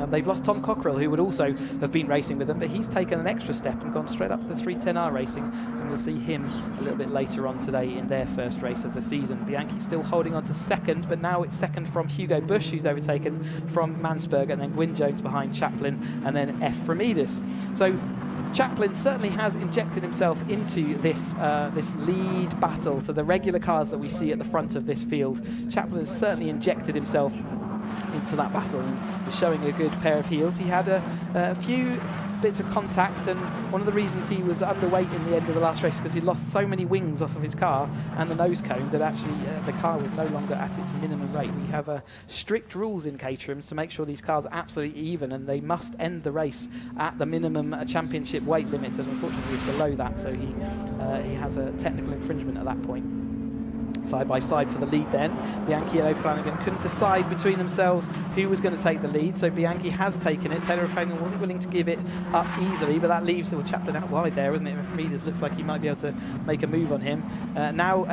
They've lost Tom Cockrell, who would also have been racing with them, but he's taken an extra step and gone straight up to the 310R racing, and we'll see him a little bit later on today in their first race of the season. Bianchi still holding on to 2nd, but now it's 2nd from Hugo Bush, who's overtaken from Mansberger, and then Gwyn Jones behind Chaplin, and then Ephraimidis. So Chaplin certainly has injected himself into this lead battle. So the regular cars that we see at the front of this field, Chaplin has certainly injected himself into that battle and was showing a good pair of heels. He had a few bits of contact, and one of the reasons he was underweight in the end of the last race because he lost so many wings off of his car and the nose cone that actually the car was no longer at its minimum rate. We have strict rules in Caterham to make sure these cars are absolutely even, and they must end the race at the minimum championship weight limit, and unfortunately he's below that, so he has a technical infringement at that point. Side by side for the lead then. Bianchi and O'Flanagan couldn't decide between themselves who was going to take the lead, so Bianchi has taken it. Taylor O'Flanagan wasn't willing to give it up easily, but that leaves Chaplin out wide there, isn't it? Efremidis looks like he might be able to make a move on him. Now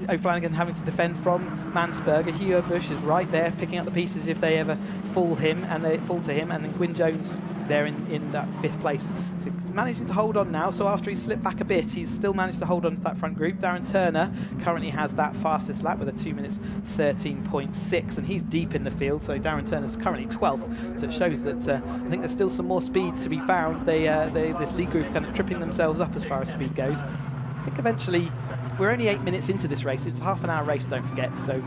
O'Flanagan having to defend from Mansberger. Hugo Bush is right there picking up the pieces if they ever fall to him, and then Gwyn Jones there in that 5th place. So managing to hold on now, so after he's slipped back a bit, he's still managed to hold on to that front group. Darren Turner currently has that fastest lap with a 2 minutes 13.6, and he's deep in the field, so Darren Turner's currently 12th, so it shows that I think there's still some more speed to be found. This lead group kind of tripping themselves up as far as speed goes. I think eventually, we're only 8 minutes into this race, it's a half-an-hour race, don't forget, so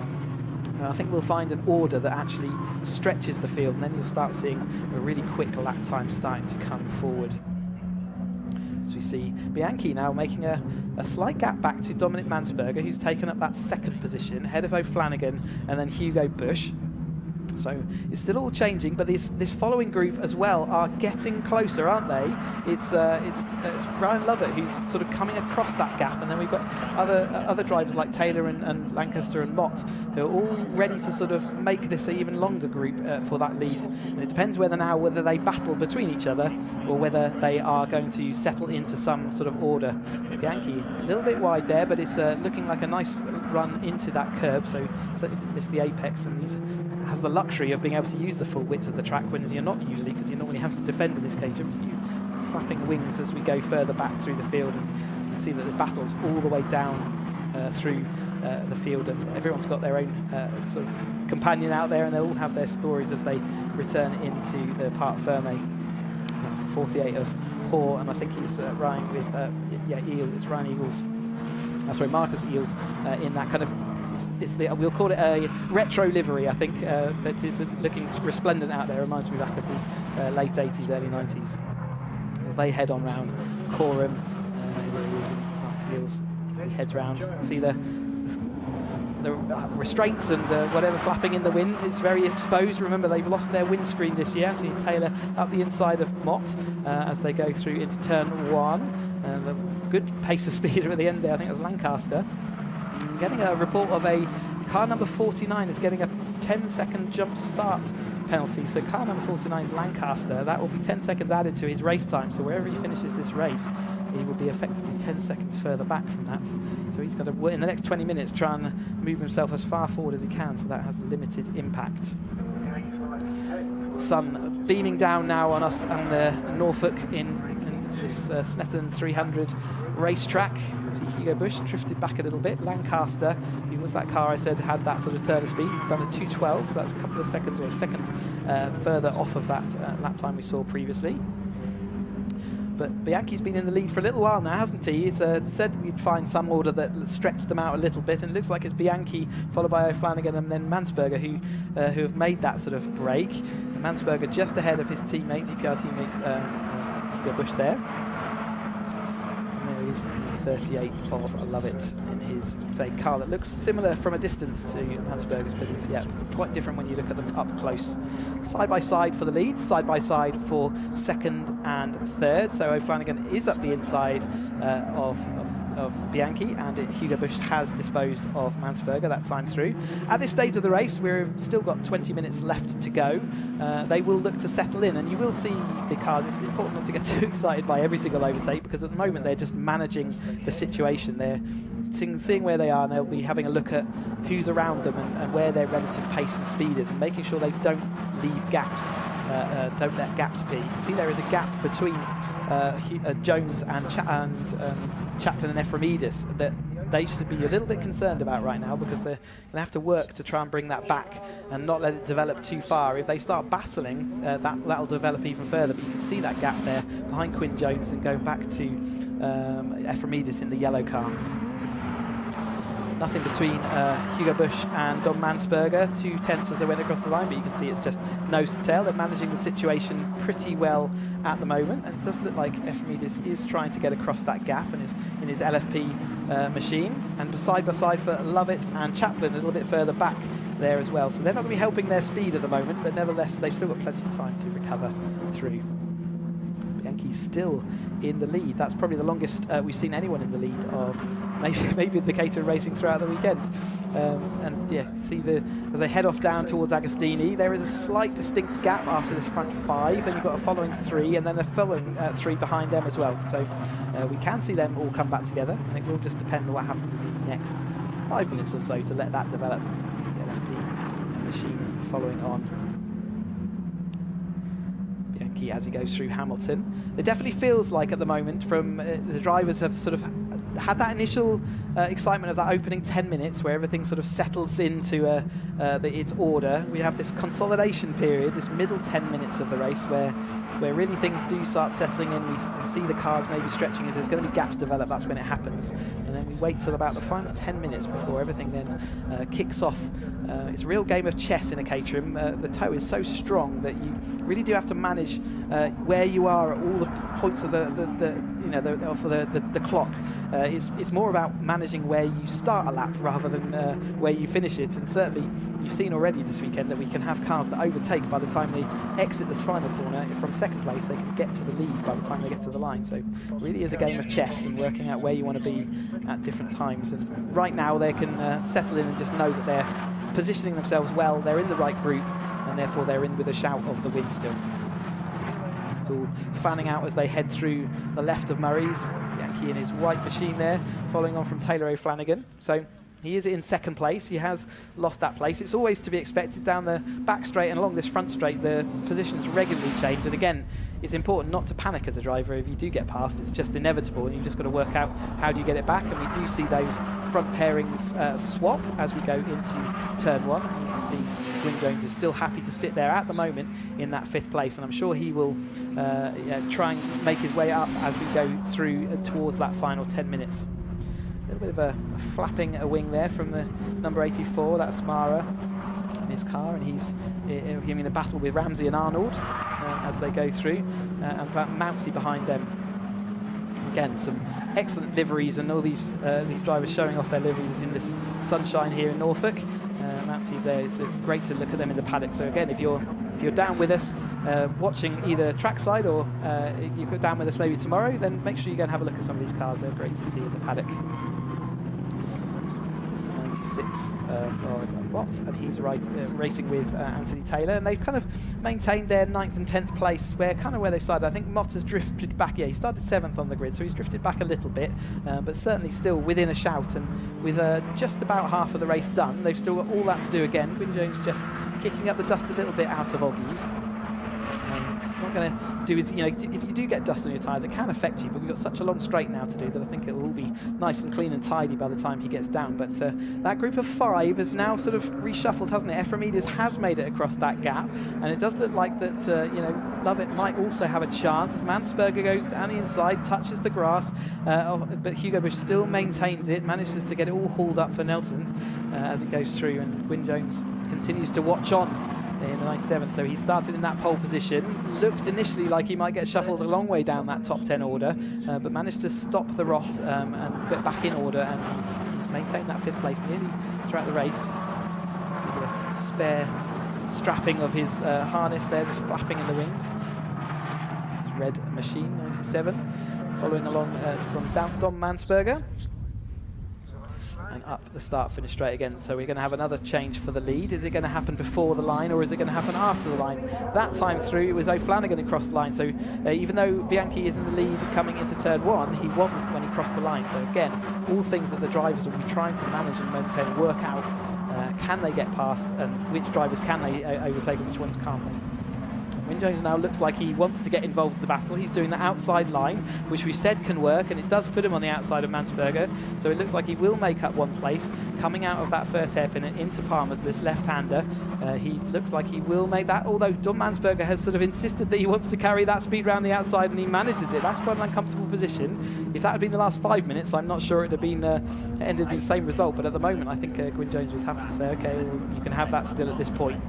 I think we'll find an order that actually stretches the field, and then you'll start seeing a really quick lap time starting to come forward. As we see Bianchi now making a slight gap back to Dominic Mansberger, who's taken up that 2nd position, ahead of O'Flanagan and then Hugo Bush. So it's still all changing, but this following group as well are getting closer, aren't they? It's Brian Lovett who's sort of coming across that gap, and then we've got other drivers like Taylor and Lancaster and Mott who are all ready to sort of make this an even longer group for that lead. And it depends whether they battle between each other or whether they are going to settle into some sort of order. Bianchi a little bit wide there, but it's looking like a nice run into that curb, so certainly didn't miss the apex, and he has the luxury of being able to use the full width of the track, when you're not usually, because you normally have to defend in this cage. A few flapping wings as we go further back through the field, and you can see that the battle's all the way down through the field, and everyone's got their own sort of companion out there, and they'll all have their stories as they return into the Parc Fermé. That's the 48 of Hoare, and I think he's riding with it's Ryan Eagles. Sorry, Marcus Eels in that kind of. We'll call it a retro livery, I think, but it's looking resplendent out there. Reminds me back of the late 80s, early 90s. As they head on round Coram, here he is in Marcus Eels. As he heads round, see the restraints and whatever flapping in the wind. It's very exposed. Remember, they've lost their windscreen this year. See Taylor up the inside of Mott as they go through into turn 1. A good pace of speed at the end there. I think it was Lancaster. Getting a report of a car number 49 is getting a 10-second jump start penalty. So car number 49 is Lancaster. That will be 10 seconds added to his race time. So wherever he finishes this race, he will be effectively 10 seconds further back from that. So he's got to, in the next 20 minutes, try and move himself as far forward as he can. So that has limited impact. Sun beaming down now on us and the Norfolk in this Snetterton 300 racetrack. See Hugo Bush drifted back a little bit. Lancaster, who was that car I said had that sort of turn of speed, he's done a 2:12, so that's a couple of seconds or a second further off of that lap time we saw previously. But Bianchi's been in the lead for a little while now, hasn't he? It's said we'd find some order that stretched them out a little bit, and it looks like it's Bianchi followed by O'Flanagan and then Mansberger who have made that sort of break. And Mansberger just ahead of his teammate, DPR teammate Hugo Bush there. And there he is, 38 of Lovett in his car that looks similar from a distance to Mansberger's, but is quite different when you look at them up close. Side by side for the lead, side by side for second and third. So O'Flanagan is up the inside of Bianchi, and Hugo Bush has disposed of Mansberger that time through. At this stage of the race, we've still got 20 minutes left to go. They will look to settle in, and you will see the cars. It's important not to get too excited by every single overtake, because at the moment they're just managing the situation. They're seeing where they are, and they'll be having a look at who's around them and where their relative pace and speed is, and making sure they don't leave gaps, don't let gaps appear. You can see there is a gap between Jones and Chaplin and Efremidis that they should be a little bit concerned about right now, because they're going to have to work to try and bring that back and not let it develop too far. If they start battling, that'll develop even further. But you can see that gap there behind Gwyn Jones and going back to Efremidis in the yellow car. Nothing between Hugo Busch and Don Mansberger, 2 tenths as they went across the line, but you can see it's just nose to tail. They're managing the situation pretty well at the moment, and it does look like Efremidis is trying to get across that gap and is in his LFP machine, and side by side for Lovett and Chaplin a little bit further back there as well. So they're not going to be helping their speed at the moment, but nevertheless they've still got plenty of time to recover through. Bianchi's still in the lead. That's probably the longest we've seen anyone in the lead of maybe the Caterham racing throughout the weekend. And yeah, see as they head off down towards Agostini, there is a slight distinct gap after this front 5, then you've got a following 3 and then a following 3 behind them as well. So we can see them all come back together, and it will just depend on what happens in these next 5 minutes or so to let that develop. The LFP machine following on Bianchi as he goes through Hamilton. It definitely feels like at the moment from the drivers have sort of had that initial excitement of that opening 10 minutes where everything sort of settles into its order. We have this consolidation period, this middle 10 minutes of the race where really things do start settling in. We see the cars maybe stretching. If there's going to be gaps develop, that's when it happens. And then we wait till about the final 10 minutes before everything then kicks off. It's a real game of chess in a Caterham. The tow is so strong that you really do have to manage where you are at all the points of the clock. It's more about managing where you start a lap rather than where you finish it. And certainly you've seen already this weekend that we can have cars that overtake by the time they exit the final corner. From second place, they can get to the lead by the time they get to the line. So it really is a game of chess and working out where you want to be at different times. And right now they can settle in and just know that they're positioning themselves well, they're in the right group, and therefore they're in with a shout of the win still. It's all fanning out as they head through the left of Murray's. Bianchi in his white machine there, following on from Taylor O'Flanagan. So he is in second place. He has lost that place. It's always to be expected down the back straight and along this front straight. The positions regularly change, and again, it's important not to panic as a driver if you do get past. It's just inevitable, and you've just got to work out how do you get it back. And we do see those front pairings swap as we go into turn 1. And you can see Gwyn Jones is still happy to sit there at the moment in that 5th place, and I'm sure he will try and make his way up as we go through towards that final 10 minutes. A little bit of a flapping a wing there from the number 84, that's Mara in his car, and he's giving a battle with Ramsey and Arnold as they go through, and Mounsey behind them. Again, some excellent liveries, and all these drivers showing off their liveries in this sunshine here in Norfolk. Mounsey there, it's great to look at them in the paddock. So again, if you're down with us watching either trackside or you go down with us maybe tomorrow, then make sure you go and have a look at some of these cars. They're great to see in the paddock. 96 Watt, and he's racing with Anthony Taylor, and they've kind of maintained their 9th and 10th place where they started. I think Mott has drifted back. Yeah, he started 7th on the grid, so he's drifted back a little bit, but certainly still within a shout, and with just about half of the race done, they've still got all that to do again. Gwyn Jones just kicking up the dust a little bit out of Oggies. Not going to do is, if you do get dust on your tyres, it can affect you, but we've got such a long straight now to do that I think it will all be nice and clean and tidy by the time he gets down. But that group of 5 has now sort of reshuffled, hasn't it? Efremidis has made it across that gap, and it does look like that Lovett might also have a chance as Mansberger goes down the inside, touches the grass, but Hugo Busch still maintains it, manages to get it all hauled up for Nelson as he goes through, and Gwyn Jones continues to watch on in the 97, so he started in that pole position, looked initially like he might get shuffled a long way down that top 10 order, but managed to stop the rot and get back in order, and he's maintained that 5th place nearly throughout the race. You see the spare strapping of his harness there just flapping in the wind. His red machine, 97, following along from Dom Mansberger. And up the start-finish straight again. So we're going to have another change for the lead. Is it going to happen before the line, or is it going to happen after the line? That time through, it was O'Flanagan across the line. So even though Bianchi is in the lead coming into turn 1, he wasn't when he crossed the line. So again, all things that the drivers will be trying to manage and maintain and work out. Can they get past, and which drivers can they overtake and which ones can't they? Gwyn Jones now looks like he wants to get involved in the battle. He's doing the outside line, which we said can work, and it does put him on the outside of Mansberger. So it looks like he will make up one place. Coming out of that first hairpin and into Palmer's, this left-hander, he looks like he will make that, although Don Mansberger has sort of insisted that he wants to carry that speed round the outside, and he manages it. That's quite an uncomfortable position. If that had been the last 5 minutes, I'm not sure it would have been ended in the same result, but at the moment I think Gwyn Jones was happy to say, okay, well, you can have that still at this point.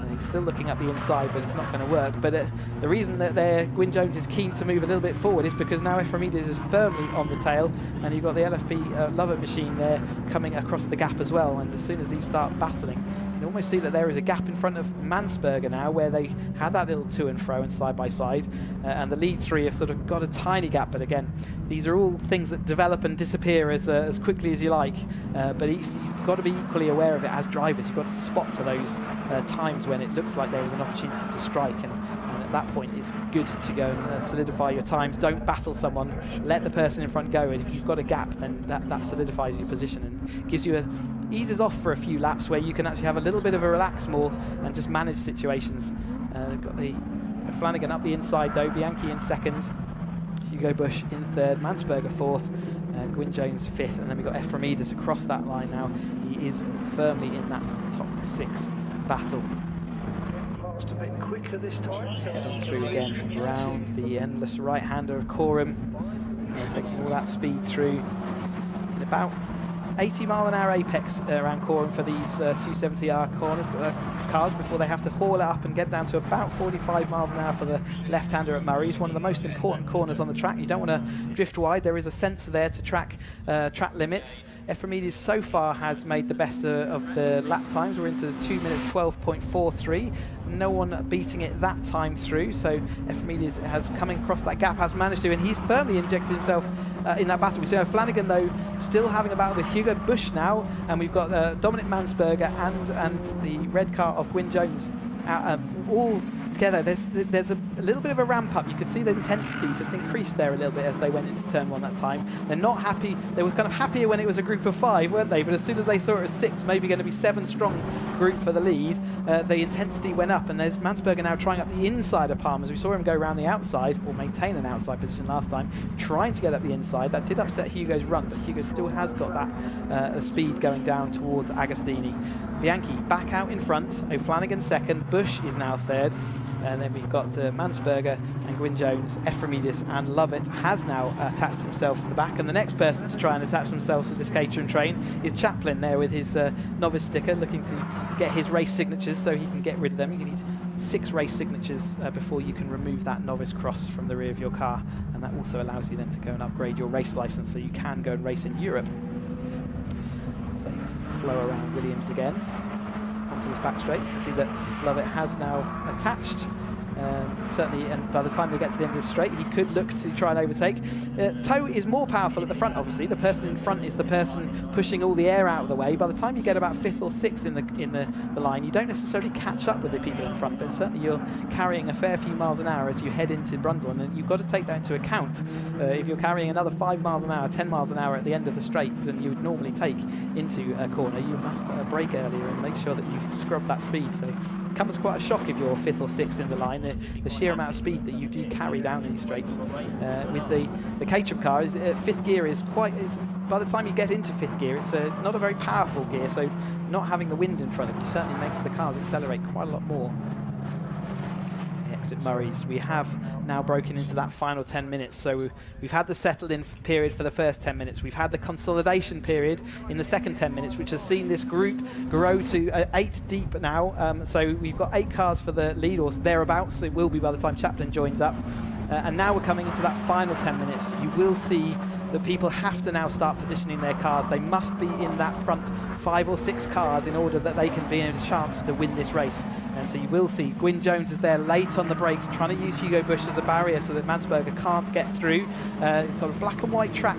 He's still looking at the inside, but it's not going to work. But the reason that Gwyn Jones is keen to move a little bit forward is because now Efremides is firmly on the tail, and you've got the LFP Lovett machine there coming across the gap as well. And as soon as these start battling, you can almost see that there is a gap in front of Mansberger now, where they had that little to and fro and side by side, and the lead three have sort of got a tiny gap. But again, these are all things that develop and disappear as quickly as you like. But you've got to be equally aware of it as drivers. You've got to spot for those times when it looks like there is an opportunity to strike, and at that point it's good to go and solidify your times. Don't battle someone, let the person in front go, and if you've got a gap, then that solidifies your position and gives you eases off for a few laps where you can actually have a little bit of a relax more and just manage situations. They've got the Flanagan up the inside though, Bianchi in second, Hugo Bush in third, Mansberger fourth, Gwyn Jones fifth, and then we've got Efremides across that line now. He is firmly in that top six battle. Just a bit quicker this time. Head on through again, round the endless right-hander of Coram, taking all that speed through in about 80-mile-an-hour apex around Coram for these 270R cars before they have to haul it up and get down to about 45 miles an hour for the left-hander at Murray's, one of the most important corners on the track. You don't want to drift wide. There is a sensor there to track limits. Efremides so far has made the best of the lap times. We're into 2 minutes 12.43. No one beating it that time through. So Efremides has coming across that gap, has managed to, and he's firmly injected himself in that battle. We see Flanagan though still having a battle with Hugo Bush now, and we've got Dominic Mansberger and the red car of Gwyn Jones all together. There's a little bit of a ramp up. You could see the intensity just increased there a little bit as they went into turn one that time. They're not happy. They were kind of happier when it was a group of 5, weren't they? But as soon as they saw it was 6, maybe going to be 7 strong group for the lead, the intensity went up, and there's Mansberger now trying up the inside of Palmer's. We saw him go around the outside, or maintain an outside position last time, trying to get up the inside. That did upset Hugo's run, but Hugo still has got that speed going down towards Agostini. Bianchi back out in front, O'Flanagan second, Bush is now third, and then we've got Mansberger and Gwyn Jones. Efremides and Lovett has now attached himself to the back, and the next person to try and attach themselves to this Caterham train is Chaplin there with his novice sticker, looking to get his race signatures so he can get rid of them. You need 6 race signatures before you can remove that novice cross from the rear of your car, and that also allows you then to go and upgrade your race license so you can go and race in Europe. As they flow around Williams again onto this back straight, you can see that Lovett has now attached. Certainly, and by the time they get to the end of the straight, he could look to try and overtake. Toe is more powerful at the front, obviously. The person in front is the person pushing all the air out of the way. By the time you get about 5th or 6th in the line, you don't necessarily catch up with the people in front, but certainly you're carrying a fair few miles an hour as you head into Brundle, and you've got to take that into account. If you're carrying another 5 miles an hour, 10 miles an hour at the end of the straight than you would normally take into a corner, you must brake earlier and make sure that you scrub that speed. So it comes as quite a shock if you're 5th or 6th in the line. The sheer amount of speed that you do carry down in these straights. With the Caterham car, 5th gear is quite. By the time you get into 5th gear, it's not a very powerful gear. So not having the wind in front of you certainly makes the cars accelerate quite a lot more. Exit Murray's. We have now broken into that final 10 minutes. So we've had the settled in period for the first 10 minutes. We've had the consolidation period in the second 10 minutes, which has seen this group grow to 8 deep now. So we've got 8 cars for the lead, or thereabouts. It will be by the time Chaplin joins up. And now we're coming into that final 10 minutes. You will see that people have to now start positioning their cars. They must be in that front 5 or 6 cars in order that they can be in a chance to win this race. And so you will see Gwyn Jones is there late on the brakes, trying to use Hugo Bush as a barrier so that Mansberger can't get through. Got a black and white track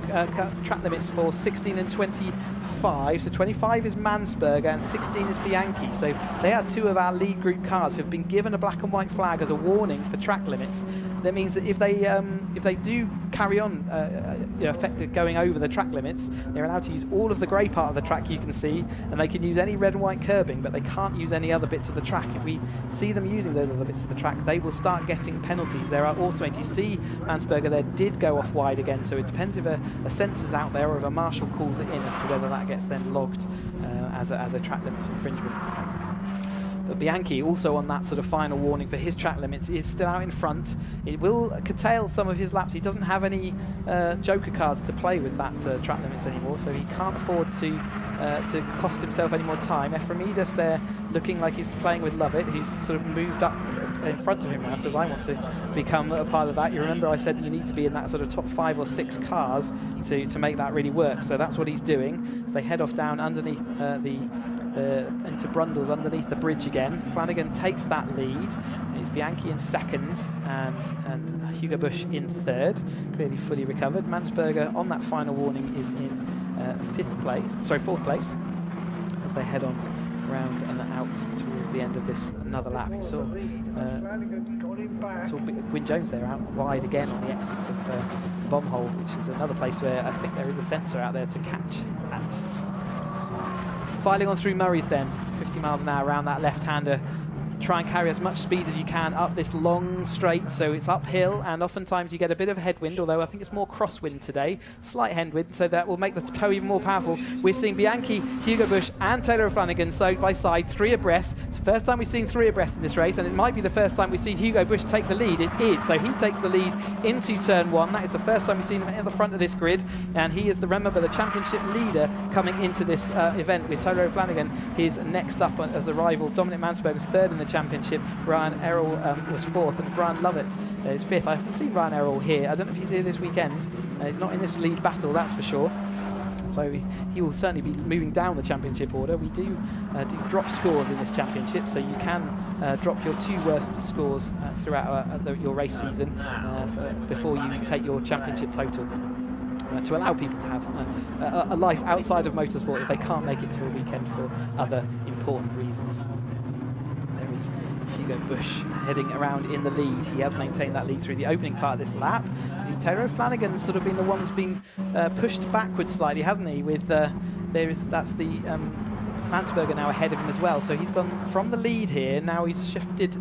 limits for 16 and 25. So 25 is Mansberger and 16 is Bianchi. So they are 2 of our lead group cars who have been given a black and white flag as a warning for track limits. That means that if they do carry on perfect at going over the track limits. They're allowed to use all of the grey part of the track, you can see, and they can use any red and white curbing, but they can't use any other bits of the track. If we see them using those other bits of the track, they will start getting penalties. There are automated. You see Mansberger there did go off wide again, so it depends if a sensor's out there or if a marshal calls it in as to whether that gets then logged as a track limits infringement. But Bianchi, also on that sort of final warning for his track limits, is still out in front. It will curtail some of his laps. He doesn't have any joker cards to play with that track limits anymore, so he can't afford to cost himself any more time. Ephraimidas there looking like he's playing with Lovett, who's sort of moved up in front of him now, says I want to become a part of that. You remember I said you need to be in that sort of top 5 or 6 cars to make that really work, so that's what he's doing. They head off down underneath into Brundles, underneath the bridge again. Flanagan takes that lead. It's Bianchi in second and Hugo Busch in third, clearly fully recovered. Mansberger on that final warning is in fourth place, as they head on round and out towards the end of this another lap. You saw Gwyn Jones there out wide again on the exits of the bomb hole, which is another place where I think there is a sensor out there to catch at. Filing on through Murray's then, 50 miles an hour around that left-hander. Try and carry as much speed as you can up this long straight, so it's uphill, and oftentimes you get a bit of headwind, although I think it's more crosswind today, slight headwind, so that will make the tow even more powerful. We're seeing Bianchi, Hugo Busch and Taylor Flanagan side by side, 3 abreast. It's the first time we've seen 3 abreast in this race, and it might be the first time we see Hugo Busch take the lead. It is, so he takes the lead into turn 1. That is the first time we've seen him at the front of this grid, and he is, remember, the championship leader coming into this event, with Taylor Flanagan his next up as the rival. Dominic Mansberg was 3rd in the championship. Ryan Errol was 4th, and Brian Lovett is 5th. I haven't seen Ryan Errol here. I don't know if he's here this weekend. He's not in this lead battle, that's for sure. So he will certainly be moving down the championship order. We do drop scores in this championship, so you can drop your 2 worst scores throughout your race season before you take your championship total. To allow people to have a life outside of motorsport if they can't make it to a weekend for other important reasons. There is Hugo Busch heading around in the lead. He has maintained that lead through the opening part of this lap. Taylor Flanagan's sort of been the one that's been pushed backwards slightly, hasn't he? With that's the Mansberger now ahead of him as well. So he's gone from the lead here. Now he's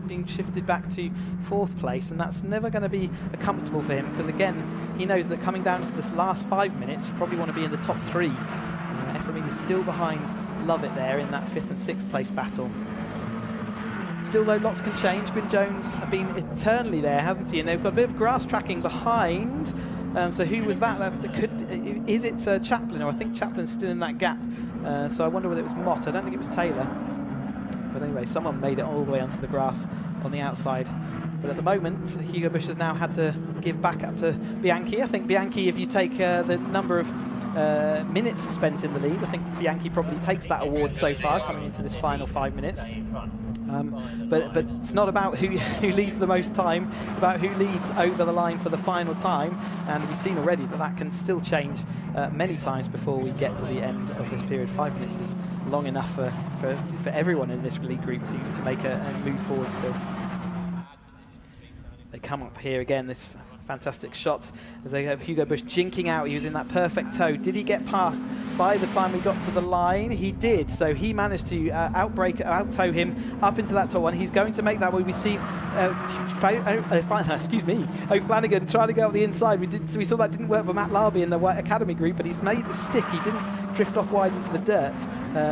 being shifted back to 4th place, and that's never going to be comfortable for him, because again he knows that coming down to this last 5 minutes, you probably want to be in the top 3. Ephraim is still behind Lovett there in that 5th and 6th place battle. Still, though, lots can change. Gwyn Jones has been eternally there, hasn't he? And they've got a bit of grass tracking behind. So who was that? Is it Chaplin? Or I think Chaplin's still in that gap. So I wonder whether it was Mott. I don't think it was Taylor. But anyway, someone made it all the way onto the grass on the outside. But at the moment, Hugo Busch has now had to give back up to Bianchi. I think Bianchi, if you take the number of minutes spent in the lead, I think Bianchi probably takes that award so far, coming into this final 5 minutes. But it's not about who leads the most time, it's about who leads over the line for the final time, and we've seen already that can still change many times before we get to the end of this period. 5 minutes is long enough for everyone in this lead group to make a move forward still. They come up here again, this fantastic shot as they have Hugo Busch jinking out. He was in that perfect tow. Did he get past by the time we got to the line? He did, so he managed to out-tow him up into that top one. He's going to make that way. We see O'Flanagan trying to go up the inside. We saw that didn't work for Matt Larby in the White Academy group, but he's made it stick. He didn't drift off wide into the dirt,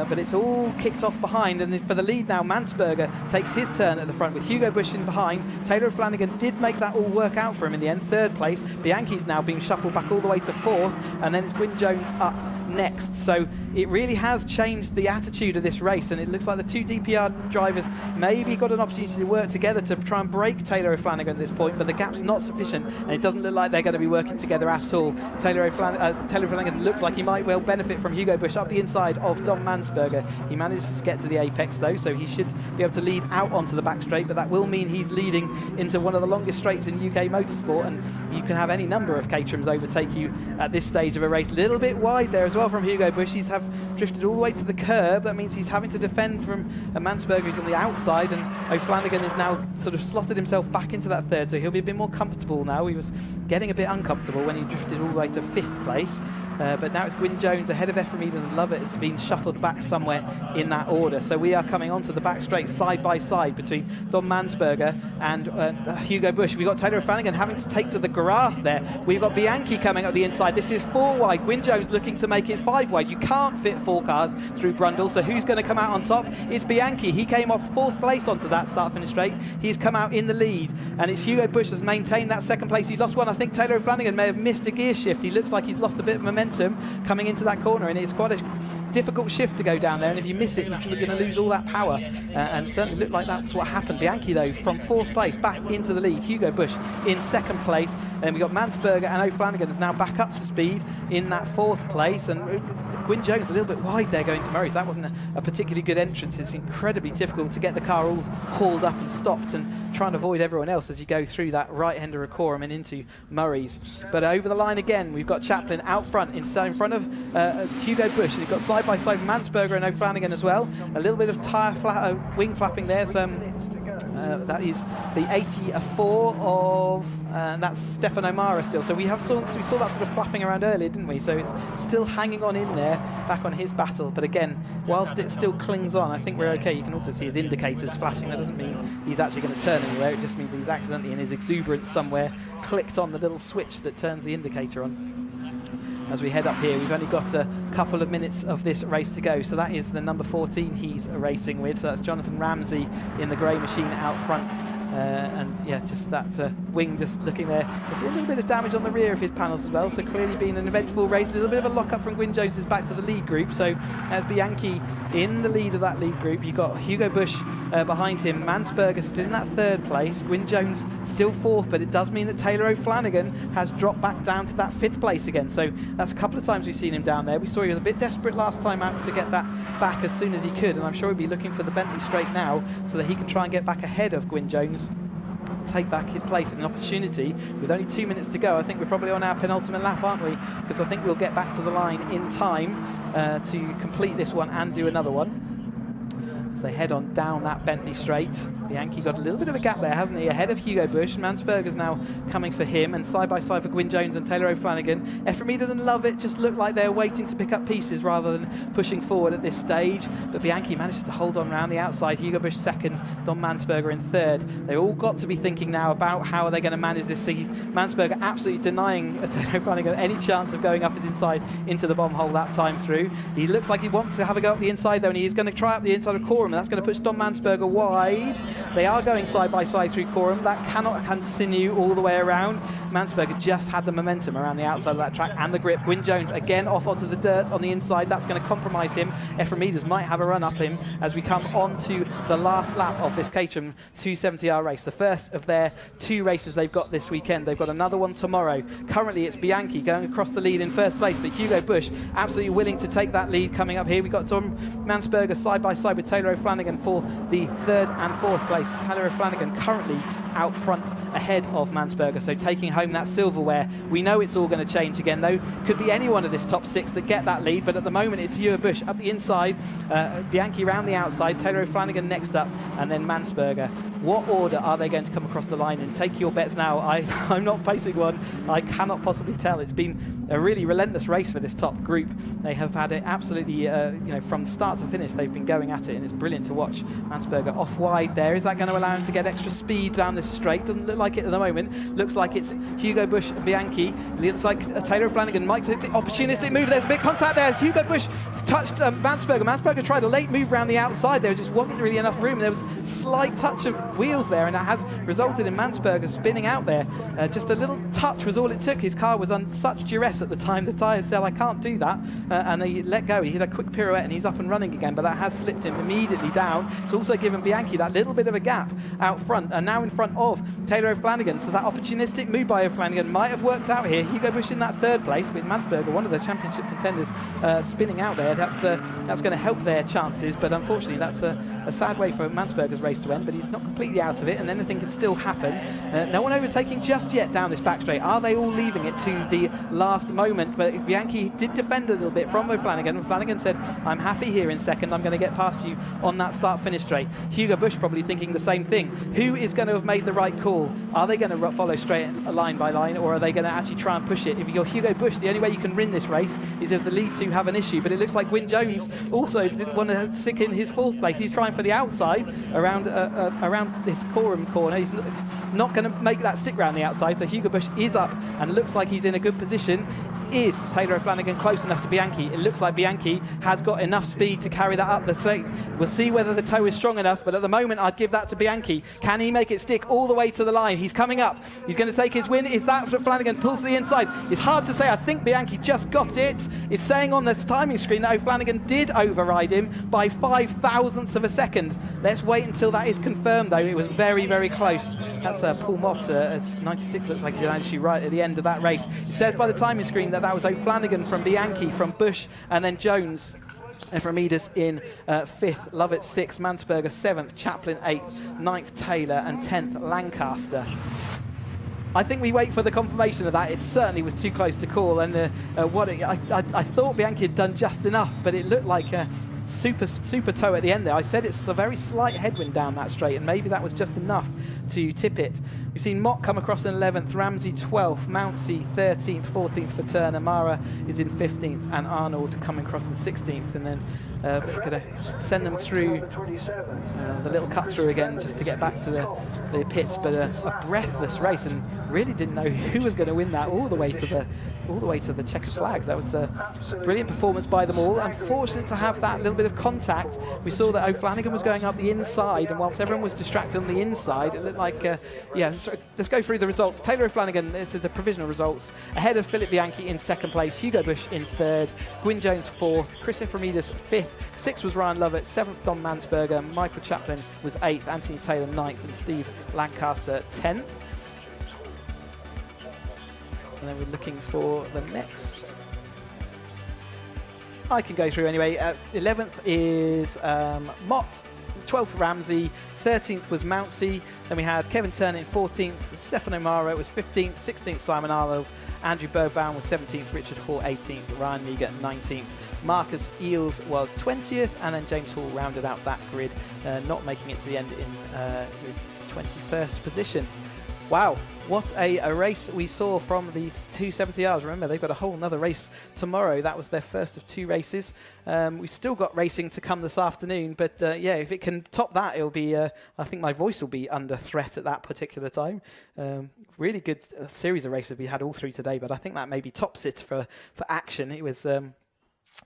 but it's all kicked off behind, and for the lead now, Mansberger takes his turn at the front with Hugo Busch in behind. Taylor Flanagan did make that all work out for him in the end. 3rd place. Bianchi's now being shuffled back all the way to 4th, and then it's Gwyn Jones up next. So it really has changed the attitude of this race, and it looks like the 2 DPR drivers maybe got an opportunity to work together to try and break Taylor Flanagan at this point, but the gap's not sufficient, and it doesn't look like they're going to be working together at all. Taylor Flanagan looks like he might well benefit from Hugo Busch up the inside of Dom Mansberger. He manages to get to the apex though, so he should be able to lead out onto the back straight, but that will mean he's leading into one of the longest straights in UK motorsport, and you can have any number of Caterhams overtake you at this stage of a race. Little bit wide there as well. well from Hugo Bush. He's drifted all the way to the curb. That means he's having to defend from a Mansberger who's on the outside, and O'Flanagan is now sort of slotted himself back into that third, so he'll be a bit more comfortable now. He was getting a bit uncomfortable when he drifted all the way to 5th place. But now it's Gwyn Jones ahead of Ephraim and Lovett. It's been shuffled back somewhere in that order. So we are coming onto the back straight side by side between Don Mansberger and Hugo Bush. We've got Taylor O'Flanagan having to take to the grass there. We've got Bianchi coming up the inside. This is 4 wide. Gwyn Jones looking to make it 5 wide. You can't fit 4 cars through Brundle. So who's going to come out on top? It's Bianchi. He came off 4th place onto that start-finish straight. He's come out in the lead. And it's Hugo Bush that's maintained that 2nd place. He's lost one. I think Taylor O'Flanagan may have missed a gear shift. He looks like he's lost a bit of momentum coming into that corner, and it's quite a difficult shift to go down there, and if you miss it, you're going to lose all that power, and certainly looked like that's what happened. Bianchi, though, from 4th place back into the lead. Hugo Bush in 2nd place, and we've got Mansberger and O'Flanagan is now back up to speed in that 4th place, and Gwyn Jones a little bit wide there going to Murray's. That wasn't a particularly good entrance. It's incredibly difficult to get the car all hauled up and stopped and trying to avoid everyone else as you go through that right end of Recorum and into Murray's. But over the line again, we've got Chaplin out front, in front of Hugo Bush, and you've got side by side Mansberger and O'Flanagan as well. A little bit of wing flapping there. That is the 84 of, that's Stefan O'Mara still. So we saw that sort of flapping around earlier, didn't we? So it's still hanging on in there, back on his battle. But again, whilst it still clings on, I think we're okay. You can also see his indicators flashing. That doesn't mean he's actually going to turn anywhere. It just means he's accidentally, in his exuberance somewhere, clicked on the little switch that turns the indicator on. As we head up here, we've only got a couple of minutes of this race to go. So that is the number 14 he's racing with. So that's Jonathan Ramsey in the grey machine out front. And yeah, just that wing just looking there. There's a little bit of damage on the rear of his panels as well, so clearly been an eventful race. A little bit of a lock-up from Gwyn Jones is back to the lead group. So as Bianchi in the lead of that lead group, you've got Hugo Bush behind him, Mansberger still in that 3rd place, Gwyn Jones still 4th, but it does mean that Taylor O'Flanagan has dropped back down to that 5th place again. So that's a couple of times we've seen him down there. We saw he was a bit desperate last time out to get that back as soon as he could, and I'm sure he'll be looking for the Bentley straight now so that he can try and get back ahead of Gwyn Jones, take back his place and an opportunity. With only 2 minutes to go, I think we're probably on our penultimate lap, aren't we? Because I think we'll get back to the line in time to complete this one and do another one. As they head on down that Bentley straight, Bianchi got a little bit of a gap there, hasn't he? Ahead of Hugo Bush. Mansberger's now coming for him, and side by side for Gwyn Jones and Taylor O'Flanagan. Ephraim doesn't love it, just look like they're waiting to pick up pieces rather than pushing forward at this stage. But Bianchi manages to hold on round the outside. Hugo Bush 2nd, Don Mansberger in 3rd. They've all got to be thinking now about how are they going to manage this thing. Mansberger absolutely denying Taylor O'Flanagan any chance of going up his inside into the bomb hole that time through. He looks like he wants to have a go up the inside though, and he's going to try up the inside of Coram, and that's going to push Don Mansberger wide. They are going side by side through Coram. That cannot continue all the way around. Mansberger just had the momentum around the outside of that track and the grip. Gwyn Jones again off onto the dirt on the inside. That's going to compromise him. Ephraim might have a run up him as we come on to the last lap of this Caterham 270R race. The first of their 2 races they've got this weekend. They've got another one tomorrow. Currently it's Bianchi going across the lead in 1st place, but Hugo Bush absolutely willing to take that lead coming up here. We've got Don Mansberger side by side with Taylor O'Flanagan for the 3rd and 4th place. Taylor O'Flanagan currently out front ahead of Mansberger, so taking home that silverware. We know it's all going to change again though. Could be any one of this top 6 that get that lead, but at the moment it's Hugo Bush up the inside, Bianchi round the outside, Taylor O'Flanagan next up, and then Mansberger. What order are they going to come across the line in? Take your bets now. I'm not placing one. I cannot possibly tell. It's been a really relentless race for this top group. They have had it absolutely, from start to finish, they've been going at it, and it's brilliant to watch. Mansberger off wide there. Is that going to allow him to get extra speed down this straight? Doesn't look like it at the moment. Looks like it's Hugo Bush and Bianchi. It looks like Taylor O'Flanagan might take the opportunistic move. There's a bit of contact there. Hugo Bush touched Mansberger. Mansberger tried a late move around the outside. There just wasn't really enough room. There was slight touch of wheels there, and that has resulted in Mansberger spinning out there. Just a little touch was all it took. His car was on such duress at the time. The tyres said, I can't do that, and they let go. He hit a quick pirouette and he's up and running again, but that has slipped him immediately down. It's also given Bianchi that little bit of a gap out front, and now in front of Taylor O'Flanagan. So that opportunistic move by O'Flanagan might have worked out here. Hugo Busch in that third place with Mansberger, one of the championship contenders, spinning out there. That's going to help their chances, but unfortunately that's a sad way for Mansberger's race to end, but he's not completely out of it, and anything can still happen. No one overtaking just yet down this back straight. Are they all leaving it to the last moment? But Bianchi did defend a little bit from O'Flanagan. O'Flanagan said, I'm happy here in second, I'm going to get past you on that start-finish straight. Hugo Busch probably thinking the same thing. Who is going to have made the right call? Are they going to follow straight line by line, or are they going to actually try and push it? If you're Hugo Busch, the only way you can win this race is if the lead two have an issue, but it looks like Gwyn Jones also didn't want to stick in his fourth place. He's trying for the outside around this Coram corner. He's not going to make that stick round the outside, so Hugo Busch is up and looks like he's in a good position. Is Taylor O'Flanagan close enough to Bianchi? It looks like Bianchi has got enough speed to carry that up the straight. We'll see whether the toe is strong enough, but at the moment I'd give that to Bianchi. Can he make it stick all the way to the line? He's coming up. He's going to take his win. Is that O'Flanagan pulls to the inside? It's hard to say. I think Bianchi just got it. It's saying on this timing screen that O'Flanagan did override him by 5,000ths of a second. Let's wait until that is confirmed, though. It was very, very close. That's Paul Mott at 96. Looks like he's actually right at the end of that race. It says by the timing screen that was O'Flanagan from Bianchi, from Busch, and then Jones from Edis in 5th, Lovett 6th, Mansberger 7th, Chaplin 8th, 9th Taylor, and 10th Lancaster. I think we wait for the confirmation of that. It certainly was too close to call, and I thought Bianchi had done just enough, but it looked like a super toe at the end there. I said it's a very slight headwind down that straight, and maybe that was just enough to tip it. We've seen Mott come across in 11th, Ramsey 12th, Mountsie 13th, 14th for Turner, Mara is in 15th, and Arnold coming across in 16th, and then going to send them through the little cut through again just to get back to the pits. But a breathless race, and really didn't know who was going to win that all the way to the checkered flags. That was a brilliant performance by them all. Unfortunate to have that little bit of contact. We saw that O'Flanagan was going up the inside, and whilst everyone was distracted on the inside, it looked like let's go through the results. Taylor O'Flanagan, it's the provisional results, ahead of Philip Bianchi in 2nd place, Hugo Busch in 3rd, Gwyn Jones 4th, Chris Iframides 5th, 6th was Ryan Lovett, 7th Don Mansberger, Michael Chaplin was 8th, Anthony Taylor 9th, and Steve Lancaster 10th. And then we're looking for the next. I can go through anyway. 11th is Mott, 12th Ramsey, 13th was Mountsie. Then we had Kevin Turner in 14th, Stefano Mara was 15th, 16th Simon Arnold, Andrew Burbaum was 17th, Richard Hall 18th, Ryan Meager 19th, Marcus Eels was 20th, and then James Hall rounded out that grid, not making it to the end in 21st position. Wow, what a race we saw from these 270Rs. Remember, they've got a whole nother race tomorrow. That was their first of 2 races. We've still got racing to come this afternoon, but yeah, if it can top that, it'll be, I think my voice will be under threat at that particular time. Really good series of races we had all through today, but I think that maybe tops it for action. It was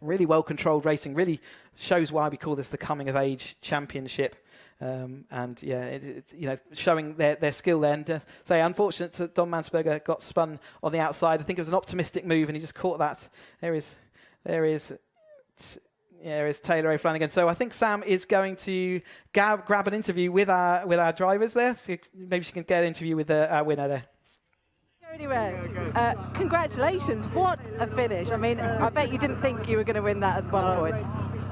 really well-controlled racing, really shows why we call this the Coming of Age Championship. And yeah, showing their skill there. And say, unfortunate that Don Mansberger got spun on the outside. I think it was an optimistic move, and he just caught that. There is Taylor O'Flanagan. So I think Sam is going to grab an interview with our drivers there. So maybe she can get an interview with our winner there. Anyway, congratulations! What a finish! I mean, I bet you didn't think you were going to win that at one point.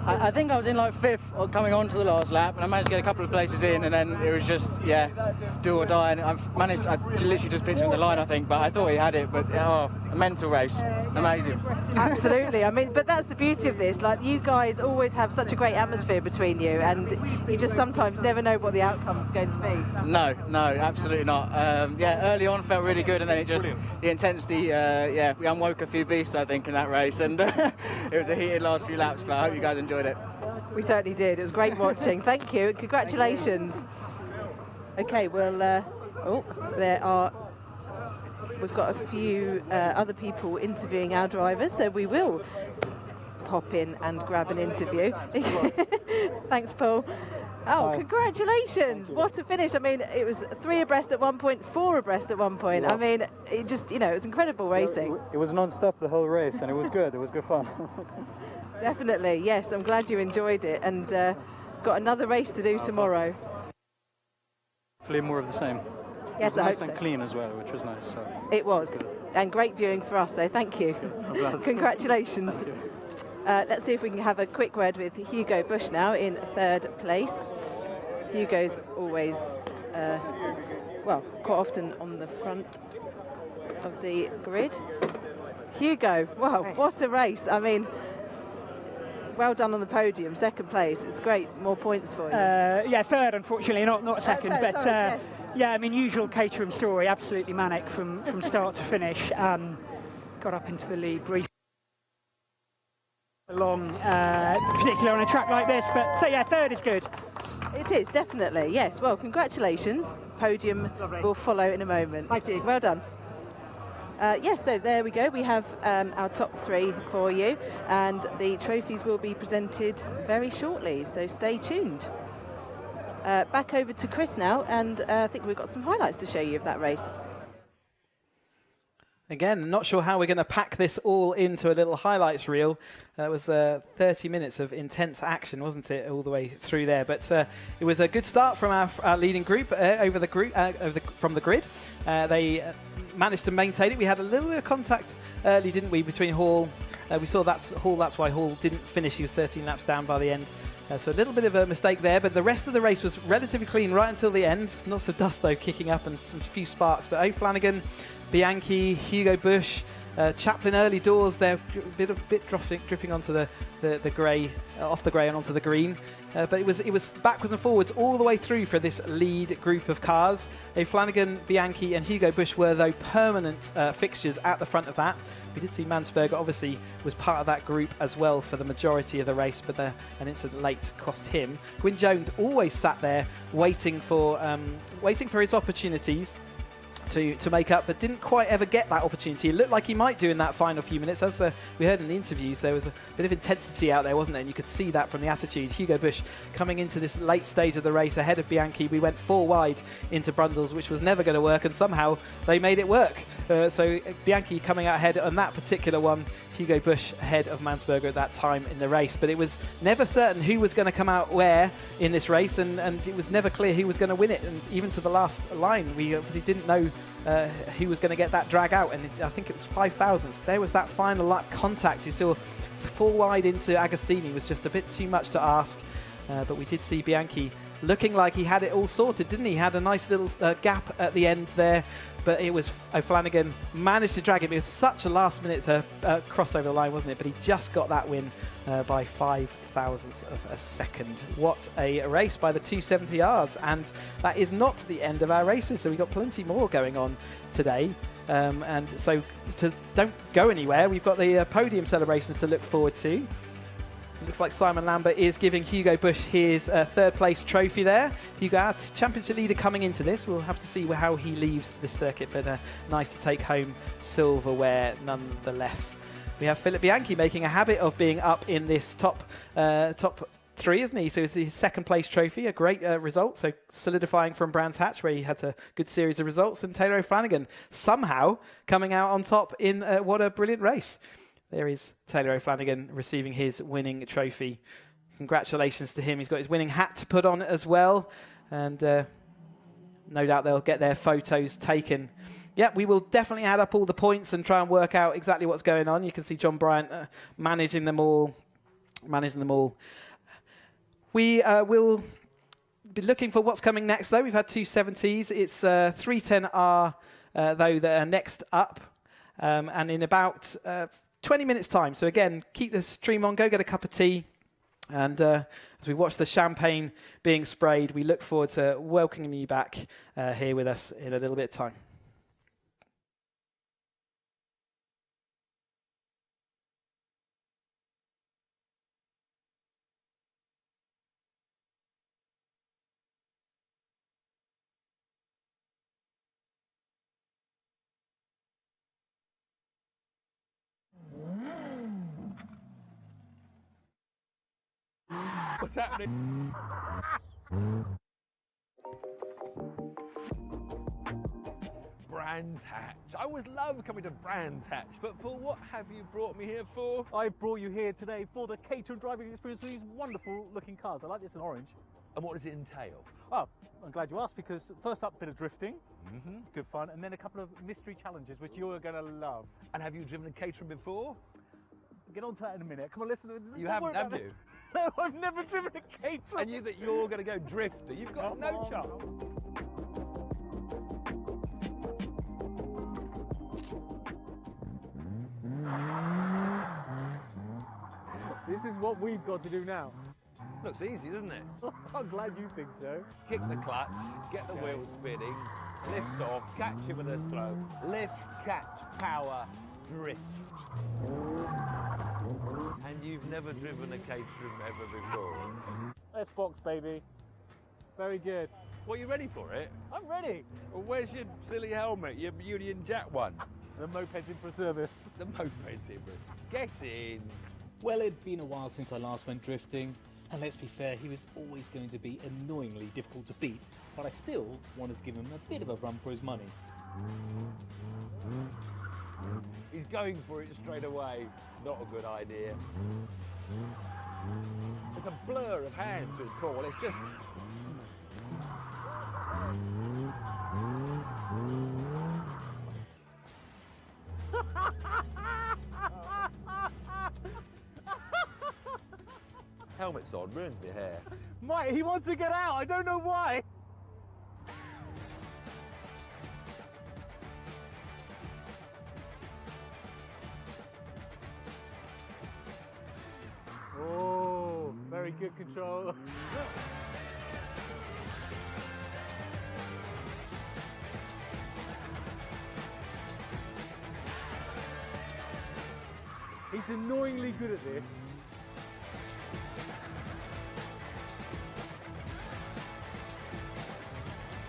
I think I was in like 5th coming on to the last lap, and I managed to get a couple of places in, and then it was just, yeah, do or die. And I literally just pitched him the line, I think, but I thought he had it. But a mental race, amazing. Absolutely. I mean, but that's the beauty of this. Like, you guys always have such a great atmosphere between you, and you just sometimes never know what the outcome is going to be. No, absolutely not. Yeah, early on felt really good, and then it just the intensity. Yeah, we unwoke a few beasts, I think, in that race, and it was a heated last few laps. But I hope you guys enjoyed it. We certainly did. It was great watching. Thank you. Congratulations. Okay, well, we've got a few other people interviewing our drivers, so we will pop in and grab an interview. Thanks, Paul. Oh, congratulations. What a finish. I mean, it was 3 abreast at one point, 4 abreast at one point. Yeah. I mean, it just, it was incredible racing. It was non-stop the whole race, and it was good. It was good fun. Definitely, yes. I'm glad you enjoyed it, and got another race to do tomorrow. Hopefully more of the same. Yes, it was I nice hope and so. clean as well, which was nice. So. It was, and great viewing for us, so thank you. Congratulations. Thank you. Let's see if we can have a quick word with Hugo Bush now in 3rd place. Hugo's always, well, quite often on the front of the grid. Hugo, wow, what a race. I mean, well done on the podium, 2nd place. It's great, more points for you. Yeah, 3rd, unfortunately, not 2nd. No, but sorry, yes. yeah, I mean, usual Caterham story, absolutely manic from start to finish. Got up into the lead briefly along, particularly on a track like this. But so, yeah, 3rd is good. It is, definitely, yes. Well, congratulations. Podium will follow in a moment. Thank you. Well done. Yes, so there we go. We have our top 3 for you, and the trophies will be presented very shortly, so stay tuned. Back over to Chris now, and I think we've got some highlights to show you of that race. Again, not sure how we're going to pack this all into a little highlights reel. That was 30 minutes of intense action, wasn't it, all the way through there? But it was a good start from our leading group from the grid. They managed to maintain it. We had a little bit of contact early, didn't we, between Hall? We saw that's Hall. That's why Hall didn't finish. He was 13 laps down by the end. So a little bit of a mistake there, but the rest of the race was relatively clean right until the end. Lots of dust, though, kicking up and some few sparks. But O'Flanagan, Bianchi, Hugo Bush, Chaplin early doors there, a bit dripping onto the grey, off the grey and onto the green. But it was backwards and forwards all the way through for this lead group of cars. O'Flanagan, Bianchi and Hugo Bush were, though, permanent fixtures at the front of that. We did see Mansberger obviously was part of that group as well for the majority of the race, but an incident late cost him. Gwyn Jones always sat there waiting for his opportunities to make up, but didn't quite ever get that opportunity. It looked like he might do in that final few minutes. As we heard in the interviews, there was a bit of intensity out there, wasn't there? And you could see that from the attitude. Hugo Bush coming into this late stage of the race ahead of Bianchi. We went 4 wide into Brundles, which was never going to work, and somehow they made it work. So Bianchi coming out ahead on that particular one. Hugo Bush ahead of Mansberger at that time in the race. But it was never certain who was going to come out where in this race, and it was never clear who was going to win it. And even to the last line, we obviously didn't know who was going to get that drag out. And I think it was 5 thousandths. There was that final lap contact. You saw 4 wide into Agostini was just a bit too much to ask. But we did see Bianchi looking like he had it all sorted, didn't he? He had a nice little gap at the end there. But it was O'Flanagan managed to drag him. It was such a last-minute cross over the line, wasn't it? But he just got that win by 5 thousandths of a second. What a race by the 270Rs. And that is not the end of our races. So we've got plenty more going on today. And so don't go anywhere. We've got the podium celebrations to look forward to. It looks like Simon Lambert is giving Hugo Bush his 3rd place trophy there. Hugo, our championship leader coming into this. We'll have to see how he leaves this circuit, but nice to take home silverware nonetheless. We have Philip Bianchi making a habit of being up in this top 3, isn't he? So it's his 2nd place trophy, a great result. So solidifying from Brands Hatch, where he had a good series of results. And Taylor O'Flanagan somehow coming out on top in what a brilliant race. There is Taylor O'Flanagan receiving his winning trophy. Congratulations to him. He's got his winning hat to put on as well. And no doubt they'll get their photos taken. Yeah, we will definitely add up all the points and try and work out exactly what's going on. You can see John Bryant managing them all. We will be looking for what's coming next, though. We've had 270s. It's 310R, though, that are next up. And in about 20 minutes time. So again, keep the stream on, go get a cup of tea. And as we watch the champagne being sprayed, we look forward to welcoming you back here with us in a little bit of time. What's happening? Brands Hatch. I always love coming to Brands Hatch. But Paul, what have you brought me here for? I brought you here today for the Caterham driving experience for these wonderful looking cars. I like this in orange. And what does it entail? Oh, I'm glad you asked, because first up, a bit of drifting, good fun, and then a couple of mystery challenges, which you're going to love. And have you driven a Caterham before? Get on to that in a minute. Come on, listen. You haven't, have you? No, I've never driven a Caterham. And you that you're going to go drifter? You've got no chance. This is what we've got to do now. Looks easy, doesn't it? I'm glad you think so. Kick the clutch, get the wheels spinning, lift off, catch it with a throw. Lift, catch, power, drift. And you've never driven a Caterham ever before? Let's box, baby. Very good. Well, you ready for it? I'm ready. Well, where's your silly helmet, your Union Jack one? The moped's in for a service. The moped's in for Get in. Well, it'd been a while since I last went drifting, and let's be fair, he was always going to be annoyingly difficult to beat, but I still wanted to give him a bit of a run for his money. He's going for it straight away. Not a good idea. It's a blur of hands with Paul. It's just... Helmet's on, ruins my hair. Mate, he wants to get out. I don't know why. Oh, very good control. He's annoyingly good at this.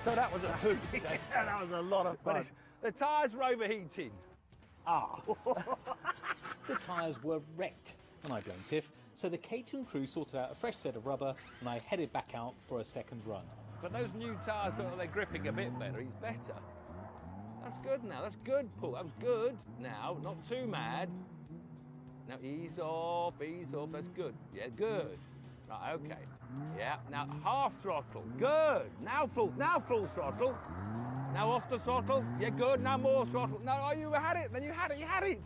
So that was a hoot. That was a lot of fun. The tyres were overheating. The tyres were wrecked, and I blame Tiff, so the Caterham crew sorted out a fresh set of rubber, and I headed back out for a second run. But those new tyres, they're gripping a bit better. He's better. That's good now. That's good, Paul. That was good. Now, not too mad. Now, ease off, ease off. That's good. Yeah, good. Right, okay. Yeah, now half throttle. Good. Now full throttle. Now off the throttle. Yeah, good. Now more throttle. No, oh, you had it. Then you had it.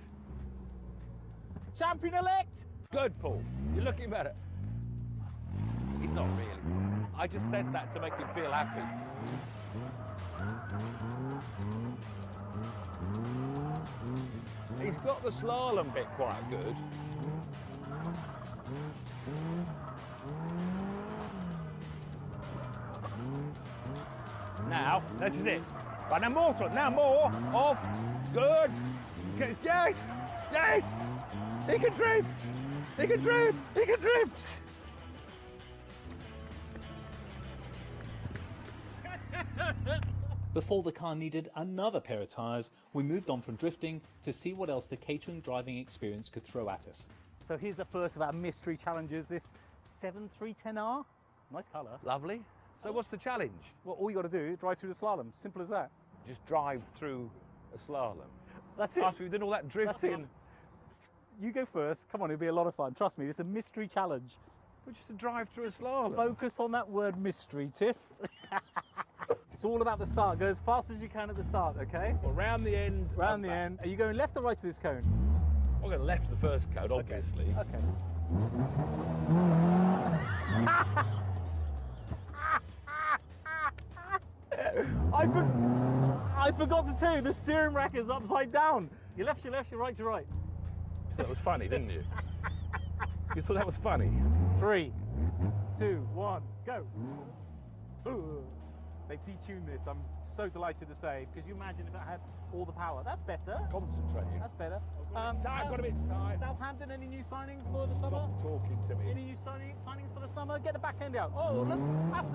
Champion-elect. Good, Paul. You're looking better. He's not really. I just said that to make him feel happy. He's got the slalom bit quite good. Now, this is it. Right, now more throttle. Now more. Off. Good. Yes. Yes. He can drift. He can drift. He can drift. Before the car needed another pair of tyres, we moved on from drifting to see what else the Caterham driving experience could throw at us. So here's the first of our mystery challenges, this 7310R. Nice colour. Lovely. So what's the challenge? Well, all you got to do is drive through the slalom. Simple as that. Just drive through a slalom. That's it. After we've done all that drifting. You go first. Come on, it'll be a lot of fun. Trust me, it's a mystery challenge. But just to drive through a slalom. Focus on that word mystery, Tiff. It's all about the start. Go as fast as you can at the start, okay? Well, round the end. Round the end. Are you going left or right to this cone? I'm going left the first cone, obviously. Okay. I forgot to tell you, the steering rack is upside down. Your left, your right, your right. You thought that was funny, didn't you? You thought that was funny? 3, 2, 1, go. Ooh. They detuned this, I'm so delighted to say, because you imagine if it had all the power. That's better. Concentrating. That's better. I've got a bit tired. Southampton, any new signings for the summer? Stop talking to me. Any new signings for the summer? Get the back end out. Oh, look, that's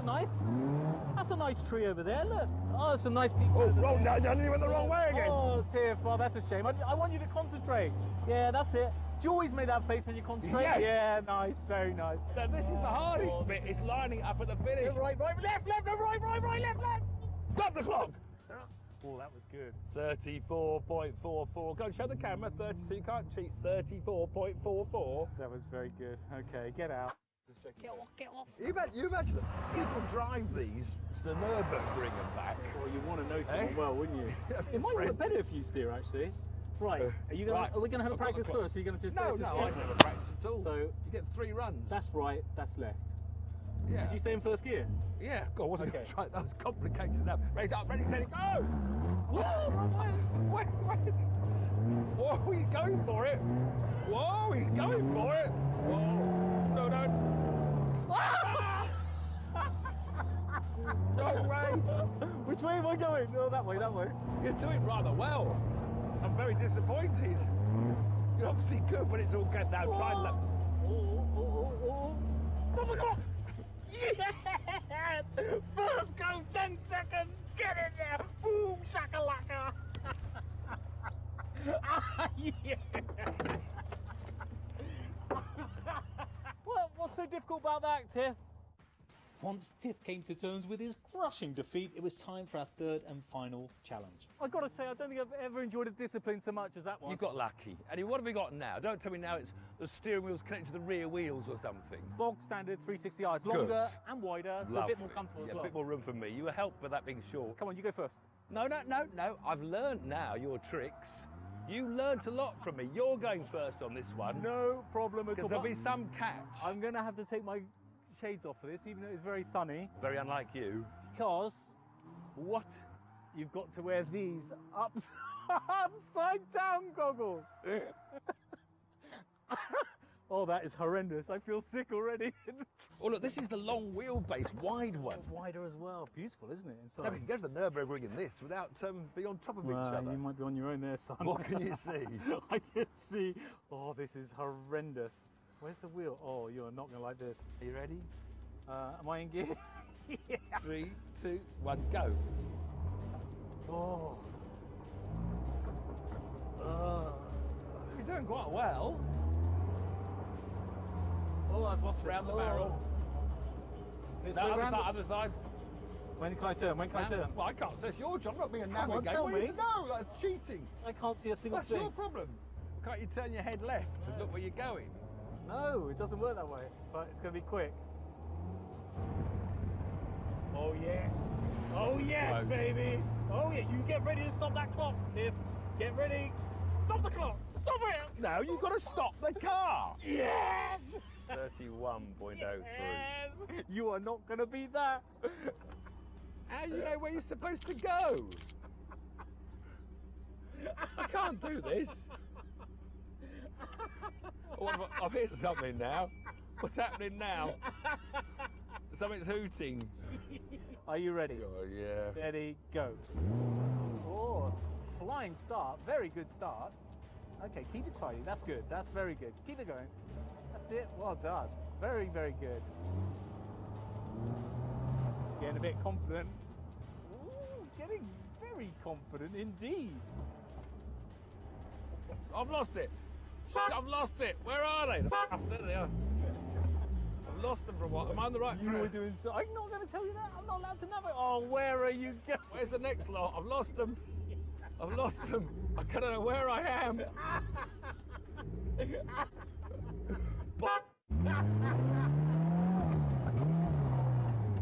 a nice tree over there, look. Oh, there's some nice people. Oh, wrong, no, you went the wrong way again. Oh, Tiff, oh, that's a shame. I want you to concentrate. Yeah, that's it. Do you always make that face when you concentrate? Yes. Yeah, nice, very nice. Now, this is the hardest bit, it's lining up at the finish. Right, left, left, right, left. Stop the clock! Oh, that was good. 34.44. Go and show the camera, 30, so you can't cheat. 34.44. That was very good. Okay, get out. The Get off. You imagine that you could drive these to the Nürburgring and back. Well, you want to know someone well, wouldn't you? It might work better if you steer, actually. Right, are you going? Are we going to have a practice first? Or are you going to just No, base this I game? don't have a practice at all. So you get 3 runs. That's right. That's left. Yeah. Did you stay in first gear? Yeah. God, wasn't going to try. That was complicated enough. Raise up, ready, steady, go! Whoa! Wait. Whoa, he's going for it. Whoa, he's going for it. Whoa. No. No way. Which way am I going? Oh, that way. You're doing rather well. I'm very disappointed. You're obviously good, but it's all good now. Try and look. Stop the clock! Yes! First go, 10 seconds. Get in there. Boom, shakalaka. Yeah. What's so difficult about that, Tiff? Once Tiff came to terms with his crushing defeat, it was time for our third and final challenge. I've got to say, I don't think I've ever enjoyed a discipline so much as that one. You got lucky. And what have we got now? Don't tell me now it's the steering wheel's connected to the rear wheels or something. Bog standard 360i. It's longer and wider, so a bit more comfortable as well. A bit more room for me. You were helped by that being short. Come on, you go first. No. I've learned now your tricks. You learnt a lot from me. You're going first on this one. No problem at all. Because there'll be some catch. I'm going to have to take my shades off for this, even though it's very sunny. Very unlike you. Because what? You've got to wear these upside down goggles. Oh, that is horrendous. I feel sick already. Oh, look, this is the long wheelbase, wide one. Wider as well. Beautiful, isn't it? Inside. No, we can go to the Nürburgring in this without being on top of each other. You might be on your own there, son. What can you see? I can see. Oh, this is horrendous. Where's the wheel? Oh, you're not going to like this. Are you ready? Am I in gear? Yeah. 3, 2, 1, go. Oh. You're doing quite well. Oh, I've lost round the barrel. This No, way other round side, other side. When can I turn? When can I turn? Well, I can't. That's your job. I'm not being a Come on, navigator. tell me. No, that's cheating. I can't see a single That's thing. your problem. Can't you turn your head left and look where you're going? No, it doesn't work that way. But it's going to be quick. Oh yes. Oh yes, close. baby. Oh yeah. You get ready to stop that clock, Tiff. Get ready. Stop the clock. Stop it. No, you've got to stop the car. Yes. 31.03. Yes. You are not going to beat that. How do you know where you're supposed to go? I can't do this. Oh, I've hit something now. What's happening now? Something's hooting. Are you ready? Oh, yeah. Steady, go. Oh, flying start. Very good start. Okay, keep it tidy. That's good. That's very good. Keep it going. That's it. Well done. Very, very good. Getting a bit confident. Ooh, getting very confident indeed. I've lost it. I've lost it. Where are they? There they are. I've lost them for a while. Am I on the right track? You were doing so. I'm not going to tell you that. I'm not allowed to navigate. Oh, where are you going? Where's the next lot? I've lost them. I've lost them. I don't know where I am.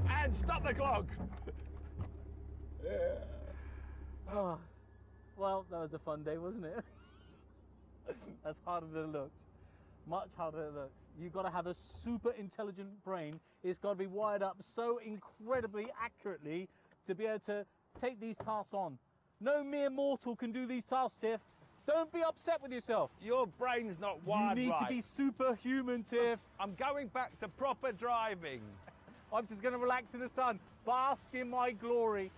And stop the clock. Oh, well, that was a fun day, wasn't it? That's harder than it looks. Much harder than it looks. You've got to have a super intelligent brain. It's got to be wired up so incredibly accurately to be able to take these tasks on. No mere mortal can do these tasks, Tiff. Don't be upset with yourself. Your brain's not wired right. You need to be superhuman, Tiff. I'm going back to proper driving. I'm just going to relax in the sun, bask in my glory.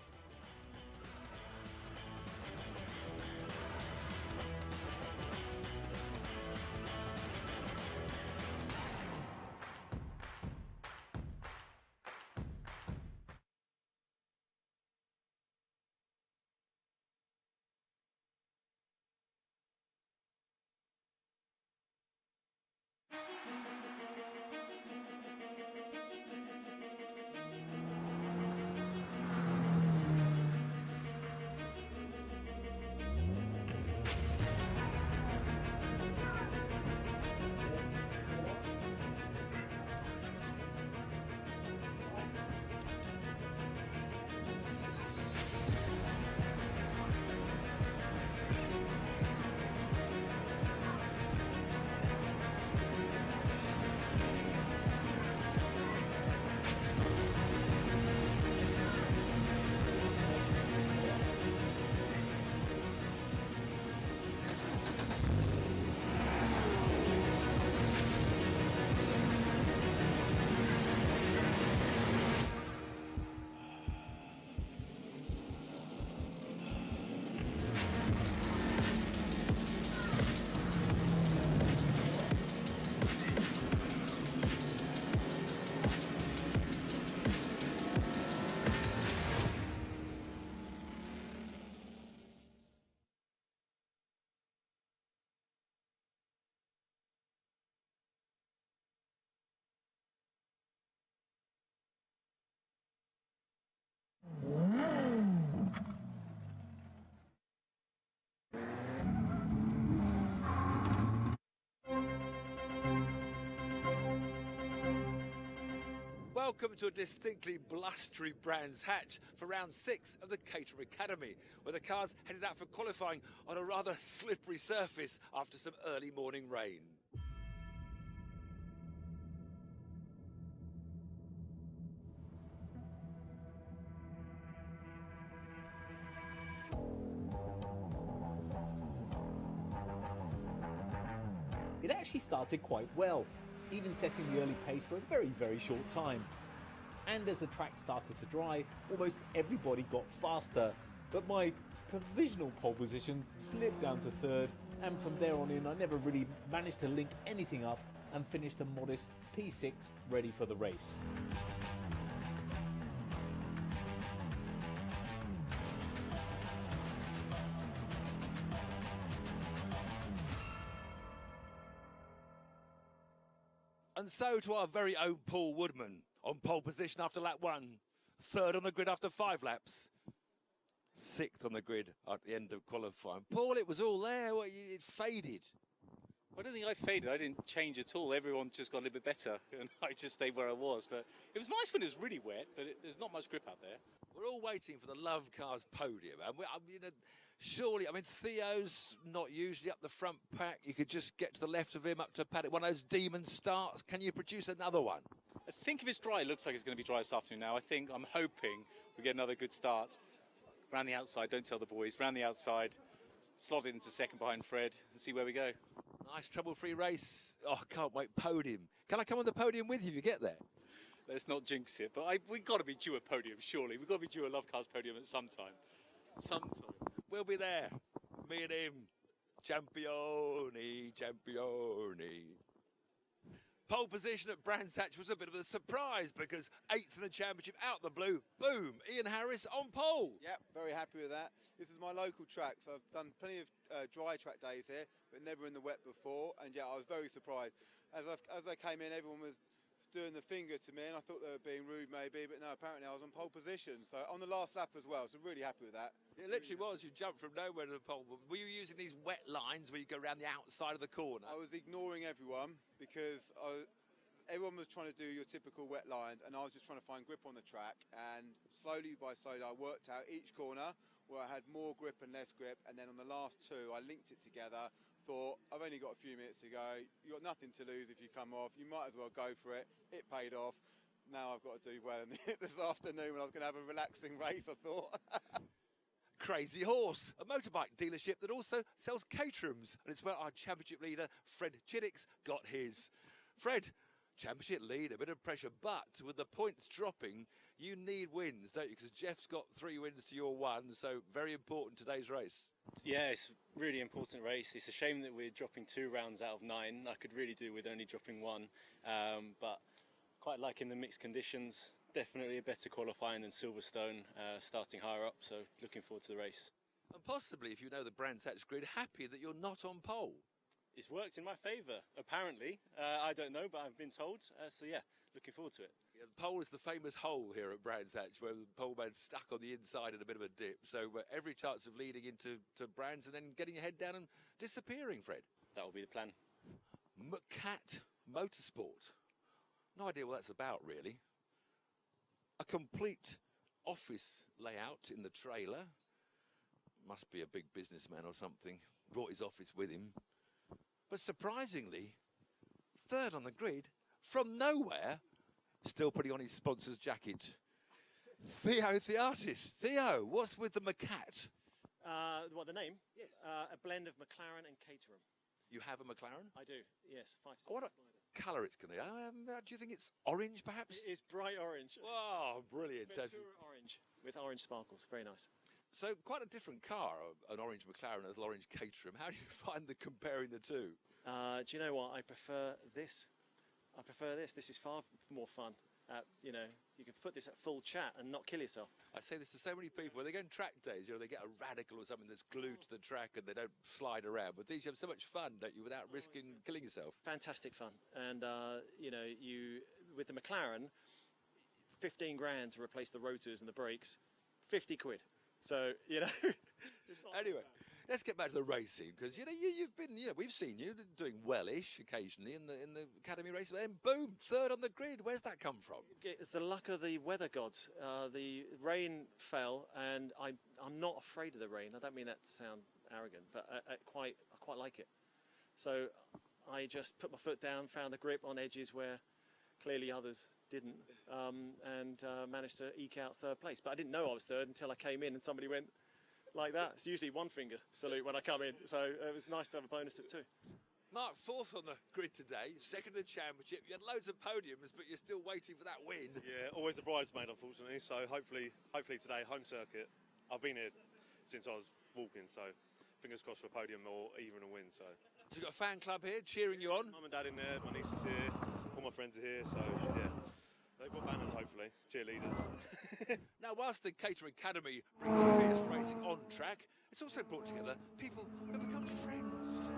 Welcome to a distinctly blustery Brands Hatch for round 6 of the Caterham Academy, where the cars headed out for qualifying on a rather slippery surface after some early morning rain. It actually started quite well, even setting the early pace for a very, very short time. And as the track started to dry, almost everybody got faster, but my provisional pole position slipped down to 3rd, and from there on in I never really managed to link anything up and finished a modest P6 ready for the race. And so to our very own Paul Woodman, on pole position after lap 1, 3rd on the grid after 5 laps, 6th on the grid at the end of qualifying. Paul, it was all there, it faded. I don't think I faded, I didn't change at all. Everyone just got a little bit better and I just stayed where I was. But it was nice when it was really wet, but there's not much grip out there. We're all waiting for the Lovecars podium, and surely, Theo's not usually up the front pack. You could just get to the left of him up to paddock. One of those demon starts. Can you produce another one? I think if it's dry, it looks like it's going to be dry this afternoon now. I'm hoping we get another good start. Round the outside, don't tell the boys. Round the outside, slot it into second behind Fred and see where we go. Nice trouble-free race. Oh, I can't wait. Podium. Can I come on the podium with you if you get there? Let's not jinx it, but we've got to be due a podium, surely. We've got to be due a Lovecars podium at some time. Sometime. We'll be there. Me and him. Champione. Pole position at Brands Hatch was a bit of a surprise because 8th in the championship out the blue. Boom. Ian Harris on pole. Yep, very happy with that. This is my local track, so I've done plenty of dry track days here, but never in the wet before. And yeah, I was very surprised. As I came in, everyone was doing the finger to me, and I thought they were being rude maybe, but no, apparently I was on pole position. So on the last lap as well, so really happy with that. It literally was. You jumped from nowhere to the pole. Were you using these wet lines where you go around the outside of the corner? I was ignoring everyone because everyone was trying to do your typical wet line, and I was just trying to find grip on the track. And slowly by slowly, I worked out each corner where I had more grip and less grip, and then on the last 2, I linked it together. Thought, I've only got a few minutes to go. You've got nothing to lose if you come off. You might as well go for it. It paid off. Now I've got to do well this afternoon when I was going to have a relaxing race, I thought. Crazy Horse, a motorbike dealership that also sells Caterhams, and it's where our championship leader, Fred Chiddicks, got his. Fred, championship lead, a bit of pressure, but with the points dropping, you need wins, don't you? Because Jeff's got 3 wins to your 1, so very important today's race. Yeah, it's a really important race. It's a shame that we're dropping 2 rounds out of 9. I could really do with only dropping 1, but quite liking the mixed conditions. Definitely a better qualifying than Silverstone, starting higher up, so looking forward to the race. And possibly, if you know the Brands Hatch grid, happy that you're not on pole. It's worked in my favour, apparently. I don't know, but I've been told. So yeah, looking forward to it. Yeah, the pole is the famous hole here at Brands Hatch, where the poleman's stuck on the inside in a bit of a dip. So every chance of leading into Brands and then getting your head down and disappearing, Fred. That will be the plan. Cat Motorsport. No idea what that's about, really. A complete office layout in the trailer. Must be a big businessman or something. Brought his office with him. But surprisingly, 3rd on the grid, from nowhere, still putting on his sponsor's jacket. Theo Theatis. Theo, what's with the Macat? What, the name? Yes. A blend of McLaren and Caterham. You have a McLaren? I do, yes. 5 What colour it's going to be? Do you think it's orange, perhaps? It is bright orange. Oh, brilliant. Ventura orange, with orange sparkles. Very nice. So quite a different car, an orange McLaren and an orange Caterham. How do you find comparing the two? Do you know what? I prefer this. This is far more fun. You know, you can put this at full chat and not kill yourself. I say this to so many people. When they go on track days, they get a radical or something that's glued to the track and they don't slide around. But these, you have so much fun, don't you, without risking killing yourself. Fantastic fun. And, you know, with the McLaren, 15 grand to replace the rotors and the brakes, 50 quid. So, you know. Anyway, let's get back to the racing, because you've been, we've seen you doing wellish occasionally in the academy race, and boom, third on the grid. Where's that come from? It's the luck of the weather gods. The rain fell, and I'm not afraid of the rain. I don't mean that to sound arrogant, but I quite like it. So I just put my foot down, found the grip on edges where clearly others didn't, and managed to eke out third place. But I didn't know I was third until I came in and somebody went like that. It's usually one finger salute when I come in, so it was nice to have a bonus of 2. Mark, fourth on the grid today, second in the championship. You had loads of podiums, but you're still waiting for that win. Yeah, always the bridesmaid, unfortunately. So hopefully today, home circuit. I've been here since I was walking, so fingers crossed for a podium or even a win. So you've got a fan club here cheering you on. Mum and Dad in there, my niece is here, all my friends are here. So yeah, they've got banners, hopefully, cheerleaders. Now, whilst the Caterham Academy brings fierce racing on track, it's also brought together people who become friends.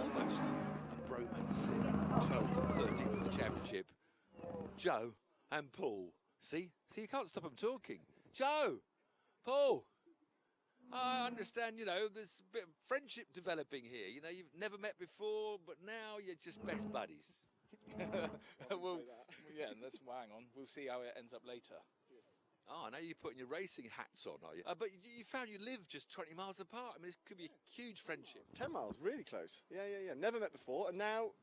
Almost a bromance here. 12th and 13th in the championship. Joe and Paul. See, you can't stop them talking. Joe, Paul, I understand, there's a bit of friendship developing here. You've never met before, but now you're just best buddies. Well, yeah, hang on. We'll see how it ends up later. Oh, now you're putting your racing hats on, are you? But you found you live just 20 miles apart. I mean, this could be a huge friendship. 10 miles, really close. Yeah. Never met before, and now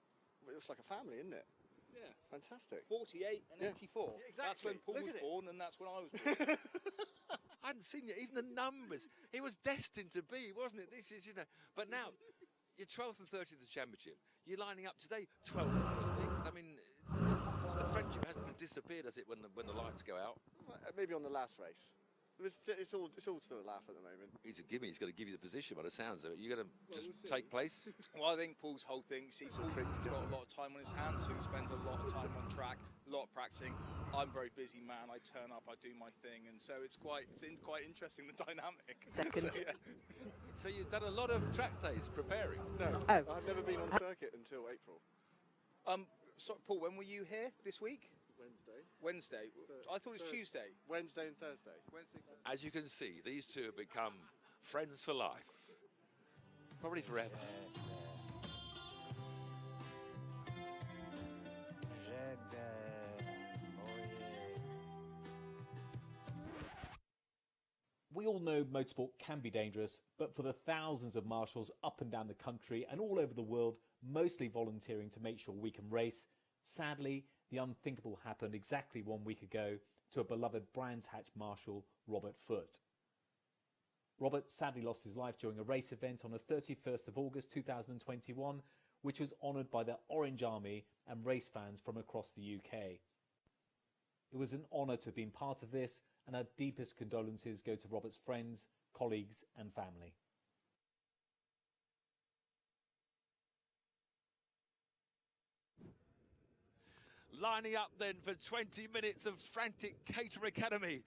it's like a family, isn't it? Yeah. Fantastic. 48 and 84. Yeah, exactly. That's when Paul was born, and that's when I was born. I hadn't seen you, even the numbers. It was destined to be, wasn't it? This is, But now, you're 12th and 13th of the championship. You're lining up today, 12th and 13th. I mean, the friendship hasn't disappeared, has it, when the lights go out? Maybe on the last race. It's all still a laugh at the moment. He's a gimme. He's got to give you the position by the sounds of it. You're going to just take place? Well, I think Paul's whole thing, Paul's got a lot of time on his hands, so he spends a lot of time on track, a lot of practicing. I'm a very busy man. I turn up, I do my thing, and so it's quite interesting, the dynamic. Second. So you've done a lot of track days preparing? No, I've never been on circuit until April. So, Paul, when were you here this week? Wednesday. I thought it was Tuesday. Wednesday and Thursday. As you can see, these two have become friends for life. Probably forever. We all know motorsport can be dangerous, but for the thousands of marshals up and down the country and all over the world, mostly volunteering to make sure we can race, sadly, the unthinkable happened exactly 1 week ago to a beloved Brands Hatch marshal, Robert Foote. Robert sadly lost his life during a race event on the 31st of August 2021, which was honoured by the Orange Army and race fans from across the UK. It was an honour to have been part of this, and our deepest condolences go to Robert's friends, colleagues and family. Lining up then for 20 minutes of frantic Caterham Academy.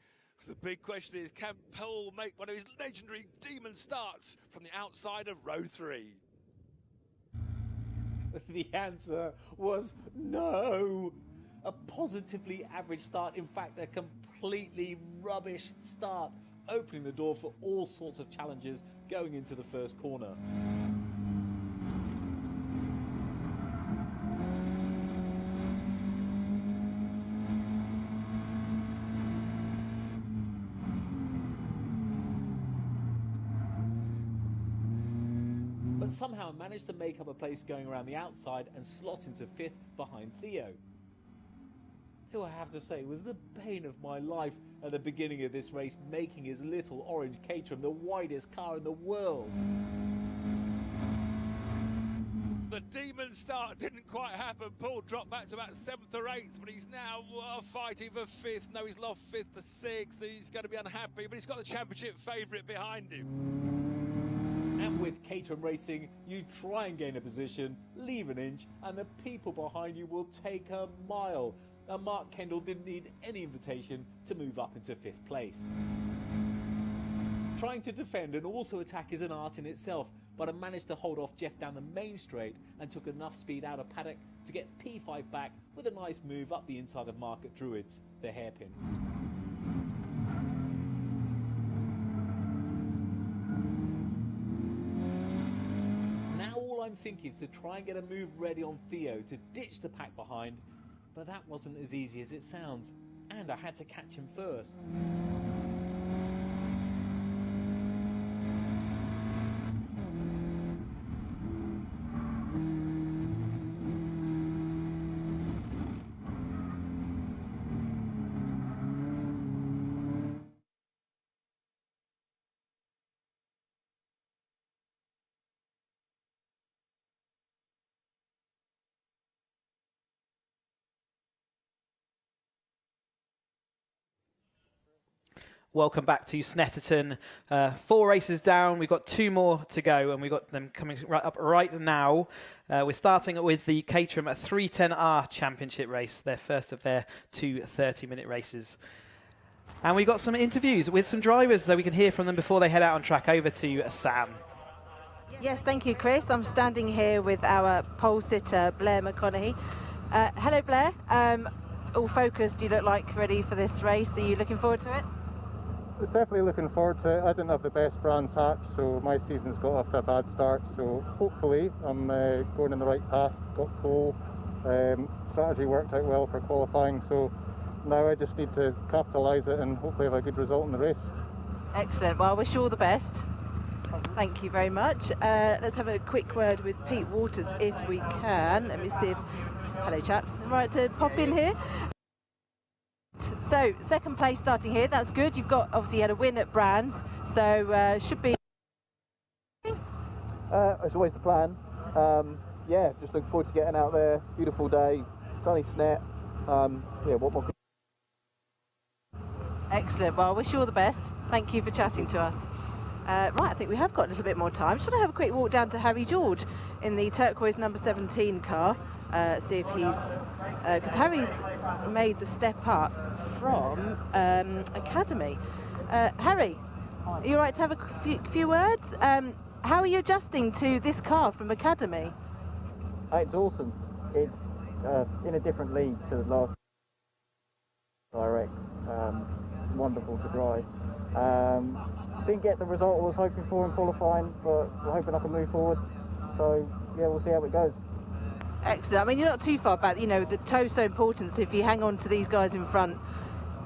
The big question is, can Paul make one of his legendary demon starts from the outside of row 3? The answer was no. A positively average start, in fact a completely rubbish start, opening the door for all sorts of challenges going into the first corner. But somehow managed to make up a place going around the outside and slot into 5th behind Theo, who I have to say was the bane of my life at the beginning of this race, making his little orange Caterham the widest car in the world. The demon start didn't quite happen. Paul dropped back to about 7th or 8th, but he's now fighting for 5th. No, he's lost 5th to 6th. He's going to be unhappy, but he's got the championship favourite behind him. And with Caterham Racing, you try and gain a position, leave an inch, and the people behind you will take a mile. And Mark Kendall didn't need any invitation to move up into 5th place. Trying to defend and also attack is an art in itself, but I managed to hold off Jeff down the main straight and took enough speed out of paddock to get P5 back with a nice move up the inside of Market Druids, the hairpin. I'm thinking is to try and get a move ready on Theo to ditch the pack behind, but that wasn't as easy as it sounds, and I had to catch him first. Welcome back to Snetterton. 4 races down, we've got 2 more to go, and we've got them coming right up right now. We're starting with the Caterham 310R Championship race, their first of their 2 30-minute races. And we've got some interviews with some drivers that we can hear from them before they head out on track. Over to Sam. Yes, thank you, Chris. I'm standing here with our pole sitter, Blair McConaughey. Hello, Blair. All focused, you look like ready for this race. Are you looking forward to it? Definitely looking forward to it. I didn't have the best brands hatch, so my season's got off to a bad start. So hopefully I'm going in the right path. Got pole. Strategy worked out well for qualifying, so now I just need to capitalise it and hopefully have a good result in the race. Excellent. Well, I wish you all the best. Thank you very much. Let's have a quick word with Pete Waters if we can. Let me see if... Hello, chaps. I'm right to pop in here. So, second place starting here, that's good. You've got, obviously, had a win at Brands, so should be... It's always the plan. Yeah, just looking forward to getting out there. Beautiful day, sunny Snet. Yeah, what more? Excellent. Well, I wish you all the best. Thank you for chatting to us. Right, I think we have got a little bit more time. Should I have a quick walk down to Harry George in the turquoise number 17 car? See if he's... Because Harry's made the step up from Academy. Harry, are you all right to have a few words? How are you adjusting to this car from Academy? It's awesome. It's in a different league to the last Direct. Wonderful to drive. Didn't get the result I was hoping for in qualifying, but we're hoping I can move forward. So yeah, we'll see how it goes. Excellent. I mean, you're not too far back. You know, the toe's so important. So if you hang on to these guys in front,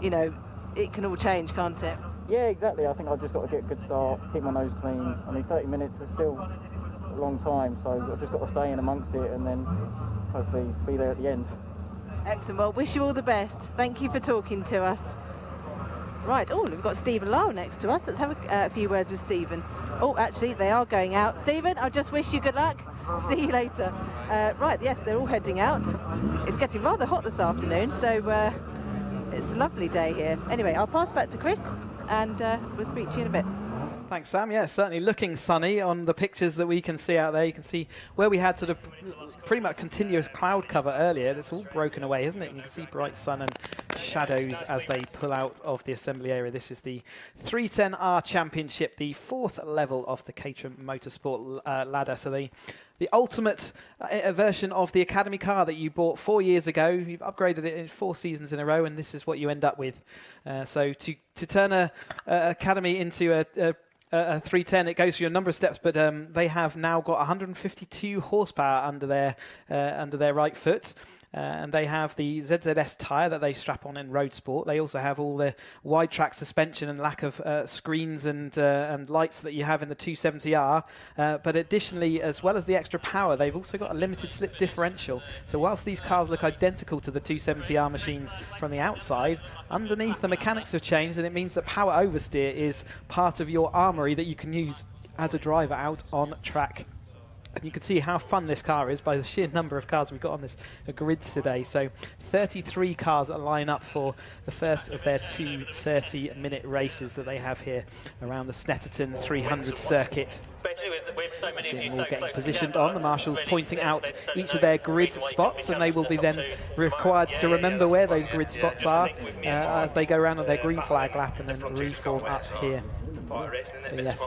you know, it can all change, can't it? Yeah, exactly. I think I've just got to get a good start, keep my nose clean. I mean, 30 minutes is still a long time, so I've just got to stay in amongst it and then hopefully be there at the end. Excellent. Well, wish you all the best. Thank you for talking to us. Right. Oh, we've got Stephen Lyle next to us. Let's have a few words with Stephen. Oh, actually, they are going out. Stephen, I'll just wish you good luck. See you later. Right, yes, they're all heading out. It's getting rather hot this afternoon, so it's a lovely day here. Anyway, I'll pass back to Chris, and we'll speak to you in a bit. Thanks, Sam. Yeah, certainly looking sunny on the pictures that we can see out there. You can see where we had sort of pretty much continuous cloud cover earlier. That's all broken away, isn't it? You can see bright sun and shadows as they pull out of the assembly area. This is the 310R Championship, the 4th level of the Caterham Motorsport ladder. So the ultimate version of the Academy car that you bought 4 years ago. You've upgraded it in 4 seasons in a row, and this is what you end up with. So to turn a Academy into a 310, it goes through a number of steps, but they have now got 152 horsepower under their right foot. And they have the ZZS tyre that they strap on in Roadsport. They also have all the wide track suspension and lack of screens and lights that you have in the 270R. But additionally, as well as the extra power, they've also got a limited slip differential. So whilst these cars look identical to the 270R machines from the outside, underneath the mechanics have changed, and it means that power oversteer is part of your armoury that you can use as a driver out on track. And you can see how fun this car is by the sheer number of cars we've got on this grids today. So 33 cars line up for the first of their 2 30-minute races that they have here around the Snetterton 300 circuit. See them all getting positioned on. The marshals pointing out each of their grid spots, and they will be then required to remember where those grid spots are as they go around on their green flag lap and then reform up here. So yes,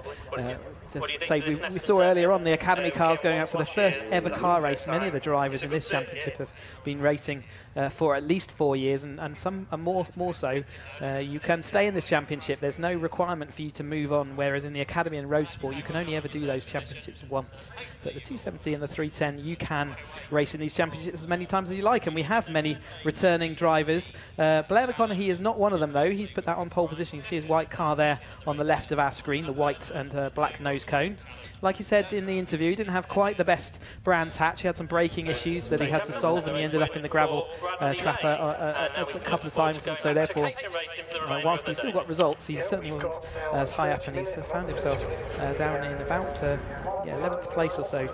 just say we saw earlier on the Academy cars going out for the first ever car race. Many of the drivers in this championship have been racing for at least 4 years, and some are more so. You can stay in this championship. There's no requirement for you to move on, whereas in the Academy and Roadsport, you can only ever do those championships once, but the 270 and the 310 you can race in these championships as many times as you like, and we have many returning drivers. Blair McConaughey is not one of them though. He's put that on pole position. You see his white car there on the left of our screen, the white and black nose cone. Like he said in the interview, he didn't have quite the best Brands hatch. He had some braking issues that he had to solve, and he ended up in the gravel trap a couple of times, and so therefore whilst he's still got results, he certainly wasn't as high up, and he's found himself down in about 11th place or so,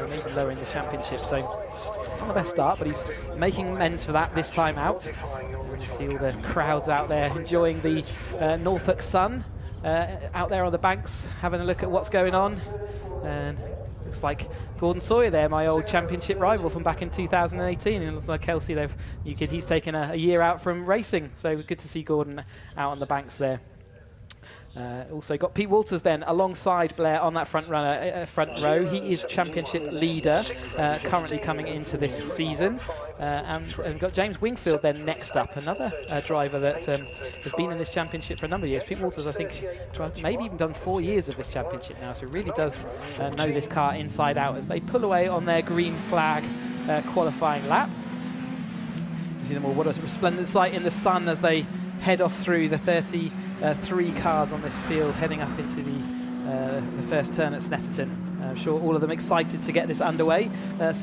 maybe lower in the championship. So it's not the best start, but he's making amends for that this time out. And you see all the crowds out there enjoying the Norfolk sun out there on the banks, having a look at what's going on. And looks like Gordon Sawyer there, my old championship rival from back in 2018. And it looks like Kelsey, he's taken a year out from racing. So good to see Gordon out on the banks there. Also got Pete Walters then alongside Blair on that front row. He is championship leader currently coming into this season, and got James Wingfield then next up, another driver that has been in this championship for a number of years. Pete Walters, I think, maybe even done 4 years of this championship now, so really does know this car inside out as they pull away on their green flag qualifying lap. You see them all, what a resplendent sight in the sun as they head off through the 33 cars on this field, heading up into the first turn at Snetterton. I'm sure all of them excited to get this underway. Let's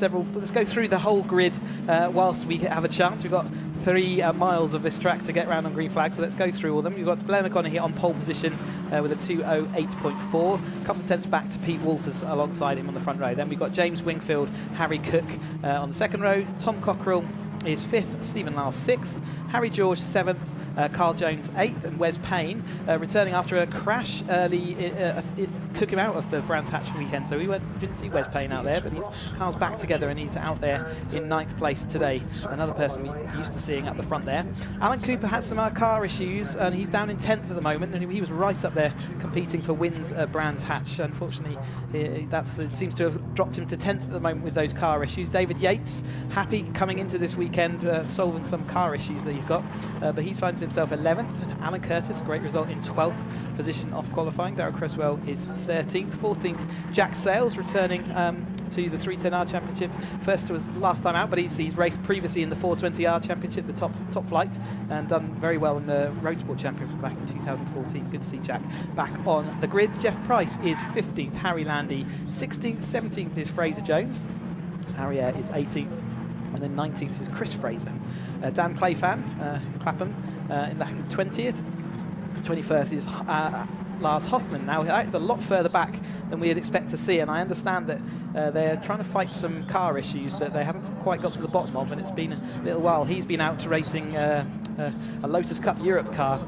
go through the whole grid whilst we have a chance. We've got 3 miles of this track to get round on green flag, so let's go through all of them. You've got Blair McConaughey on pole position with a 2:08.4, a couple of tenths back to Pete Walters alongside him on the front row. Then we've got James Wingfield, Harry Cook on the second row, Tom Cockrell is 5th, Stephen Lyle 6th, Harry George 7th, Carl Jones 8th, and Wes Payne returning after a crash early. It took him out of the Brands Hatch weekend, so we didn't see Wes Payne out there, but his car's back together and he's out there in 9th place today. Another person we're used to seeing up the front there. Alan Cooper had some car issues and he's down in 10th at the moment, and he was right up there competing for wins at Brands Hatch. Unfortunately, it seems to have dropped him to 10th at the moment with those car issues. David Yates, happy coming into this weekend, solving some car issues that he's got, but he finds himself 11th. Alan Curtis, great result in 12th position off qualifying. Darryl Cresswell is 13th. 14th, Jack Sales returning to the 310R Championship. First was last time out, but he's raced previously in the 420R Championship, the top flight, and done very well in the Roadsport Championship back in 2014. Good to see Jack back on the grid. Jeff Price is 15th, Harry Landy 16th, 17th is Fraser Jones, Harry Eyre is 18th, and then 19th is Chris Fraser. Dan Clayfan, Clapham, in the 20th. 21st is Lars Hoffman. Now that is a lot further back than we'd expect to see, and I understand that they're trying to fight some car issues that they haven't quite got to the bottom of, and it's been a little while. He's been out to racing a Lotus Cup Europe car,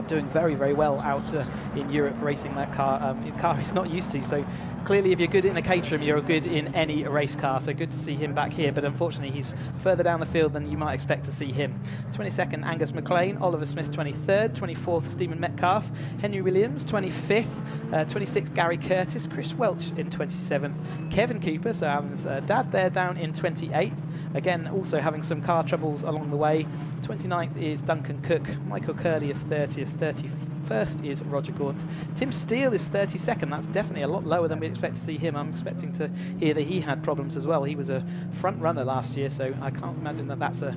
doing very, very well out in Europe, racing that car, a car he's not used to. So clearly if you're good in a Caterham, you're good in any race car. So good to see him back here, but unfortunately he's further down the field than you might expect to see him. 22nd, Angus McLean, Oliver Smith 23rd, 24th, Stephen Metcalf, Henry Williams 25th, 26th, Gary Curtis, Chris Welch in 27th, Kevin Cooper, so Alan's dad there, down in 28th. Again, also having some car troubles along the way. 29th is Duncan Cook, Michael Curley is 30th, 31st is Roger Gaunt. Tim Steele is 32nd. That's definitely a lot lower than we expect to see him. I'm expecting to hear that he had problems as well. He was a front runner last year, so I can't imagine that that's a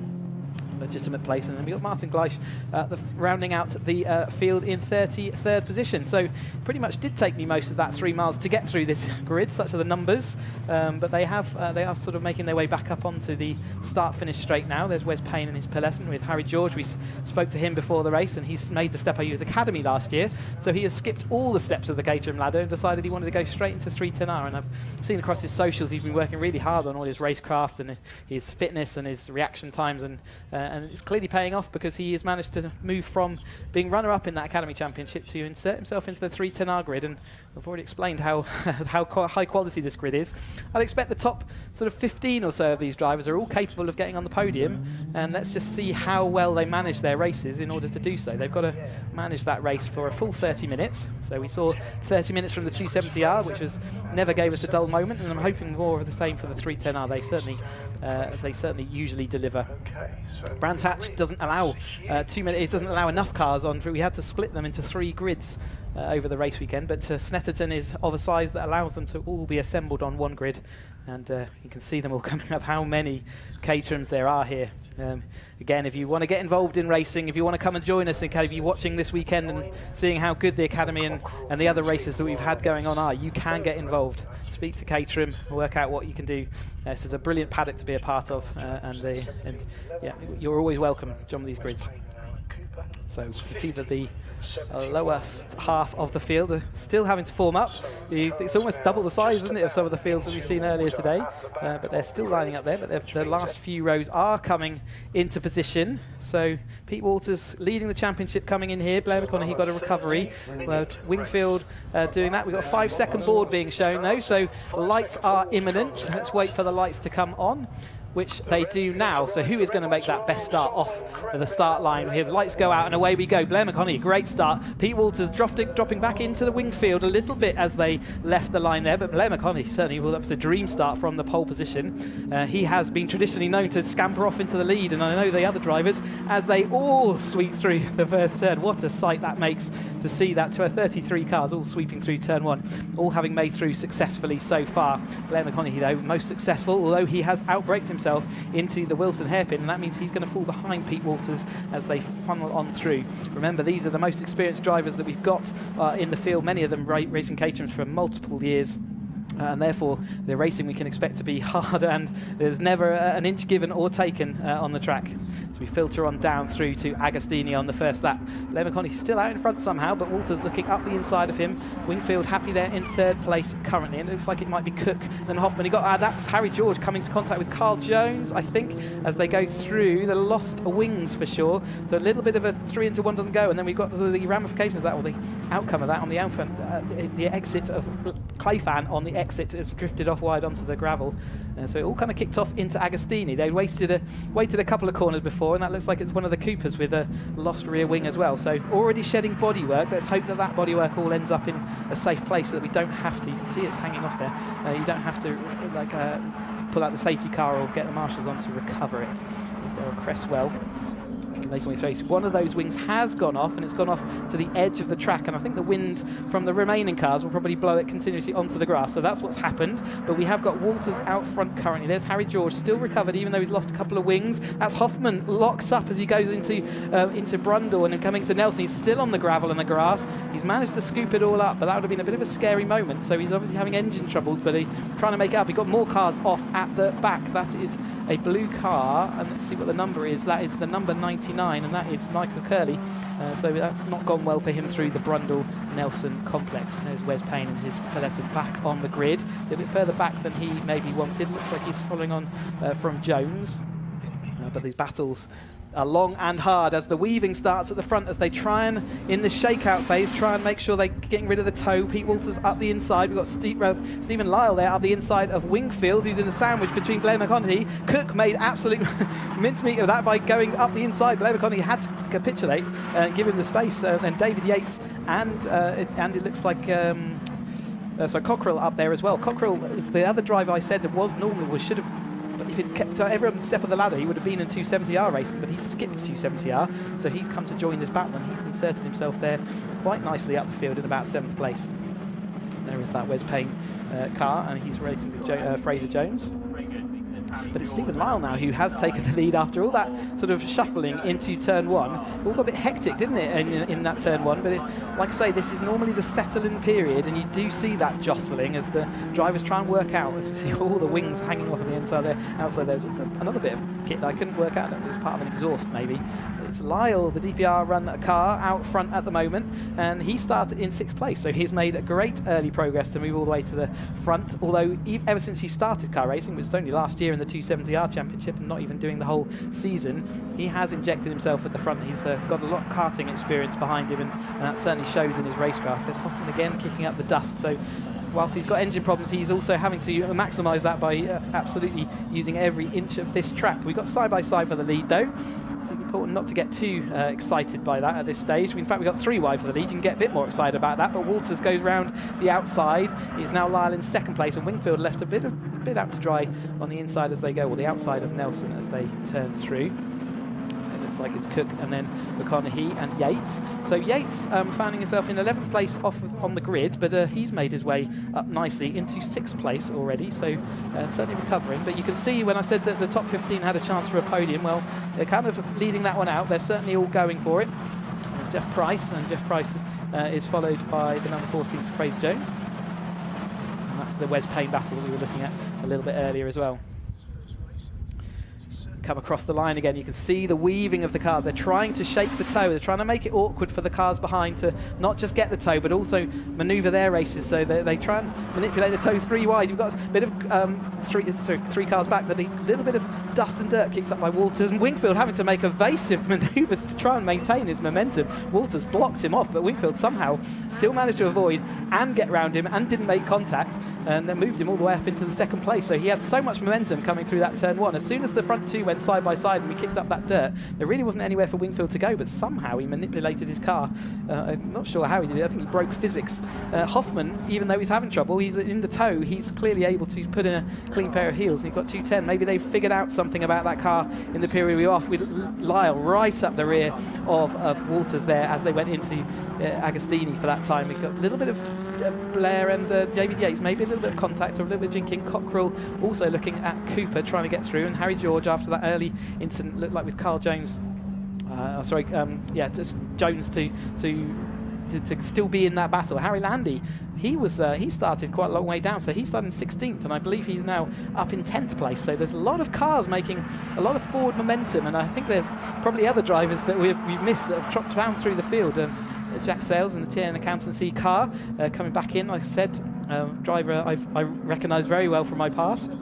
legitimate place. And then we got Martin Gleisch rounding out the field in 33rd position. So pretty much did take me most of that 3 miles to get through this grid, such are the numbers, but they are sort of making their way back up onto the start-finish straight now. There's Wes Payne and his Pearlescent with Harry George. We spoke to him before the race, and he's made the step. He was Academy last year, so he has skipped all the steps of the Caterham ladder and decided he wanted to go straight into 310R. And I've seen across his socials he's been working really hard on all his racecraft and his fitness and his reaction times, and it's clearly paying off, because he has managed to move from being runner-up in that Academy Championship to insert himself into the 310R grid. And I've already explained how high quality this grid is. I'd expect the top sort of 15 or so of these drivers are all capable of getting on the podium, and let's just see how well they manage their races in order to do so. They've got to manage that race for a full 30 minutes. So we saw 30 minutes from the 270R, which never gave us a dull moment, and I'm hoping more of the same for the 310R. They certainly usually deliver. Brands Hatch doesn't allow too many. It doesn't allow enough cars on. We had to split them into 3 grids over the race weekend, but Snetterton is of a size that allows them to all be assembled on one grid, and you can see them all coming up, how many Caterhams there are here. Again, if you want to get involved in racing, if you want to come and join us in Academy, if you're watching this weekend and seeing how good the Academy and the other races that we've had going on are, you can get involved. Speak to Caterham, work out what you can do. This is a brilliant paddock to be a part of, and yeah, you're always welcome on these grids. So you can see that the lower half of the field are still having to form up. It's almost double the size, isn't it, of some of the fields that we've seen earlier today. But they're still lining up there, but the last few rows are coming into position. So Pete Walters leading the championship coming in here. Blair McConaughey got a recovery. Wingfield doing that. We've got a 5-second board being shown though, so lights are imminent. Let's wait for the lights to come on, which they do now. So who is going to make that best start off the start line here? Lights go out and away we go. Blair McConaughey, great start. Pete Walters dropping back into the Wingfield a little bit as they left the line there, but Blair McConaughey certainly, well, that was a dream start from the pole position. He has been traditionally known to scamper off into the lead, and I know the other drivers, as they all sweep through the first turn. What a sight that makes to see that, to 33 cars all sweeping through turn one, all having made through successfully so far. Blair McConaughey, though, most successful, although he has outbraked himself into the Wilson hairpin, and that means he's going to fall behind Pete Walters as they funnel on through. Remember, these are the most experienced drivers that we've got in the field, many of them racing Caterhams for multiple years. And therefore, the racing we can expect to be hard, and there's never an inch given or taken on the track. So we filter on down through to Agostini on the first lap. Blair McConaughey still out in front somehow, but Walters looking up the inside of him. Wingfield happy there in third place currently, and it looks like it might be Cook and Hoffman. He got that's Harry George coming into contact with Carl Jones, I think, as they go through the lost wings for sure. So a little bit of a 3 into 1 doesn't go, and then we've got the ramifications of that, or the outcome of that on the the exit of Clayfan on the exit has drifted off wide onto the gravel. So it all kind of kicked off into Agostini. They waited a couple of corners before, and that looks like it's one of the Coopers with a lost rear wing as well. So already shedding bodywork. Let's hope that bodywork all ends up in a safe place so that we don't have to. You can see it's hanging off there. You don't have to pull out the safety car or get the marshals on to recover it. There's Daryl Cresswell making his race. One of those wings has gone off, and it's gone off to the edge of the track, and I think the wind from the remaining cars will probably blow it continuously onto the grass. So that's what's happened. But we have got Walters out front currently. There's Harry George, still recovered even though he's lost a couple of wings. That's Hoffman locked up as he goes into Brundle and then coming to Nelson. He's still on the gravel and the grass. He's managed to scoop it all up, but that would have been a bit of a scary moment. So he's obviously having engine troubles, but he's trying to make it up. He got more cars off at the back. That is a blue car, and let's see what the number is. That is the number 99, and that is Michael Curley. So that's not gone well for him through the Brundle-Nelson complex. There's Wes Payne and his Palessa back on the grid. A little bit further back than he maybe wanted. Looks like he's following on from Jones. But these battles are long and hard as the weaving starts at the front, as they try and, in the shakeout phase, try and make sure they're getting rid of the toe. Pete Walters up the inside. We've got Stephen Lyle there up the inside of Wingfield, who's in the sandwich between Blair McConaughey. Cook made absolute mincemeat of that by going up the inside. Blair McConaughey had to capitulate and give him the space. And David Yates and it looks like so Cockrell up there as well. Cockrell was the other driver I said that should have. But if he'd kept every other step of the ladder, he would have been in 270R racing, but he skipped 270R, so he's come to join this battle, and he's inserted himself there quite nicely up the field in about 7th place. There is that Wes Payne car, and he's racing with Fraser Jones. But it's Stephen Lyle now who has taken the lead after all that sort of shuffling into turn one. It all got a bit hectic, didn't it, in that turn one? But like I say, this is normally the settle-in period, and you do see that jostling as the drivers try and work out, as we see all the wings hanging off on the inside there. Outside there's also another bit of kit that I couldn't work out. It's part of an exhaust, maybe. It's Lyle, the DPR run car, out front at the moment, and he started in 6th place, so he's made a great early progress to move all the way to the front, although ever since he started car racing, which was only last year in the 270R Championship and not even doing the whole season, he has injected himself at the front. He's got a lot of karting experience behind him, and that certainly shows in his racecraft. There's Hoffman again kicking up the dust, so whilst he's got engine problems, he's also having to maximise that by absolutely using every inch of this track. We've got side-by-side for the lead, though. It's important not to get too excited by that at this stage. In fact, we've got 3 wide for the lead. You can get a bit more excited about that, but Walters goes round the outside. It's now Lyle in 2nd place, and Wingfield left a bit out to dry on the inside as they go, or the outside of Nelson as they turn through. It looks looks like it's Cook and then McConaughey and Yates. So Yates finding himself in 11th place on the grid, but he's made his way up nicely into 6th place already, so certainly recovering. But you can see when I said that the top 15 had a chance for a podium, well, they're kind of leading that one out. They're certainly all going for it. There's Jeff Price, and Jeff Price is followed by the number 14, Fraser Jones. And that's the Wes Payne battle that we were looking at a little bit earlier as well. Come across the line again, you can see the weaving of the car. They're trying to shake the toe. They're trying to make it awkward for the cars behind to not just get the toe, but also manoeuvre their races. So they try and manipulate the toe 3 wide. You've got a bit of three cars back, but a little bit of dust and dirt kicked up by Walters, and Wingfield having to make evasive manoeuvres to try and maintain his momentum. Walters blocked him off, but Wingfield somehow still managed to avoid and get round him and didn't make contact, and then moved him all the way up into the 2nd place. So he had so much momentum coming through that turn 1. As soon as the front 2 went side by side and we kicked up that dirt, there really wasn't anywhere for Wingfield to go, but somehow he manipulated his car. I'm not sure how he did it. I think he broke physics. Hoffman, even though he's having trouble, he's in the toe, he's clearly able to put in a clean pair of heels, and he got 210. Maybe they've figured out something about that car in the period we were off, with Lyle right up the rear of Walters there as they went into Agostini for that time. We got a little bit of Blair and David Yates, maybe a little bit of contact or a little bit of jinking. Cockrell also looking at Cooper trying to get through, and Harry George after that early incident looked like with Carl Jones, Jones to still be in that battle. Harry Landy, he started quite a long way down, so he started in 16th, and I believe he's now up in 10th place. So there's a lot of cars making a lot of forward momentum, and I think there's probably other drivers that we've missed that have dropped down through the field. There's Jack Sales in the TN Accountancy car coming back in. Like I said, driver I recognise very well from my past.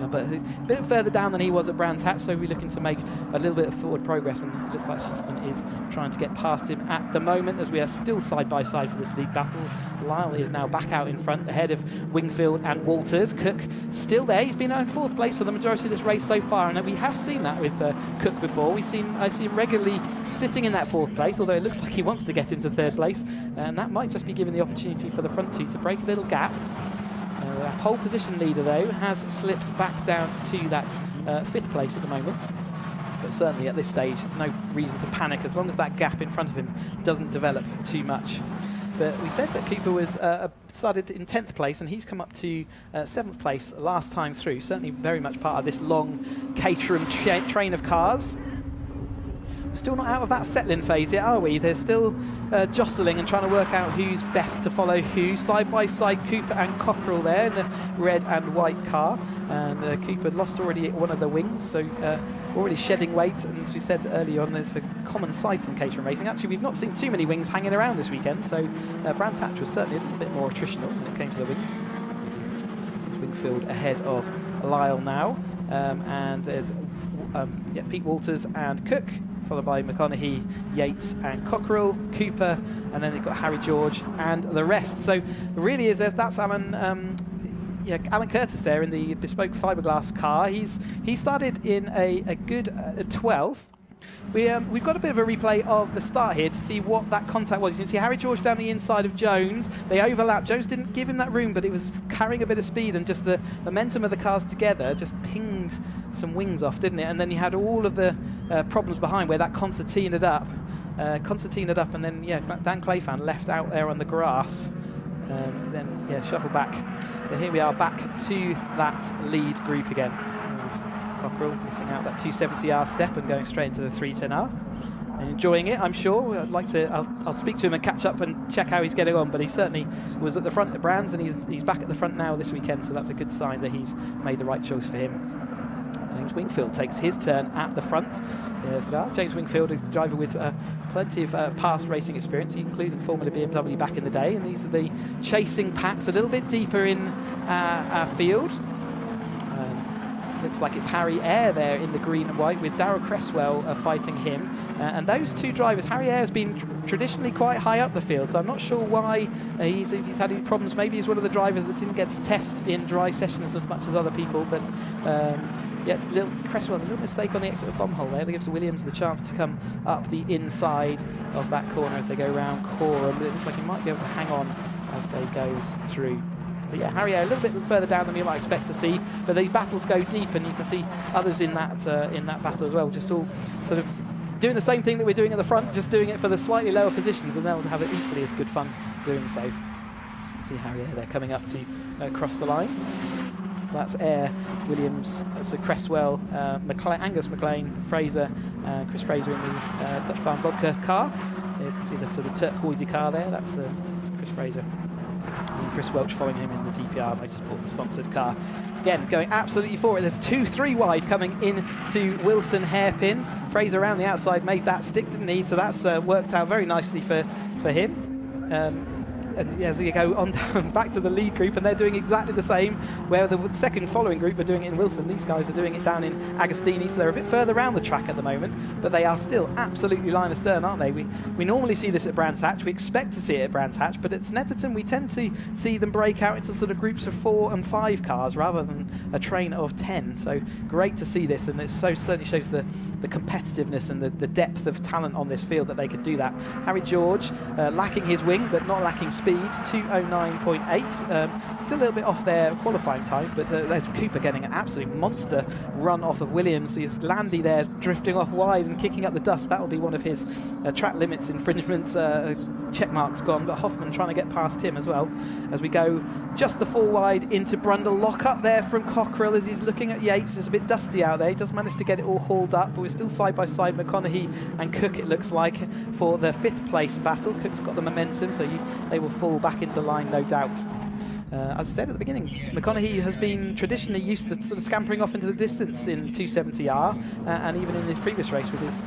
But a bit further down than he was at Brands Hatch, so we're looking to make a little bit of forward progress, and it looks like Hoffman is trying to get past him at the moment, as we are still side by side for this lead battle. Lyle is now back out in front, ahead of Wingfield and Walters. Cook still there. He's been in 4th place for the majority of this race so far, and we have seen that with Cook before. I see him regularly sitting in that 4th place, although it looks like he wants to get into 3rd place, and that might just be giving the opportunity for the front 2 to break a little gap. Our pole position leader, though, has slipped back down to that 5th place at the moment. But certainly at this stage, there's no reason to panic as long as that gap in front of him doesn't develop too much. But we said that Cooper was started in 10th place, and he's come up to 7th place last time through. Certainly very much part of this long Caterham train of cars. We're still not out of that settling phase yet, are we? They're still jostling and trying to work out who's best to follow who. Side by side, Cooper and Cockrell there in the red and white car. And Cooper lost already one of the wings, so already shedding weight. And as we said earlier on, it's a common sight in Caterham racing. Actually, we've not seen too many wings hanging around this weekend, so Brands Hatch was certainly a little bit more attritional when it came to the wings. Wingfield ahead of Lyle now. And there's Pete Walters and Cook, followed by McConaughey, Yates and Cockrell, Cooper, and then they've got Harry George and the rest. So it really is, that's Alan Curtis there in the bespoke fiberglass car. He started in a good 12th. We've got a bit of a replay of the start here to see what that contact was. You can see Harry George down the inside of Jones. They overlapped. Jones didn't give him that room, but it was carrying a bit of speed, and just the momentum of the cars together just pinged some wings off, didn't it? And then you had all of the problems behind where that concertinaed up. And then, Dan Clayfan left out there on the grass. Shuffle back. But here we are back to that lead group again. Cockrell missing out that 270R step and going straight into the 310R. And enjoying it, I'm sure. I'll speak to him and catch up and check how he's getting on, but he certainly was at the front at Brands, and he's back at the front now this weekend, so that's a good sign that he's made the right choice for him. James Wingfield takes his turn at the front. James Wingfield, a driver with plenty of past racing experience, including Formula BMW back in the day, and these are the chasing packs a little bit deeper in our field. Looks like it's Harry Eyre there in the green and white, with Darryl Cresswell fighting him. And those two drivers, Harry Eyre has been traditionally quite high up the field, so I'm not sure why if he's had any problems. Maybe he's one of the drivers that didn't get to test in dry sessions as much as other people, but Cresswell, a little mistake on the exit of Bomhole there. That gives the Williams the chance to come up the inside of that corner as they go round Coram, but it looks like he might be able to hang on as they go through. But yeah, Harry a little bit further down than we might expect to see, but these battles go deep, and you can see others in that battle as well, just all sort of doing the same thing that we're doing at the front, just doing it for the slightly lower positions, and they'll have it equally as good fun doing so. See how they're coming up to cross the line. So that's Air, Williams, that's Cresswell, Angus McLean, Fraser, Chris Fraser in the Dutch Barn Vodka car. You can see the sort of turquoisey car there, that's Chris Fraser. And Chris Welch following him in the DPR Motorsport sponsored car. Again, going absolutely forward. There's 2-3 wide coming in to Wilson hairpin. Fraser around the outside made that stick, didn't he? So that's worked out very nicely for him. And as you go on down back to the lead group, and they're doing exactly the same, where the second following group are doing it in Wilson. These guys are doing it down in Agostini, so they're a bit further around the track at the moment, but they are still absolutely line astern, aren't they? We normally see this at Brands Hatch, we expect to see it at Brands Hatch, but at Snetterton we tend to see them break out into sort of groups of 4 and 5 cars rather than a train of 10, so great to see this, and it certainly shows the competitiveness and the depth of talent on this field that they could do that. Harry George lacking his wing, but not lacking speed, 2:09.8, still a little bit off their qualifying time, but there's Cooper getting an absolute monster run off of Williams. He's Landy there drifting off wide and kicking up the dust. That will be one of his track limits infringements. Check marks gone, but Hoffman trying to get past him as well. As we go just the 4 wide into Brundle, lock up there from Cockrell as he's looking at Yates. It's a bit dusty out there. He does manage to get it all hauled up, but we're still side by side, McConaughey and Cook, it looks like, for the 5th place battle. Cook's got the momentum, so they will fall back into line, no doubt. As I said at the beginning, McConaughey has been traditionally used to sort of scampering off into the distance in 270R, and even in his previous race with his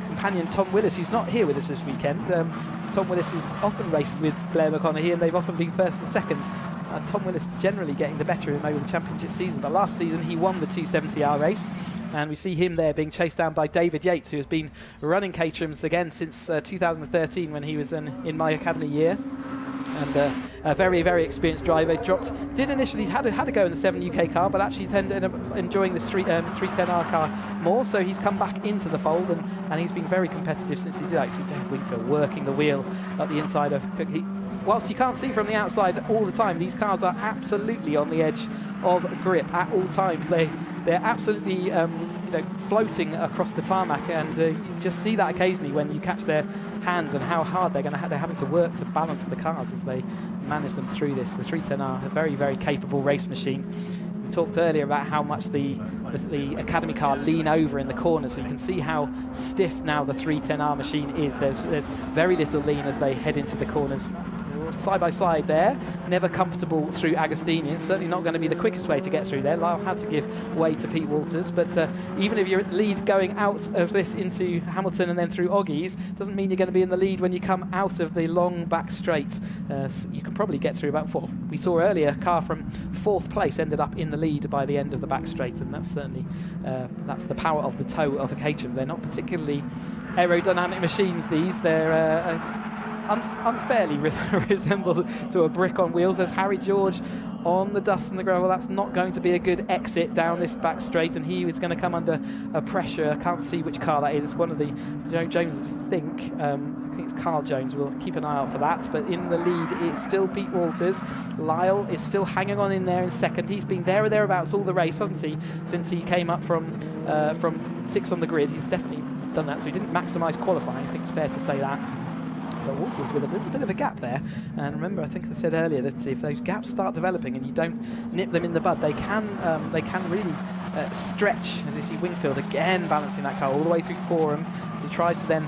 companion Tom Willis, who's not here with us this weekend. Tom Willis is often raced with Blair McConaughey, and they've often been first and second. Tom Willis generally getting the better of him over the championship season, but last season he won the 270R race, and we see him there being chased down by David Yates, who has been running Caterhams again since 2013 when he was in my academy year. And a very, very experienced driver. Did initially had to go in the 7 UK car, but actually ended up enjoying this 310R car more. So he's come back into the fold, and he's been very competitive since he did. Actually, James Wingfield working the wheel at the inside of Cook. Whilst you can't see from the outside all the time, these cars are absolutely on the edge of grip at all times. They're absolutely floating across the tarmac, and you just see that occasionally when you catch their hands and how hard they're having to work to balance the cars as they manage them through this. The 310R, a very, very capable race machine. We talked earlier about how much the Academy car lean over in the corner, so you can see how stiff now the 310R machine is. There's very little lean as they head into the corners. Side by side there, never comfortable through Agostini. It's certainly not going to be the quickest way to get through there. Lyle had to give way to Pete Walters, but even if you're at lead going out of this into Hamilton and then through Oggies, doesn't mean you're going to be in the lead when you come out of the long back straight. So you can probably get through about 4. We saw earlier a car from 4th place ended up in the lead by the end of the back straight, and that's certainly that's the power of the toe of a Caterham. They're not particularly aerodynamic machines, these. They're unfairly resembled to a brick on wheels. There's Harry George on the dust and the gravel. That's not going to be a good exit down this back straight, and he is going to come under pressure. I can't see which car that is. It's one of the Jones, I think it's Carl Jones. We'll keep an eye out for that, but in the lead it's still Pete Walters. Lyle is still hanging on in there in second. He's been there or thereabouts all the race, hasn't he, since he came up from 6th on the grid. He's definitely done that, so he didn't maximise qualifying. I think it's fair to say that. But Walters with a little bit of a gap there, and remember, I think I said earlier that if those gaps start developing and you don't nip them in the bud, they can really stretch. As you see Wingfield again balancing that car all the way through Quorum as he tries to then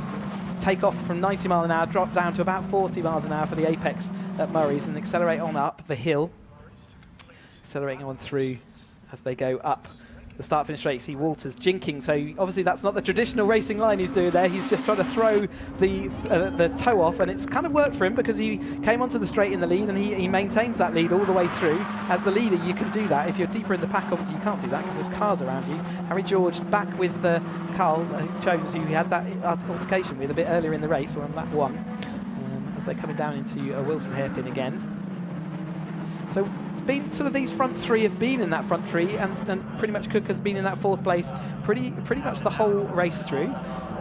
take off from 90 mile an hour, drop down to about 40 miles an hour for the apex at Murray's, and accelerate on up the hill, accelerating on through as they go up the start-finish straight. See Walters jinking, so obviously that's not the traditional racing line he's doing there. He's just trying to throw the toe off, and it's kind of worked for him because he came onto the straight in the lead, and he maintains that lead all the way through. As the leader, you can do that. If you're deeper in the pack, obviously you can't do that because there's cars around you. Harry George back with Carl Jones, who he had that altercation with a bit earlier in the race, or on lap 1, as they're coming down into Wilson hairpin again. So been sort of these front 3 have been in that front 3, and pretty much Cook has been in that 4th place pretty much the whole race through.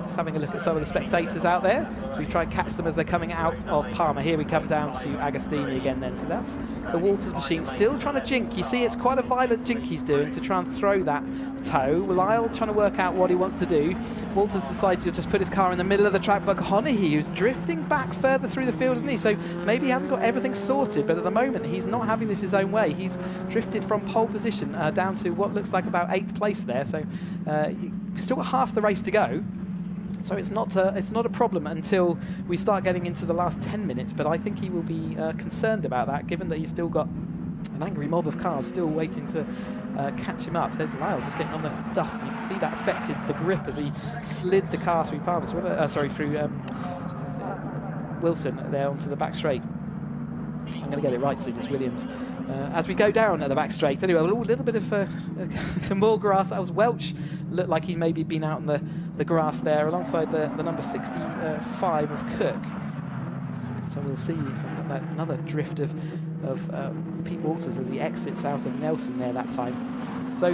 Just having a look at some of the spectators out there. So we try and catch them as they're coming out of Palmer. Here we come down to Agostini again then. So that's the Walters machine still trying to jink. You see it's quite a violent jink he's doing to try and throw that toe. Lyle trying to work out what he wants to do. Walters decides to just put his car in the middle of the track, but Honeyhe, who's drifting back further through the field, isn't he? So maybe he hasn't got everything sorted, but at the moment he's not having this his own way. He's drifted from pole position down to what looks like about 8th place there. So you've still got half the race to go. So it's not a problem until we start getting into the last 10 minutes, but I think he will be concerned about that, given that he's still got an angry mob of cars still waiting to catch him up. There's Lyle just getting on the dust. You can see that affected the grip as he slid the car through Palmer, through Wilson there onto the back straight. I'm going to get it right soon, it's Williams. As we go down at the back straight, anyway, a little bit of some more grass. That was Welch. Looked like he'd maybe been out on the grass there alongside the number 65 of Cook. So we'll see another drift of Pete Walters as he exits out of Nelson there that time. So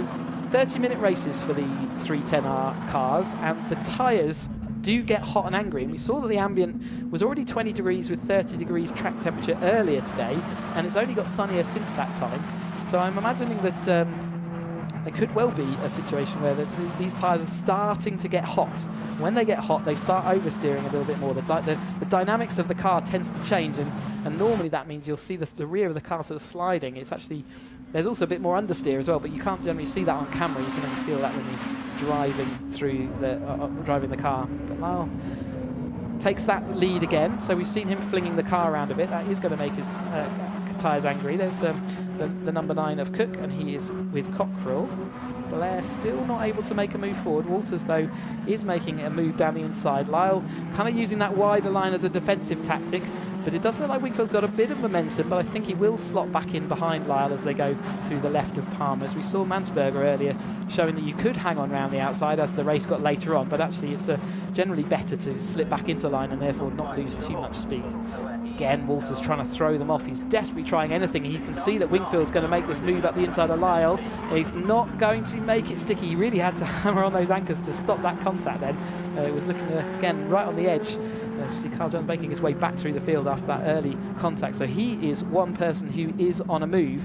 30-minute races for the 310R cars, and the tyres do get hot and angry, and we saw that the ambient was already 20 degrees with 30 degrees track temperature earlier today, and it's only got sunnier since that time. So I'm imagining that there could well be a situation where these tyres are starting to get hot. When they get hot, they start oversteering a little bit more. The dynamics of the car tends to change, and normally that means you'll see the rear of the car sort of sliding. It's actually, there's also a bit more understeer as well, but you can't generally see that on camera. You can only feel that when you're driving through driving the car. But Lyle takes that lead again, so we've seen him flinging the car around a bit. That is going to make his tyres angry. There's the number 9 of Cook, and he is with Cockrell. Blair still not able to make a move forward. Walters, though, is making a move down the inside. Lyle kind of using that wider line as a defensive tactic, but it does look like Wingfield's got a bit of momentum, but I think he will slot back in behind Lyle as they go through the left of Palmer. As we saw Mansberger earlier showing that you could hang on round the outside as the race got later on, but actually it's generally better to slip back into line and therefore not lose too much speed. Again, Walters trying to throw them off. He's desperately trying anything. He can see that Wingfield's going to make this move up the inside of Lyle. He's not going to make it sticky. He really had to hammer on those anchors to stop that contact then. It was looking, again, right on the edge. You see Carl Jones making his way back through the field after that early contact. So he is one person who is on a move.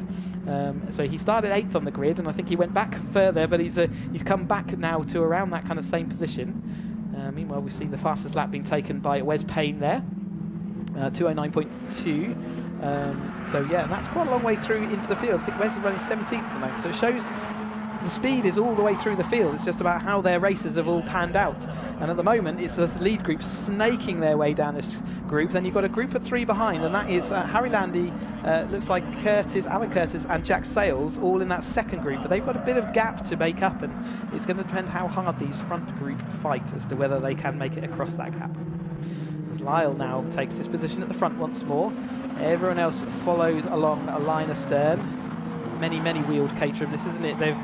So he started 8th on the grid, and I think he went back further, but he's come back now to around that kind of same position. Meanwhile, we've seen the fastest lap being taken by Wes Payne there. 209.2. So yeah, that's quite a long way through into the field. I think Wes is running 17th at the moment, so it shows the speed is all the way through the field. It's just about how their races have all panned out, and at the moment it's the lead group snaking their way down this group. Then you've got a group of 3 behind, and that is Harry Landy, looks like Alan Curtis and Jack Sales all in that second group, but they've got a bit of gap to make up, and it's going to depend how hard these front group fight as to whether they can make it across that gap. As Lyle now takes his position at the front once more. Everyone else follows along a line astern. Many wheeled Caterham, this isn't it? They've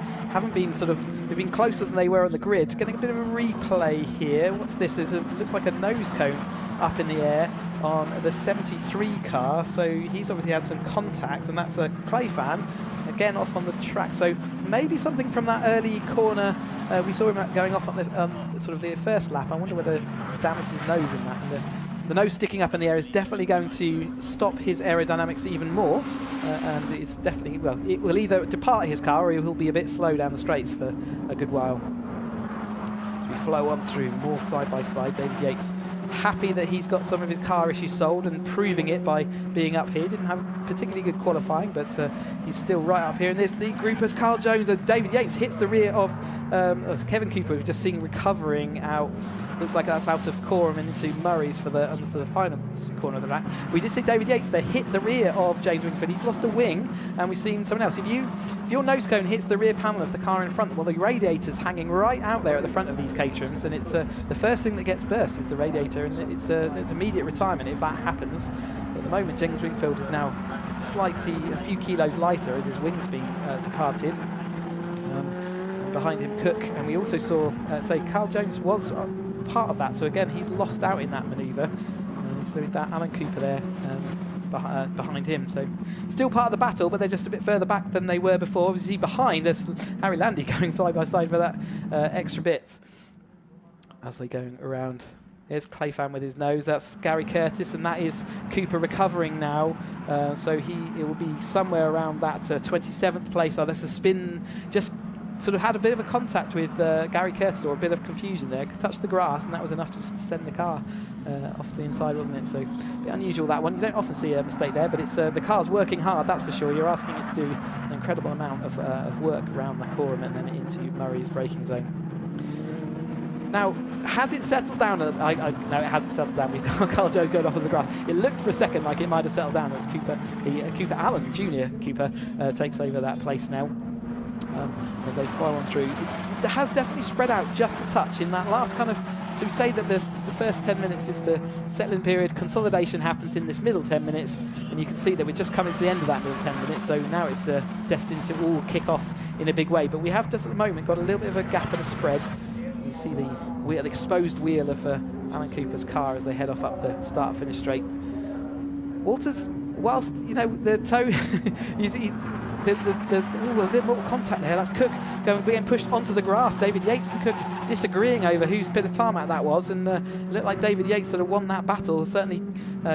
been closer than they were on the grid. Getting a bit of a replay here. What's this? It looks like a nose cone up in the air on the 73 car. So he's obviously had some contact, and that's a Clay fan again off on the track. So maybe something from that early corner. We saw him going off on the sort of the first lap. I wonder whether he damaged his nose in that. And the nose sticking up in the air is definitely going to stop his aerodynamics even more, and it's definitely, well, it will either depart his car or he will be a bit slow down the straights for a good while. As we flow on through, more side by side. David Yates happy that he's got some of his car issues solved and proving it by being up here. Didn't have particularly good qualifying, but he's still right up here in this lead group as Carl Jones and David Yates hits the rear of Kevin Cooper, we've just seen recovering out. Looks like that's out of Coram into Murray's for the final corner of the track. We did see David Yates there hit the rear of James Wingford. He's lost a wing, and we've seen someone else. If your nose cone hits the rear panel of the car in front, well, the radiator's hanging right out there at the front of these Caterhams, and it's the first thing that gets burst is the radiator, and it's immediate retirement if that happens. At the moment, James Wingfield is now slightly a few kilos lighter as his wing's been departed. Behind him, Cook, and we also saw Carl Jones was part of that. So again, he's lost out in that manoeuvre. So with that, Alan Cooper there behind him. So still part of the battle, but they're just a bit further back than they were before. Obviously behind, there's Harry Landy going side by side for that extra bit. as they're going around. There's Clayfan with his nose. That's Gary Curtis, and that is Cooper recovering now. So it will be somewhere around that 27th place. Oh, that's a spin. Just sort of had a bit of a contact with Gary Curtis, or a bit of confusion there. Touched the grass, and that was enough just to send the car off to the inside, wasn't it? So a bit unusual, that one. You don't often see a mistake there, but it's the car's working hard, that's for sure. You're asking it to do an incredible amount of work around the Coram and then into Murray's braking zone. Now, has it settled down? No, it hasn't settled down. Carl Jones going off of the grass. It looked for a second like it might have settled down as Cooper Allen, Junior Cooper, takes over that place now. As they file on through. It has definitely spread out just a touch in that last kind of, so we say that the first 10 minutes is the settling period. Consolidation happens in this middle 10 minutes, and you can see that we're just coming to the end of that middle 10 minutes, so now it's destined to all kick off in a big way. But we have just at the moment got a little bit of a gap and a spread. You see the exposed wheel of Alan Cooper's car as they head off up the start-finish straight. Walters, whilst, you know, the toe, a bit more contact there. That's Cook getting pushed onto the grass. David Yates and Cook disagreeing over whose bit of tarmac that was, and it looked like David Yates sort of won that battle. Certainly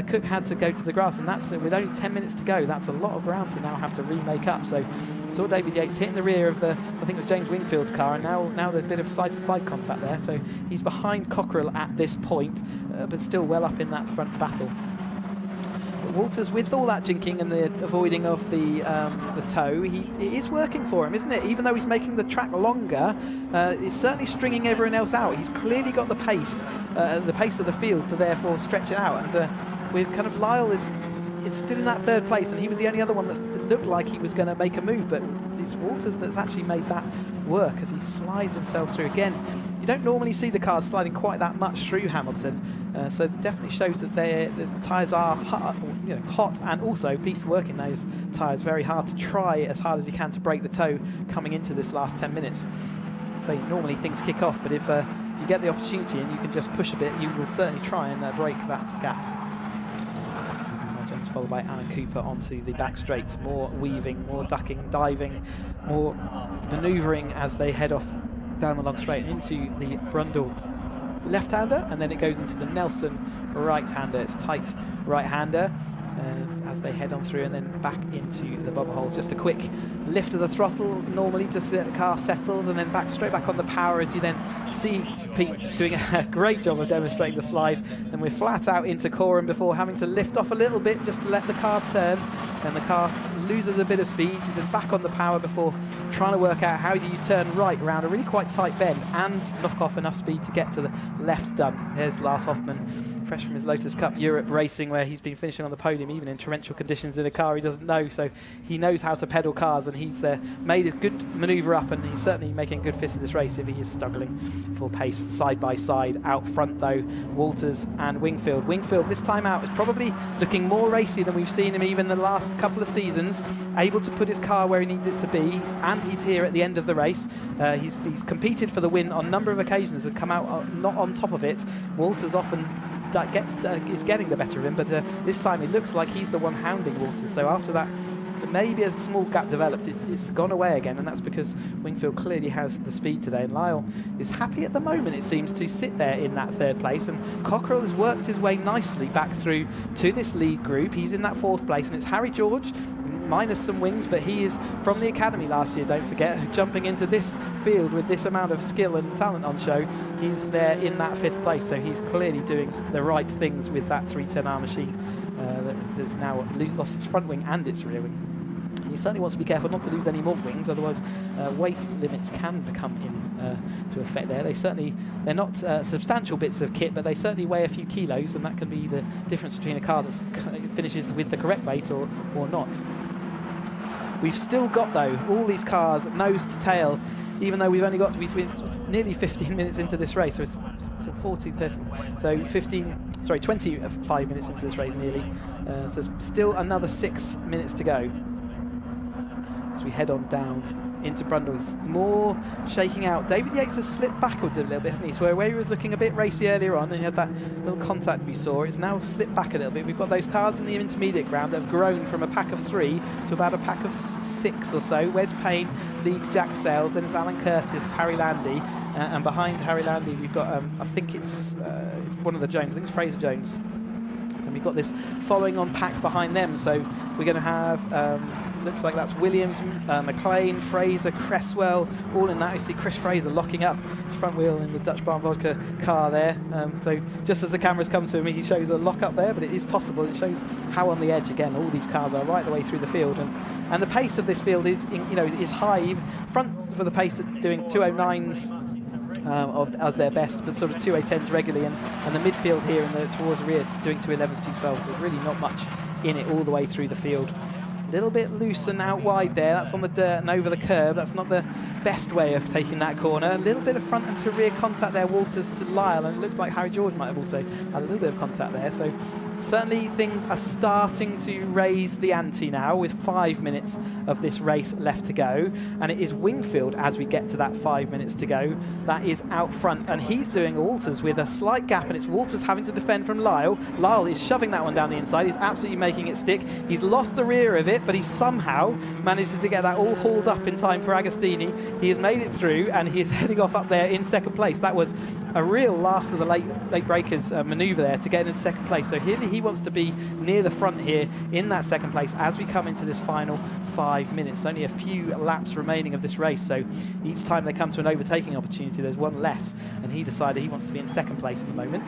Cook had to go to the grass, and that's with only 10 minutes to go. That's a lot of ground to now have to remake up. So saw David Yates hitting the rear of I think it was James Wingfield's car, and now there's a bit of side-to-side contact there. So he's behind Cockerell at this point, but still well up in that front battle. Walters, with all that jinking and the avoiding of the toe, it is working for him, isn't it? Even though he's making the track longer, it's certainly stringing everyone else out. He's clearly got the pace of the field to therefore stretch it out. And we're kind of, Lyle is still in that third place, and he was the only other one that looked like he was going to make a move, but it's Walters that's actually made that work as he slides himself through. Again, you don't normally see the cars sliding quite that much through Hamilton, so it definitely shows that the tyres are hot, and also Pete's working those tyres very hard to try as hard as he can to break the toe coming into this last 10 minutes. So normally things kick off, but if you get the opportunity and you can just push a bit, you will certainly try and break that gap. Followed by Alan Cooper onto the back straight. More weaving, more ducking, diving, more manoeuvring as they head off down the long straight into the Brundle left-hander, and then it goes into the Nelson right-hander. It's tight right-hander as they head on through, and then back into the bubble holes. Just a quick lift of the throttle normally to get the car settled, and then straight back on the power as you then see Pete doing a great job of demonstrating the slide. Then we're flat out into Coram before having to lift off a little bit just to let the car turn, and the car loses a bit of speed, then back on the power before trying to work out how do you turn right around a really quite tight bend and knock off enough speed to get to the left done. There's Lars Hoffmann, fresh from his Lotus Cup Europe racing, where he's been finishing on the podium even in torrential conditions in a car he doesn't know, so he knows how to pedal cars, and he's made a good manoeuvre up, and he's certainly making a good fist in this race if he is struggling for pace side by side. Out front though, Walters and Wingfield. Wingfield this time out is probably looking more racy than we've seen him even the last couple of seasons, able to put his car where he needs it to be, and he's here at the end of the race. He's competed for the win on a number of occasions and come out not on top of it. Walters often is getting the better of him, but this time it looks like he's the one hounding Walters. So after that, maybe a small gap developed. It's gone away again, and that's because Wingfield clearly has the speed today. And Lyle is happy at the moment, it seems, to sit there in that third place. And Cockerell has worked his way nicely back through to this lead group. He's in that fourth place, and it's Harry George, minus some wings, but he is from the academy last year, don't forget, jumping into this field with this amount of skill and talent on show. He's there in that fifth place, so he's clearly doing the right things with that 310R machine that has now lost its front wing and its rear wing. He certainly wants to be careful not to lose any more wings, otherwise weight limits can become to effect there. They're not substantial bits of kit, but they certainly weigh a few kilos, and that can be the difference between a car that finishes with the correct weight or not. We've still got, though, all these cars nose to tail, even though we've only got to be nearly 15 minutes into this race. So it's 14, 30, so 25 minutes into this race nearly. So there's still another 6 minutes to go as we head on down into Brundle. More shaking out. David Yates has slipped backwards a little bit, hasn't he? So where he was looking a bit racy earlier on, and he had that little contact we saw, it's now slipped back a little bit. We've got those cars in the intermediate ground that have grown from a pack of 3 to about a pack of 6 or so. Wes Payne leads Jack Sales, then it's Alan Curtis, Harry Landy, and behind Harry Landy we've got, I think it's one of the Jones, I think it's Fraser Jones. And we've got this following on pack behind them, so we're going to have, looks like that's Williams, McLean, Fraser, Cresswell, all in that. You see Chris Fraser locking up his front wheel in the Dutch Barn Vodka car there. So just as the cameras come to me, he shows a lock up there, but it is possible. It shows how on the edge, again, all these cars are right the way through the field. And the pace of this field is, is high. Even front for the pace at doing 209s. As their best, but sort of 2:10s regularly, and the midfield here and towards the rear doing 2:11s, 2:12s. There's really not much in it all the way through the field. A little bit loose and out wide there. That's on the dirt and over the curb. That's not the best way of taking that corner. A little bit of front and to rear contact there, Walters to Lyle, and it looks like Harry George might have also had a little bit of contact there. So certainly things are starting to raise the ante now with 5 minutes of this race left to go, and it is Wingfield as we get to that 5 minutes to go that is out front, and he's doing Walters with a slight gap, and it's Walters having to defend from Lyle. Lyle is shoving that one down the inside. He's absolutely making it stick. He's lost the rear of it, but he somehow manages to get that all hauled up in time for Agostini. He has made it through, and he is heading off up there in second place. That was a real last of the late breakers manoeuvre there to get into second place. So here he wants to be near the front here in that second place as we come into this final 5 minutes. Only a few laps remaining of this race, so each time they come to an overtaking opportunity, there's one less, and he decided he wants to be in second place at the moment.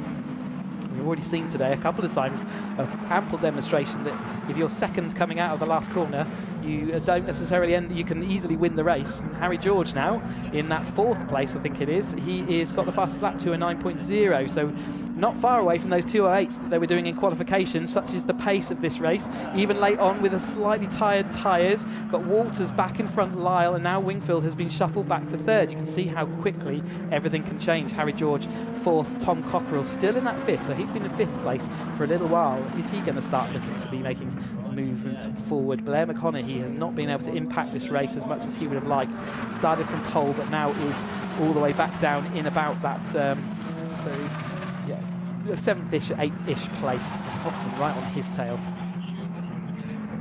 We've already seen today a couple of times an ample demonstration that if you're second coming out of the last corner, you don't necessarily you can easily win the race. And Harry George now in that fourth place, I think it is. He is got the fastest lap to a 9.0, so not far away from those 208s that they were doing in qualification. Such is the pace of this race. Even late on with a slightly tired tyres, got Walters back in front, Lyle, and now Wingfield has been shuffled back to third. You can see how quickly everything can change. Harry George fourth, Tom Cockerell still in that fifth, so he's been in fifth place for a little while. Is he going to start looking to be making movements forward? Blair McConaughey has not been able to impact this race as much as he would have liked. Started from pole, but now is all the way back down in about that, seventh-ish, 8th-ish place. Hoffman right on his tail.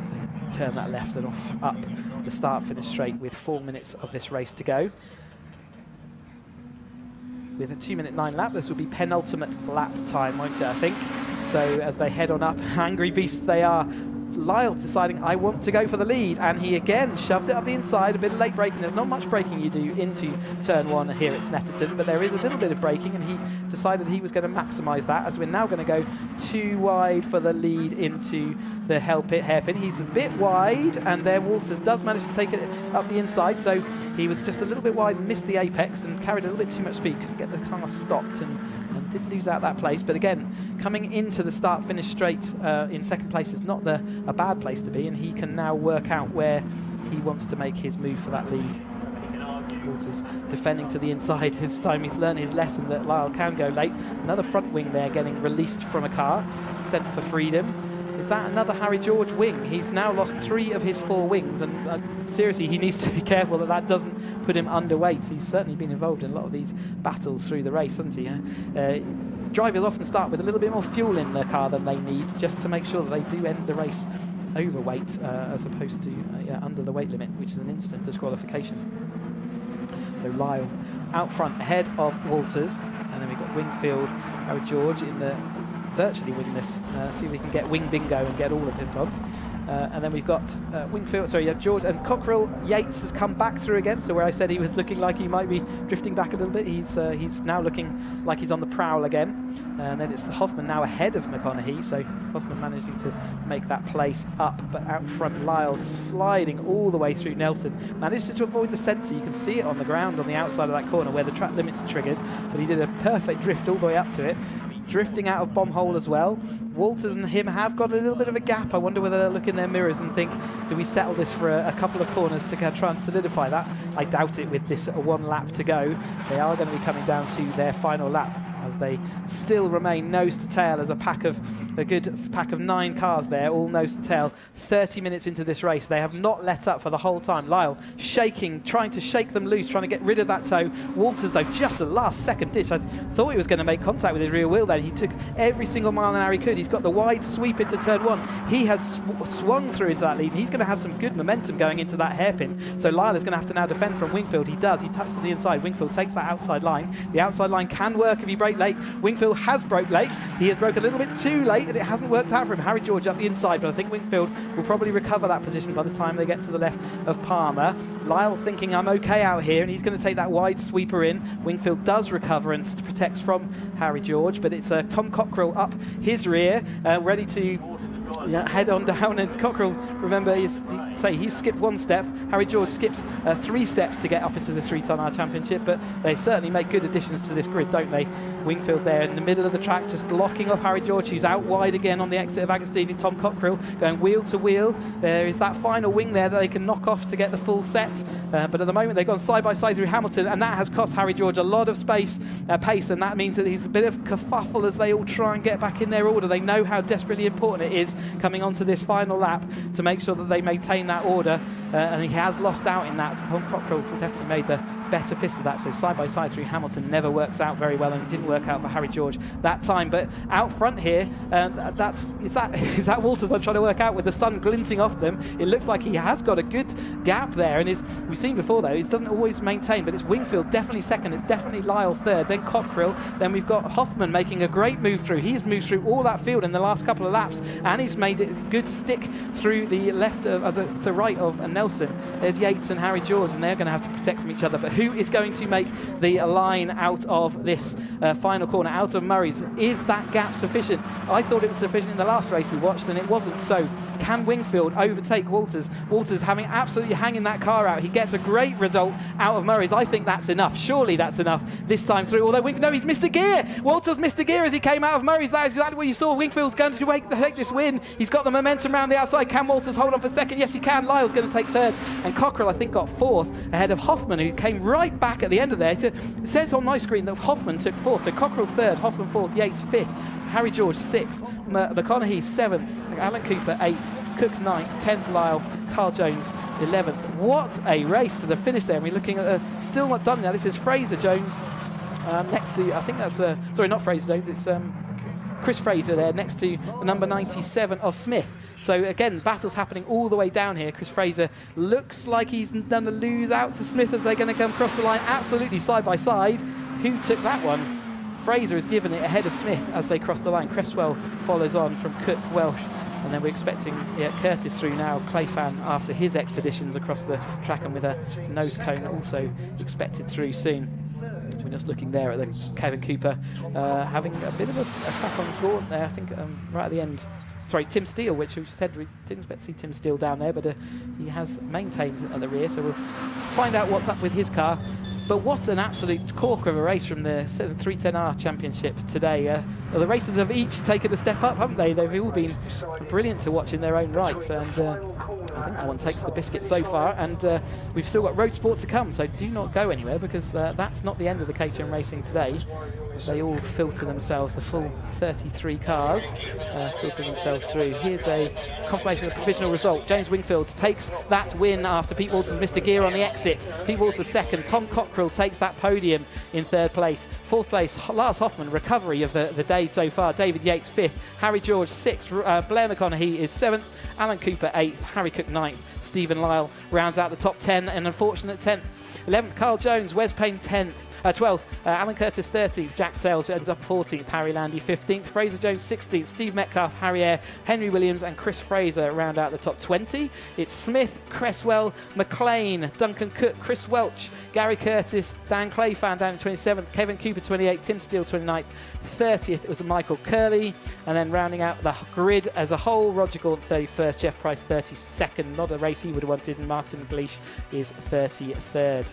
So they turn that left and off up the start-finish straight with 4 minutes of this race to go. With a 2-minute 9 lap, this will be penultimate lap time, won't it, I think? So as they head on up, angry beasts they are. Lyle deciding, I want to go for the lead, and he again shoves it up the inside. A bit of late braking. There's not much braking you do into turn one here at Snetterton, but there is a little bit of braking, and he decided he was going to maximise that, as we're now going to go too wide for the lead into the hairpin. He's a bit wide, and there Walters does manage to take it up the inside, so he was just a little bit wide, missed the apex and carried a little bit too much speed, couldn't get the car stopped, and did lose out that place. But again, coming into the start-finish straight in second place is not a bad place to be, and he can now work out where he wants to make his move for that lead. Walters defending to the inside. This time he's learned his lesson that Lyle can go late. Another front wing there getting released from a car, sent for freedom. Is that another Harry George wing? He's now lost 3 of his 4 wings, and seriously, he needs to be careful that that doesn't put him underweight. He's certainly been involved in a lot of these battles through the race, hasn't he? Drivers often start with a little bit more fuel in their car than they need, just to make sure that they do end the race overweight as opposed to under the weight limit, which is an instant disqualification. So Lyle out front ahead of Walters, and then we've got Wingfield, Harry George in the virtually wingless. See if we can get wing bingo and get all of him on. And then we've got Wingfield, George and Cockerell. Yates has come back through again, so where I said he was looking like he might be drifting back a little bit, he's now looking like he's on the prowl again. And then it's Hoffman now ahead of McConaughey, so Hoffman managing to make that place up, but out front Lyle sliding all the way through Nelson. Managed to avoid the sensor. You can see it on the ground on the outside of that corner where the track limits are triggered, but he did a perfect drift all the way up to it. Drifting out of bomb hole as well. Walters and him have got a little bit of a gap. I wonder whether they'll look in their mirrors and think, do we settle this for a couple of corners to try and solidify that? I doubt it with this 1 lap to go. They are going to be coming down to their final lap. as they still remain nose to tail as a good pack of 9 cars there, all nose to tail. 30 minutes into this race, they have not let up for the whole time. Lyle shaking, trying to shake them loose, trying to get rid of that toe. Walters, though, just a last second ditch. I thought he was going to make contact with his rear wheel there. He took every single mile an hour he could. He's got the wide sweep into turn 1. He has swung through into that lead, and he's going to have some good momentum going into that hairpin. So Lyle is going to have to now defend from Wingfield. He does. He touches the inside. Wingfield takes that outside line. The outside line can work if you brake late. Wingfield has broke late. He has broke a little bit too late, and it hasn't worked out for him. Harry George up the inside, but I think Wingfield will probably recover that position by the time they get to the left of Palmer. Lyle thinking, I'm okay out here, and he's going to take that wide sweeper in. Wingfield does recover and protects from Harry George, but it's Tom Cockrell up his rear, ready to head on down. And Cockrell, remember, he's skipped 1 step. Harry George skipped 3 steps to get up into the 3-ton-hour championship, but they certainly make good additions to this grid, don't they? Wingfield there in the middle of the track, just blocking off Harry George, who's out wide again on the exit of Agostini. Tom Cockrell going wheel to wheel. There is that final wing there that they can knock off to get the full set, but at the moment they've gone side by side through Hamilton, and that has cost Harry George a lot of pace, and that means that he's a bit of kerfuffle as they all try and get back in their order. They know how desperately important it is coming onto this final lap to make sure that they maintain that order, and he has lost out in that. Tom Cockrell's definitely made the better fist of that, so side by side through Hamilton never works out very well, and it didn't work out for Harry George that time. But out front here, is that Walters I'm trying to work out with the sun glinting off them. It looks like he has got a good gap there, and we've seen before though, it doesn't always maintain, but it's Wingfield definitely second, it's definitely Lyle third, then Cockrell, then we've got Hoffman making a great move through. He's moved through all that field in the last couple of laps, and he's made it a good stick through the left of the right of Nelson. There's Yates and Harry George, and they're going to have to protect from each other. But who is going to make the line out of this final corner, out of Murray's? Is that gap sufficient? I thought it was sufficient in the last race we watched, and it wasn't. So can Wingfield overtake Walters? Walters having absolutely hanging that car out. He gets a great result out of Murray's. I think that's enough. Surely that's enough this time through. Although no, he's missed a gear. Walters missed a gear as he came out of Murray's. That is exactly what you saw. Wingfield's going to take this win. He's got the momentum around the outside. Can Walters hold on for second? Yes, he can. Lyle's going to take third, and Cockrell I think got fourth ahead of Hoffman, who came right back at the end of there. It says on my screen that Hoffman took fourth, so Cockrell third, Hoffman fourth, Yates fifth, Harry George sixth, McConaughey seventh, Alan Cooper eighth, Cook ninth, 10th Lyle, Carl Jones 11th. What a race to the finish there. And we're looking at still not done now. This is Fraser Jones next to, I think that's sorry, not Fraser Jones, it's Chris Fraser there next to the number 97 of Smith. So again, battles happening all the way down here. Chris Fraser looks like he's done a lose out to Smith as they're going to come across the line absolutely side by side. Who took that one? Fraser has given it ahead of Smith as they cross the line. Cresswell follows on from Cook, Welsh, and then we're expecting Curtis through now. Clayfan after his expeditions across the track, and with a nose cone also expected through soon. We're just looking there at the Kevin Cooper having a bit of a attack on Gaunt there, I think right at the end. Sorry, Tim Steele, which we said we didn't expect to see Tim Steele down there, but he has maintained at the rear, so we'll find out what's up with his car. But what an absolute corker of a race from the 310R Championship today. The racers have each taken a step up, haven't they? They've all been brilliant to watch in their own right, and I think that one takes the biscuit so far, and we've still got Roadsport to come, so do not go anywhere, because that's not the end of the Caterham racing today. They all filter themselves, the full 33 cars filter themselves through. Here's a confirmation of the provisional result. James Wingfield takes that win after Pete Walters missed a gear on the exit. Pete Walters second. Tom Cockrell takes that podium in third place. Fourth place, Lars Hoffman, recovery of the day so far. David Yates fifth. Harry George sixth. Blair McConaughey is seventh. Alan Cooper eighth. Harry Cook ninth. Stephen Lyle rounds out the top 10, an unfortunate 10th. 11th, Carl Jones. Wes Payne 10th. 12th, Alan Curtis 13th, Jack Sales ends up 14th, Harry Landy 15th, Fraser Jones 16th, Steve Metcalf, Harry Eyre, Henry Williams and Chris Fraser round out the top 20. It's Smith, Cresswell, McLean, Duncan Cook, Chris Welch, Gary Curtis, Dan Clayfan down in 27th, Kevin Cooper 28th, Tim Steele 29th, 30th it was Michael Curley, and then rounding out the grid as a whole, Roger Gaunt 31st, Jeff Price 32nd, not a race he would have wanted, and Martin Gleish is 33rd.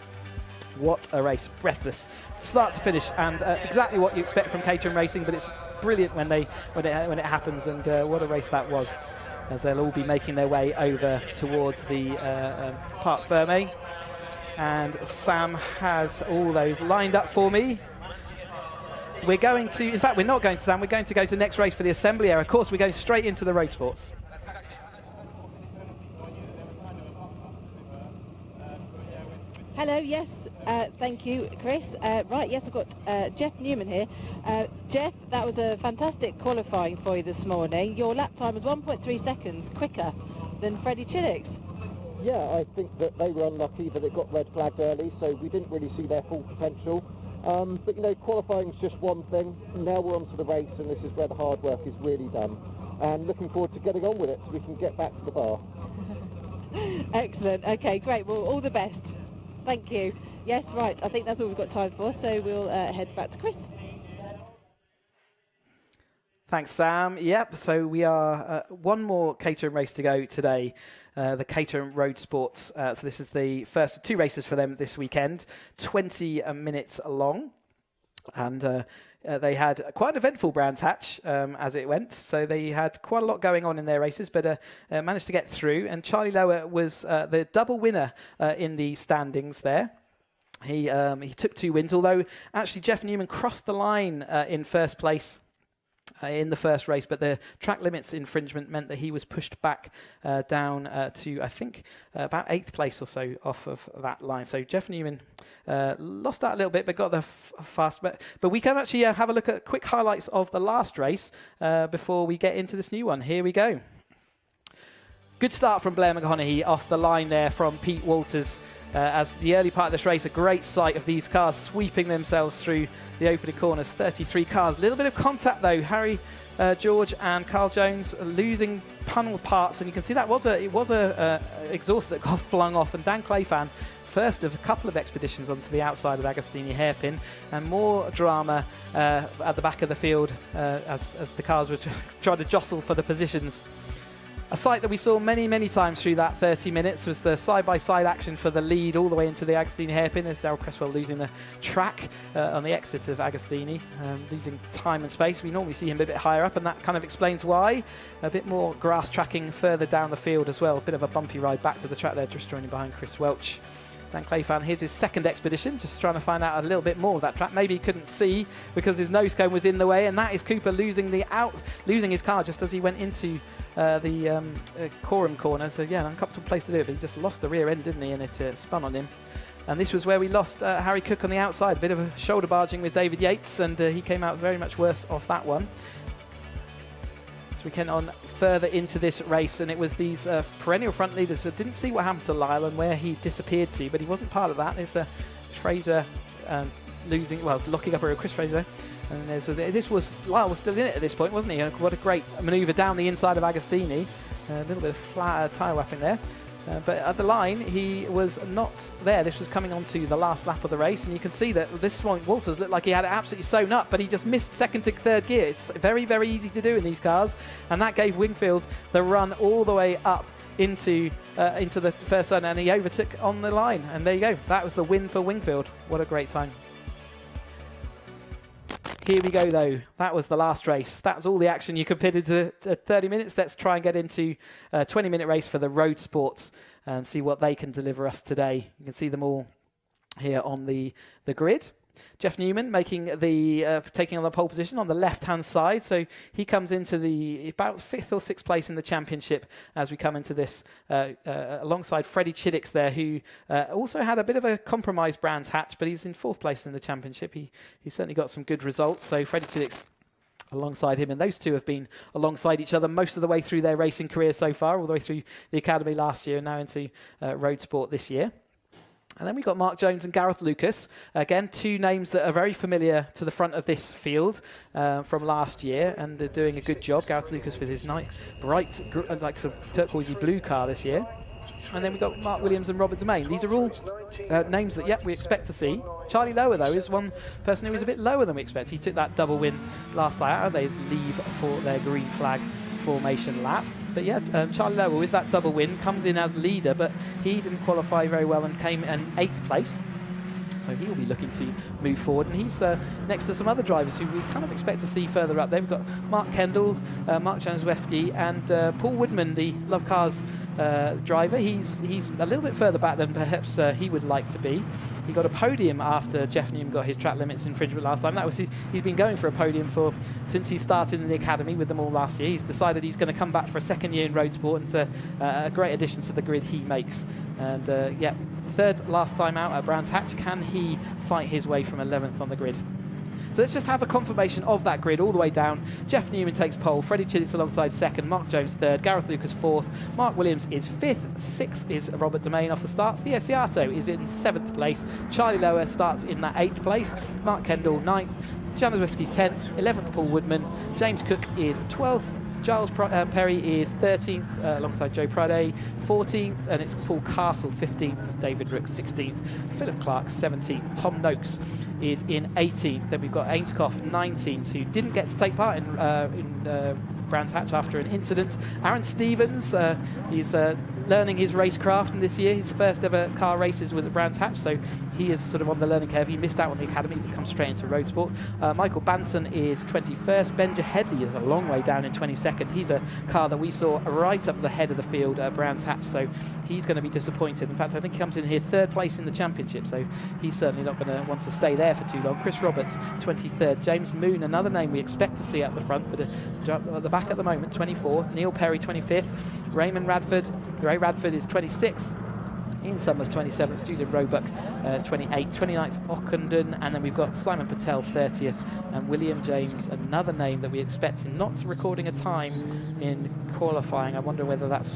What a race, breathless, start to finish, and exactly what you expect from Caterham Racing, but it's brilliant when it happens, and what a race that was, as they'll all be making their way over towards the Parc Fermé. And Sam has all those lined up for me. we're going to, in fact, we're not going to, Sam, we're going to go to the next race for the assembly area. Of course, we're going straight into the road sports. Hello, yes, thank you, Chris. Right, yes, I've got Jeff Newman here. Jeff, that was a fantastic qualifying for you this morning. Your lap time was 1.3 seconds quicker than Freddie Chillick's. Yeah, I think that they were unlucky that it got red flagged early, so we didn't really see their full potential. But, you know, qualifying's just one thing. Now we're on to the race, and this is where the hard work is really done. And looking forward to getting on with it so we can get back to the bar. Excellent. Okay, great. Well, all the best. Thank you. Yes, right. I think that's all we've got time for, so we'll head back to Chris. Thanks, Sam. Yep, so we are one more Caterham race to go today, the Caterham Roadsport. So this is the first of 2 races for them this weekend, 20 minutes long. And they had quite an eventful Brands Hatch as it went. So they had quite a lot going on in their races, but managed to get through. And Charlie Lower was the double winner in the standings there. He took 2 wins, although actually Jeff Newman crossed the line in first place in the first race, but the track limits infringement meant that he was pushed back down to, I think, about 8th place or so off of that line. So Jeff Newman lost out a little bit, but got the fast. But we can actually have a look at quick highlights of the last race before we get into this new one. Here we go. Good start from Blair McConaughey off the line there from Pete Walters. As the early part of this race, a great sight of these cars sweeping themselves through the opening corners. 33 cars. A little bit of contact though. Harry George and Carl Jones losing panel parts, and you can see that was a exhaust that got flung off. And Dan Clayfan, first of a couple of expeditions onto the outside of Agostini hairpin, and more drama at the back of the field as the cars were trying to jostle for the positions. A sight that we saw many, many times through that 30 minutes was the side-by-side action for the lead all the way into the Agostini hairpin. There's Darryl Cresswell losing the track on the exit of Agostini, losing time and space. We normally see him a bit higher up, and that kind of explains why. A bit more grass tracking further down the field as well. A bit of a bumpy ride back to the track there, just joining behind Chris Welch. Dan Clayfan, here's his second expedition, just trying to find out a little bit more of that track. Maybe he couldn't see because his nose cone was in the way, and that is Cooper losing his car just as he went into the Coram corner. So yeah, an uncomfortable place to do it, but he just lost the rear end, didn't he? And it spun on him. And this was where we lost Harry Cook on the outside. A bit of a shoulder barging with David Yates, and he came out very much worse off that one. So we came on further into this race, and it was these perennial front leaders. So didn't see what happened to Lyle and where he disappeared to, but he wasn't part of that. There's Fraser locking up Chris Fraser. And Lyle was still in it at this point, wasn't he? What a great manoeuvre down the inside of Agostini. A little bit of flat tyre wrapping there. But at the line, he was not there. This was coming on to the last lap of the race, and you can see that this point Walters looked like he had it absolutely sewn up, but he just missed second to third gear. It's very, very easy to do in these cars, and that gave Wingfield the run all the way up into the first zone, and he overtook on the line. And there you go. That was the win for Wingfield. What a great time. Here we go, though. That was the last race. That's all the action you could put into 30 minutes. Let's try and get into a 20-minute race for the road sports and see what they can deliver us today. You can see them all here on the grid. Jeff Newman taking on the pole position on the left-hand side. So he comes into the about 5th or 6th place in the championship as we come into this alongside Freddie Chiddick's there, who also had a bit of a compromised Brands Hatch, but he's in 4th place in the championship. He certainly got some good results. So Freddie Chiddick's alongside him, and those two have been alongside each other most of the way through their racing career so far, all the way through the academy last year and now into road sport this year. And then we've got Mark Jones and Gareth Lucas. Again, 2 names that are very familiar to the front of this field from last year, and they're doing a good job. Gareth Lucas with his bright, like sort of turquoisey blue car this year. And then we've got Mark Williams and Robert Domain. These are all names that, we expect to see. Charlie Lower, though, is one person who is a bit lower than we expect. He took that double win last night out of his leave for their green flag formation lap. But yeah, Charlie Lower with that double win comes in as leader, but he didn't qualify very well and came in 8th place. So he will be looking to move forward, and he's next to some other drivers who we kind of expect to see further up there. We've got Mark Kendall, Mark Januszewski, and Paul Woodman, the Lovecars driver. He's a little bit further back than perhaps he would like to be. He got a podium after Jeff Newman got his track limits infringement last time. That was he's been going for a podium since he started in the academy with them all last year. He's decided he's going to come back for a second year in Roadsport, and a great addition to the grid he makes. And yeah, third last time out at Brands Hatch. Can he fight his way from 11th on the grid? So let's just have a confirmation of that grid all the way down. Jeff Newman takes pole, Freddie Chillicks alongside second, Mark Jones third, Gareth Lucas fourth, Mark Williams is fifth, sixth is Robert Domain off the start, Theo Fiato is in 7th place, Charlie Lower starts in that 8th place, Mark Kendall 9th, Januszewski's 10th, 11th Paul Woodman, James Cook is 12th, Giles Perry is 13th alongside Joe Prade, 14th, and it's Paul Castle 15th, David Rook 16th, Philip Clark 17th, Tom Noakes is in 18th. Then we've got Ainscough 19th, who didn't get to take part in Brands Hatch after an incident. Aaron Stevens, he's learning his racecraft, and this year his first ever car races with Brands Hatch, so he is sort of on the learning curve. He missed out on the academy but comes straight into Roadsport. Michael Banton is 21st. Benja Headley is a long way down in 22nd. He's a car that we saw right up the head of the field at Brands Hatch, so he's going to be disappointed. In fact, I think he comes in here 3rd place in the championship, so he's certainly not going to want to stay there for too long. Chris Roberts 23rd. James Moon, another name we expect to see at the front, but at the back at the moment, 24th. Neil Perry 25th. Raymond Radford, Ray Radford is 26th. Ian Summers 27th, Julian Roebuck 28th, 29th Ockenden, and then we've got Simon Patel 30th, and William James, another name that we expect not recording a time in qualifying. I wonder whether that's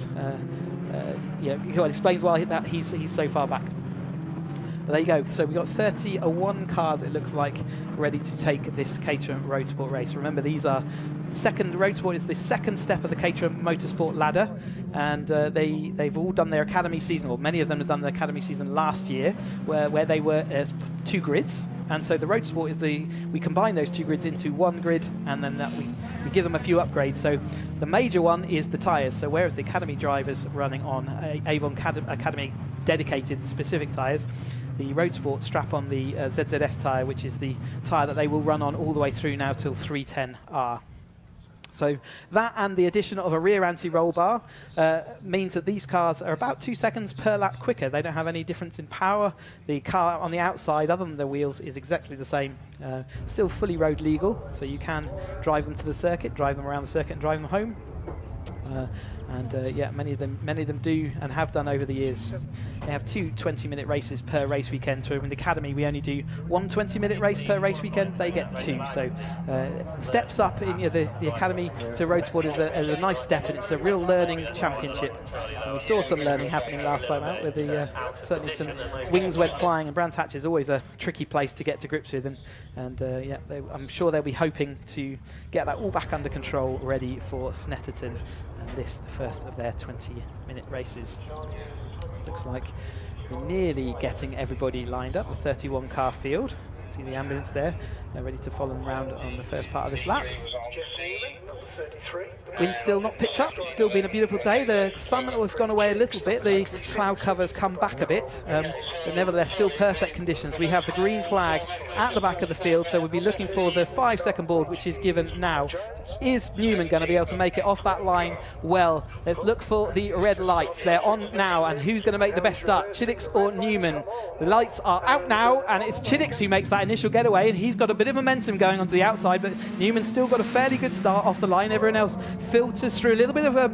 it explains why he's so far back. But there you go. So we've got 31 cars, it looks like, ready to take this Caterham Roadsport race. Remember, these are Roadsport is the second step of the Caterham Motorsport ladder, and they've all done their academy season, or many of them have done their academy season last year, where they were as 2 grids. And so the Roadsport is we combine those 2 grids into 1 grid, and then we give them a few upgrades. So the major one is the tyres. So whereas the academy drivers running on Avon Academy dedicated specific tyres, the Roadsport strap on the ZZS tyre, which is the tyre that they will run on all the way through now till 310R. So that and the addition of a rear anti-roll bar means that these cars are about 2 seconds per lap quicker. They don't have any difference in power. The car on the outside, other than the wheels, is exactly the same. Still fully road legal, so you can drive them to the circuit, drive them around the circuit and drive them home. Yeah, many of them do and have done over the years. They have 2 20-minute races per race weekend. So in the academy, we only do 1 20-minute race per race weekend. They get 2. So steps up in the academy to Roadsport is a nice step, and it's a real learning championship. And we saw some learning happening last time out, where certainly some wings went flying. And Brands Hatch is always a tricky place to get to grips with, yeah, I'm sure they'll be hoping to get that all back under control, ready for Snetterton. And this, the first of their 20-minute races. Looks like we're nearly getting everybody lined up, the 31-car field. See the ambulance there. They're ready to follow them around on the first part of this lap. Wind's still not picked up. It's still been a beautiful day. The sun has gone away a little bit. The cloud cover's come back a bit, but nevertheless still perfect conditions. We have the green flag at the back of the field, so we'll be looking for the 5-second board, which is given now. Is Newman going to be able to make it off that line? Well, let's look for the red lights. They're on now, and who's going to make the best start, Chillicks or Newman? The lights are out now, and it's Chillicks who makes that initial getaway, and he's got a bit of momentum going onto the outside, but Newman's still got a fairly good start off the line. Everyone else filters through. A little bit of a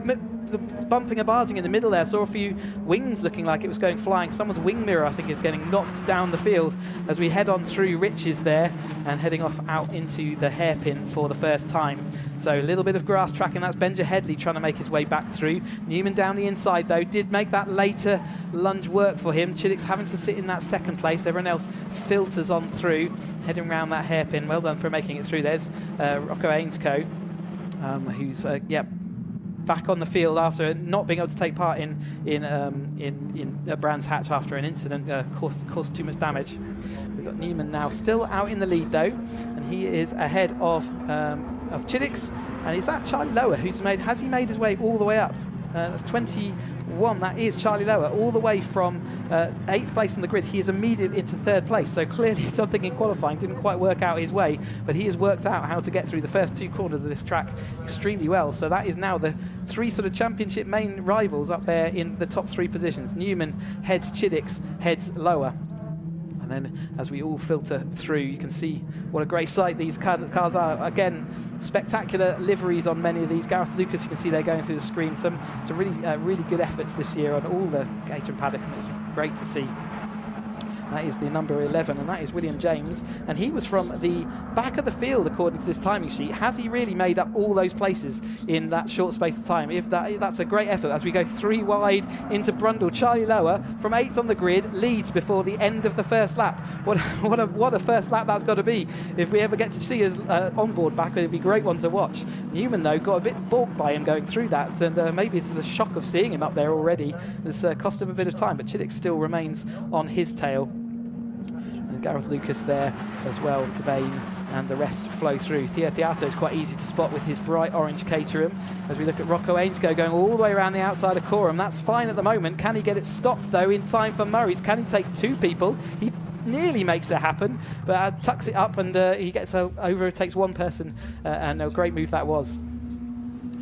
bumping and barging in the middle there. Saw a few wings looking like it was going flying. Someone's wing mirror, I think, is getting knocked down the field as we head on through Riches there and heading off out into the hairpin for the first time. So a little bit of grass tracking. That's Benja Headley trying to make his way back through. Newman down the inside, though, did make that later lunge work for him. Chillicks having to sit in that second place. Everyone else filters on through, heading around that hairpin. Well done for making it through. There's Rocco Ainscough, who's back on the field after not being able to take part in Brands Hatch after an incident caused too much damage. We've got Newman now still out in the lead, though, and he is ahead of Chillicks. And is that Charlie Lower who's has he made his way all the way up? That's 21. That is Charlie Lower, all the way from 8th place on the grid. He is immediately into 3rd place. So clearly something in qualifying didn't quite work out his way, but he has worked out how to get through the first 2 corners of this track extremely well. So that is now the 3 sort of championship main rivals up there in the top 3 positions. Newman heads Chiddix, heads Lower. And then as we all filter through, you can see what a great sight these cars are. Again, spectacular liveries on many of these. Gareth Lucas, you can see they're going through the screen. Some really good efforts this year on all the Caterham paddocks, and it's great to see. That is the number 11, and that is William James. And he was from the back of the field, according to this timing sheet. Has he really made up all those places in that short space of time? If that's a great effort. As we go 3 wide into Brundle, Charlie Lower from 8th on the grid leads before the end of the first lap. What a first lap that's got to be. If we ever get to see his onboard back, it'd be a great one to watch. Newman, though, got a bit balked by him going through that, and maybe it's the shock of seeing him up there already that's cost him a bit of time, but Chiddix still remains on his tail. And Gareth Lucas there as well, Devane, and the rest flow through. Theo Theato is quite easy to spot with his bright orange Caterham. As we look at Rocco Ainscough going all the way around the outside of Coram, that's fine at the moment. Can he get it stopped though in time for Murray's? Can he take 2 people? He nearly makes it happen, but tucks it up, and he gets over, takes 1 person, and a great move that was.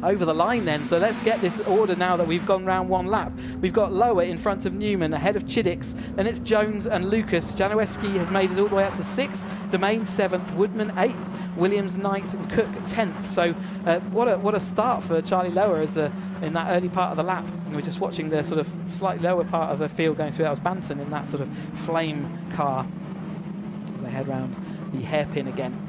Over the line then, so let's get this order now that we've gone round 1 lap. We've got Lower in front of Newman, ahead of Chiddix, then it's Jones and Lucas. Janowski has made us all the way up to 6th, Domain 7th, Woodman 8th, Williams 9th, and Cook 10th. So what a start for Charlie Lower as in that early part of the lap. And we're just watching the sort of slightly lower part of the field going through. That was Banton in that sort of flame car as they head round the hairpin again.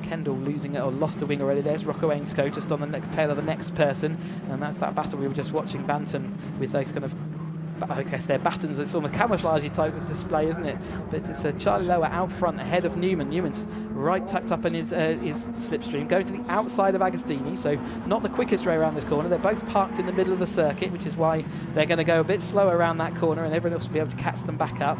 Kendall losing it, or lost a wing already. There's Rocco Ainscough just on the next tail of the next person, and that's that battle we were just watching. Banton with those kind of, I guess they're battens. It's almost camouflagey type of display, isn't it? But it's Charlie Lower out front ahead of Newman. Newman's right tucked up in his slipstream, going to the outside of Agostini, so not the quickest way around this corner. They're both parked in the middle of the circuit, which is why they're going to go a bit slower around that corner, and everyone else will be able to catch them back up.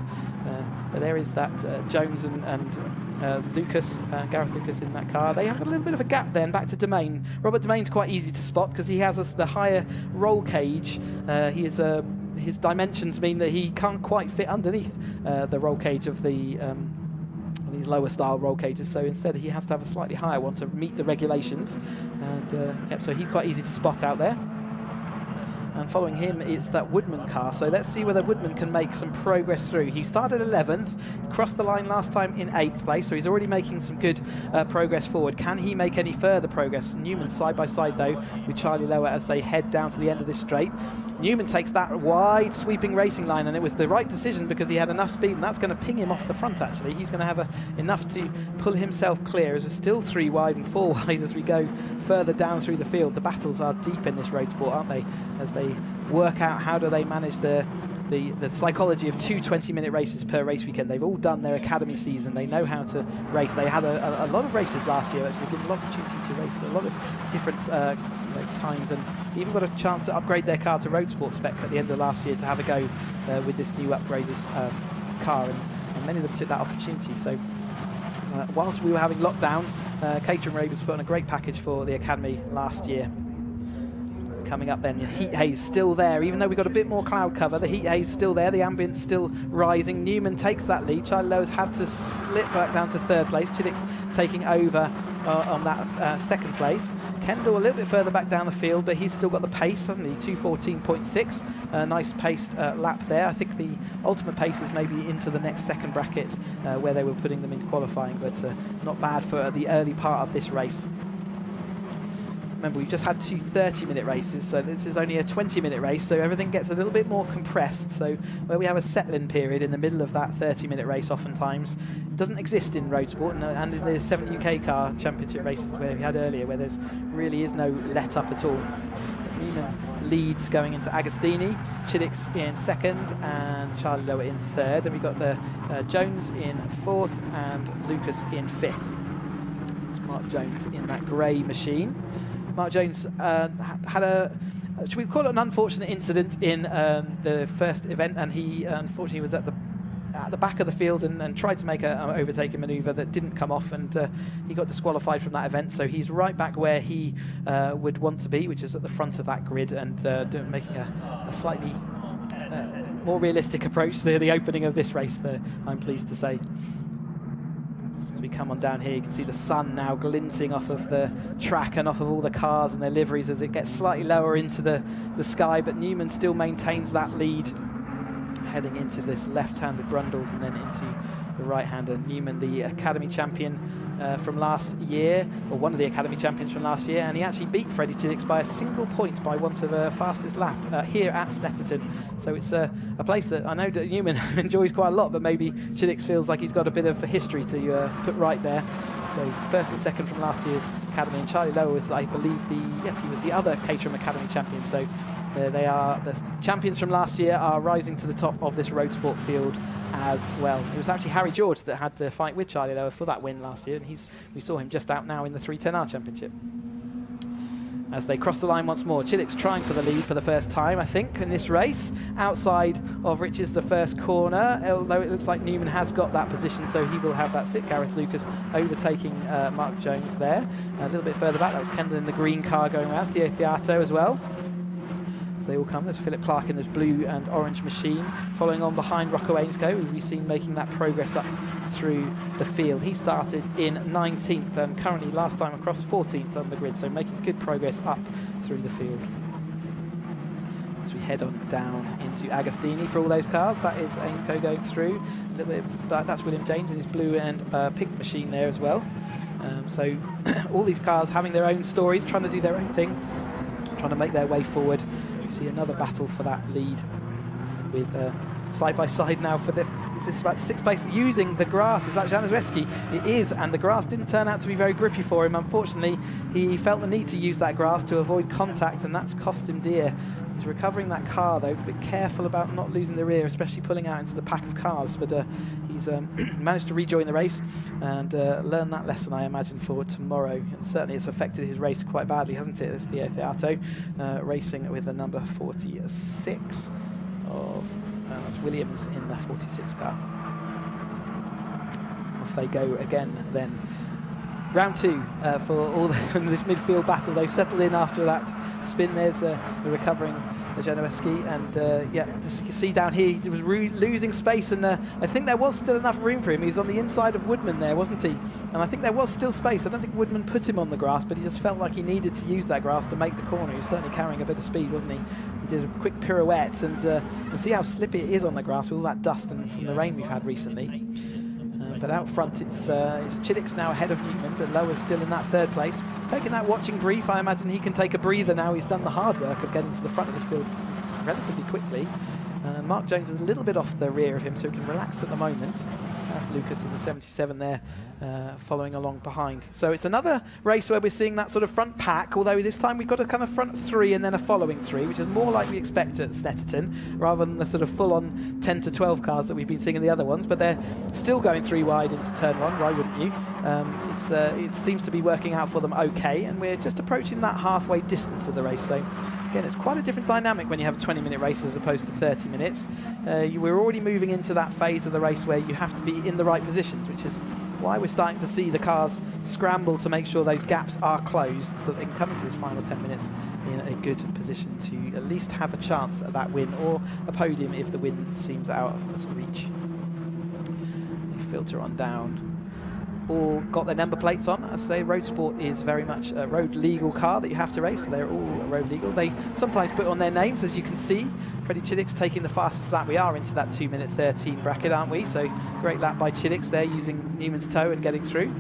But there is that Jones and Lucas, Gareth Lucas in that car. They have a little bit of a gap then back to Domain. Robert Domain's quite easy to spot because he has the higher roll cage. His dimensions mean that he can't quite fit underneath the roll cage of these lower style roll cages, so instead he has to have a slightly higher one to meet the regulations, and so he's quite easy to spot out there. And following him is that Woodman car, so let's see whether Woodman can make some progress through. He started 11th, crossed the line last time in 8th place, so he's already making some good progress forward. Can he make any further progress? Newman side by side though with Charlie Lower as they head down to the end of this straight. Newman takes that wide sweeping racing line, and it was the right decision because he had enough speed, and that's going to ping him off the front actually. He's going to have enough to pull himself clear, as we're still 3 wide and 4 wide as we go further down through the field. The battles are deep in this road sport, aren't they, as they work out how do they manage the psychology of 2 20-minute races per race weekend. They've all done their academy season. They know how to race. They had a lot of races last year, actually, given a lot of opportunity to race a lot of different times, and even got a chance to upgrade their car to Roadsport spec at the end of last year to have a go with this new upgraded car, and many of them took that opportunity. So whilst we were having lockdown, Caterham were able to put on a great package for the academy last year. Coming up then, the heat haze still there, even though we've got a bit more cloud cover. The heat haze still there, the ambience still rising. Newman takes that lead. Charlie Lower's had to slip back down to 3rd place. Chiddix taking over on that 2nd place. Kendall a little bit further back down the field, but he's still got the pace, hasn't he? 2:14.6, nice paced lap there. I think the ultimate pace is maybe into the next 2nd bracket where they were putting them in qualifying, but not bad for the early part of this race. Remember, we've just had 2 30-minute races, so this is only a 20-minute race, so everything gets a little bit more compressed. So where we have a settling period in the middle of that 30-minute race oftentimes, it doesn't exist in Roadsport, and in the 7 UK Car Championship races where we had earlier, where there's really is no let-up at all. But Newman leads going into Agostini, Chiddix in 2nd, and Charlie Lower in 3rd, and we've got the Jones in 4th and Lucas in 5th. It's Mark Jones in that grey machine. Mark Jones had should we call it an unfortunate incident in the first event, and he unfortunately was at at the back of the field and tried to make an overtaking manoeuvre that didn't come off, and he got disqualified from that event. So he's right back where he would want to be, which is at the front of that grid, and making a slightly more realistic approach to the opening of this race there, I'm pleased to say. As we come on down here, you can see the sun now glinting off of the track and off of all the cars and their liveries as it gets slightly lower into the sky, but Newman still maintains that lead, heading into this left-handed Brundles and then into the right-hander. Newman, the Academy champion from last year, or one of the Academy champions from last year, and he actually beat Freddie Chiddix by a single point by want of a fastest lap here at Snetterton. So it's a place that I know that Newman enjoys quite a lot, but maybe Chiddix feels like he's got a bit of history to put right there. So first and second from last year's Academy, and Charlie Lower was, I believe, he was the other Caterham Academy champion. So they are the champions from last year, are rising to the top of this road sport field as well. It was actually Harry George that had the fight with Charlie Lower for that win last year, and we saw him just out now in the 310R Championship. As they cross the line once more, Chiddix trying for the lead for the first time, I think, in this race, outside of Rich's the first corner, although it looks like Newman has got that position, so he will have that sit. Gareth Lucas overtaking Mark Jones there. A little bit further back, that was Kendall in the green car going around, Theo Theato as well. They all come. There's Philip Clark in this blue and orange machine, following on behind Rocco Ainscough, who we've seen making that progress up through the field. He started in 19th and currently last time across 14th on the grid, so making good progress up through the field. As we head on down into Agostini for all those cars, that is Ainscough going through a little bit, but that's William James in his blue and pink machine there as well. So all these cars having their own stories, trying to do their own thing, trying to make their way forward. You see another battle for that lead with side by side now for is this about 6th place using the grass. Is that Januszewski? It is, and the grass didn't turn out to be very grippy for him. Unfortunately, he felt the need to use that grass to avoid contact, and that's cost him dear. He's recovering that car though, be careful about not losing the rear, especially pulling out into the pack of cars, but he's managed to rejoin the race and learn that lesson, I imagine, for tomorrow. And certainly it's affected his race quite badly, hasn't it? It's Theo Theato racing with the number 46 of that's Williams in the 46 car. Off they go again then. Round 2 for all this midfield battle. They've settled in after that spin. There's the recovering Januszewski, and yeah, as you can see down here, he was losing space, and I think there was still enough room for him. He was on the inside of Woodman there, wasn't he? And I think there was still space. I don't think Woodman put him on the grass, but he just felt like he needed to use that grass to make the corner. He was certainly carrying a bit of speed, wasn't he? He did a quick pirouette, and see how slippy it is on the grass with all that dust and from the rain we've had recently. But out front, it's Chiddix now ahead of Newman, but Lower's still in that 3rd place. Taking that watching brief, I imagine he can take a breather now. He's done the hard work of getting to the front of this field relatively quickly. Mark Jones is a little bit off the rear of him, so he can relax at the moment. Lucas in the 77 there, following along behind. So it's another race where we're seeing that sort of front pack, although this time we've got a kind of front 3 and then a following 3, which is more like we expect at Snetterton, rather than the sort of full-on 10 to 12 cars that we've been seeing in the other ones. But they're still going 3 wide into turn 1, why wouldn't you? It seems to be working out for them okay, and we're just approaching that halfway distance of the race. So again, it's quite a different dynamic when you have a 20-minute race as opposed to 30 minutes. We're already moving into that phase of the race where you have to be in the right positions, which is why we're starting to see the cars scramble to make sure those gaps are closed so that they can come into this final 10 minutes in a good position to at least have a chance at that win or a podium if the win seems out of reach. They filter on down. All got their number plates on. As I say, Roadsport is very much a road legal car that you have to race, so they're all road legal. They sometimes put on their names, as you can see. Freddie Chiddix taking the fastest lap. We are into that 2:13 bracket, aren't we? So great lap by Chiddix there, using Newman's toe and getting through.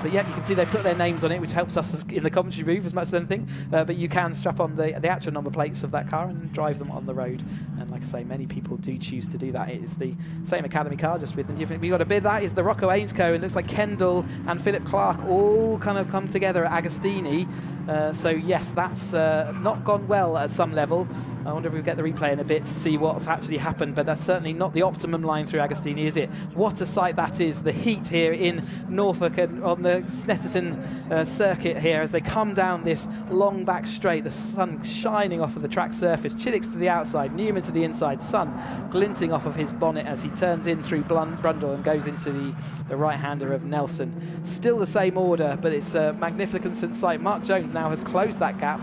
But yeah, you can see they put their names on it, which helps us in the commentary booth as much as anything. But you can strap on the actual number plates of that car and drive them on the road. And like I say, many people do choose to do that. It is the same Academy car, just with the different. We've got a bit. That is the Rocco Ainscough, and it looks like Kendall and Philip Clark all kind of come together at Agostini. So yes, that's not gone well at some level. I wonder if we'll get the replay in a bit to see what's actually happened, but that's certainly not the optimum line through Agostini, is it? What a sight that is, the heat here in Norfolk and on the Snetterton circuit here as they come down this long back straight, the sun shining off of the track surface, Chilix to the outside, Newman to the inside, sun glinting off of his bonnet as he turns in through Brundle and goes into the right-hander of Nelson. Still the same order, but it's a magnificent sight. Mark Jones now has closed that gap.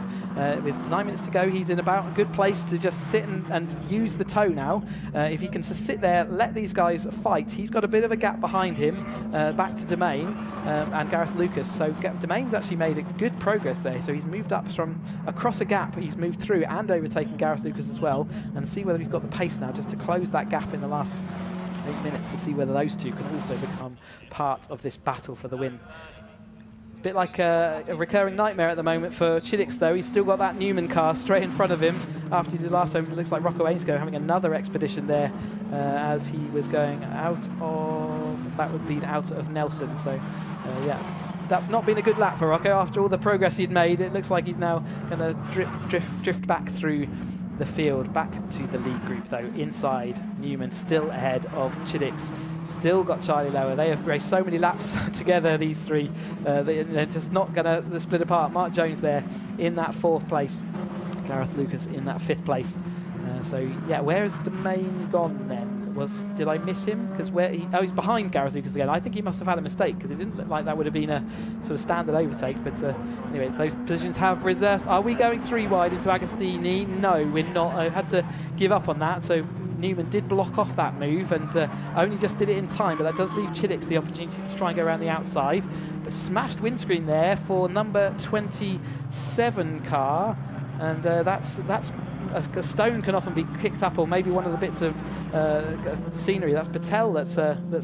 With 9 minutes to go, he's in about a good place to just sit and use the toe now. If he can just sit there, let these guys fight. He's got a bit of a gap behind him, back to Domain and Gareth Lucas. So Domain's actually made a good progress there. So he's moved up from across a gap. He's moved through and overtaken Gareth Lucas as well. And see whether he's got the pace now just to close that gap in the last 8 minutes to see whether those two can also become part of this battle for the win. Bit like a recurring nightmare at the moment for Chilix, though. He's still got that Newman car straight in front of him after he did last time. It looks like Rocco Ainscough having another expedition there as he was going out of, that would be out of Nelson. So yeah, that's not been a good lap for Rocco after all the progress he'd made. It looks like he's now going to drift back through the field, back to the lead group though. Inside, Newman still ahead of Chilix, still got Charlie Lower. They have raced so many laps together, these three. They're just not going to split apart. Mark Jones there in that 4th place, Gareth Lucas in that 5th place. So yeah, where has Domain gone then? Did I miss him? Because he's behind Gareth Lucas again. I think he must have had a mistake because it didn't look like that would have been a sort of standard overtake. But anyway, those positions have reversed. Are we going 3 wide into Agostini? No, we're not. I had to give up on that. So Newman did block off that move and only just did it in time, but that does leave Chilix the opportunity to try and go around the outside. But smashed windscreen there for number 27 car, and that's a stone can often be kicked up, or maybe one of the bits of scenery. That's Patel that's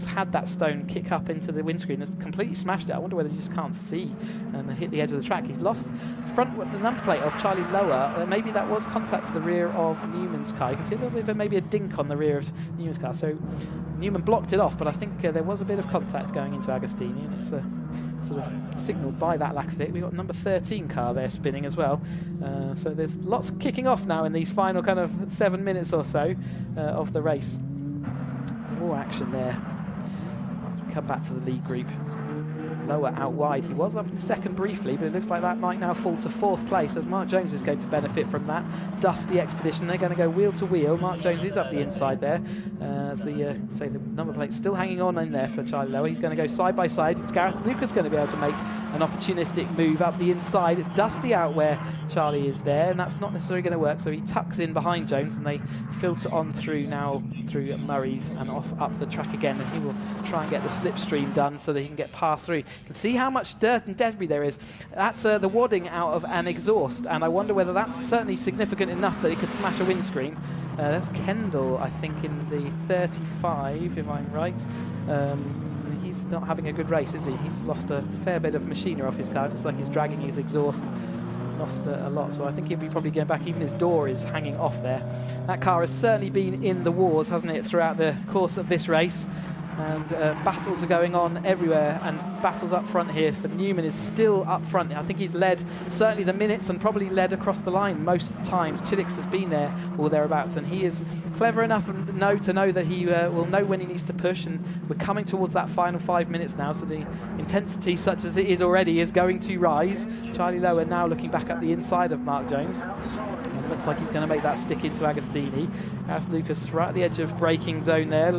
had that stone kick up into the windscreen, has completely smashed it. I wonder whether you just can't see and hit the edge of the track. He's lost the number plate of Charlie Lower. Maybe that was contact to the rear of Newman's car. You can see a little bit of maybe a dink on the rear of Newman's car. So Newman blocked it off, but I think there was a bit of contact going into Agostini, and it's sort of signalled by that lack of it. We've got number 13 car there spinning as well. So there's lots kicking off now in these final kind of 7 minutes or so of the race. More action there as we come back to the lead group. Lower out wide. He was up in 2nd briefly, but it looks like that might now fall to 4th place as Mark Jones is going to benefit from that dusty expedition. They're going to go wheel to wheel. Mark Jones is up the inside there as the number plate's still hanging on in there for Charlie Lower. He's going to go side by side. It's Gareth Lucas going to be able to make an opportunistic move up the inside. It's dusty out where Charlie is there, and that's not necessarily going to work, so he tucks in behind Jones and they filter on through Murray's and off up the track again, and he will try and get the slipstream done so that he can get past through. You can see how much dirt and debris there is. That's the wadding out of an exhaust, and I wonder whether that's certainly significant enough that it could smash a windscreen. That's Kendall, I think, in the 35, if I'm right. He's not having a good race, is he? He's lost a fair bit of machinery off his car. It looks like he's dragging his exhaust. Lost a lot, so I think he'll be probably going back. Even his door is hanging off there. That car has certainly been in the wars, hasn't it, throughout the course of this race. And battles are going on everywhere, and battles up front here for Newman is still up front. I think he's led certainly the minutes and probably led across the line most times. Chilix has been there or thereabouts, and he is clever enough to know that he will know when he needs to push, and we're coming towards that final 5 minutes now, so the intensity, such as it is already, is going to rise. Charlie Lower now looking back up the inside of Mark Jones. It looks like he's going to make that stick into Agostini. Gareth Lucas right at the edge of braking zone there.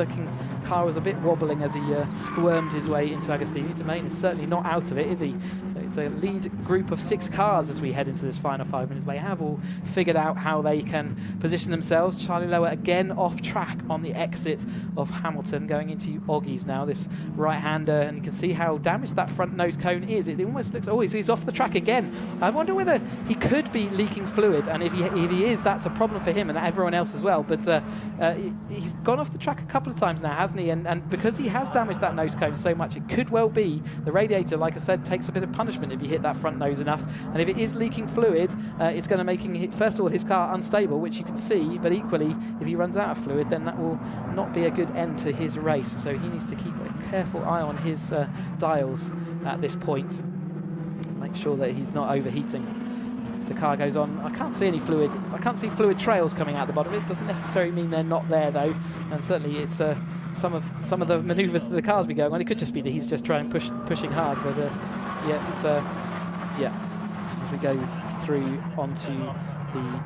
Car was a bit wobbling as he squirmed his way into Agostini. Domain is certainly not out of it, is he? So it's a lead group of 6 cars as we head into this final 5 minutes. They have all figured out how they can position themselves. Charlie Lower again off track on the exit of Hamilton, going into Oggies now, this right-hander, and you can see how damaged that front nose cone is. It almost looks, he's off the track again. I wonder whether he could be leaking fluid, and if he is, that's a problem for him and everyone else as well. But he's gone off the track a couple of times now, hasn't he? And because he has damaged that nose cone so much, it could well be the radiator, like I said, takes a bit of punishment if you hit that front nose enough. And if it is leaking fluid, it's going to make first of all his car unstable, which you can see, but equally, if he runs out of fluid, then that will not be a good end to his race. So he needs to keep a careful eye on his dials at this point. make sure that he's not overheating as the car goes on. I can't see any fluid. I can't see fluid trails coming out the bottom. It doesn't necessarily mean they're not there though, and certainly it's some of the manoeuvres that the cars be going on. It could just be that he's just pushing hard, but yeah, it's as we go through onto the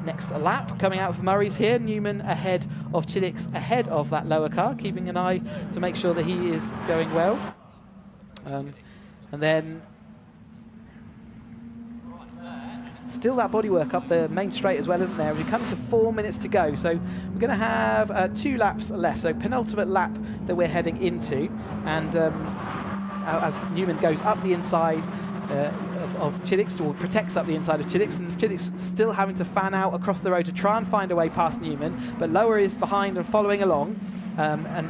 next lap, coming out of Murray's here, Newman ahead of Chiddick, ahead of that lower car, keeping an eye to make sure that he is going well. And then still that bodywork up the main straight as well, isn't there? We come to 4 minutes to go, so we're going to have 2 laps left, so penultimate lap that we're heading into, and as Newman goes up the inside of Chiddick, or protects up the inside of Chiddick, and Chiddick's still having to fan out across the road to try and find a way past Newman, but Lower is behind and following along, and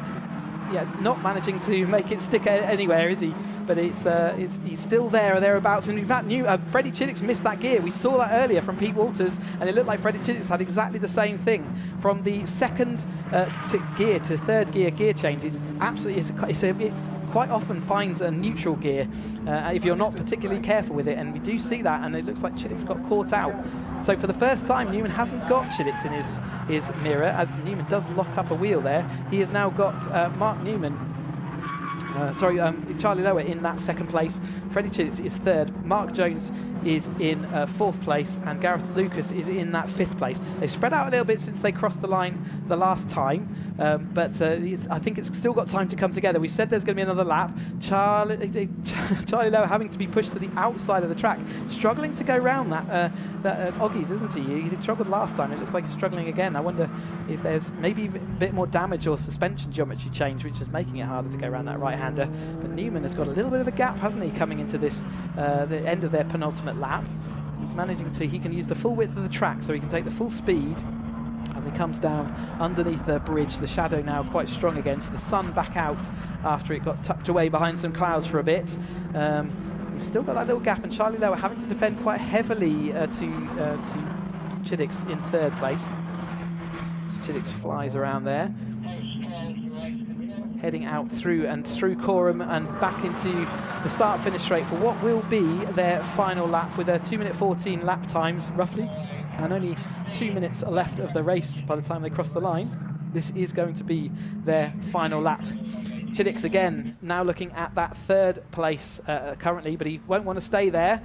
yeah, not managing to make it stick anywhere, is he? But he's still there or thereabouts. And in fact, Freddie Chiddick's missed that gear. We saw that earlier from Pete Walters, and it looked like Freddie Chiddick's had exactly the same thing from the second gear to third gear changes. Absolutely, it quite often finds a neutral gear if you're not particularly careful with it, and we do see that, and it looks like Chiddick's got caught out. So for the first time, Newman hasn't got Chiddick's in his mirror, as Newman does lock up a wheel there. He has now got Mark Newman, Charlie Lower in that second place. Freddie Chiddick is third. Mark Jones is in fourth place, and Gareth Lucas is in that fifth place. They spread out a little bit since they crossed the line the last time, but I think it's still got time to come together. We said there's going to be another lap. Charlie Lower having to be pushed to the outside of the track, struggling to go round that Oggies, isn't he? He struggled last time. It looks like he's struggling again. I wonder if there's maybe a bit more damage or suspension geometry change, which is making it harder to go around that right-hander. But Newman has got a little bit of a gap, hasn't he, coming into this the end of their penultimate lap. He's managing to, he can use the full width of the track, so he can take the full speed as he comes down underneath the bridge. The shadow now quite strong again, so the sun back out after it got tucked away behind some clouds for a bit. He's still got that little gap, and Charlie Lower having to defend quite heavily to Chiddick's in third place. Chiddick flies around there, heading out through Coram and back into the start-finish straight for what will be their final lap, with their 2 minute 14 lap times roughly, and only 2 minutes left of the race by the time they cross the line. This is going to be their final lap. Chiddick again now looking at that third place currently, but he won't want to stay there.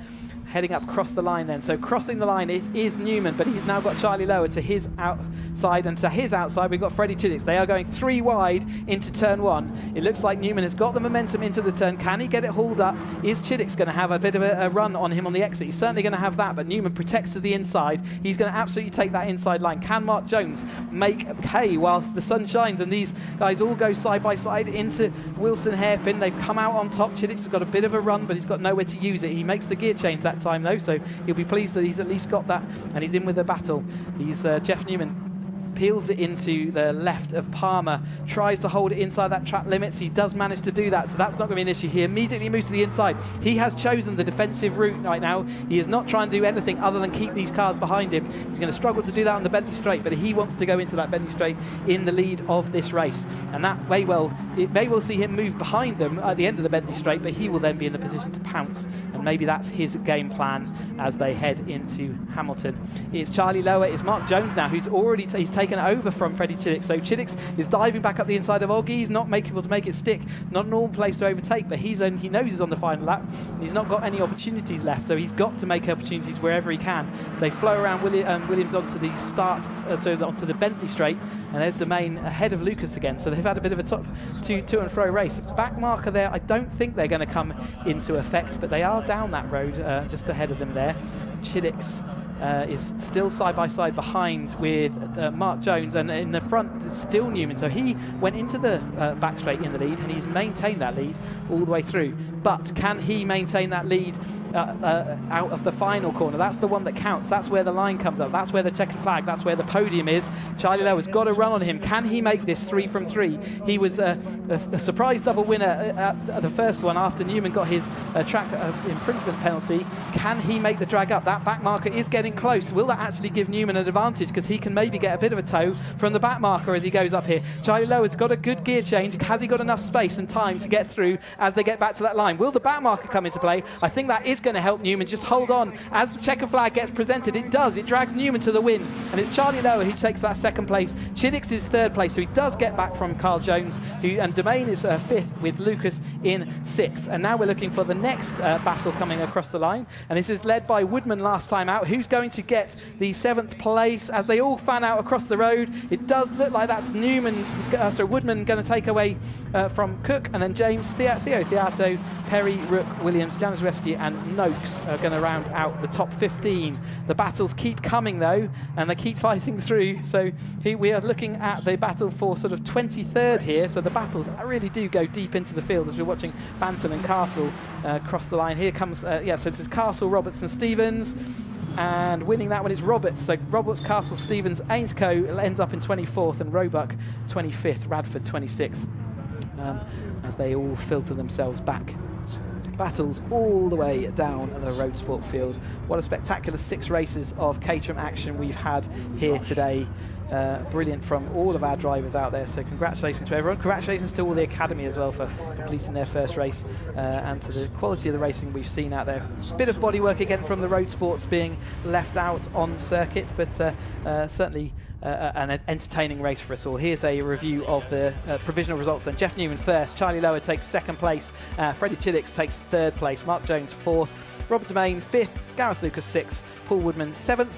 Heading up across the line then. So crossing the line, it is Newman, but he's now got Charlie Lower to his outside, and to his outside we've got Freddie Chiddick. They are going 3 wide into turn 1. It looks like Newman has got the momentum into the turn. Can he get it hauled up? Is Chiddick going to have a bit of a run on him on the exit? He's certainly going to have that, but Newman protects to the inside. He's going to absolutely take that inside line. Can Mark Jones make hay whilst the sun shines and these guys all go side by side into Wilson hairpin? They've come out on top. Chiddick's got a bit of a run, but he's got nowhere to use it. He makes the gear change that time though, so he'll be pleased that he's at least got that, and he's in with the battle. He's Jeff Newman peels it into the left of Palmer, tries to hold it inside that track limits. He does manage to do that, so that's not going to be an issue. He immediately moves to the inside. He has chosen the defensive route right now. He is not trying to do anything other than keep these cars behind him. He's going to struggle to do that on the Bentley Straight, but he wants to go into that Bentley Straight in the lead of this race, and that may well see him move behind them at the end of the Bentley Straight, but he will then be in the position to pounce, and maybe that's his game plan as they head into Hamilton. It's Charlie Lower, it's Mark Jones now, who's already he's taken over from Freddie Chiddick. So Chiddick is diving back up the inside of Oggy. He's not able to make it stick. Not a normal place to overtake, but he knows he's on the final lap. He's not got any opportunities left, so he's got to make opportunities wherever he can. They flow around Williams onto the start, onto the Bentley Straight, and there's Domain ahead of Lucas again. So they've had a bit of a top to and fro race. Back marker there, I don't think they're going to come into effect, but they are down that road just ahead of them there. Chiddick is still side by side behind with Mark Jones, and in the front is still Newman. So he went into the back straight in the lead, and he's maintained that lead all the way through. But can he maintain that lead out of the final corner? That's the one that counts. That's where the line comes up. That's where the checkered flag, that's where the podium is. Charlie Lower's got to run on him. Can he make this 3 from 3? He was a surprise double winner at the first one after Newman got his track infringement penalty. Can he make the drag up? That back marker is getting getting close. Will that actually give Newman an advantage? Because he can maybe get a bit of a tow from the back marker as he goes up here. Charlie Lowe's got a good gear change. Has he got enough space and time to get through as they get back to that line? Will the back marker come into play? I think that is going to help Newman. Just hold on. As the checker flag gets presented, it does. It drags Newman to the win. And it's Charlie Lowe who takes that second place. Chiddix is third place, so he does get back from Carl Jones, and Domain is fifth with Lucas in sixth. And now we're looking for the next battle coming across the line. And this is led by Woodman last time out. Who's going to get the seventh place as they all fan out across the road? It does look like that's Woodman going to take away from Cook, and then James, Theo Theato, Perry, Rook, Williams, Januszewski and Noakes are going to round out the top 15. The battles keep coming though, and they keep fighting through. So here we are looking at the battle for sort of 23rd here. So the battles really do go deep into the field as we're watching Banton and Castle cross the line. Here comes, so this is Castle, Robertson, Stevens. And winning that one is Roberts. So Roberts, Castle, Stevens, Ainscoe ends up in 24th, and Roebuck 25th, Radford 26th, as they all filter themselves back. Battles all the way down the Roadsport field. What a spectacular 6 races of Caterham action we've had here today. Brilliant from all of our drivers out there, so congratulations to everyone. Congratulations to all the academy as well for completing their first race, and to the quality of the racing we've seen out there. A bit of bodywork again from the road sports being left out on circuit, but certainly an entertaining race for us all. Here's a review of the provisional results then. Jeff Newman first, Charlie Lower takes second place, Freddie Chiddix takes third place, Mark Jones fourth, Robert Domain fifth, Gareth Lucas sixth, Paul Woodman seventh,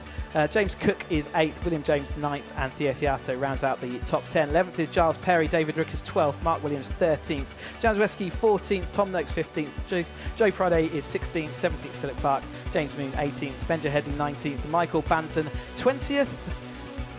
James Cook is 8th, William James 9th, and Theo Theato rounds out the top 10. 11th is Giles Perry, David Rook is 12th, Mark Williams 13th, Januszewski 14th, Tom Noakes 15th, Joe Prade is 16th, 17th Philip Clark, James Moon 18th, Benja Headley 19th, Michael Banton 20th,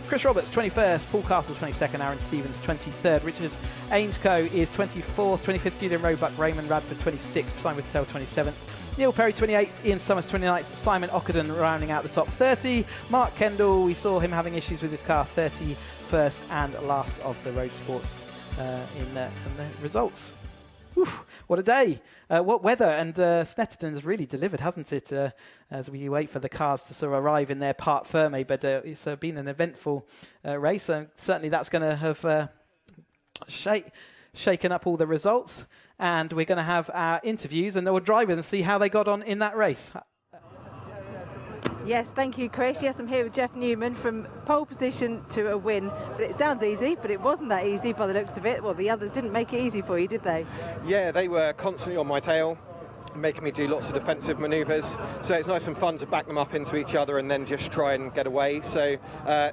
Chris Roberts 21st, Paul Castle 22nd, Aaron Stevens 23rd, Richard Ainscoe is 24th, 25th Julian Roebuck, Raymond Radford 26th, Simon Tell 27th, Neil Perry 28th, Ian Summers 29th, Simon Ockerden rounding out the top 30, Mark Kendall, we saw him having issues with his car, 31st and last of the road sports in the results. Oof, what a day, what weather, and Snetterton has really delivered, hasn't it, as we wait for the cars to sort of arrive in their part firme, but it's been an eventful race, and certainly that's going to have shaken up all the results. And we're going to have our interviews and we'll drive and see how they got on in that race. Yes, thank you, Chris. Yes, I'm here with Jeff Newman from pole position to a win. But it sounds easy, but it wasn't that easy by the looks of it. Well, the others didn't make it easy for you, did they? Yeah, they were constantly on my tail, making me do lots of defensive manoeuvres. So it's nice and fun to back them up into each other and then just try and get away. So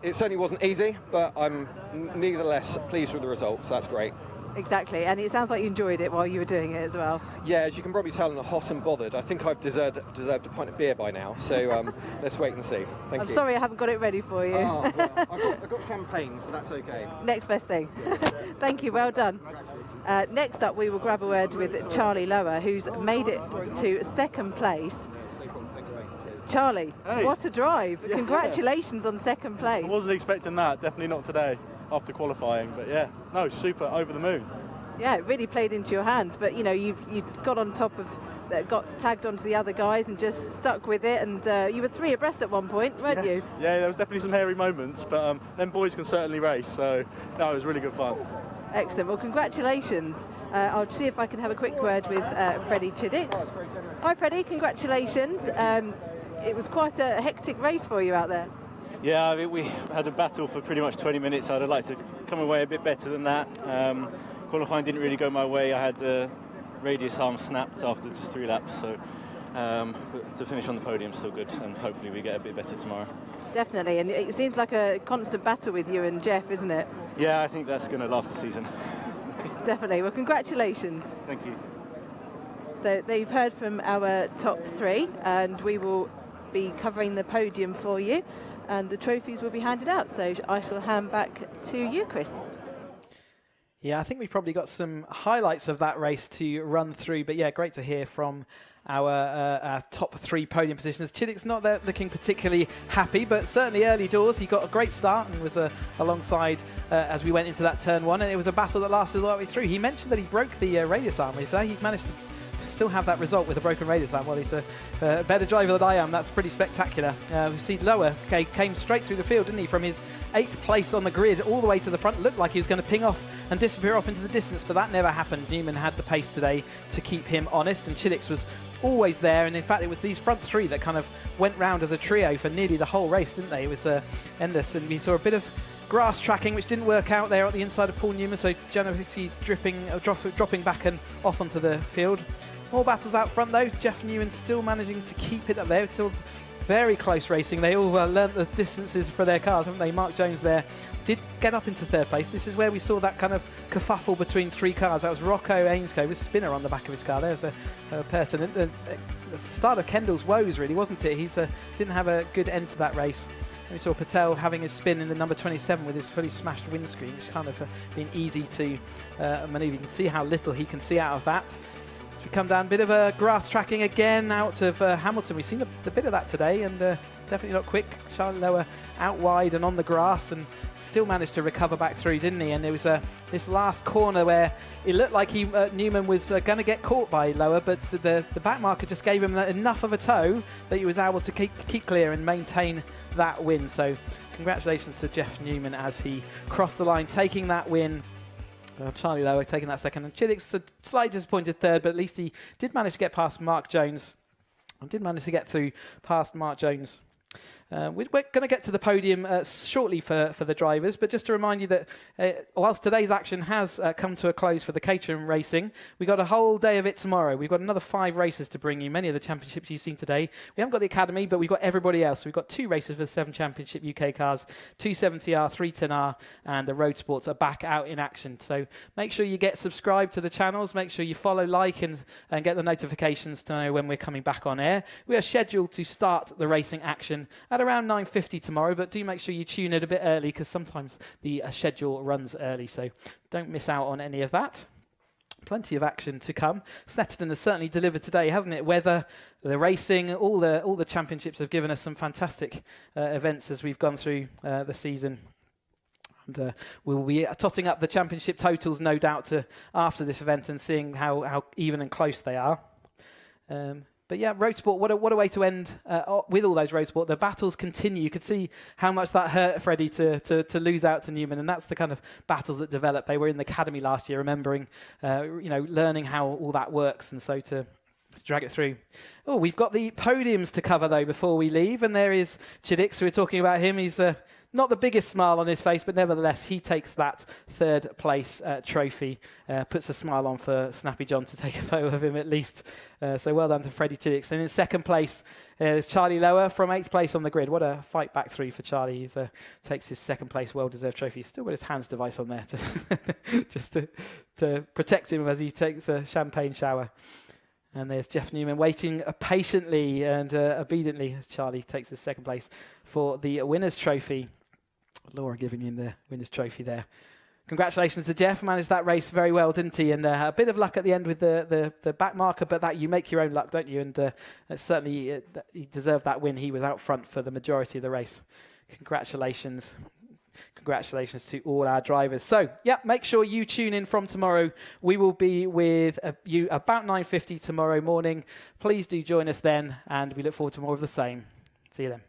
it certainly wasn't easy, but I'm nevertheless pleased with the results. That's great. Exactly, and it sounds like you enjoyed it while you were doing it as well. Yeah, as you can probably tell, I'm hot and bothered. I think I've deserved a pint of beer by now, so let's wait and see. Thank you. I'm sorry I haven't got it ready for you. Oh, well, I've got champagne, so that's okay. Next best thing. Thank you, well done. Next up, we will grab a word with Charlie Lower, who's made it to second place. Charlie, hey. What a drive. Yeah. Congratulations on second place. I wasn't expecting that, definitely not today after qualifying, but yeah, no, super, over the moon. Yeah, it really played into your hands, but you know, you got on top of, got tagged onto the other guys and just stuck with it, and you were 3 abreast at one point, weren't you? Yeah, there was definitely some hairy moments, but them boys can certainly race, so no, it was really good fun. Excellent, well congratulations. I'll see if I can have a quick word with Freddie Chiddix. Hi Freddie, congratulations. It was quite a hectic race for you out there. Yeah, I mean, we had a battle for pretty much 20 minutes. I'd like to come away a bit better than that. Qualifying didn't really go my way. I had a radius arm snapped after just 3 laps, so to finish on the podium still good, and hopefully we get a bit better tomorrow. Definitely, and it seems like a constant battle with you and Jeff, isn't it? Yeah, I think that's going to last the season. Definitely, well congratulations. Thank you. So they've heard from our top 3, and we will be covering the podium for you, and the trophies will be handed out. So I shall hand back to you, Chris. Yeah, I think we've probably got some highlights of that race to run through, but yeah, great to hear from our top 3 podium positions. Chiddix not there looking particularly happy, but certainly early doors he got a great start and was alongside as we went into that turn 1, and it was a battle that lasted all the way through. He mentioned that he broke the radius arm. He managed to still have that result with a broken radius arm. Well, he's a better driver than I am. That's pretty spectacular. We see Lower came straight through the field, didn't he, from his 8th place on the grid all the way to the front. Looked like he was going to ping off and disappear off into the distance, but that never happened. Newman had the pace today to keep him honest, and Chidix was always there, and in fact it was these front three that kind of went round as a trio for nearly the whole race, didn't they? It was endless, and we saw a bit of grass tracking which didn't work out there at the inside of Paul Newman, so Genovissi's dropping back and off onto the field. More battles out front though. Jeff Newman still managing to keep it up there. Still very close racing. They all learnt the distances for their cars, haven't they? Mark Jones there did get up into 3rd place. This is where we saw that kind of kerfuffle between 3 cars. That was Rocco Ainscoe with Spinner on the back of his car. There's a pertinent. The start of Kendall's woes, really, wasn't it? He didn't have a good end to that race. We saw Patel having his spin in the number 27 with his fully smashed windscreen, which kind of been easy to manoeuvre. You can see how little he can see out of that. As we come down, a bit of a grass tracking again out of Hamilton. We've seen a bit of that today, and definitely not quick. Charlie Lower out wide and on the grass, and still managed to recover back through, didn't he? And there was this last corner where it looked like Newman was going to get caught by Lower, but the back marker just gave him enough of a tow that he was able to keep clear and maintain that win. So congratulations to Jeff Newman as he crossed the line, taking that win. Charlie Lower taking that second, and Chidix a slightly disappointed 3rd, but at least he did manage to get past Mark Jones and did manage to get through past Mark Jones. We're going to get to the podium shortly for the drivers, but just to remind you that whilst today's action has come to a close for the Caterham racing, we've got a whole day of it tomorrow. We've got another 5 races to bring you, many of the championships you've seen today. We haven't got the Academy, but we've got everybody else. We've got 2 races for the 7 Championship UK cars, 270R, 310R, and the Roadsports are back out in action. So make sure you get subscribed to the channels, make sure you follow, like, and get the notifications to know when we're coming back on air. We are scheduled to start the racing action at around 9:50 tomorrow, but do make sure you tune in a bit early, because sometimes the schedule runs early, so don't miss out on any of that. Plenty of action to come. Snetterton has certainly delivered today, hasn't it? Weather, the racing, all the championships have given us some fantastic events as we've gone through the season. And we'll be totting up the championship totals, no doubt, after this event and seeing how even and close they are. But yeah, Roadsport, what a way to end with all those Roadsport. The battles continue. You could see how much that hurt Freddie to lose out to Newman, and that's the kind of battles that develop. They were in the Academy last year, remembering, learning how all that works, and so to drag it through. Oh, we've got the podiums to cover, though, before we leave, and there is Chidix, who we're talking about him. He's not the biggest smile on his face, but nevertheless, he takes that 3rd place trophy, puts a smile on for Snappy John to take a photo of him at least. So well done to Freddie Chidix. And in 2nd place, there's Charlie Lower from 8th place on the grid. What a fight back through for Charlie. He takes his 2nd place well-deserved trophy. He's still got his hands device on there just to protect him as he takes a champagne shower. And there's Jeff Newman waiting patiently and obediently as Charlie takes his 2nd place for the winner's trophy. Laura giving him the winner's trophy there. Congratulations to Jeff. Managed that race very well, didn't he? And a bit of luck at the end with the back marker, but that you make your own luck, don't you? And certainly he deserved that win. He was out front for the majority of the race. Congratulations. Congratulations to all our drivers. So, yeah, make sure you tune in from tomorrow. We will be with you about 9:50 tomorrow morning. Please do join us then, and we look forward to more of the same. See you then.